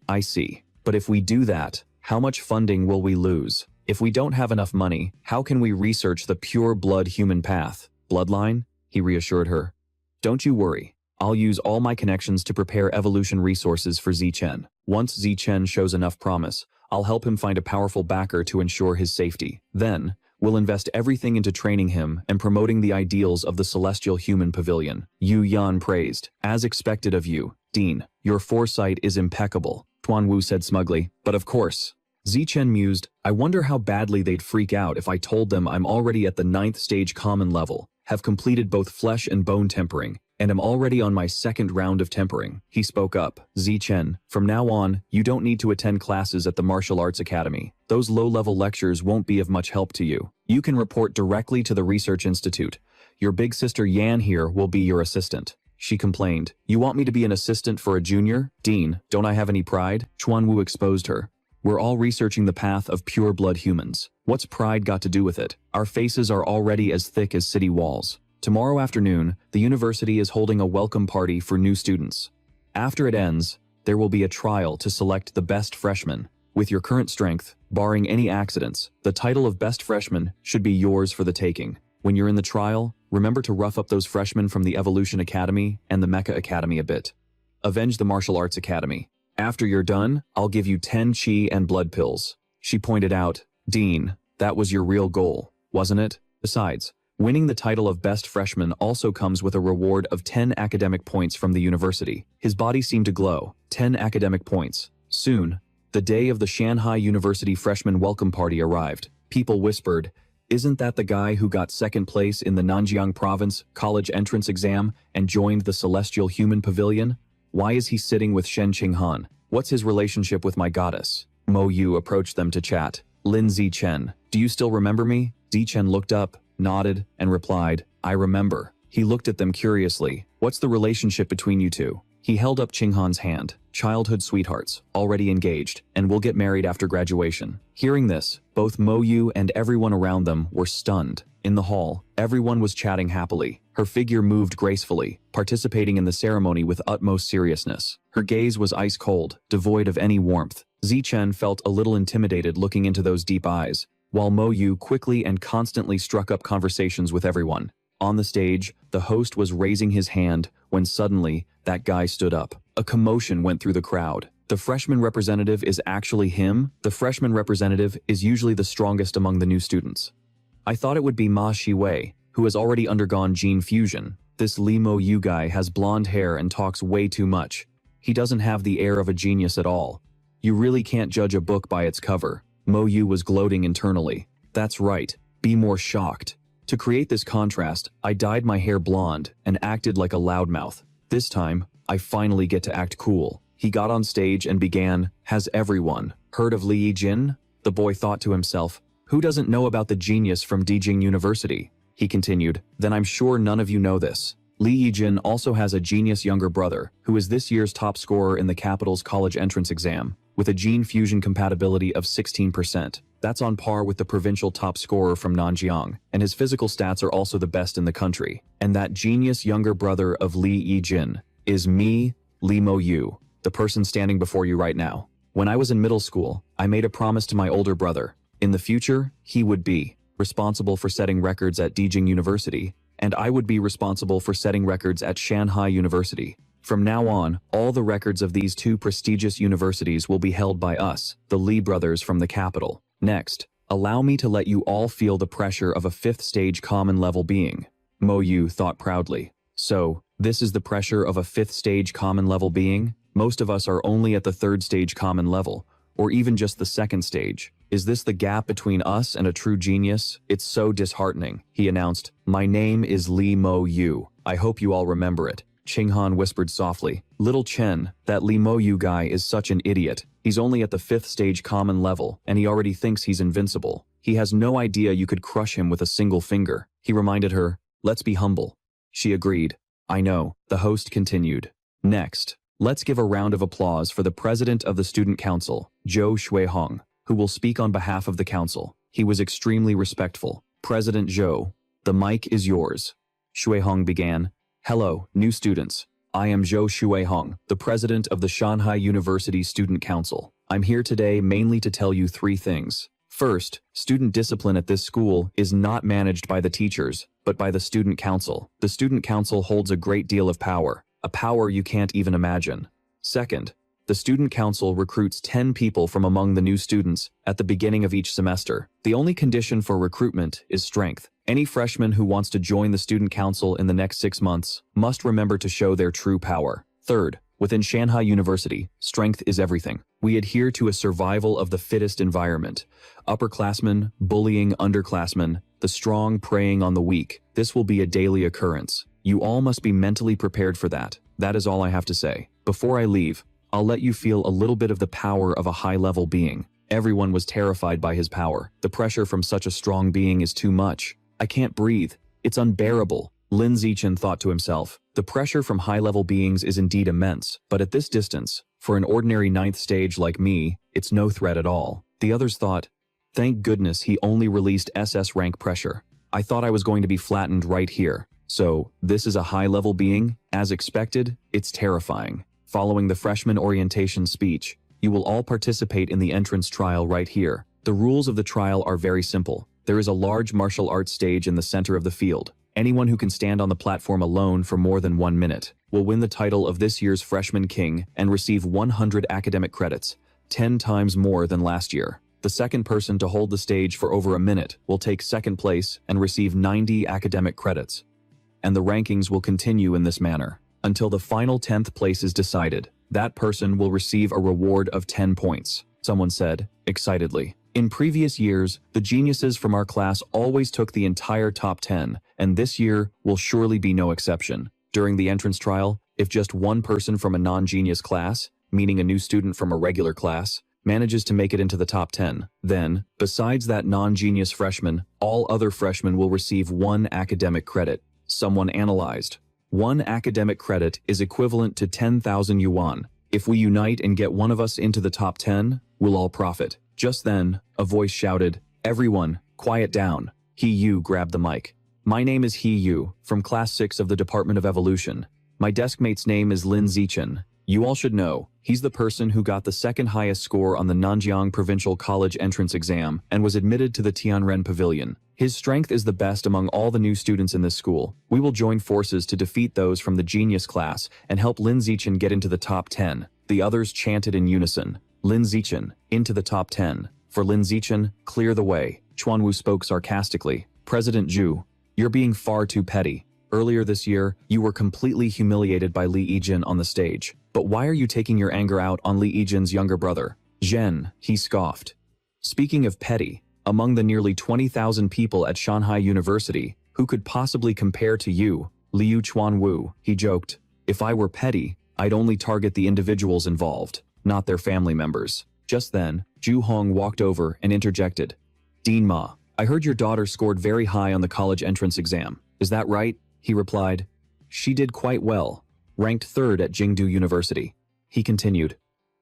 I see. But if we do that, how much funding will we lose? If we don't have enough money, how can we research the pure blood human path? Bloodline? He reassured her. Don't you worry. I'll use all my connections to prepare evolution resources for Zichen. Once Zichen shows enough promise, I'll help him find a powerful backer to ensure his safety. Then, we'll invest everything into training him and promoting the ideals of the Celestial Human Pavilion. Yu Yan praised. As expected of you, Dean, your foresight is impeccable, Tuanwu said smugly. But of course. Zichen mused, I wonder how badly they'd freak out if I told them I'm already at the 9th stage common level, have completed both flesh and bone tempering, and am already on my 2nd round of tempering. He spoke up. Zichen, from now on, you don't need to attend classes at the Martial Arts Academy. Those low-level lectures won't be of much help to you. You can report directly to the Research Institute. Your big sister Yan here will be your assistant. She complained. You want me to be an assistant for a junior? Dean, don't I have any pride? Chuanwu exposed her. We're all researching the path of pure blood humans. What's pride got to do with it? Our faces are already as thick as city walls. Tomorrow afternoon, the university is holding a welcome party for new students. After it ends, there will be a trial to select the best freshman. With your current strength, barring any accidents, the title of best freshman should be yours for the taking. When you're in the trial, remember to rough up those freshmen from the Evolution Academy and the Mecha Academy a bit. Avenge the Martial Arts Academy. After you're done, I'll give you 10 chi and blood pills. She pointed out, Dean, that was your real goal, wasn't it? Besides, winning the title of best freshman also comes with a reward of 10 academic points from the university. His body seemed to glow. 10 academic points. Soon, the day of the Shanghai University freshman welcome party arrived. People whispered, isn't that the guy who got 2nd place in the Nanjiang province college entrance exam and joined the Celestial Human Pavilion? Why is he sitting with Shen Qinghan? What's his relationship with my goddess? Mo Yu approached them to chat. Lin Zichen, do you still remember me? Zichen looked up, nodded, and replied, I remember. He looked at them curiously. What's the relationship between you two? He held up Qinghan's hand. Childhood sweethearts, already engaged, and will get married after graduation. Hearing this, both Mo Yu and everyone around them were stunned. In the hall, everyone was chatting happily. Her figure moved gracefully, participating in the ceremony with utmost seriousness. Her gaze was ice cold, devoid of any warmth. Zichen felt a little intimidated looking into those deep eyes, while Mo Yu quickly and constantly struck up conversations with everyone. On the stage, the host was raising his hand when suddenly, that guy stood up. A commotion went through the crowd. The freshman representative is actually him? The freshman representative is usually the strongest among the new students. I thought it would be Ma Shiwei, who has already undergone gene fusion. This Li Mo Yu guy has blonde hair and talks way too much. He doesn't have the air of a genius at all. You really can't judge a book by its cover. Mo Yu was gloating internally. That's right, be more shocked. To create this contrast, I dyed my hair blonde and acted like a loudmouth. This time, I finally get to act cool. He got on stage and began, has everyone heard of Li Yijin? The boy thought to himself, who doesn't know about the genius from Dijing University? He continued, then I'm sure none of you know this. Li Yijin also has a genius younger brother, who is this year's top scorer in the capital's college entrance exam, with a gene fusion compatibility of 16%. That's on par with the provincial top scorer from Nanjiang, and his physical stats are also the best in the country. And that genius younger brother of Li Yijin is me, Li Mo Yu, the person standing before you right now. When I was in middle school, I made a promise to my older brother. In the future, he would be responsible for setting records at Dijing University, and I would be responsible for setting records at Shanghai University. From now on, all the records of these two prestigious universities will be held by us, the Li brothers from the capital. Next, allow me to let you all feel the pressure of a 5th stage common level being. Mo Yu thought proudly. So, this is the pressure of a 5th stage common level being? Most of us are only at the 3rd stage common level, or even just the 2nd stage. Is this the gap between us and a true genius? It's so disheartening, he announced. My name is Lee Mo Yu. I hope you all remember it. Ching-han whispered softly. Little Chen, that Lee Mo Yu guy is such an idiot. He's only at the 5th stage common level, and he already thinks he's invincible. He has no idea you could crush him with a single finger. He reminded her, let's be humble. She agreed. I know, the host continued. Next, let's give a round of applause for the president of the student council, Zhou Shuihong, who will speak on behalf of the council. He was extremely respectful. President Zhou, the mic is yours. Shuihong began. Hello, new students. I am Zhou Shuihong, the president of the Shanghai University Student Council. I'm here today mainly to tell you 3 things. First, student discipline at this school is not managed by the teachers, but by the student council. The student council holds a great deal of power, a power you can't even imagine. Second, the student council recruits 10 people from among the new students at the beginning of each semester. The only condition for recruitment is strength. Any freshman who wants to join the student council in the next 6 months must remember to show their true power. Third, within Shanghai University, strength is everything. We adhere to a survival of the fittest environment. Upperclassmen bullying underclassmen, the strong preying on the weak. This will be a daily occurrence. You all must be mentally prepared for that. That is all I have to say. Before I leave, I'll let you feel a little bit of the power of a high-level being. Everyone was terrified by his power. The pressure from such a strong being is too much. I can't breathe. It's unbearable. Lin Zichen thought to himself. The pressure from high-level beings is indeed immense, but at this distance, for an ordinary 9th stage like me, it's no threat at all. The others thought, thank goodness he only released SS rank pressure. I thought I was going to be flattened right here. So, this is a high-level being? As expected, it's terrifying. Following the freshman orientation speech, you will all participate in the entrance trial right here. The rules of the trial are very simple. There is a large martial arts stage in the center of the field. Anyone who can stand on the platform alone for more than 1 minute will win the title of this year's Freshman King and receive 100 academic credits, 10 times more than last year. The second person to hold the stage for over a minute will take second place and receive 90 academic credits. And the rankings will continue in this manner until the final 10th place is decided. That person will receive a reward of 10 points, someone said, excitedly. In previous years, the geniuses from our class always took the entire top 10, and this year will surely be no exception. During the entrance trial, if just one person from a non-genius class, meaning a new student from a regular class, manages to make it into the top 10, then, besides that non-genius freshman, all other freshmen will receive 1 academic credit. Someone analyzed. 1 academic credit is equivalent to 10,000 yuan. If we unite and get one of us into the top 10, we'll all profit. Just then, a voice shouted, everyone, quiet down. He Yu grabbed the mic. My name is He Yu, from Class 6 of the Department of Evolution. My deskmate's name is Lin Zichen. You all should know, he's the person who got the 2nd highest score on the Nanjiang Provincial College entrance exam and was admitted to the Tianren Pavilion. His strength is the best among all the new students in this school. We will join forces to defeat those from the genius class and help Lin Zichen get into the top 10. The others chanted in unison. Lin Zichen, into the top 10. For Lin Zichen, clear the way. Chuanwu spoke sarcastically. President Zhu, you're being far too petty. Earlier this year, you were completely humiliated by Li Yijin on the stage. But why are you taking your anger out on Li Yijin's younger brother? Zhen, he scoffed. Speaking of petty, among the nearly 20,000 people at Shanghai University, who could possibly compare to you, Liu Chuanwu, he joked. If I were petty, I'd only target the individuals involved, not their family members. Just then, Zhu Hong walked over and interjected. Dean Ma, I heard your daughter scored very high on the college entrance exam. Is that right? He replied. She did quite well, ranked 3rd at Jingdu University. He continued.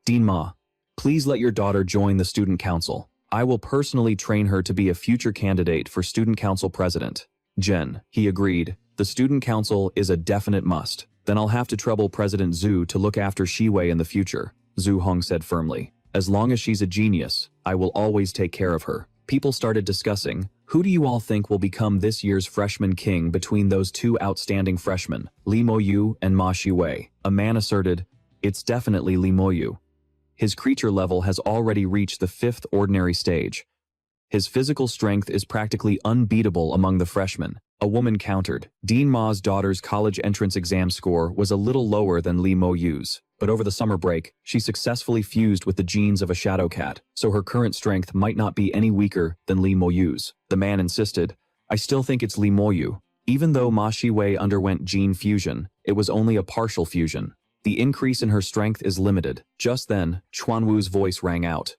Dean Ma, please let your daughter join the student council. I will personally train her to be a future candidate for student council president. Jen, he agreed. The student council is a definite must. Then I'll have to trouble President Zhu to look after Shiwei in the future, Zhu Hong said firmly. As long as she's a genius, I will always take care of her. People started discussing, who do you all think will become this year's freshman king between those 2 outstanding freshmen, Li Moyu and Ma Shiwei? A man asserted, it's definitely Li Moyu. His creature level has already reached the 5th ordinary stage. His physical strength is practically unbeatable among the freshmen. A woman countered. Dean Ma's daughter's college entrance exam score was a little lower than Lee Mo-yu's, but over the summer break, she successfully fused with the genes of a shadow cat, so her current strength might not be any weaker than Lee Mo-yu's. The man insisted, I still think it's Lee Mo-yu. Even though Ma Shiwei underwent gene fusion, it was only a partial fusion. The increase in her strength is limited. Just then, Chuanwu's voice rang out.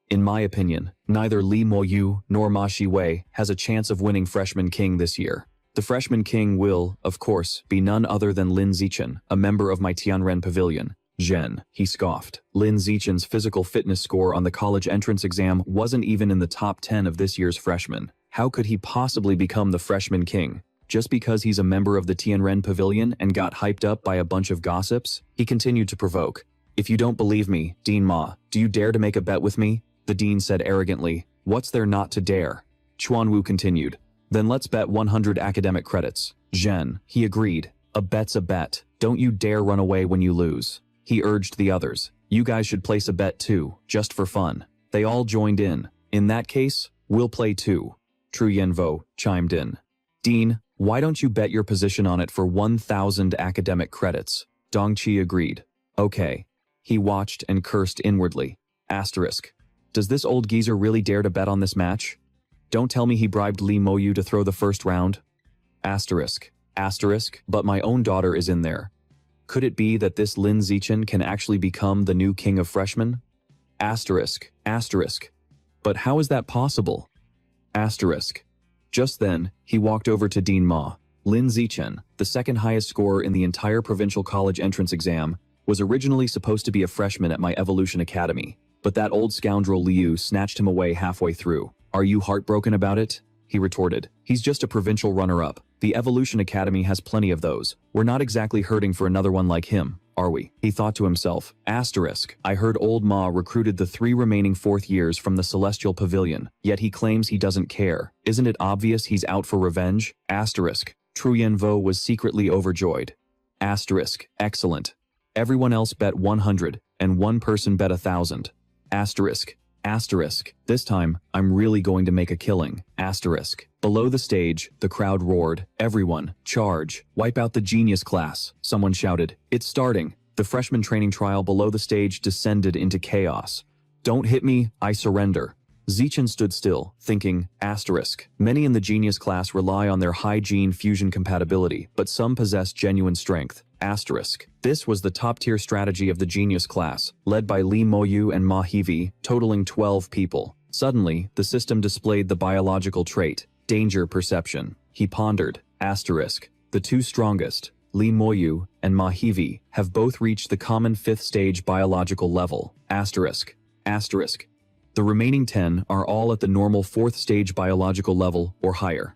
In my opinion, neither Lee Mo-yu nor Ma Shiwei has a chance of winning Freshman King this year. The Freshman King will, of course, be none other than Lin Zichen, a member of my Tianren Pavilion. Zhen, he scoffed. Lin Zichen's physical fitness score on the college entrance exam wasn't even in the top 10 of this year's freshmen. How could he possibly become the Freshman King? Just because he's a member of the Tianren Pavilion and got hyped up by a bunch of gossips? He continued to provoke. If you don't believe me, Dean Ma, do you dare to make a bet with me? The dean said arrogantly. What's there not to dare? Chuanwu continued. Then let's bet 100 academic credits. Zhen, he agreed. A bet's a bet. Don't you dare run away when you lose. He urged the others. You guys should place a bet too, just for fun. They all joined in. In that case, we'll play too. Tru Yenvo chimed in. Dean, why don't you bet your position on it for 1,000 academic credits? Dongqi agreed. Okay. He watched and cursed inwardly. Asterisk. Does this old geezer really dare to bet on this match? Don't tell me he bribed Lee Mo-yu to throw the first round. Asterisk. Asterisk, but my own daughter is in there. Could it be that this Lin Zichen can actually become the new king of freshmen? Asterisk. Asterisk. But how is that possible? Asterisk. Just then, he walked over to Dean Ma. Lin Zichen, the second highest scorer in the entire provincial college entrance exam, was originally supposed to be a freshman at my Evolution Academy, but that old scoundrel Liu snatched him away halfway through. Are you heartbroken about it? He retorted. He's just a provincial runner-up. The Evolution Academy has plenty of those. We're not exactly hurting for another one like him, are we? He thought to himself. Asterisk. I heard old Ma recruited the 3 remaining 4th years from the Celestial Pavilion, yet he claims he doesn't care. Isn't it obvious he's out for revenge? Asterisk. Tru Yenvo was secretly overjoyed. Asterisk. Excellent. Everyone else bet 100, and one person bet 1,000. Asterisk. Asterisk. This time, I'm really going to make a killing. Asterisk. Below the stage, the crowd roared. Everyone, charge. Wipe out the genius class. Someone shouted. It's starting. The freshman training trial below the stage descended into chaos. Don't hit me, I surrender. Zichen stood still, thinking, asterisk. Many in the genius class rely on their high gene fusion compatibility, but some possess genuine strength. Asterisk. This was the top-tier strategy of the genius class, led by Lee Mo-yu and Ma Hivi, totaling 12 people. Suddenly, the system displayed the biological trait, danger perception. He pondered, asterisk. The 2 strongest, Lee Mo-yu and Ma Hivi, have both reached the common 5th stage biological level. Asterisk. Asterisk. The remaining 10 are all at the normal 4th stage biological level or higher.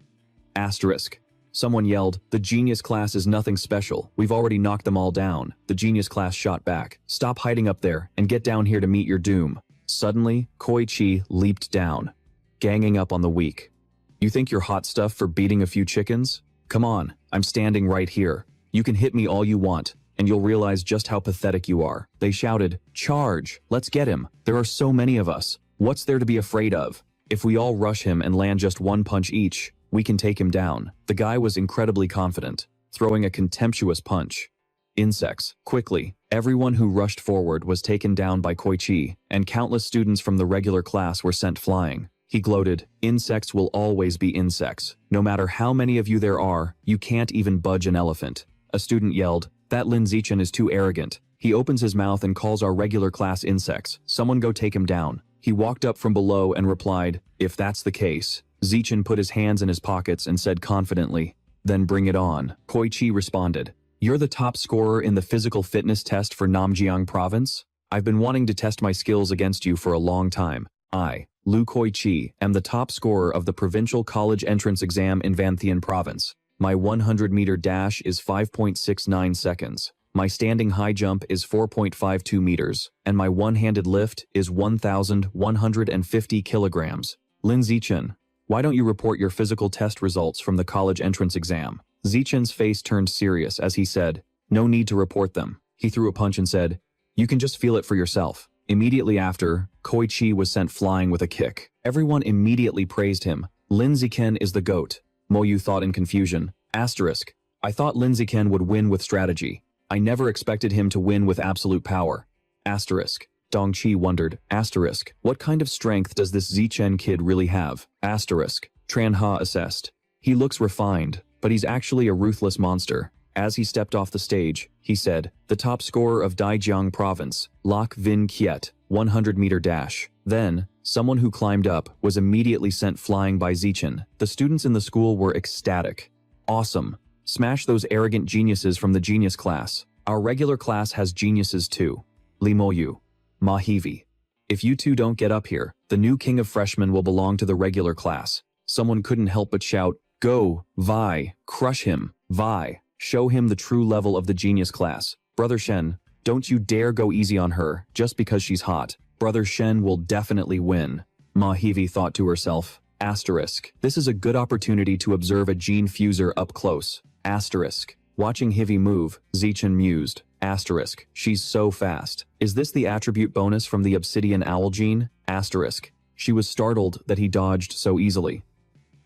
Asterisk. Someone yelled, the genius class is nothing special. We've already knocked them all down. The genius class shot back. Stop hiding up there and get down here to meet your doom. Suddenly, Koichi leaped down, ganging up on the weak. You think you're hot stuff for beating a few chickens? Come on, I'm standing right here. You can hit me all you want, and you'll realize just how pathetic you are. They shouted, charge, let's get him. There are so many of us. What's there to be afraid of? If we all rush him and land just 1 punch each, we can take him down. The guy was incredibly confident, throwing a contemptuous punch. Insects. Quickly, everyone who rushed forward was taken down by Koichi, and countless students from the regular class were sent flying. He gloated, insects will always be insects. No matter how many of you there are, you can't even budge an elephant. A student yelled, that Lin Zichen is too arrogant. He opens his mouth and calls our regular class insects. Someone go take him down. He walked up from below and replied, if that's the case. Zichen put his hands in his pockets and said confidently, then bring it on. Koichi responded, you're the top scorer in the physical fitness test for Namjiang province? I've been wanting to test my skills against you for a long time. I, Lu Koichi, am the top scorer of the provincial college entrance exam in Vanthian province. My 100-meter dash is 5.69 seconds. My standing high jump is 4.52 meters, and my one-handed lift is 1,150 kilograms. Lin Zichen, why don't you report your physical test results from the college entrance exam? Zichen's face turned serious as he said, no need to report them. He threw a punch and said, you can just feel it for yourself. Immediately after, Koichi was sent flying with a kick. Everyone immediately praised him. Lin Ziken is the GOAT. Moyu thought in confusion. Asterisk. I thought Lin Ziken would win with strategy. I never expected him to win with absolute power. Asterisk. Dongqi wondered. Asterisk. What kind of strength does this Zichen kid really have? Asterisk. Tranha assessed. He looks refined, but he's actually a ruthless monster. As he stepped off the stage, he said, the top scorer of Daijiang province, Lok Vin Kiet, 100-meter dash. Then, someone who climbed up was immediately sent flying by Zichen. The students in the school were ecstatic. Awesome. Smash those arrogant geniuses from the genius class. Our regular class has geniuses too. Li Moyu. Mahivi. If you two don't get up here, the new king of freshmen will belong to the regular class. Someone couldn't help but shout, go, Vi, crush him, Vi. Show him the true level of the genius class. Brother Shen, don't you dare go easy on her, just because she's hot. Brother Shen will definitely win. Mahivi thought to herself. Asterisk. This is a good opportunity to observe a gene fuser up close. Asterisk. Watching Hivi move, Zichen mused. Asterisk. She's so fast. Is this the attribute bonus from the obsidian owl gene? Asterisk. She was startled that he dodged so easily.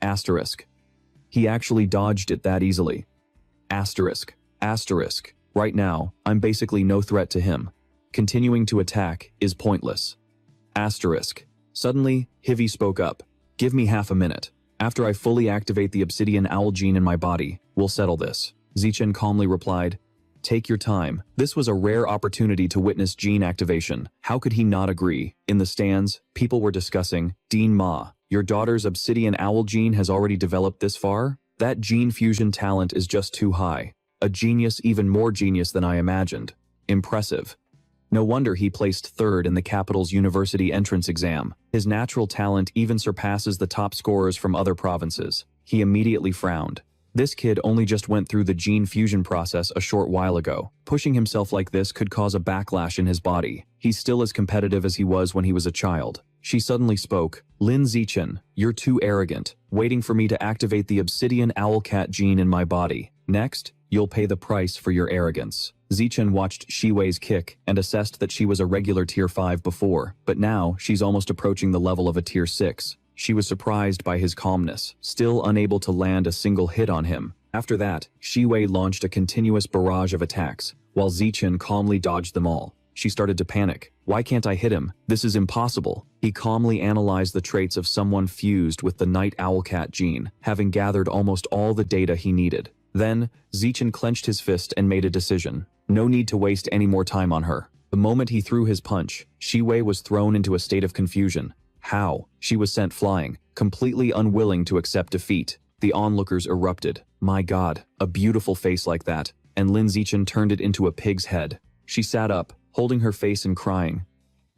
Asterisk. He actually dodged it that easily. Asterisk. Asterisk. Right now, I'm basically no threat to him. Continuing to attack is pointless. Asterisk. Suddenly, Hivi spoke up. Give me half a minute. After I fully activate the obsidian owl gene in my body, we'll settle this. Zichen calmly replied. Take your time. This was a rare opportunity to witness gene activation. How could he not agree? In the stands, people were discussing, Dean Ma, your daughter's obsidian owl gene has already developed this far? That gene fusion talent is just too high. A genius even more genius than I imagined. Impressive. No wonder he placed third in the capital's university entrance exam. His natural talent even surpasses the top scorers from other provinces. He immediately frowned. This kid only just went through the gene fusion process a short while ago. Pushing himself like this could cause a backlash in his body. He's still as competitive as he was when he was a child. She suddenly spoke. Lin Zichen, you're too arrogant, waiting for me to activate the obsidian owlcat gene in my body. Next, you'll pay the price for your arrogance. Zichen watched Shiwei's kick and assessed that she was a regular tier 5 before, but now she's almost approaching the level of a tier 6. She was surprised by his calmness, still unable to land a single hit on him. After that, Shiwei launched a continuous barrage of attacks, while Zichen calmly dodged them all. She started to panic. Why can't I hit him? This is impossible. He calmly analyzed the traits of someone fused with the night owlcat gene, having gathered almost all the data he needed. Then, Zichen clenched his fist and made a decision. No need to waste any more time on her. The moment he threw his punch, Shiwei was thrown into a state of confusion. How? She was sent flying, completely unwilling to accept defeat. The onlookers erupted. My God, a beautiful face like that. And Lin Zichen turned it into a pig's head. She sat up, holding her face and crying.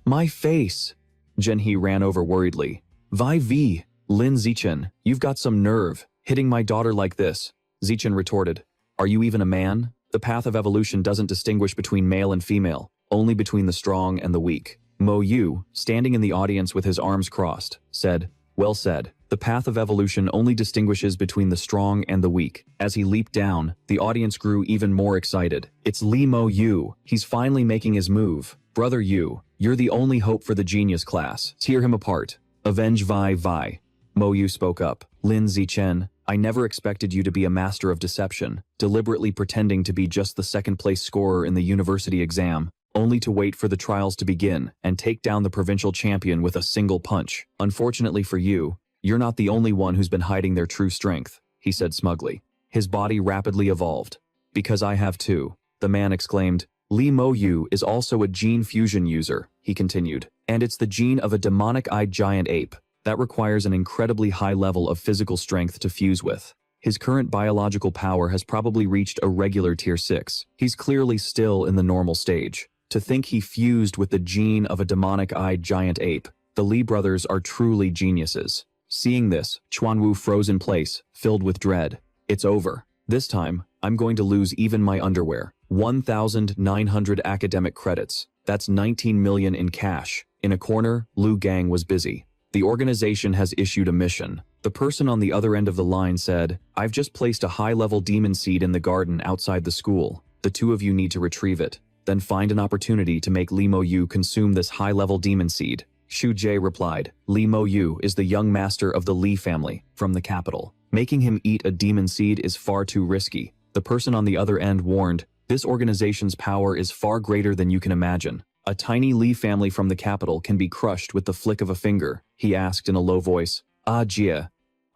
My face! Genhee ran over worriedly. Vi Vi, Lin Zichen, you've got some nerve, hitting my daughter like this. Zichen retorted. Are you even a man? The path of evolution doesn't distinguish between male and female, only between the strong and the weak. Mo Yu, standing in the audience with his arms crossed, said, well said. The path of evolution only distinguishes between the strong and the weak. As he leaped down, the audience grew even more excited. It's Li Mo Yu. He's finally making his move. Brother Yu, you're the only hope for the genius class. Tear him apart. Avenge Vi Vi. Mo Yu spoke up. Lin Zichen, I never expected you to be a master of deception, deliberately pretending to be just the second-place scorer in the university exam, only to wait for the trials to begin and take down the provincial champion with a single punch. Unfortunately for you, you're not the only one who's been hiding their true strength, he said smugly. His body rapidly evolved. Because I have too, the man exclaimed. Li Mo Yu is also a gene fusion user, he continued, and it's the gene of a demonic-eyed giant ape. That requires an incredibly high level of physical strength to fuse with. His current biological power has probably reached a regular tier 6. He's clearly still in the normal stage. To think he fused with the gene of a demonic-eyed giant ape. The Li brothers are truly geniuses. Seeing this, Chuanwu froze in place, filled with dread. It's over. This time, I'm going to lose even my underwear. 1,900 academic credits. That's 19 million in cash. In a corner, Liu Gang was busy. The organization has issued a mission. The person on the other end of the line said, I've just placed a high-level demon seed in the garden outside the school. The two of you need to retrieve it. Then find an opportunity to make Limo Yu consume this high-level demon seed. Xu Jie replied, Limo Yu is the young master of the Li family, from the capital. Making him eat a demon seed is far too risky. The person on the other end warned, this organization's power is far greater than you can imagine. A tiny Li family from the capital can be crushed with the flick of a finger. He asked in a low voice, Jie,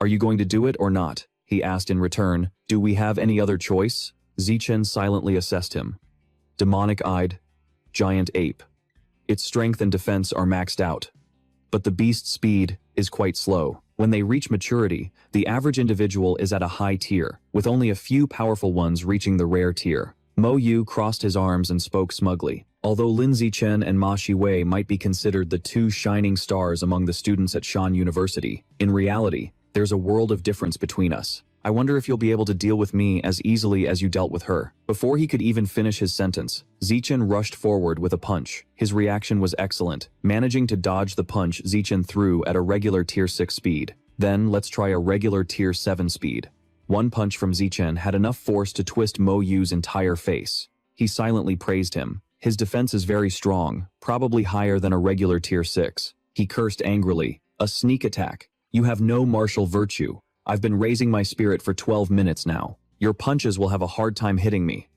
are you going to do it or not? He asked in return, do we have any other choice? Zichen silently assessed him. Demonic-eyed, giant ape. Its strength and defense are maxed out. But the beast's speed is quite slow. When they reach maturity, the average individual is at a high tier, with only a few powerful ones reaching the rare tier. Mo Yu crossed his arms and spoke smugly. Although Lin Zichen and Ma Shiwei might be considered the two shining stars among the students at Shan University, in reality, there's a world of difference between us. I wonder if you'll be able to deal with me as easily as you dealt with her. Before he could even finish his sentence, Zichen rushed forward with a punch. His reaction was excellent, managing to dodge the punch Zichen threw at a regular tier 6 speed. Then let's try a regular tier 7 speed. One punch from Zichen had enough force to twist Mo Yu's entire face. He silently praised him. His defense is very strong, probably higher than a regular tier 6. He cursed angrily. A sneak attack. You have no martial virtue. I've been raising my spirit for 12 minutes now. Your punches will have a hard time hitting me.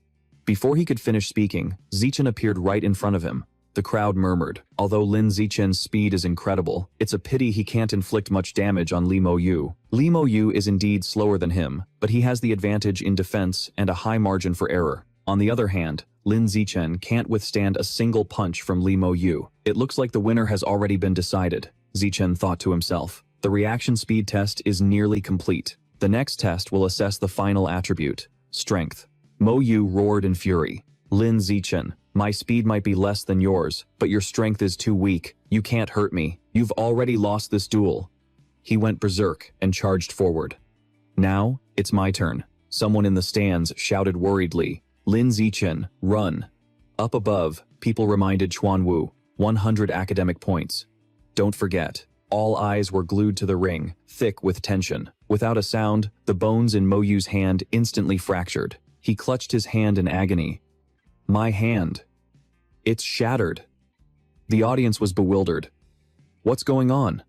Before he could finish speaking, Zichen appeared right in front of him. The crowd murmured. Although Lin Zichen's speed is incredible, it's a pity he can't inflict much damage on Limo Yu. Limo Yu is indeed slower than him, but he has the advantage in defense and a high margin for error. On the other hand, Lin Zichen can't withstand a single punch from Limo Yu. It looks like the winner has already been decided, Zichen thought to himself. The reaction speed test is nearly complete. The next test will assess the final attribute, strength. Mo Yu roared in fury. Lin Zichen, my speed might be less than yours, but your strength is too weak. You can't hurt me. You've already lost this duel. He went berserk and charged forward. Now, it's my turn. Someone in the stands shouted worriedly. Lin Zichen, run. Up above, people reminded Chuanwu, 100 academic points. Don't forget. All eyes were glued to the ring, thick with tension. Without a sound, the bones in Mo Yu's hand instantly fractured. He clutched his hand in agony. My hand. It's shattered. The audience was bewildered. What's going on?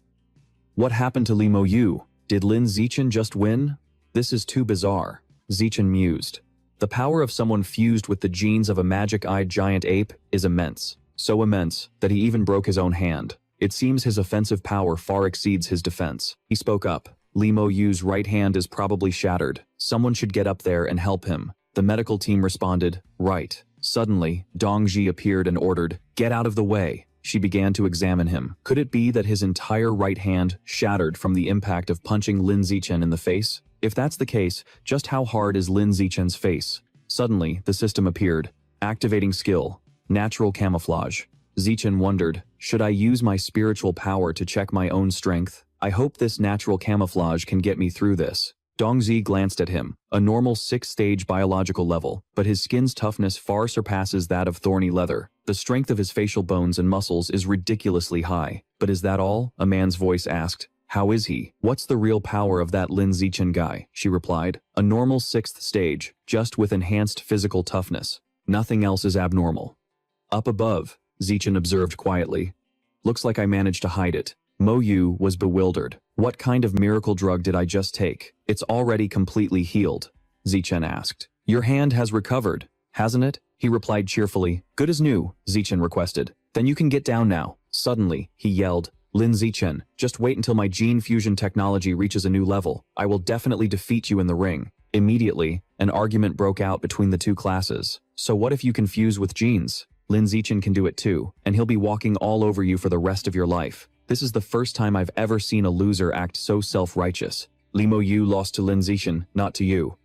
What happened to Limo Yu? Did Lin Zichen just win? This is too bizarre. Zichen mused. The power of someone fused with the genes of a magic-eyed giant ape is immense. So immense that he even broke his own hand. It seems his offensive power far exceeds his defense. He spoke up. Limo Yu's right hand is probably shattered. Someone should get up there and help him. The medical team responded, right. Suddenly, Dongji appeared and ordered, get out of the way. She began to examine him. Could it be that his entire right hand shattered from the impact of punching Lin Zichen in the face? If that's the case, just how hard is Lin Zichen's face? Suddenly, the system appeared. Activating skill. Natural camouflage. Zichen wondered, should I use my spiritual power to check my own strength? I hope this natural camouflage can get me through this. Dongzi glanced at him, a normal 6-stage biological level, but his skin's toughness far surpasses that of thorny leather. The strength of his facial bones and muscles is ridiculously high. But is that all? A man's voice asked. How is he? What's the real power of that Lin Zichen guy? She replied. A normal 6th stage, just with enhanced physical toughness. Nothing else is abnormal. Up above, Zichen observed quietly. Looks like I managed to hide it. Mo Yu was bewildered. What kind of miracle drug did I just take? It's already completely healed, Zichen asked. Your hand has recovered, hasn't it? He replied cheerfully. Good as new, Zichen requested. Then you can get down now. Suddenly, he yelled. Lin Zichen, just wait until my gene fusion technology reaches a new level. I will definitely defeat you in the ring. Immediately, an argument broke out between the two classes. So what if you confuse with genes? Lin Zichen can do it too, and he'll be walking all over you for the rest of your life. This is the first time I've ever seen a loser act so self-righteous. Limo Yu lost to Lin Zichen, not to you.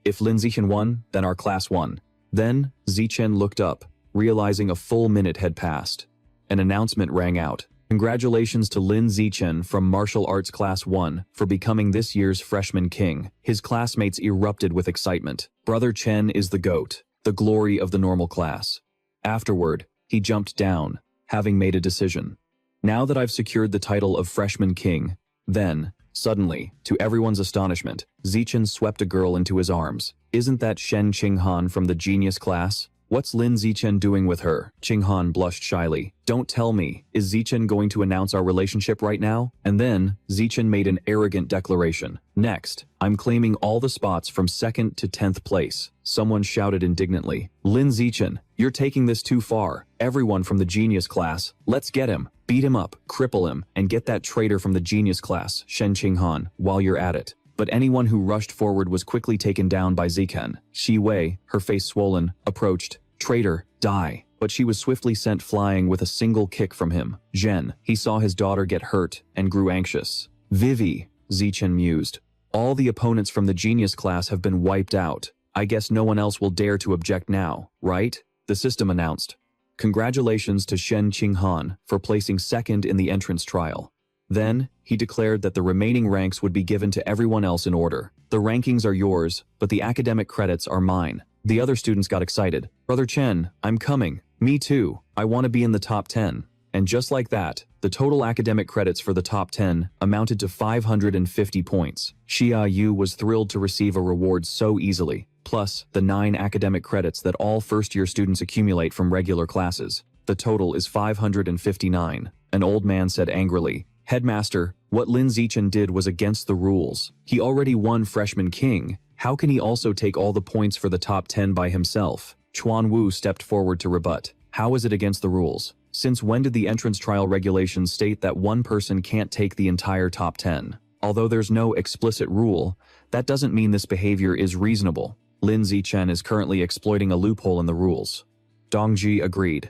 If Lin Zichen won, then our class won. Then, Zichen looked up, realizing a full minute had passed. An announcement rang out. Congratulations to Lin Zichen from Martial Arts Class 1 for becoming this year's freshman king. His classmates erupted with excitement. Brother Chen is the GOAT, the glory of the normal class. Afterward, he jumped down, having made a decision. Now that I've secured the title of freshman king, then, suddenly, to everyone's astonishment, Zichen swept a girl into his arms. Isn't that Shen Qinghan from the genius class? What's Lin Zichen doing with her? Qinghan blushed shyly. Don't tell me. Is Zichen going to announce our relationship right now? And then, Zichen made an arrogant declaration. Next, I'm claiming all the spots from 2nd to 10th place. Someone shouted indignantly. Lin Zichen, you're taking this too far. Everyone from the genius class, let's get him. Beat him up, cripple him, and get that traitor from the genius class, Shen Qinghan, while you're at it. But anyone who rushed forward was quickly taken down by Zichen. Shi Wei, her face swollen, approached. Traitor, die. But she was swiftly sent flying with a single kick from him. Zhen, he saw his daughter get hurt and grew anxious. Vivi, Zichen mused. All the opponents from the genius class have been wiped out. I guess no one else will dare to object now, right? The system announced. Congratulations to Shen Qinghan for placing 2nd in the entrance trial. Then, he declared that the remaining ranks would be given to everyone else in order. The rankings are yours, but the academic credits are mine. The other students got excited. Brother Chen, I'm coming. Me too. I want to be in the top 10. And just like that, the total academic credits for the top 10 amounted to 550 points. Xia Yu was thrilled to receive a reward so easily, plus the 9 academic credits that all first-year students accumulate from regular classes. The total is 559. An old man said angrily, Headmaster, what Lin Zichen did was against the rules. He already won Freshman King. How can he also take all the points for the top 10 by himself? Chuan Wu stepped forward to rebut. How is it against the rules? Since when did the entrance trial regulations state that one person can't take the entire top 10? Although there's no explicit rule, that doesn't mean this behavior is reasonable. Lin Zichen is currently exploiting a loophole in the rules. Dongji agreed.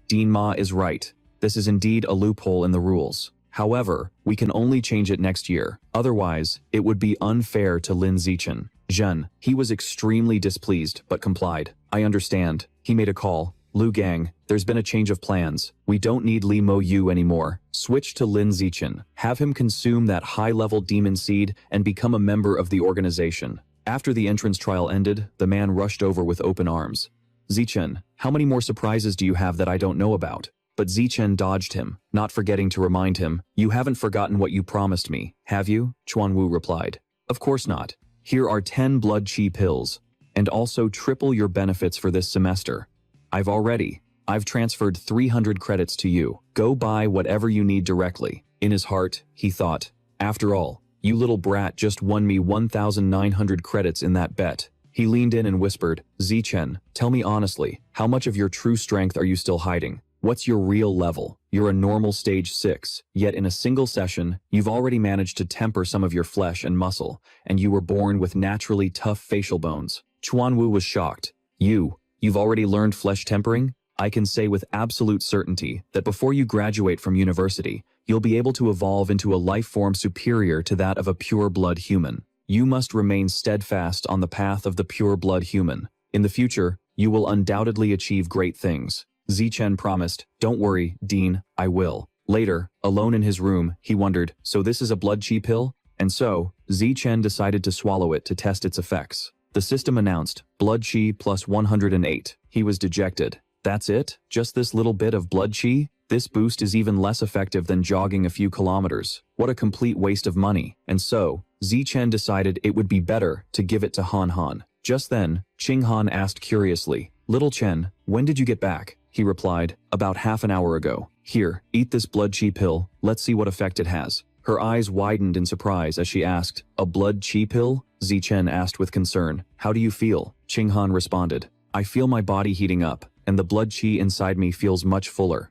Dean Ma is right. This is indeed a loophole in the rules. However, we can only change it next year. Otherwise, it would be unfair to Lin Zichen. Zhen, he was extremely displeased, but complied. I understand. He made a call. Lu Gang, there's been a change of plans. We don't need Li Mo Yu anymore. Switch to Lin Zichen. Have him consume that high-level demon seed and become a member of the organization. After the entrance trial ended, the man rushed over with open arms. Zichen, how many more surprises do you have that I don't know about? But Zichen dodged him, not forgetting to remind him, you haven't forgotten what you promised me, have you? Chuan Wu replied. Of course not. Here are 10 blood chi pills, and also triple your benefits for this semester. I've transferred 300 credits to you. Go buy whatever you need directly. In his heart, he thought, after all, you little brat just won me 1,900 credits in that bet. He leaned in and whispered, Zichen, tell me honestly, how much of your true strength are you still hiding? What's your real level? You're a normal stage 6, yet in a single session, you've already managed to temper some of your flesh and muscle, and you were born with naturally tough facial bones. Chuan Wu was shocked. You've already learned flesh tempering? I can say with absolute certainty that before you graduate from university, you'll be able to evolve into a life form superior to that of a pure-blood human. You must remain steadfast on the path of the pure-blood human. In the future, you will undoubtedly achieve great things. Zichen promised, don't worry, Dean, I will. Later, alone in his room, he wondered, so this is a blood chi pill? And so, Zichen decided to swallow it to test its effects. The system announced, blood chi plus 108. He was dejected. That's it? Just this little bit of blood chi? This boost is even less effective than jogging a few kilometers. What a complete waste of money. And so, Zichen decided it would be better to give it to Han Han. Just then, Qinghan asked curiously, Little Chen, when did you get back? He replied, about half an hour ago. Here, eat this blood chi pill, let's see what effect it has. Her eyes widened in surprise as she asked, a blood chi pill? Zichen asked with concern. How do you feel? Qinghan responded, I feel my body heating up, and the blood chi inside me feels much fuller.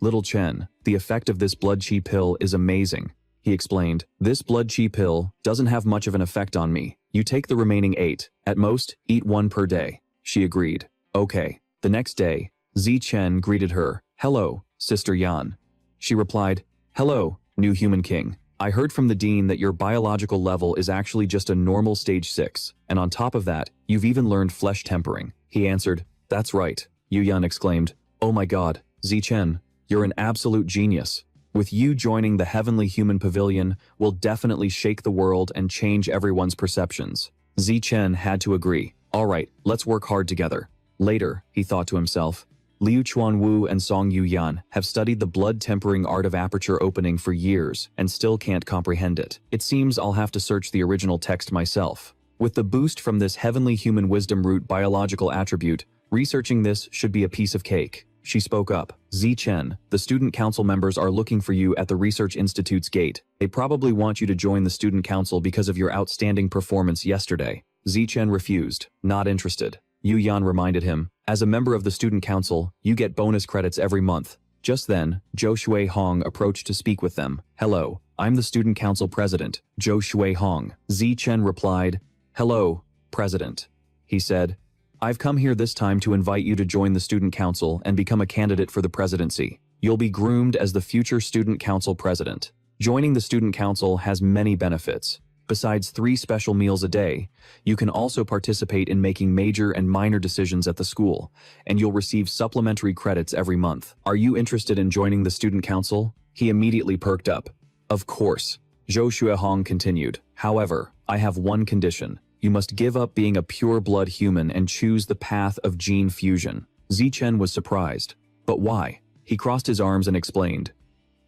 Little Chen, the effect of this blood chi pill is amazing. He explained, this blood chi pill doesn't have much of an effect on me. You take the remaining 8, at most, eat 1 per day. She agreed. Okay. The next day, Zichen greeted her. Hello, Sister Yan. She replied, hello, new human king. I heard from the dean that your biological level is actually just a normal stage 6, and on top of that, you've even learned flesh tempering. He answered, that's right. Yu Yan exclaimed, oh my god, Zichen, you're an absolute genius. With you joining the Heavenly Human Pavilion will definitely shake the world and change everyone's perceptions. Zichen had to agree. All right, let's work hard together. Later, he thought to himself, Liu Chuanwu and Song Yuyan have studied the blood-tempering art of aperture opening for years and still can't comprehend it. It seems I'll have to search the original text myself. With the boost from this Heavenly Human Wisdom Root biological attribute, Researching this should be a piece of cake. She spoke up. Zichen, the student council members are looking for you at the Research Institute's gate. They probably want you to join the student council because of your outstanding performance yesterday. Zichen refused. Not interested. Yu Yan reminded him, as a member of the student council, you get bonus credits every month. Just then, Zhou Shui Hong approached to speak with them. Hello, I'm the student council president, Zhou Shui Hong. Zichen replied, Hello, president. He said, I've come here this time to invite you to join the student council and become a candidate for the presidency. You'll be groomed as the future student council president. Joining the student council has many benefits. Besides 3 special meals a day, you can also participate in making major and minor decisions at the school, and you'll receive supplementary credits every month. Are you interested in joining the student council? He immediately perked up. Of course. Zhou Shuihong continued. However, I have one condition. You must give up being a pure-blood human and choose the path of gene fusion. Zichen was surprised. But why? He crossed his arms and explained.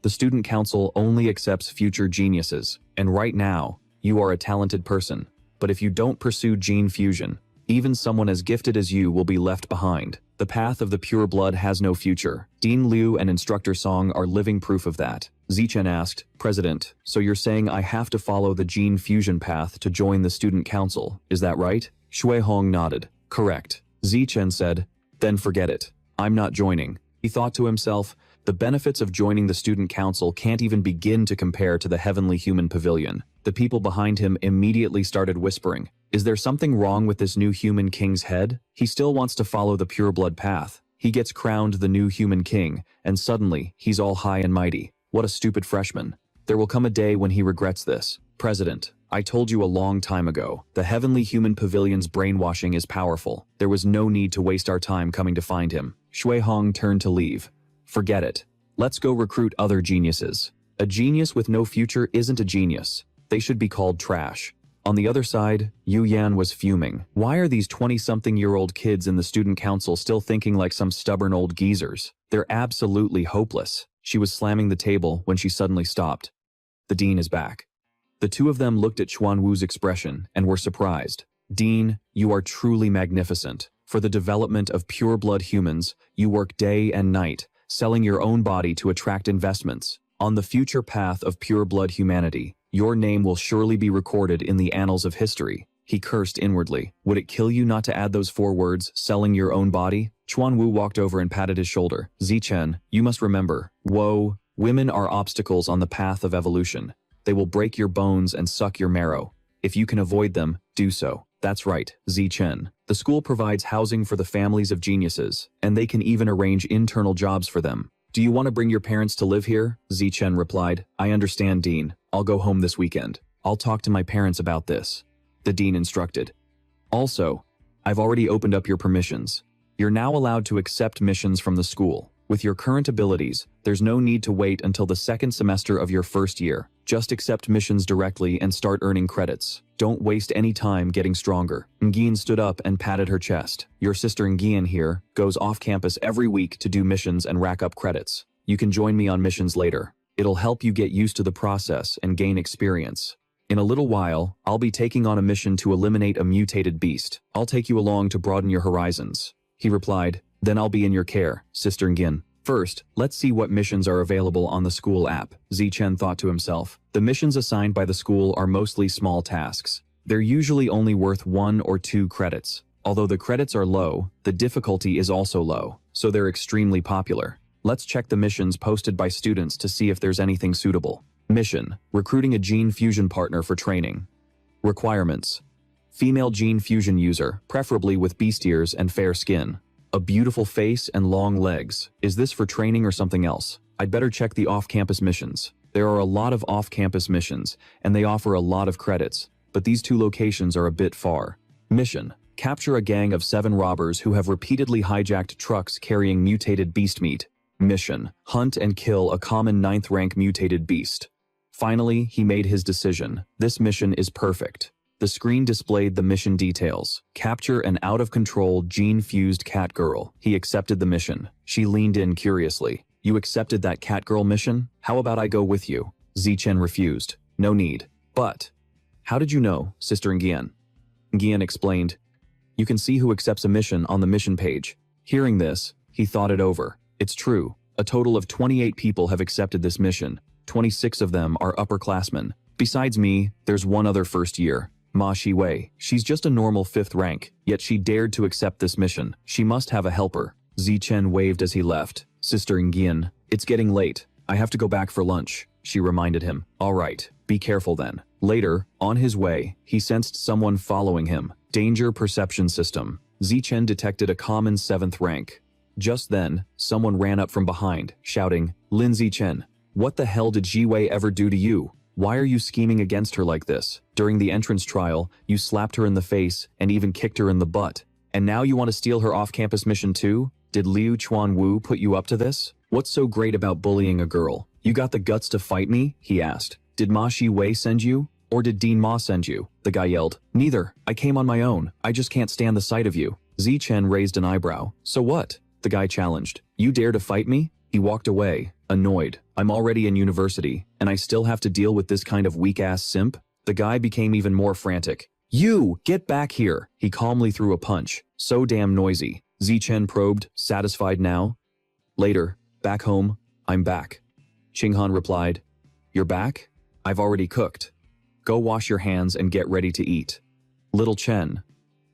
The student council only accepts future geniuses, and right now, you are a talented person. But if you don't pursue gene fusion, even someone as gifted as you will be left behind. The path of the pure blood has no future. Dean Liu and Instructor Song are living proof of that. Zichen asked, President, so you're saying I have to follow the gene fusion path to join the student council, is that right? Shui Hong nodded. Correct. Zichen said, then forget it. I'm not joining. He thought to himself, the benefits of joining the student council can't even begin to compare to the heavenly human pavilion. The people behind him immediately started whispering, is there something wrong with this new human king's head? He still wants to follow the pure blood path. He gets crowned the new human king, and suddenly, he's all high and mighty. What a stupid freshman. There will come a day when he regrets this. President, I told you a long time ago, the heavenly human pavilion's brainwashing is powerful. There was no need to waste our time coming to find him. Shui Hong turned to leave. Forget it. Let's go recruit other geniuses. A genius with no future isn't a genius. They should be called trash. On the other side, Yu Yan was fuming. Why are these 20-something-year-old kids in the student council still thinking like some stubborn old geezers? They're absolutely hopeless. She was slamming the table when she suddenly stopped. The dean is back. The two of them looked at Chuan Wu's expression and were surprised. Dean, you are truly magnificent. For the development of pure-blood humans, you work day and night, selling your own body to attract investments. On the future path of pure-blood humanity, your name will surely be recorded in the annals of history. He cursed inwardly. Would it kill you not to add those 4 words, selling your own body? Chuan Wu walked over and patted his shoulder. Zichen, you must remember, woe, women are obstacles on the path of evolution. They will break your bones and suck your marrow. If you can avoid them, do so. That's right, Zichen. The school provides housing for the families of geniuses, and they can even arrange internal jobs for them. Do you want to bring your parents to live here? Zichen replied. I understand, Dean. I'll go home this weekend. I'll talk to my parents about this. The dean instructed. Also, I've already opened up your permissions. You're now allowed to accept missions from the school. With your current abilities, there's no need to wait until the 2nd semester of your 1st year. Just accept missions directly and start earning credits. Don't waste any time getting stronger. Nguyen stood up and patted her chest. Your sister Nguyen here goes off campus every week to do missions and rack up credits. You can join me on missions later. It'll help you get used to the process and gain experience. In a little while, I'll be taking on a mission to eliminate a mutated beast. I'll take you along to broaden your horizons. He replied, then I'll be in your care, Sister Nguyen. First, let's see what missions are available on the school app. Zichen thought to himself. The missions assigned by the school are mostly small tasks. They're usually only worth 1 or 2 credits. Although the credits are low, the difficulty is also low, so they're extremely popular. Let's check the missions posted by students to see if there's anything suitable. Mission: recruiting a gene fusion partner for training. Requirements: female gene fusion user, preferably with beast ears and fair skin. A beautiful face and long legs. Is this for training or something else? I'd better check the off-campus missions. There are a lot of off-campus missions, and they offer a lot of credits, but these 2 locations are a bit far. Mission: capture a gang of 7 robbers who have repeatedly hijacked trucks carrying mutated beast meat. Mission: hunt and kill a common 9th-rank mutated beast. Finally, he made his decision. This mission is perfect. The screen displayed the mission details. Capture an out-of-control, gene-fused cat girl. He accepted the mission. She leaned in curiously. You accepted that cat girl mission? How about I go with you? Zichen refused. No need. But, how did you know, Sister Nguyen? Nguyen explained. You can see who accepts a mission on the mission page. Hearing this, he thought it over. It's true. A total of 28 people have accepted this mission. 26 of them are upperclassmen. Besides me, there's one other first year. Ma Shiwei. She's just a normal 5th rank, yet she dared to accept this mission. She must have a helper. Zichen waved as he left. Sister Nguyen, it's getting late. I have to go back for lunch, she reminded him. All right, be careful then. Later, on his way, he sensed someone following him. Danger perception system. Zichen detected a common 7th rank. Just then, someone ran up from behind, shouting, Lin Zichen, what the hell did Jiwei ever do to you? Why are you scheming against her like this? During the entrance trial, you slapped her in the face and even kicked her in the butt. And now you want to steal her off-campus mission too? Did Liu Chuanwu put you up to this? What's so great about bullying a girl? You got the guts to fight me? He asked. Did Ma Shiwei send you? Or did Dean Ma send you? The guy yelled. Neither. I came on my own. I just can't stand the sight of you. Zichen raised an eyebrow. So what? The guy challenged. You dare to fight me? He walked away, annoyed. I'm already in university, and I still have to deal with this kind of weak-ass simp? The guy became even more frantic. You! Get back here! He calmly threw a punch. So damn noisy. Zichen probed, satisfied now. Later, back home, I'm back. Qinghan replied. You're back? I've already cooked. Go wash your hands and get ready to eat. Little Chen,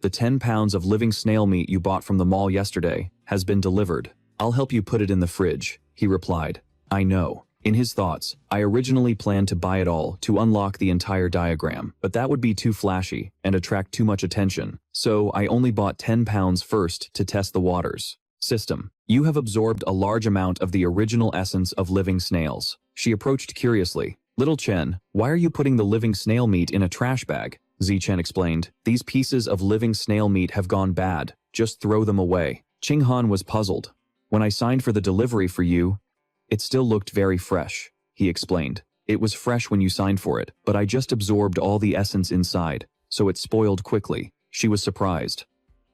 the 10 pounds of living snail meat you bought from the mall yesterday has been delivered. I'll help you put it in the fridge, he replied. I know. In his thoughts, I originally planned to buy it all to unlock the entire diagram, but that would be too flashy and attract too much attention, so I only bought 10 pounds first to test the waters. System. You have absorbed a large amount of the original essence of living snails. She approached curiously. Little Chen, why are you putting the living snail meat in a trash bag? Zichen explained. These pieces of living snail meat have gone bad. Just throw them away. Qinghan was puzzled. When I signed for the delivery for you, it still looked very fresh, he explained. It was fresh when you signed for it, but I just absorbed all the essence inside, so it spoiled quickly. She was surprised.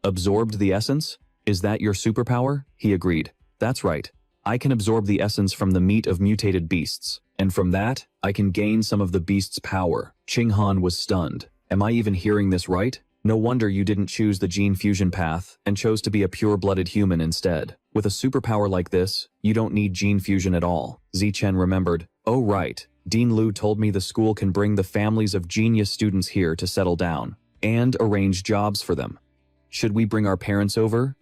Absorbed the essence? Is that your superpower? He agreed. That's right. I can absorb the essence from the meat of mutated beasts, and from that, I can gain some of the beast's power. Qinghan was stunned. Am I even hearing this right? No wonder you didn't choose the gene fusion path and chose to be a pure-blooded human instead. With a superpower like this, you don't need gene fusion at all. Zichen remembered. Oh right, Dean Liu told me the school can bring the families of genius students here to settle down and arrange jobs for them. Should we bring our parents over?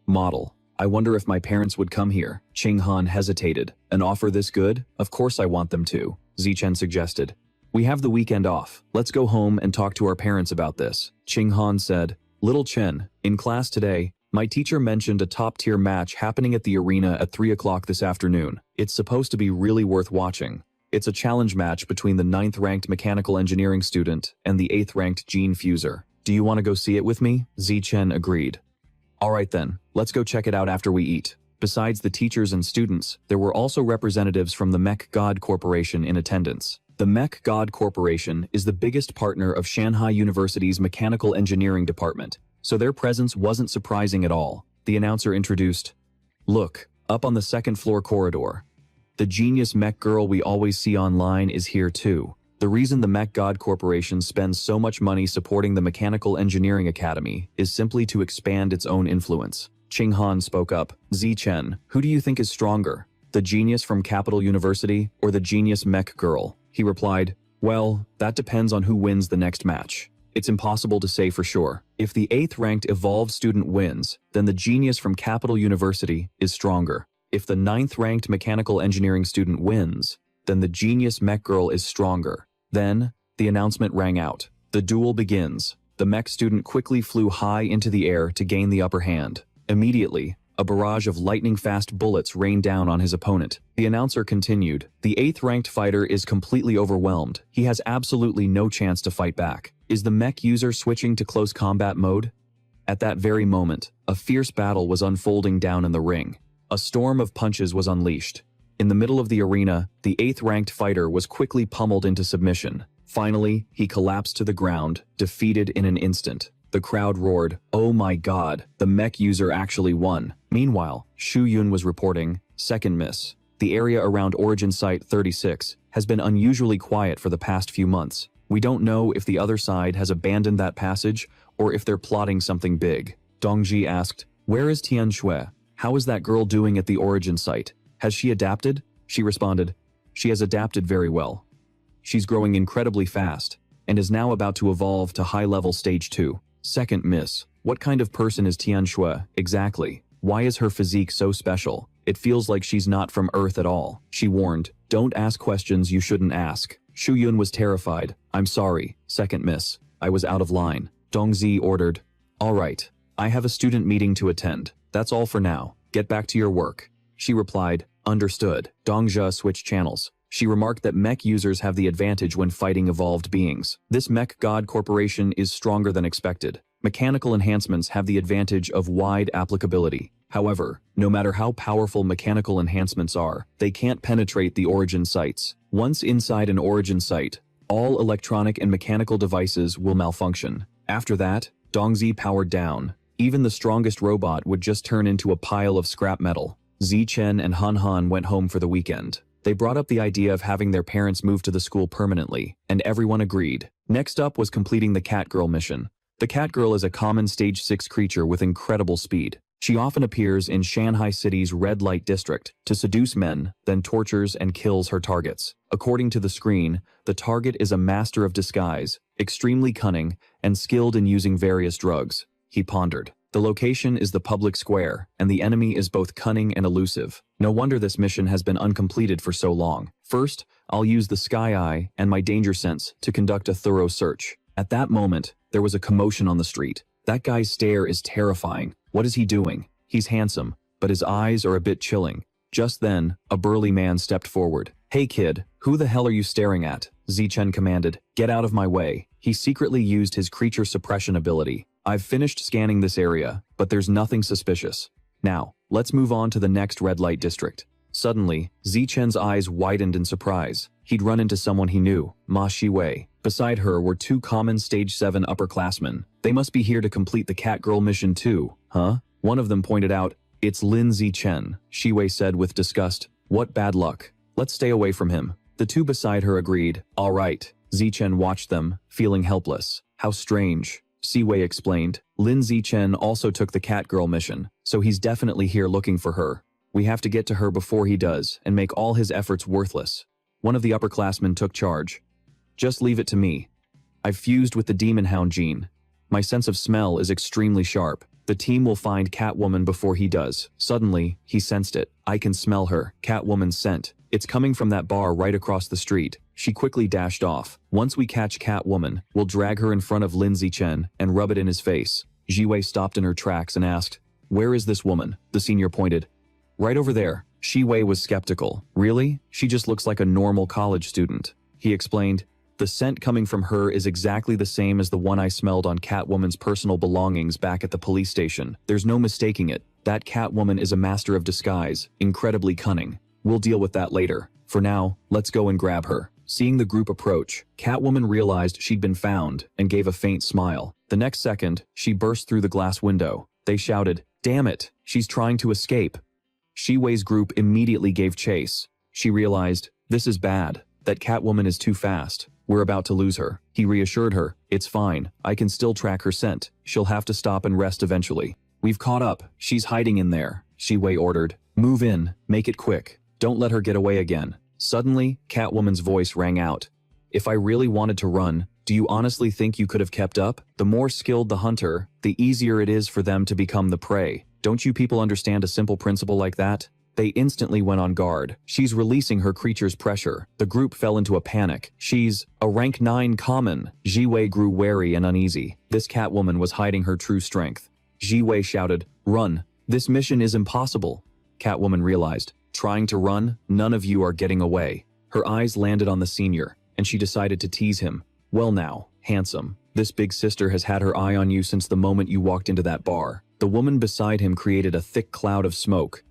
Model. I wonder if my parents would come here. Qinghan hesitated. An offer this good? Of course I want them to, Zichen suggested. We have the weekend off. Let's go home and talk to our parents about this. Qinghan said. Little Chen, in class today, my teacher mentioned a top-tier match happening at the arena at 3 o'clock this afternoon. It's supposed to be really worth watching. It's a challenge match between the 9th-ranked mechanical engineering student and the 8th-ranked gene fuser. Do you want to go see it with me? Zichen agreed. All right then, let's go check it out after we eat. Besides the teachers and students, there were also representatives from the Mech God Corporation in attendance. The Mech God Corporation is the biggest partner of Shanghai University's Mechanical Engineering Department, so their presence wasn't surprising at all. The announcer introduced, Look, up on the 2nd floor corridor. The genius mech girl we always see online is here too. The reason the Mech God Corporation spends so much money supporting the Mechanical Engineering Academy is simply to expand its own influence. Qinghan spoke up. Zichen, who do you think is stronger? The genius from Capital University or the genius mech girl? He replied, well, that depends on who wins the next match. It's impossible to say for sure. If the 8th-ranked evolved student wins, then the genius from Capital University is stronger. If the 9th-ranked mechanical engineering student wins, then the genius mech girl is stronger. Then, the announcement rang out. The duel begins. The mech student quickly flew high into the air to gain the upper hand. Immediately, a barrage of lightning-fast bullets rained down on his opponent. The announcer continued, the 8th-ranked fighter is completely overwhelmed. He has absolutely no chance to fight back. Is the mech user switching to close combat mode? At that very moment, a fierce battle was unfolding down in the ring. A storm of punches was unleashed. In the middle of the arena, the 8th-ranked fighter was quickly pummeled into submission. Finally, he collapsed to the ground, defeated in an instant. The crowd roared, oh my god, the mech user actually won. Meanwhile, Shu Yun was reporting, second miss. The area around Origin Site 36 has been unusually quiet for the past few months. We don't know if the other side has abandoned that passage or if they're plotting something big. Dongji asked, "Where is Tianshui? How is that girl doing at the origin site? Has she adapted?" She responded, "She has adapted very well. She's growing incredibly fast, and is now about to evolve to high-level stage 2. Second miss, what kind of person is Tianshui, exactly? Why is her physique so special? It feels like she's not from Earth at all." She warned, "Don't ask questions you shouldn't ask." Shu Yun was terrified. "I'm sorry, second miss. I was out of line." Dongzi ordered, "All right, I have a student meeting to attend. That's all for now. Get back to your work." She replied, "Understood." Dongzhi switched channels. She remarked that mech users have the advantage when fighting evolved beings. This mech god corporation is stronger than expected. Mechanical enhancements have the advantage of wide applicability. However, no matter how powerful mechanical enhancements are, they can't penetrate the origin sites. Once inside an origin site, all electronic and mechanical devices will malfunction. After that, Dongzi powered down. Even the strongest robot would just turn into a pile of scrap metal. Zichen and Han Han went home for the weekend. They brought up the idea of having their parents move to the school permanently, and everyone agreed. Next up was completing the Catgirl mission. The Catgirl is a common Stage 6 creature with incredible speed. She often appears in Shanghai City's red light district to seduce men, then tortures and kills her targets. According to the screen, the target is a master of disguise, extremely cunning, and skilled in using various drugs. He pondered. The location is the public square, and the enemy is both cunning and elusive. No wonder this mission has been uncompleted for so long. First, I'll use the Sky Eye and my danger sense to conduct a thorough search. At that moment, there was a commotion on the street. That guy's stare is terrifying. What is he doing? He's handsome, but his eyes are a bit chilling. Just then, a burly man stepped forward. "Hey kid, who the hell are you staring at?" Zichen commanded. "Get out of my way." He secretly used his creature suppression ability. "I've finished scanning this area, but there's nothing suspicious. Now, let's move on to the next red light district." Suddenly, Zichen's eyes widened in surprise. He'd run into someone he knew, Ma Shiwei. Beside her were two common Stage 7 upperclassmen. "They must be here to complete the Catgirl mission too, huh?" One of them pointed out. "It's Lin Zichen," Shiwei said with disgust. "What bad luck. Let's stay away from him." The two beside her agreed. "All right." Zichen watched them, feeling helpless. "How strange," Shiwei explained. "Lin Zichen also took the Catgirl mission, so he's definitely here looking for her. We have to get to her before he does and make all his efforts worthless." One of the upperclassmen took charge. "Just leave it to me. I've fused with the demon hound gene. My sense of smell is extremely sharp. The team will find Catwoman before he does." Suddenly, he sensed it. "I can smell her. Catwoman's scent. It's coming from that bar right across the street." She quickly dashed off. "Once we catch Catwoman, we'll drag her in front of Lin Zichen and rub it in his face." Jiwei stopped in her tracks and asked, "Where is this woman?" The senior pointed. "Right over there." Shiwei was skeptical. "Really? She just looks like a normal college student." He explained, "The scent coming from her is exactly the same as the one I smelled on Catwoman's personal belongings back at the police station. There's no mistaking it. That Catwoman is a master of disguise, incredibly cunning. We'll deal with that later. For now, let's go and grab her." Seeing the group approach, Catwoman realized she'd been found and gave a faint smile. The next second, she burst through the glass window. They shouted, "Damn it, she's trying to escape." Shiwei's group immediately gave chase. She realized, this is bad. That Catwoman is too fast. We're about to lose her. He reassured her, "It's fine. I can still track her scent. She'll have to stop and rest eventually." "We've caught up. She's hiding in there," Shiwei ordered. "Move in. Make it quick. Don't let her get away again." Suddenly, Catwoman's voice rang out. "If I really wanted to run, do you honestly think you could have kept up? The more skilled the hunter, the easier it is for them to become the prey. Don't you people understand a simple principle like that?" They instantly went on guard. "She's releasing her creature's pressure." The group fell into a panic. "She's a rank 9 common." Jiwei grew wary and uneasy. This Catwoman was hiding her true strength. Jiwei shouted, "Run. This mission is impossible." Catwoman realized, "Trying to run? None of you are getting away." Her eyes landed on the senior, and she decided to tease him. "Well now, handsome. This big sister has had her eye on you since the moment you walked into that bar." The woman beside him created a thick cloud of smoke.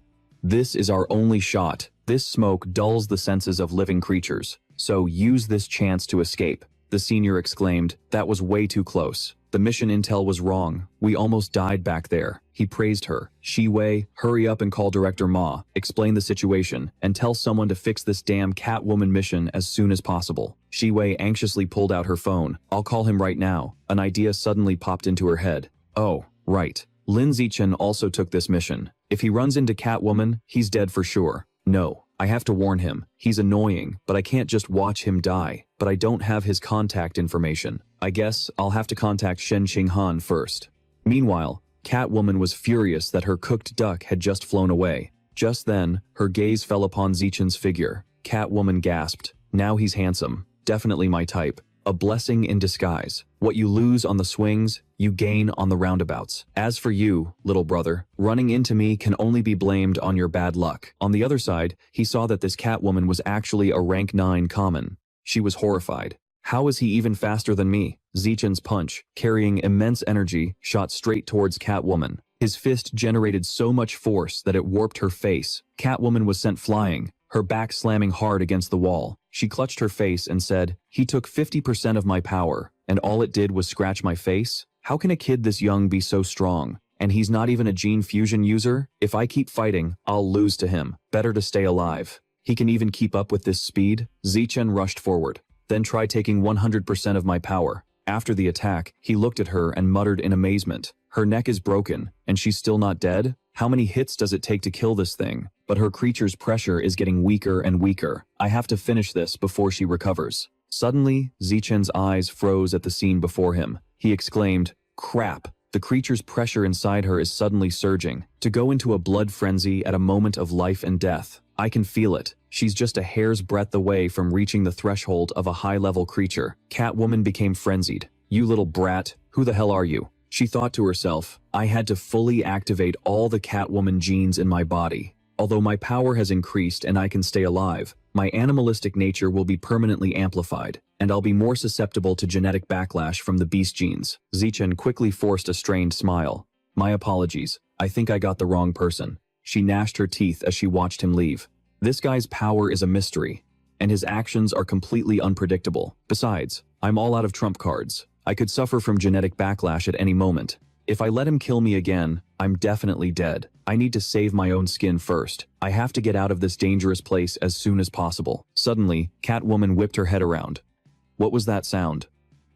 "This is our only shot. This smoke dulls the senses of living creatures, so use this chance to escape." The senior exclaimed. That was way too close. The mission intel was wrong. We almost died back there. He praised her. Shi-wei, hurry up and call Director Ma, explain the situation, and tell someone to fix this damn Catwoman mission as soon as possible. Shi-wei anxiously pulled out her phone. I'll call him right now. An idea suddenly popped into her head. Oh, right. Lin Zichen also took this mission. If he runs into Catwoman, he's dead for sure. No, I have to warn him. He's annoying, but I can't just watch him die. But I don't have his contact information. I guess I'll have to contact Shen Qinghan first. Meanwhile, Catwoman was furious that her cooked duck had just flown away. Just then, her gaze fell upon Zichen's figure. Catwoman gasped. Now he's handsome. Definitely my type. A blessing in disguise. What you lose on the swings, you gain on the roundabouts. As for you, little brother, running into me can only be blamed on your bad luck. On the other side, he saw that this Catwoman was actually a rank 9 common. She was horrified. How is he even faster than me? Zichen's punch, carrying immense energy, shot straight towards Catwoman. His fist generated so much force that it warped her face. Catwoman was sent flying, her back slamming hard against the wall. She clutched her face and said, "He took 50% of my power, and all it did was scratch my face? How can a kid this young be so strong? And he's not even a gene fusion user? If I keep fighting, I'll lose to him. Better to stay alive. He can even keep up with this speed?" Zichen rushed forward. "Then try taking 100% of my power." After the attack, he looked at her and muttered in amazement. Her neck is broken, and she's still not dead? How many hits does it take to kill this thing? But her creature's pressure is getting weaker and weaker. I have to finish this before she recovers. Suddenly, Zichen's eyes froze at the scene before him. He exclaimed, "Crap!" The creature's pressure inside her is suddenly surging, to go into a blood frenzy at a moment of life and death. I can feel it. She's just a hair's breadth away from reaching the threshold of a high-level creature. Catwoman became frenzied. "You little brat, who the hell are you?" She thought to herself, I had to fully activate all the Catwoman genes in my body. Although my power has increased and I can stay alive, my animalistic nature will be permanently amplified, and I'll be more susceptible to genetic backlash from the beast genes. Zichen quickly forced a strained smile. "My apologies. I think I got the wrong person." She gnashed her teeth as she watched him leave. This guy's power is a mystery, and his actions are completely unpredictable. Besides, I'm all out of trump cards. I could suffer from genetic backlash at any moment. If I let him kill me again, I'm definitely dead. I need to save my own skin first. I have to get out of this dangerous place as soon as possible. Suddenly, Catwoman whipped her head around. What was that sound?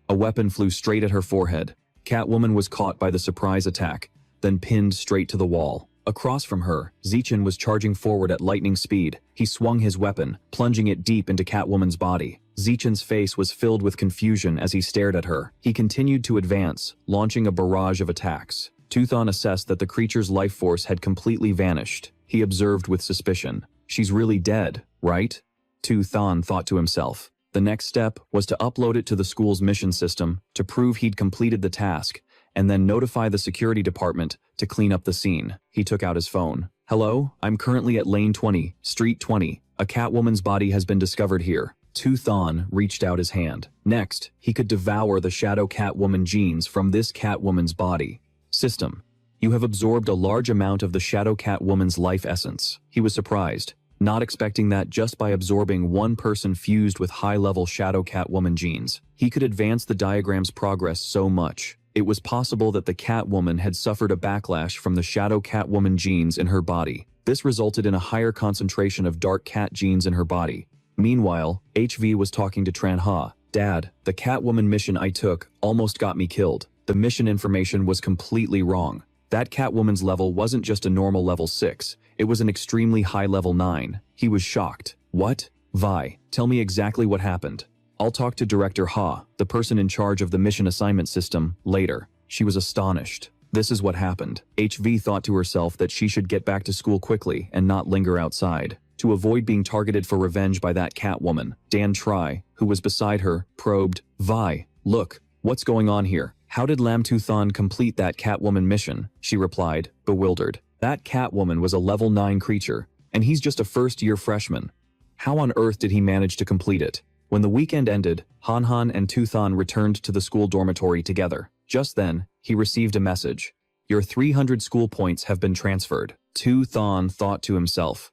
A weapon flew straight at her forehead. Catwoman was caught by the surprise attack, then pinned straight to the wall. Across from her, Zichen was charging forward at lightning speed. He swung his weapon, plunging it deep into Catwoman's body. Zichen's face was filled with confusion as he stared at her. He continued to advance, launching a barrage of attacks. Tuthon assessed that the creature's life force had completely vanished. He observed with suspicion. She's really dead, right? Tuthon thought to himself. The next step was to upload it to the school's mission system to prove he'd completed the task, and then notify the security department to clean up the scene. He took out his phone. "Hello, I'm currently at Lane 20, Street 20. A Catwoman's body has been discovered here." Tuthon reached out his hand. Next, he could devour the Shadow Catwoman genes from this Catwoman's body. System. You have absorbed a large amount of the Shadow Catwoman's life essence. He was surprised, not expecting that just by absorbing one person fused with high-level Shadow Catwoman genes, he could advance the diagram's progress so much. It was possible that the Catwoman had suffered a backlash from the Shadow Catwoman genes in her body. This resulted in a higher concentration of Dark Cat genes in her body. Meanwhile, HV was talking to Tranha. "Dad, the Catwoman mission I took almost got me killed. The mission information was completely wrong. That Catwoman's level wasn't just a normal level 6, it was an extremely high level 9. He was shocked. "What? Vi, tell me exactly what happened. I'll talk to Director Ha, the person in charge of the mission assignment system, later." She was astonished. This is what happened. HV thought to herself that she should get back to school quickly and not linger outside, to avoid being targeted for revenge by that Catwoman. Dan Tri, who was beside her, probed, "Vi, look, what's going on here? How did Lam Tuthon complete that Catwoman mission?" She replied, bewildered. "That Catwoman was a level 9 creature, and he's just a first-year freshman. How on earth did he manage to complete it?" When the weekend ended, Han and Tuthon returned to the school dormitory together. Just then, he received a message. "Your 300 school points have been transferred." Tuthon thought to himself,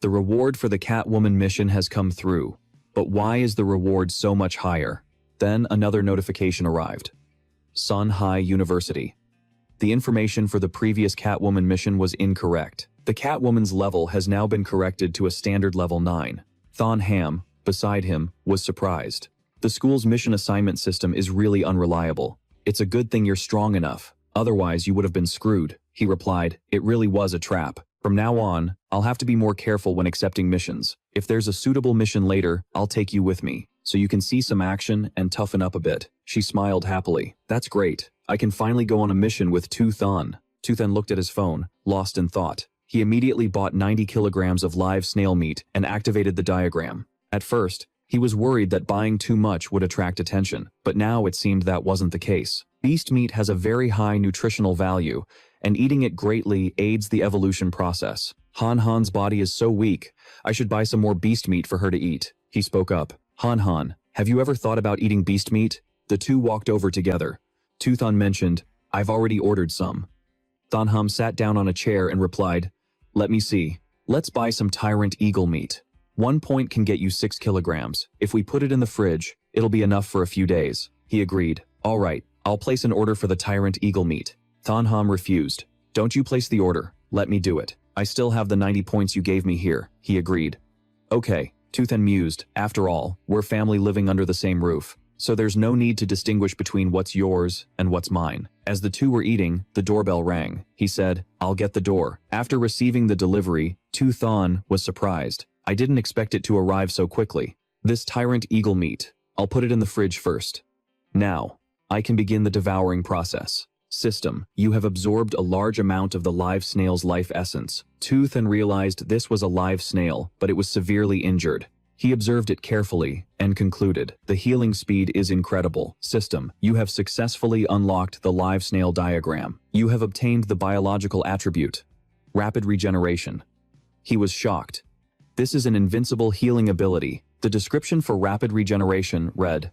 "The reward for the Catwoman mission has come through, but why is the reward so much higher?" Then another notification arrived. Sun High University. The information for the previous Catwoman mission was incorrect. The Catwoman's level has now been corrected to a standard level 9. Thon Ham, beside him, was surprised. The school's mission assignment system is really unreliable. It's a good thing you're strong enough. Otherwise, you would have been screwed. He replied, it really was a trap. From now on, I'll have to be more careful when accepting missions. If there's a suitable mission later, I'll take you with me, so you can see some action and toughen up a bit. She smiled happily. That's great. I can finally go on a mission with Thon. Thon looked at his phone, lost in thought. He immediately bought 90 kilograms of live snail meat and activated the diagram. At first, he was worried that buying too much would attract attention, but now it seemed that wasn't the case. Beast meat has a very high nutritional value, and eating it greatly aids the evolution process. Han's body is so weak, I should buy some more beast meat for her to eat. He spoke up. Han, have you ever thought about eating beast meat? The two walked over together. Thon mentioned, I've already ordered some. Thon sat down on a chair and replied, let me see. Let's buy some tyrant eagle meat. 1 point can get you 6 kilograms. If we put it in the fridge, it'll be enough for a few days. He agreed. All right, I'll place an order for the tyrant eagle meat. Thon refused. Don't you place the order. Let me do it. I still have the 90 points you gave me here. He agreed. Okay, Thon mused. After all, we're family living under the same roof. So there's no need to distinguish between what's yours and what's mine. As the two were eating, the doorbell rang. He said, I'll get the door. After receiving the delivery, Thon was surprised. I didn't expect it to arrive so quickly. This tyrant eagle meat. I'll put it in the fridge first. Now, I can begin the devouring process. System, you have absorbed a large amount of the live snail's life essence. Thon realized this was a live snail, but it was severely injured. He observed it carefully and concluded, the healing speed is incredible. System, you have successfully unlocked the live snail diagram. You have obtained the biological attribute, rapid regeneration. He was shocked. This is an invincible healing ability. The description for rapid regeneration read,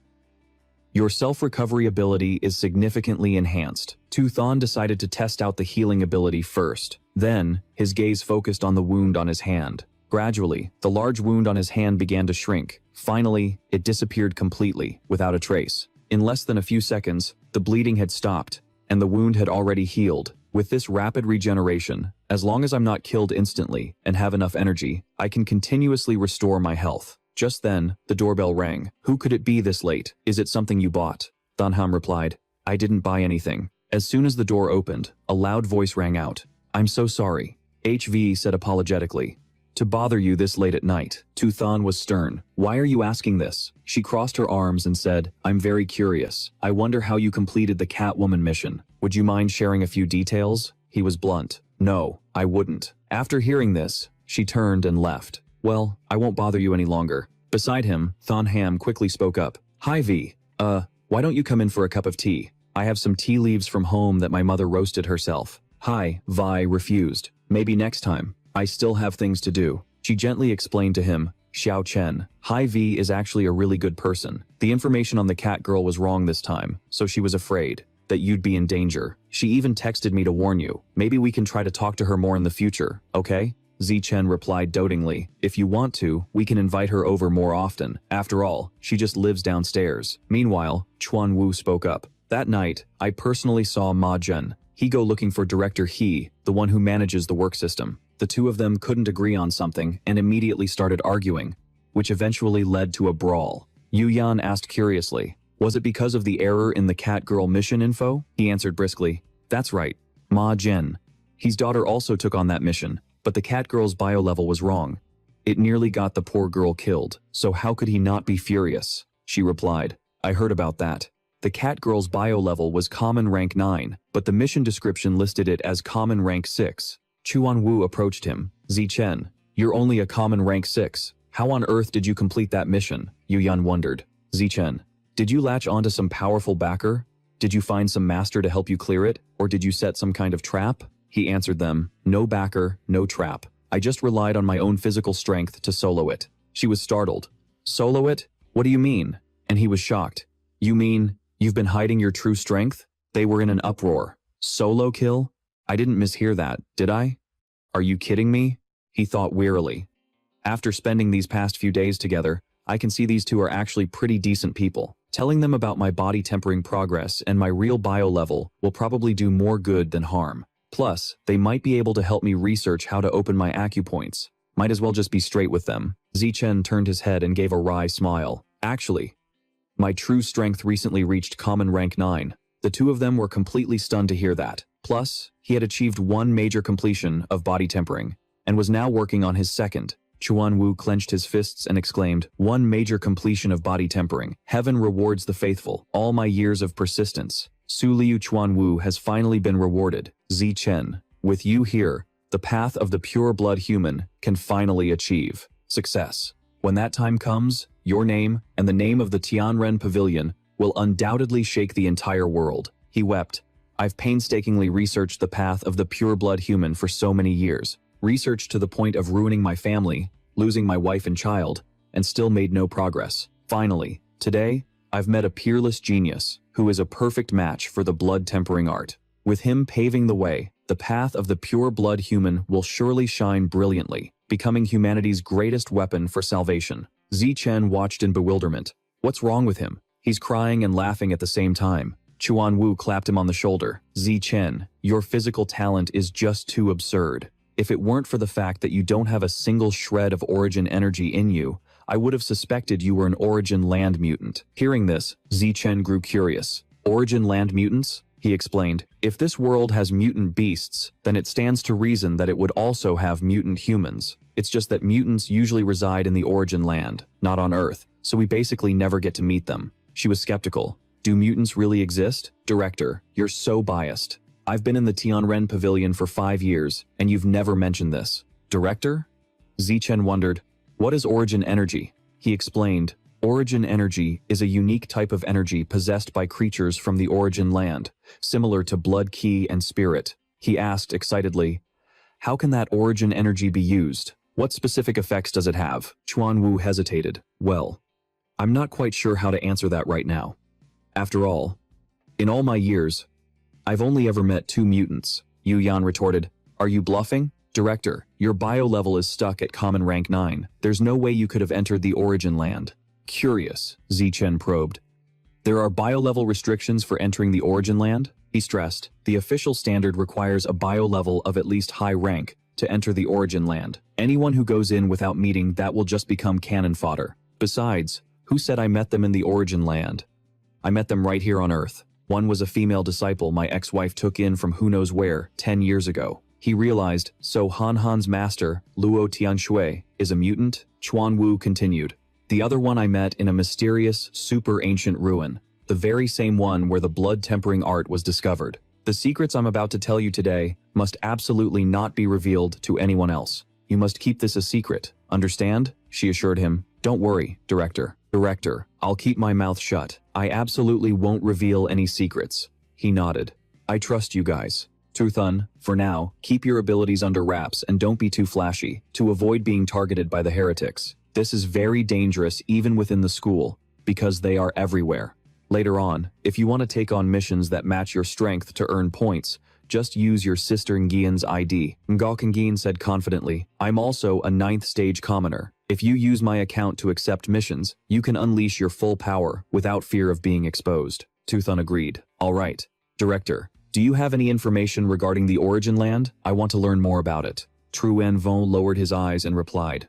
your self-recovery ability is significantly enhanced. Thon decided to test out the healing ability first. Then, his gaze focused on the wound on his hand. Gradually, the large wound on his hand began to shrink. Finally, it disappeared completely, without a trace. In less than a few seconds, the bleeding had stopped, and the wound had already healed. With this rapid regeneration, as long as I'm not killed instantly and have enough energy, I can continuously restore my health. Just then, the doorbell rang. Who could it be this late? Is it something you bought? Thon replied, I didn't buy anything. As soon as the door opened, a loud voice rang out. I'm so sorry. HV said apologetically. To bother you this late at night. Thon was stern. Why are you asking this? She crossed her arms and said, I'm very curious. I wonder how you completed the Catwoman mission. Would you mind sharing a few details? He was blunt. No, I wouldn't. After hearing this, she turned and left. Well, I won't bother you any longer. Beside him, Thon quickly spoke up. Hi V. Why don't you come in for a cup of tea? I have some tea leaves from home that my mother roasted herself. Hi, Vi refused. Maybe next time. I still have things to do. She gently explained to him, Xiao Chen. Hi V is actually a really good person. The information on the cat girl was wrong this time, so she was afraid that you'd be in danger. She even texted me to warn you. Maybe we can try to talk to her more in the future, okay? Chen replied dotingly, if you want to, we can invite her over more often. After all, she just lives downstairs. Meanwhile, Chuan Wu spoke up. That night, I personally saw Ma Zhen. He go looking for Director He, the one who manages the work system. The two of them couldn't agree on something and immediately started arguing, which eventually led to a brawl. Yu Yan asked curiously, was it because of the error in the cat girl mission info? He answered briskly, that's right, Ma Zhen. His daughter also took on that mission. But the cat girl's bio level was wrong. It nearly got the poor girl killed, so how could he not be furious? She replied, I heard about that. The cat girl's bio level was common rank 9, but the mission description listed it as common rank 6. Chuan Wu approached him. Chen, you're only a common rank 6. How on earth did you complete that mission? Yu Yan wondered. Chen, did you latch onto some powerful backer? Did you find some master to help you clear it? Or did you set some kind of trap? He answered them, no backer, no trap. I just relied on my own physical strength to solo it. She was startled. Solo it? What do you mean? And he was shocked. You mean, you've been hiding your true strength? They were in an uproar. Solo kill? I didn't mishear that, did I? Are you kidding me? He thought wearily. After spending these past few days together, I can see these two are actually pretty decent people. Telling them about my body tempering progress and my real bio level will probably do more good than harm. Plus, they might be able to help me research how to open my acupoints. Might as well just be straight with them. Zichen turned his head and gave a wry smile. Actually, my true strength recently reached common rank 9. The two of them were completely stunned to hear that. Plus, he had achieved one major completion of body tempering, and was now working on his second. Chuan Wu clenched his fists and exclaimed, "One major completion of body tempering. Heaven rewards the faithful. All my years of persistence. Su Liu Chuan Wu has finally been rewarded. Zi Chen, with you here, the path of the pure-blood human can finally achieve success. When that time comes, your name and the name of the Tianren Pavilion will undoubtedly shake the entire world." He wept. "I've painstakingly researched the path of the pure-blood human for so many years. Researched to the point of ruining my family, losing my wife and child, and still made no progress. Finally, today, I've met a peerless genius who is a perfect match for the blood-tempering art. With him paving the way, the path of the pure-blood human will surely shine brilliantly, becoming humanity's greatest weapon for salvation." Zi Chen watched in bewilderment. What's wrong with him? He's crying and laughing at the same time. Chuan Wu clapped him on the shoulder. "Zi Chen, your physical talent is just too absurd. If it weren't for the fact that you don't have a single shred of origin energy in you, I would have suspected you were an origin land mutant." Hearing this, Zi Chen grew curious. "Origin land mutants?" He explained. "If this world has mutant beasts, then it stands to reason that it would also have mutant humans. It's just that mutants usually reside in the origin land, not on Earth, so we basically never get to meet them." She was skeptical. "Do mutants really exist? Director, you're so biased. I've been in the Tianren Pavilion for 5 years, and you've never mentioned this." "Director?" Zichen wondered. "What is origin energy?" He explained. Origin energy is a unique type of energy possessed by creatures from the origin land, similar to blood ki and spirit. He asked excitedly, "How can that origin energy be used? What specific effects does it have?" Chuan Wu hesitated. "Well, I'm not quite sure how to answer that right now. After all, in all my years, I've only ever met 2 mutants." Yu Yan retorted. "Are you bluffing? Director, your bio level is stuck at common rank 9. There's no way you could have entered the origin land." "Curious," Zichen probed. "There are bio level restrictions for entering the origin land?" He stressed. "The official standard requires a bio level of at least high rank to enter the origin land. Anyone who goes in without meeting that will just become cannon fodder. Besides, who said I met them in the origin land? I met them right here on Earth. One was a female disciple my ex-wife took in from who knows where 10 years ago." He realized, so Han Han's master, Luo Tianshui, is a mutant? Chuan Wu continued. "The other one I met in a mysterious, super ancient ruin. The very same one where the blood-tempering art was discovered. The secrets I'm about to tell you today must absolutely not be revealed to anyone else. You must keep this a secret, understand?" She assured him. "Don't worry, Director. Director, I'll keep my mouth shut. I absolutely won't reveal any secrets." He nodded. "I trust you guys. Truthun, for now, keep your abilities under wraps and don't be too flashy, to avoid being targeted by the heretics. This is very dangerous even within the school, because they are everywhere. Later on, if you want to take on missions that match your strength to earn points, just use your sister Ngian's ID." Ngakangin said confidently, "I'm also a 9th stage commoner. If you use my account to accept missions, you can unleash your full power without fear of being exposed." Tuthun agreed. "All right. Director, do you have any information regarding the origin land? I want to learn more about it." Truan Von lowered his eyes and replied,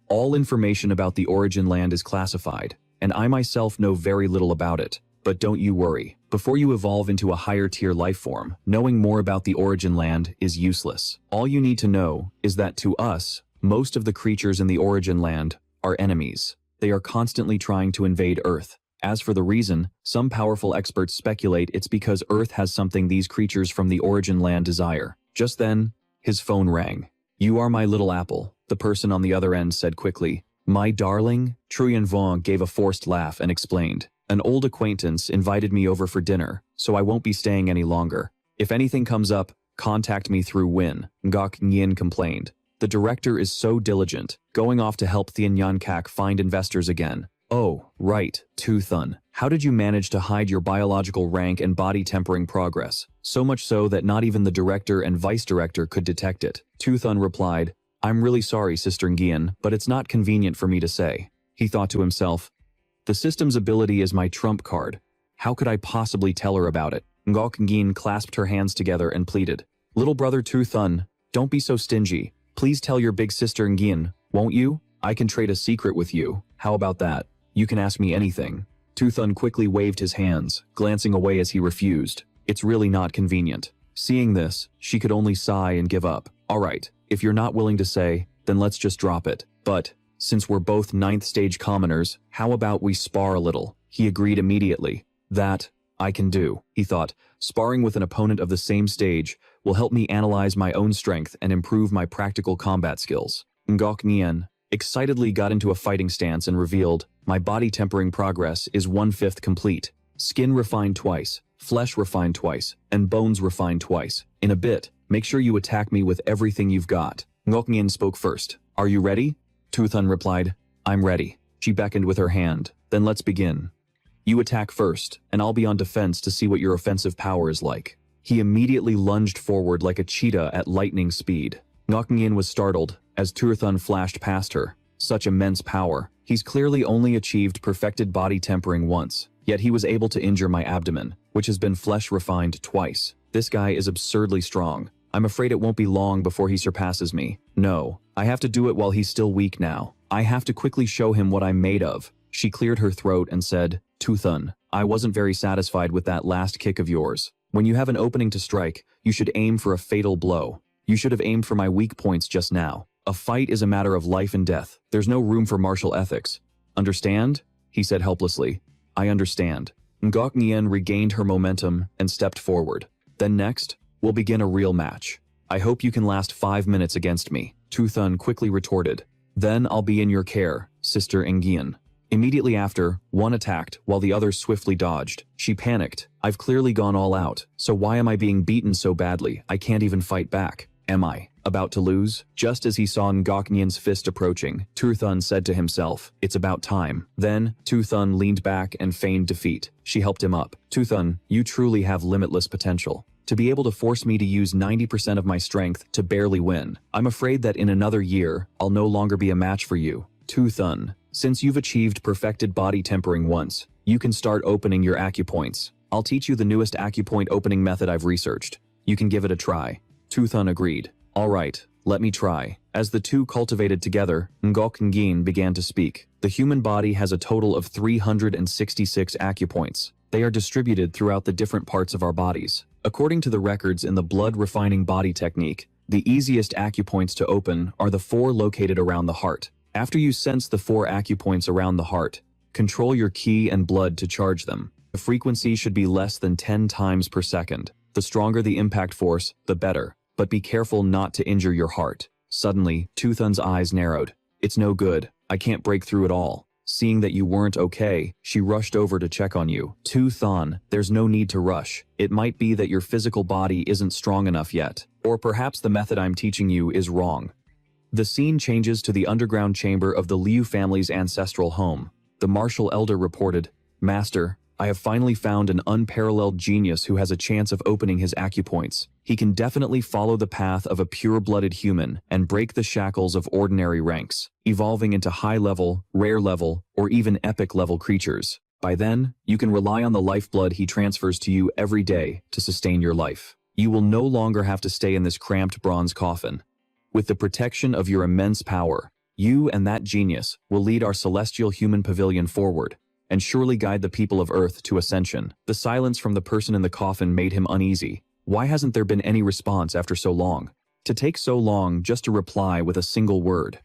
"All information about the origin land is classified, and I myself know very little about it. But don't you worry. Before you evolve into a higher-tier life form, knowing more about the origin land is useless. All you need to know is that to us, most of the creatures in the origin land are enemies. They are constantly trying to invade Earth. As for the reason, some powerful experts speculate it's because Earth has something these creatures from the origin land desire." Just then, his phone rang. "You are my little apple," the person on the other end said quickly. "My darling?" Truyen Vong gave a forced laugh and explained. "An old acquaintance invited me over for dinner, so I won't be staying any longer. If anything comes up, contact me through Win." Ngok Nyin complained. "The director is so diligent, going off to help Thian Kak find investors again." "Oh, right, Tuthun. How did you manage to hide your biological rank and body tempering progress? So much so that not even the director and vice director could detect it." Tuthun replied, "I'm really sorry, Sister Ngian, but it's not convenient for me to say." He thought to himself, The system's ability is my trump card. How could I possibly tell her about it? Ngok Ngin clasped her hands together and pleaded. Little brother Tu Thun, don't be so stingy. Please tell your big sister Ngin, won't you? I can trade a secret with you. How about that? You can ask me anything. Tu Thun quickly waved his hands, glancing away as he refused. It's really not convenient. Seeing this, she could only sigh and give up. Alright, if you're not willing to say, then let's just drop it. But, since we're both 9th stage commoners, how about we spar a little? He agreed immediately. That, I can do, he thought. Sparring with an opponent of the same stage will help me analyze my own strength and improve my practical combat skills. Ngok Nien excitedly got into a fighting stance and revealed, my body tempering progress is 1/5 complete. Skin refined twice, flesh refined twice, and bones refined twice. In a bit, make sure you attack me with everything you've got. Ngok Nien spoke first. Are you ready? Tu Thun replied, I'm ready. She beckoned with her hand. Then let's begin. You attack first, and I'll be on defense to see what your offensive power is like. He immediately lunged forward like a cheetah at lightning speed. Ngok Nien was startled as Tu Thun flashed past her. Such immense power. He's clearly only achieved perfected body tempering once, yet he was able to injure my abdomen, which has been flesh refined twice. This guy is absurdly strong. I'm afraid it won't be long before he surpasses me. No, I have to do it while he's still weak now. I have to quickly show him what I'm made of. She cleared her throat and said, Tu Thun, I wasn't very satisfied with that last kick of yours. When you have an opening to strike, you should aim for a fatal blow. You should have aimed for my weak points just now. A fight is a matter of life and death. There's no room for martial ethics. Understand? He said helplessly. I understand. Ngok Nien regained her momentum and stepped forward. Then next, we'll begin a real match. I hope you can last 5 minutes against me. Tu Thun quickly retorted. Then I'll be in your care, Sister Ngien. Immediately after, one attacked while the other swiftly dodged. She panicked. I've clearly gone all out, so why am I being beaten so badly? I can't even fight back. Am I about to lose? Just as he saw Ngok Nien's fist approaching, Tu Thun said to himself, it's about time. Then, Tu Thun leaned back and feigned defeat. She helped him up. Tu Thun, you truly have limitless potential. To be able to force me to use 90% of my strength to barely win. I'm afraid that in another year, I'll no longer be a match for you. Tu Thun, since you've achieved perfected body tempering once, you can start opening your acupoints. I'll teach you the newest acupoint opening method I've researched. You can give it a try. Tu Thun agreed. All right, let me try. As the two cultivated together, Ngok Ngin began to speak. The human body has a total of 366 acupoints. They are distributed throughout the different parts of our bodies. According to the records in the blood refining body technique, the easiest acupoints to open are the 4 located around the heart. After you sense the 4 acupoints around the heart, control your ki and blood to charge them. The frequency should be less than 10 times per second. The stronger the impact force, the better. But be careful not to injure your heart. Suddenly, Tu Thun's eyes narrowed. It's no good. I can't break through at all. Seeing that you weren't okay, she rushed over to check on you. Tu Thun, there's no need to rush. It might be that your physical body isn't strong enough yet. Or perhaps the method I'm teaching you is wrong. The scene changes to the underground chamber of the Liu family's ancestral home. The martial elder reported, Master, I have finally found an unparalleled genius who has a chance of opening his acupoints. He can definitely follow the path of a pure-blooded human and break the shackles of ordinary ranks, evolving into high-level, rare-level, or even epic-level creatures. By then, you can rely on the lifeblood he transfers to you every day to sustain your life. You will no longer have to stay in this cramped bronze coffin. With the protection of your immense power, you and that genius will lead our celestial human pavilion forward, and surely guide the people of Earth to ascension. The silence from the person in the coffin made him uneasy. Why hasn't there been any response after so long? To take so long just to reply with a single word.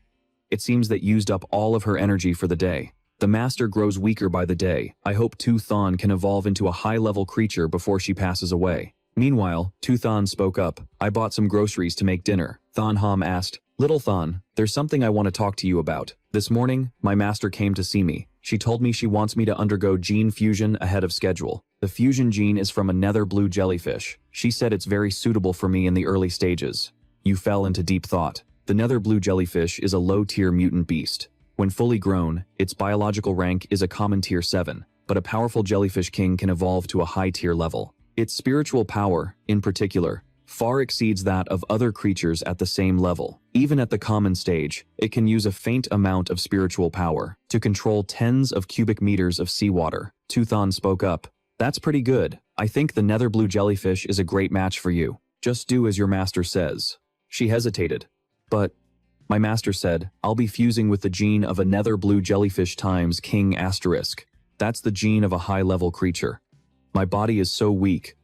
It seems that used up all of her energy for the day. The master grows weaker by the day. I hope Tu Thun can evolve into a high-level creature before she passes away. Meanwhile, Tu Thun spoke up. I bought some groceries to make dinner. Thon Ham asked, Little Thun, there's something I want to talk to you about. This morning, my master came to see me. She told me she wants me to undergo gene fusion ahead of schedule. The fusion gene is from a nether blue jellyfish. She said it's very suitable for me in the early stages. You fell into deep thought. The nether blue jellyfish is a low-tier mutant beast. When fully grown, its biological rank is a common tier 7, but a powerful jellyfish king can evolve to a high-tier level. Its spiritual power, in particular, far exceeds that of other creatures at the same level. Even at the common stage, it can use a faint amount of spiritual power to control tens of cubic meters of seawater. Tuthan spoke up. That's pretty good. I think the nether blue jellyfish is a great match for you. Just do as your master says. She hesitated. But, my master said, I'll be fusing with the gene of a nether blue jellyfish times king asterisk. That's the gene of a high-level creature. My body is so weak.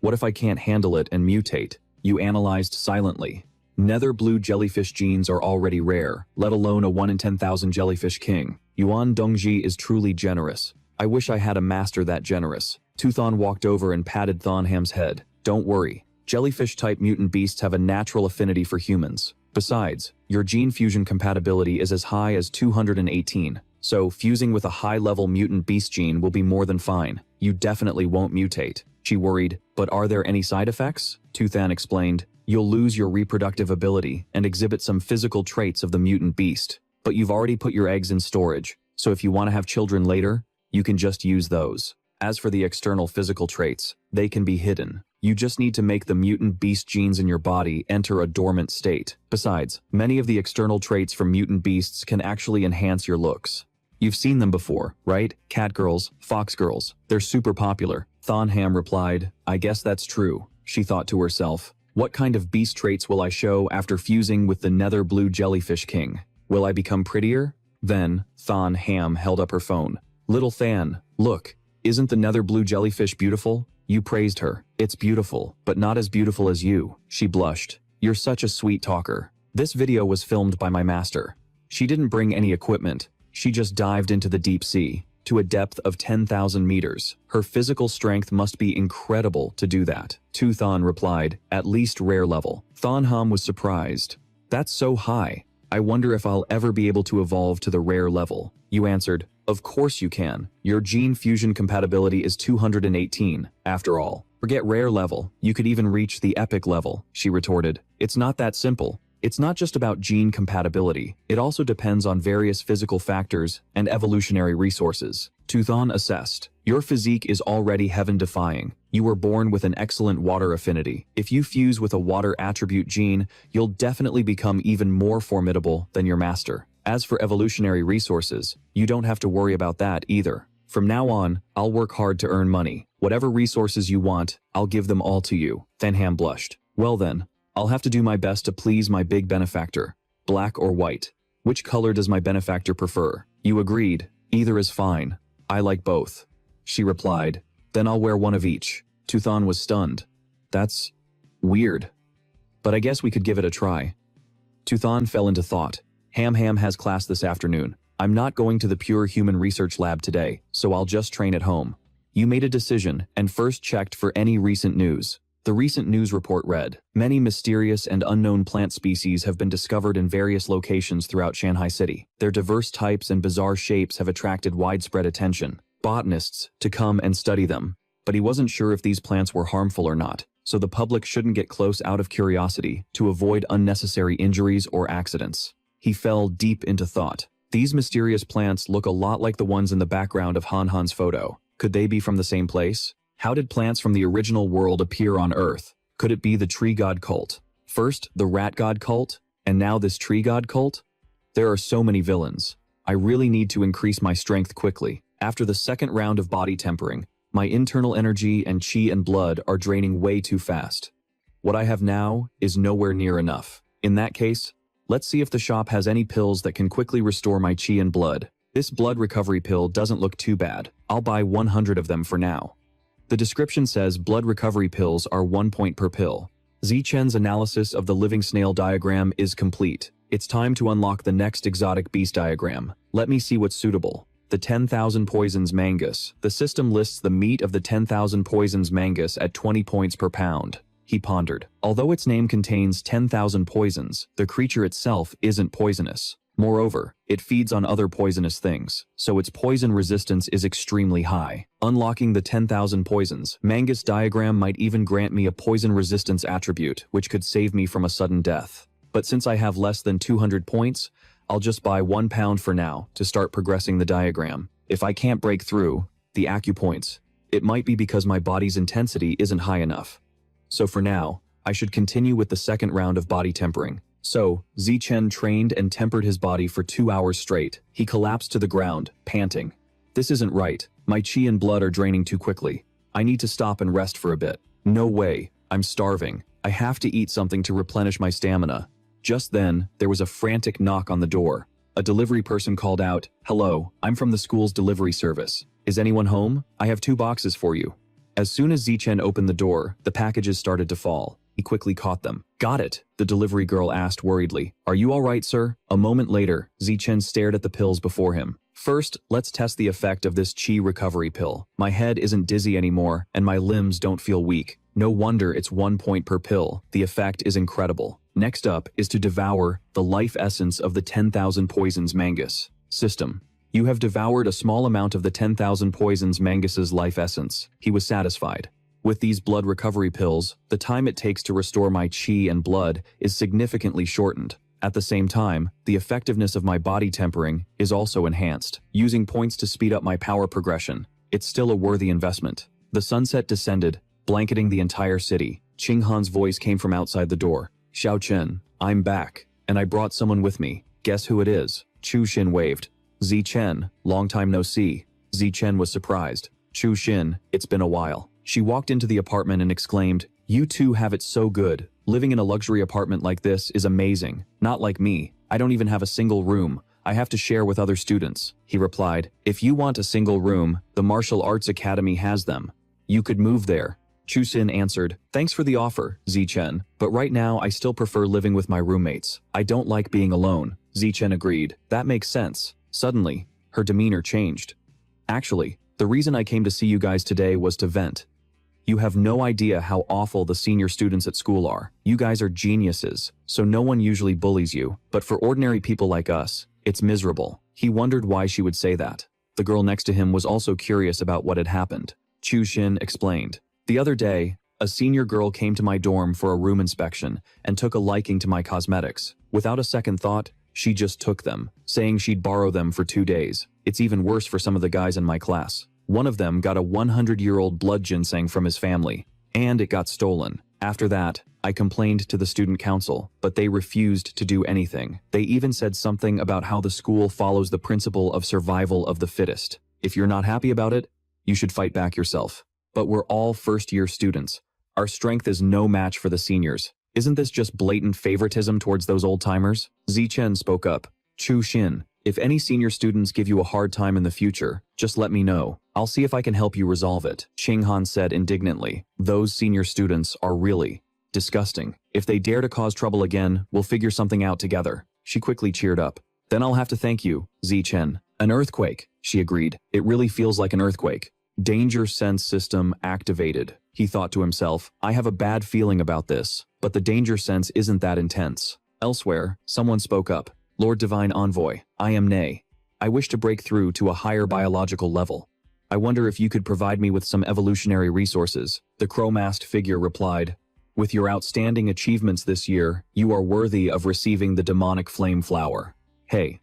What if I can't handle it and mutate? You analyzed silently. Nether blue jellyfish genes are already rare, let alone a 1 in 10,000 jellyfish king. Yuan Dongji is truly generous. I wish I had a master that generous. Tuthan walked over and patted Thonham's head. Don't worry. Jellyfish-type mutant beasts have a natural affinity for humans. Besides, your gene fusion compatibility is as high as 218, so fusing with a high-level mutant beast gene will be more than fine. You definitely won't mutate. She worried, but are there any side effects? Tuthan explained, you'll lose your reproductive ability and exhibit some physical traits of the mutant beast. But you've already put your eggs in storage, so if you want to have children later, you can just use those. As for the external physical traits, they can be hidden. You just need to make the mutant beast genes in your body enter a dormant state. Besides, many of the external traits from mutant beasts can actually enhance your looks. You've seen them before, right? Cat girls, fox girls. They're super popular. Thonham replied, I guess that's true. She thought to herself, what kind of beast traits will I show after fusing with the nether blue jellyfish king? Will I become prettier? Then, Thonham held up her phone. Little Than, look, isn't the nether blue jellyfish beautiful? You praised her. It's beautiful, but not as beautiful as you. She blushed. You're such a sweet talker. This video was filmed by my master. She didn't bring any equipment. She just dived into the deep sea, to a depth of 10,000 meters. Her physical strength must be incredible to do that. Tuthan replied, at least rare level. Thonham was surprised. That's so high. I wonder if I'll ever be able to evolve to the rare level. You answered, of course you can. Your gene fusion compatibility is 218, after all. Forget rare level, you could even reach the epic level, she retorted. It's not that simple. It's not just about gene compatibility. It also depends on various physical factors and evolutionary resources. Tuthan assessed. Your physique is already heaven-defying. You were born with an excellent water affinity. If you fuse with a water attribute gene, you'll definitely become even more formidable than your master. As for evolutionary resources, you don't have to worry about that either. From now on, I'll work hard to earn money. Whatever resources you want, I'll give them all to you. Thonham blushed. Well then, I'll have to do my best to please my big benefactor. Black or white? Which color does my benefactor prefer? You agreed. Either is fine. I like both. She replied. Then I'll wear one of each. Tuthan was stunned. That's weird. But I guess we could give it a try. Tuthan fell into thought. Ham has class this afternoon. I'm not going to the Pure Human Research Lab today, so I'll just train at home. You made a decision and first checked for any recent news. The recent news report read, many mysterious and unknown plant species have been discovered in various locations throughout Shanghai City. Their diverse types and bizarre shapes have attracted widespread attention. Botanists to come and study them. But he wasn't sure if these plants were harmful or not, so the public shouldn't get close out of curiosity to avoid unnecessary injuries or accidents. He fell deep into thought. These mysterious plants look a lot like the ones in the background of Han's photo. Could they be from the same place? How did plants from the original world appear on Earth? Could it be the tree god cult? First, the rat god cult, and now this tree god cult? There are so many villains. I really need to increase my strength quickly. After the second round of body tempering, my internal energy and chi and blood are draining way too fast. What I have now is nowhere near enough. In that case, let's see if the shop has any pills that can quickly restore my chi and blood. This blood recovery pill doesn't look too bad. I'll buy 100 of them for now. The description says blood recovery pills are 1 point per pill. Zichen's analysis of the living snail diagram is complete. It's time to unlock the next exotic beast diagram. Let me see what's suitable. The 10,000 poisons mangas. The system lists the meat of the 10,000 poisons mangas at 20 points per pound. He pondered. Although its name contains 10,000 poisons, the creature itself isn't poisonous. Moreover, it feeds on other poisonous things, so its poison resistance is extremely high. Unlocking the 10,000 poisons, Mangas diagram might even grant me a poison resistance attribute, which could save me from a sudden death. But since I have less than 200 points, I'll just buy 1 pound for now to start progressing the diagram. If I can't break through the acupoints, it might be because my body's intensity isn't high enough. So for now, I should continue with the second round of body tempering. So, Zichen trained and tempered his body for 2 hours straight. He collapsed to the ground, panting. This isn't right. My chi and blood are draining too quickly. I need to stop and rest for a bit. No way. I'm starving. I have to eat something to replenish my stamina. Just then, there was a frantic knock on the door. A delivery person called out, "Hello, I'm from the school's delivery service. Is anyone home? I have 2 boxes for you." As soon as Zichen opened the door, the packages started to fall. He quickly caught them. "Got it," the delivery girl asked worriedly. "Are you all right, sir?" A moment later, Zichen stared at the pills before him. "First, let's test the effect of this chi recovery pill. My head isn't dizzy anymore, and my limbs don't feel weak. No wonder it's 1 point per pill. The effect is incredible. Next up is to devour the life essence of the 10,000 poisons mangas. System. You have devoured a small amount of the 10,000 poisons mangas's life essence." He was satisfied. With these blood recovery pills, the time it takes to restore my chi and blood is significantly shortened. At the same time, the effectiveness of my body tempering is also enhanced, using points to speed up my power progression. It's still a worthy investment. The sunset descended, blanketing the entire city. Ching Han's voice came from outside the door. "Xiao Chen, I'm back, and I brought someone with me. Guess who it is?" Chu Xin waved. "Zi Chen, long time no see." Zi Chen was surprised. "Chu Xin, it's been a while." She walked into the apartment and exclaimed, "You two have it so good. Living in a luxury apartment like this is amazing. Not like me. I don't even have a single room. I have to share with other students." He replied, "If you want a single room, the Martial Arts Academy has them. You could move there." Chu Xin answered, "Thanks for the offer, Zichen, but right now I still prefer living with my roommates. I don't like being alone." Zichen agreed. "That makes sense." Suddenly, her demeanor changed. "Actually, the reason I came to see you guys today was to vent. You have no idea how awful the senior students at school are. You guys are geniuses, so no one usually bullies you, but for ordinary people like us, it's miserable." He wondered why she would say that. The girl next to him was also curious about what had happened. Chu Xin explained. "The other day, a senior girl came to my dorm for a room inspection and took a liking to my cosmetics. Without a second thought, she just took them, saying she'd borrow them for 2 days. It's even worse for some of the guys in my class. One of them got a 100-year-old blood ginseng from his family, and it got stolen. After that, I complained to the student council, but they refused to do anything. They even said something about how the school follows the principle of survival of the fittest. If you're not happy about it, you should fight back yourself. But we're all first-year students. Our strength is no match for the seniors. Isn't this just blatant favoritism towards those old-timers?" Zichen spoke up. "Chu Xin, if any senior students give you a hard time in the future, just let me know. I'll see if I can help you resolve it." Ching Han said indignantly. "Those senior students are really disgusting. If they dare to cause trouble again, we'll figure something out together." She quickly cheered up. "Then I'll have to thank you, Zichen." "An earthquake," she agreed. "It really feels like an earthquake." Danger sense system activated. He thought to himself, "I have a bad feeling about this, but the danger sense isn't that intense." Elsewhere, someone spoke up. "Lord Divine Envoy, I am Nay. I wish to break through to a higher biological level. I wonder if you could provide me with some evolutionary resources." The crow-masked figure replied, "With your outstanding achievements this year, you are worthy of receiving the demonic flame flower. Hey,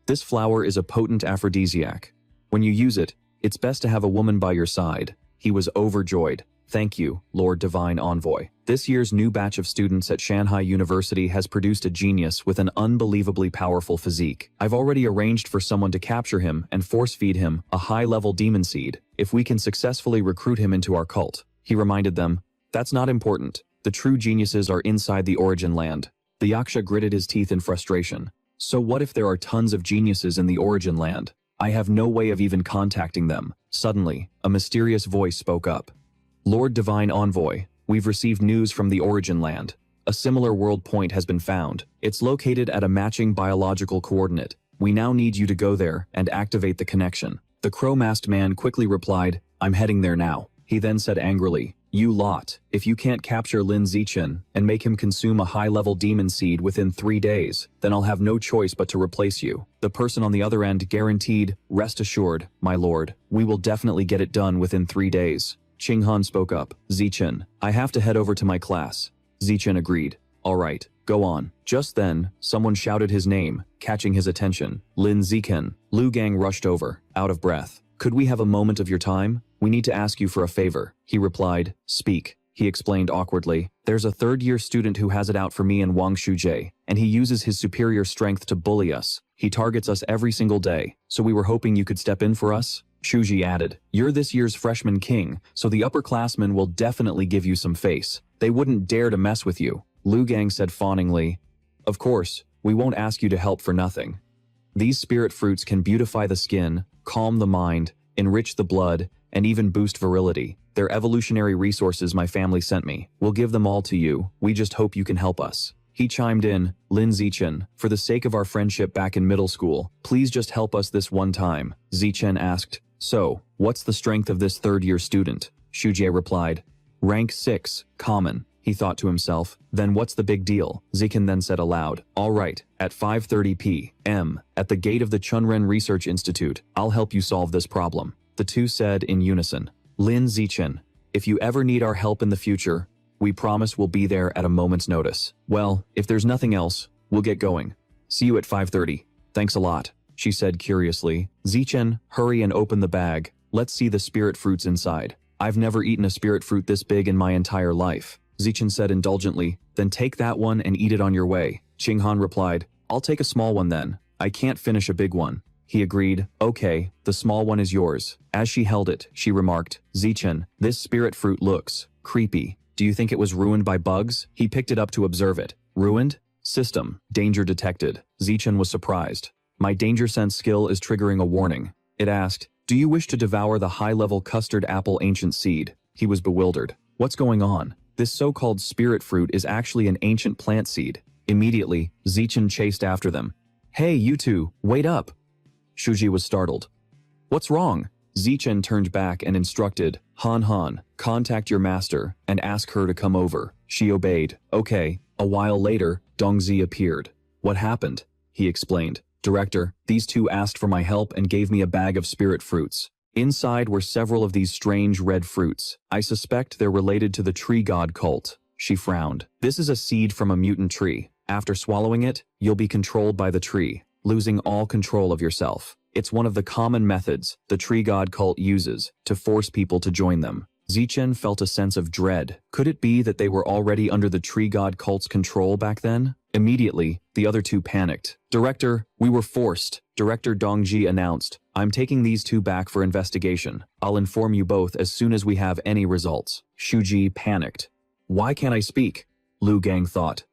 this flower is a potent aphrodisiac. When you use it, it's best to have a woman by your side." He was overjoyed. "Thank you, Lord Divine Envoy. This year's new batch of students at Shanghai University has produced a genius with an unbelievably powerful physique. I've already arranged for someone to capture him and force-feed him a high-level demon seed, if we can successfully recruit him into our cult." He reminded them, "That's not important. The true geniuses are inside the origin land." The Yaksha gritted his teeth in frustration. "So what if there are tons of geniuses in the origin land? I have no way of even contacting them." Suddenly, a mysterious voice spoke up. "Lord Divine Envoy, we've received news from the origin land. A similar world point has been found. It's located at a matching biological coordinate. We now need you to go there and activate the connection." The crow-masked man quickly replied, "I'm heading there now." He then said angrily, "You lot, if you can't capture Lin Zichen and make him consume a high-level demon seed within 3 days, then I'll have no choice but to replace you." The person on the other end guaranteed, "Rest assured, my lord, we will definitely get it done within 3 days." Ching Han spoke up. "Zichen, I have to head over to my class." Zichen agreed. "All right, go on." Just then, someone shouted his name, catching his attention. "Lin Zichen." Lu Gang rushed over, out of breath. "Could we have a moment of your time? We need to ask you for a favor." He replied, "Speak." he explained awkwardly. There's a third-year student who has it out for me and Wang Shujie, and he uses his superior strength to bully us. He targets us every single day, so we were hoping you could step in for us. Shuji added, you're this year's freshman king, so the upperclassmen will definitely give you some face. They wouldn't dare to mess with you. Lu Gang said fawningly, of course, we won't ask you to help for nothing. These spirit fruits can beautify the skin, calm the mind, enrich the blood, and even boost virility. They're evolutionary resources my family sent me. We'll give them all to you. We just hope you can help us. He chimed in, Lin Zichen, for the sake of our friendship back in middle school, please just help us this one time. Zichen asked, so, what's the strength of this third-year student? Shujie replied, rank 6, common. He thought to himself, then what's the big deal? Zichen then said aloud, all right, at 5:30 p.m., at the gate of the Chunren Research Institute, I'll help you solve this problem. The two said in unison, Lin Zichen, if you ever need our help in the future, we promise we'll be there at a moment's notice. Well, if there's nothing else, we'll get going. See you at 5:30. Thanks a lot, she said curiously. Zichen, hurry and open the bag. Let's see the spirit fruits inside. I've never eaten a spirit fruit this big in my entire life. Zichen said indulgently, then take that one and eat it on your way. Qinghan replied, I'll take a small one then. I can't finish a big one. He agreed, okay, the small one is yours. As she held it, she remarked, Zichen, this spirit fruit looks creepy. Do you think it was ruined by bugs? He picked it up to observe it. Ruined? System. Danger detected. Zichen was surprised. My danger sense skill is triggering a warning. It asked, do you wish to devour the high-level custard apple ancient seed? He was bewildered. What's going on? This so-called spirit fruit is actually an ancient plant seed. Immediately, Zichen chased after them. Hey, you two, wait up! Shuji was startled. What's wrong? Zichen turned back and instructed, Han Han, contact your master and ask her to come over. She obeyed. Okay. A while later, Dongzi appeared. What happened? He explained. Director, these two asked for my help and gave me a bag of spirit fruits. Inside were several of these strange red fruits. I suspect they're related to the tree god cult. She frowned. This is a seed from a mutant tree. After swallowing it, you'll be controlled by the tree, losing all control of yourself. It's one of the common methods the tree god cult uses to force people to join them. Zichen felt a sense of dread. Could it be that they were already under the tree god cult's control back then? Immediately, the other two panicked. Director, we were forced. Director Dongji announced, I'm taking these two back for investigation. I'll inform you both as soon as we have any results. Shuji panicked. Why can't I speak? Lu Gang thought.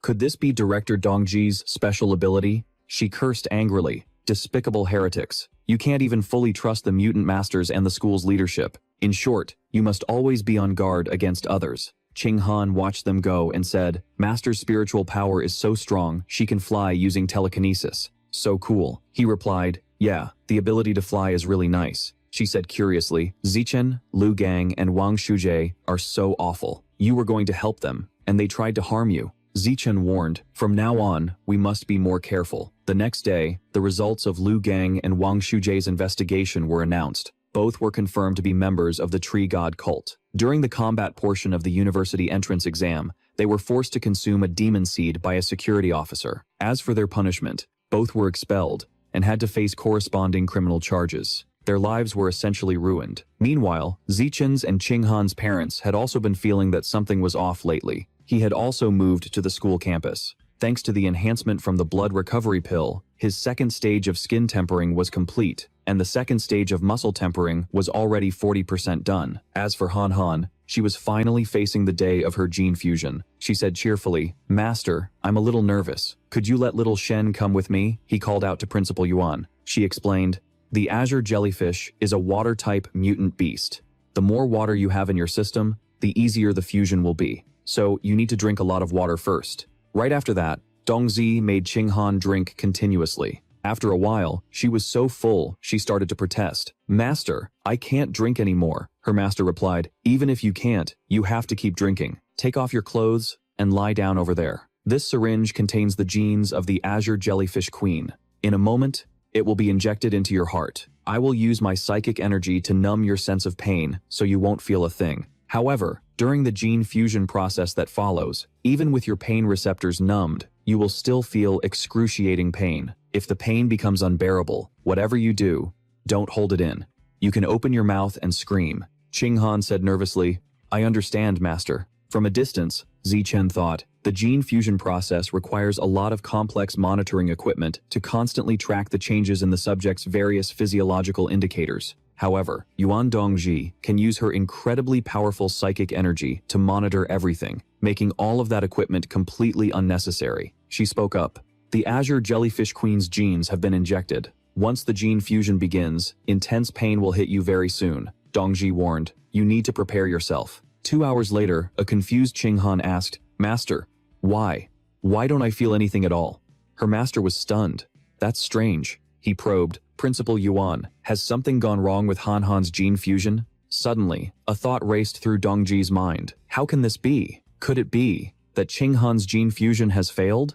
Could this be Director Dongji's special ability? She cursed angrily. Despicable heretics. You can't even fully trust the mutant masters and the school's leadership. In short, you must always be on guard against others. Qinghan watched them go and said, Master's spiritual power is so strong, she can fly using telekinesis. So cool. He replied, yeah, the ability to fly is really nice. She said curiously, Zichen, Lu Gang, and Wang Shujie are so awful. You were going to help them, and they tried to harm you. Zichen warned, from now on, we must be more careful. The next day, the results of Lu Gang and Wang Shujie's investigation were announced. Both were confirmed to be members of the tree god cult. During the combat portion of the university entrance exam, they were forced to consume a demon seed by a security officer. As for their punishment, both were expelled and had to face corresponding criminal charges. Their lives were essentially ruined. Meanwhile, Zichen's and Qinghan's parents had also been feeling that something was off lately. He had also moved to the school campus. Thanks to the enhancement from the blood recovery pill, his second stage of skin tempering was complete, and the second stage of muscle tempering was already 40% done. As for Han Han, she was finally facing the day of her gene fusion. She said cheerfully, Master, I'm a little nervous. Could you let little Shen come with me? He called out to Principal Yuan. She explained, the azure jellyfish is a water-type mutant beast. The more water you have in your system, the easier the fusion will be. So you need to drink a lot of water first. Right after that, Dongzi made Qinghan drink continuously. After a while, she was so full, she started to protest. Master, I can't drink anymore. Her master replied, even if you can't, you have to keep drinking. Take off your clothes and lie down over there. This syringe contains the genes of the azure jellyfish queen. In a moment, it will be injected into your heart. I will use my psychic energy to numb your sense of pain so you won't feel a thing. However, during the gene fusion process that follows, even with your pain receptors numbed, you will still feel excruciating pain. If the pain becomes unbearable, whatever you do, don't hold it in. You can open your mouth and scream. Qinghan said nervously, I understand, Master. From a distance, Zichen thought, the gene fusion process requires a lot of complex monitoring equipment to constantly track the changes in the subject's various physiological indicators. However, Yuan Dongji can use her incredibly powerful psychic energy to monitor everything, making all of that equipment completely unnecessary. She spoke up. The Azure Jellyfish Queen's genes have been injected. Once the gene fusion begins, intense pain will hit you very soon. Dongji warned, you need to prepare yourself. 2 hours later, a confused Qinghan asked, Master, why? Why don't I feel anything at all? Her master was stunned. That's strange. He probed, Principal Yuan, has something gone wrong with Han's gene fusion? Suddenly, a thought raced through Dongji's mind. How can this be? Could it be that Qinghan's gene fusion has failed?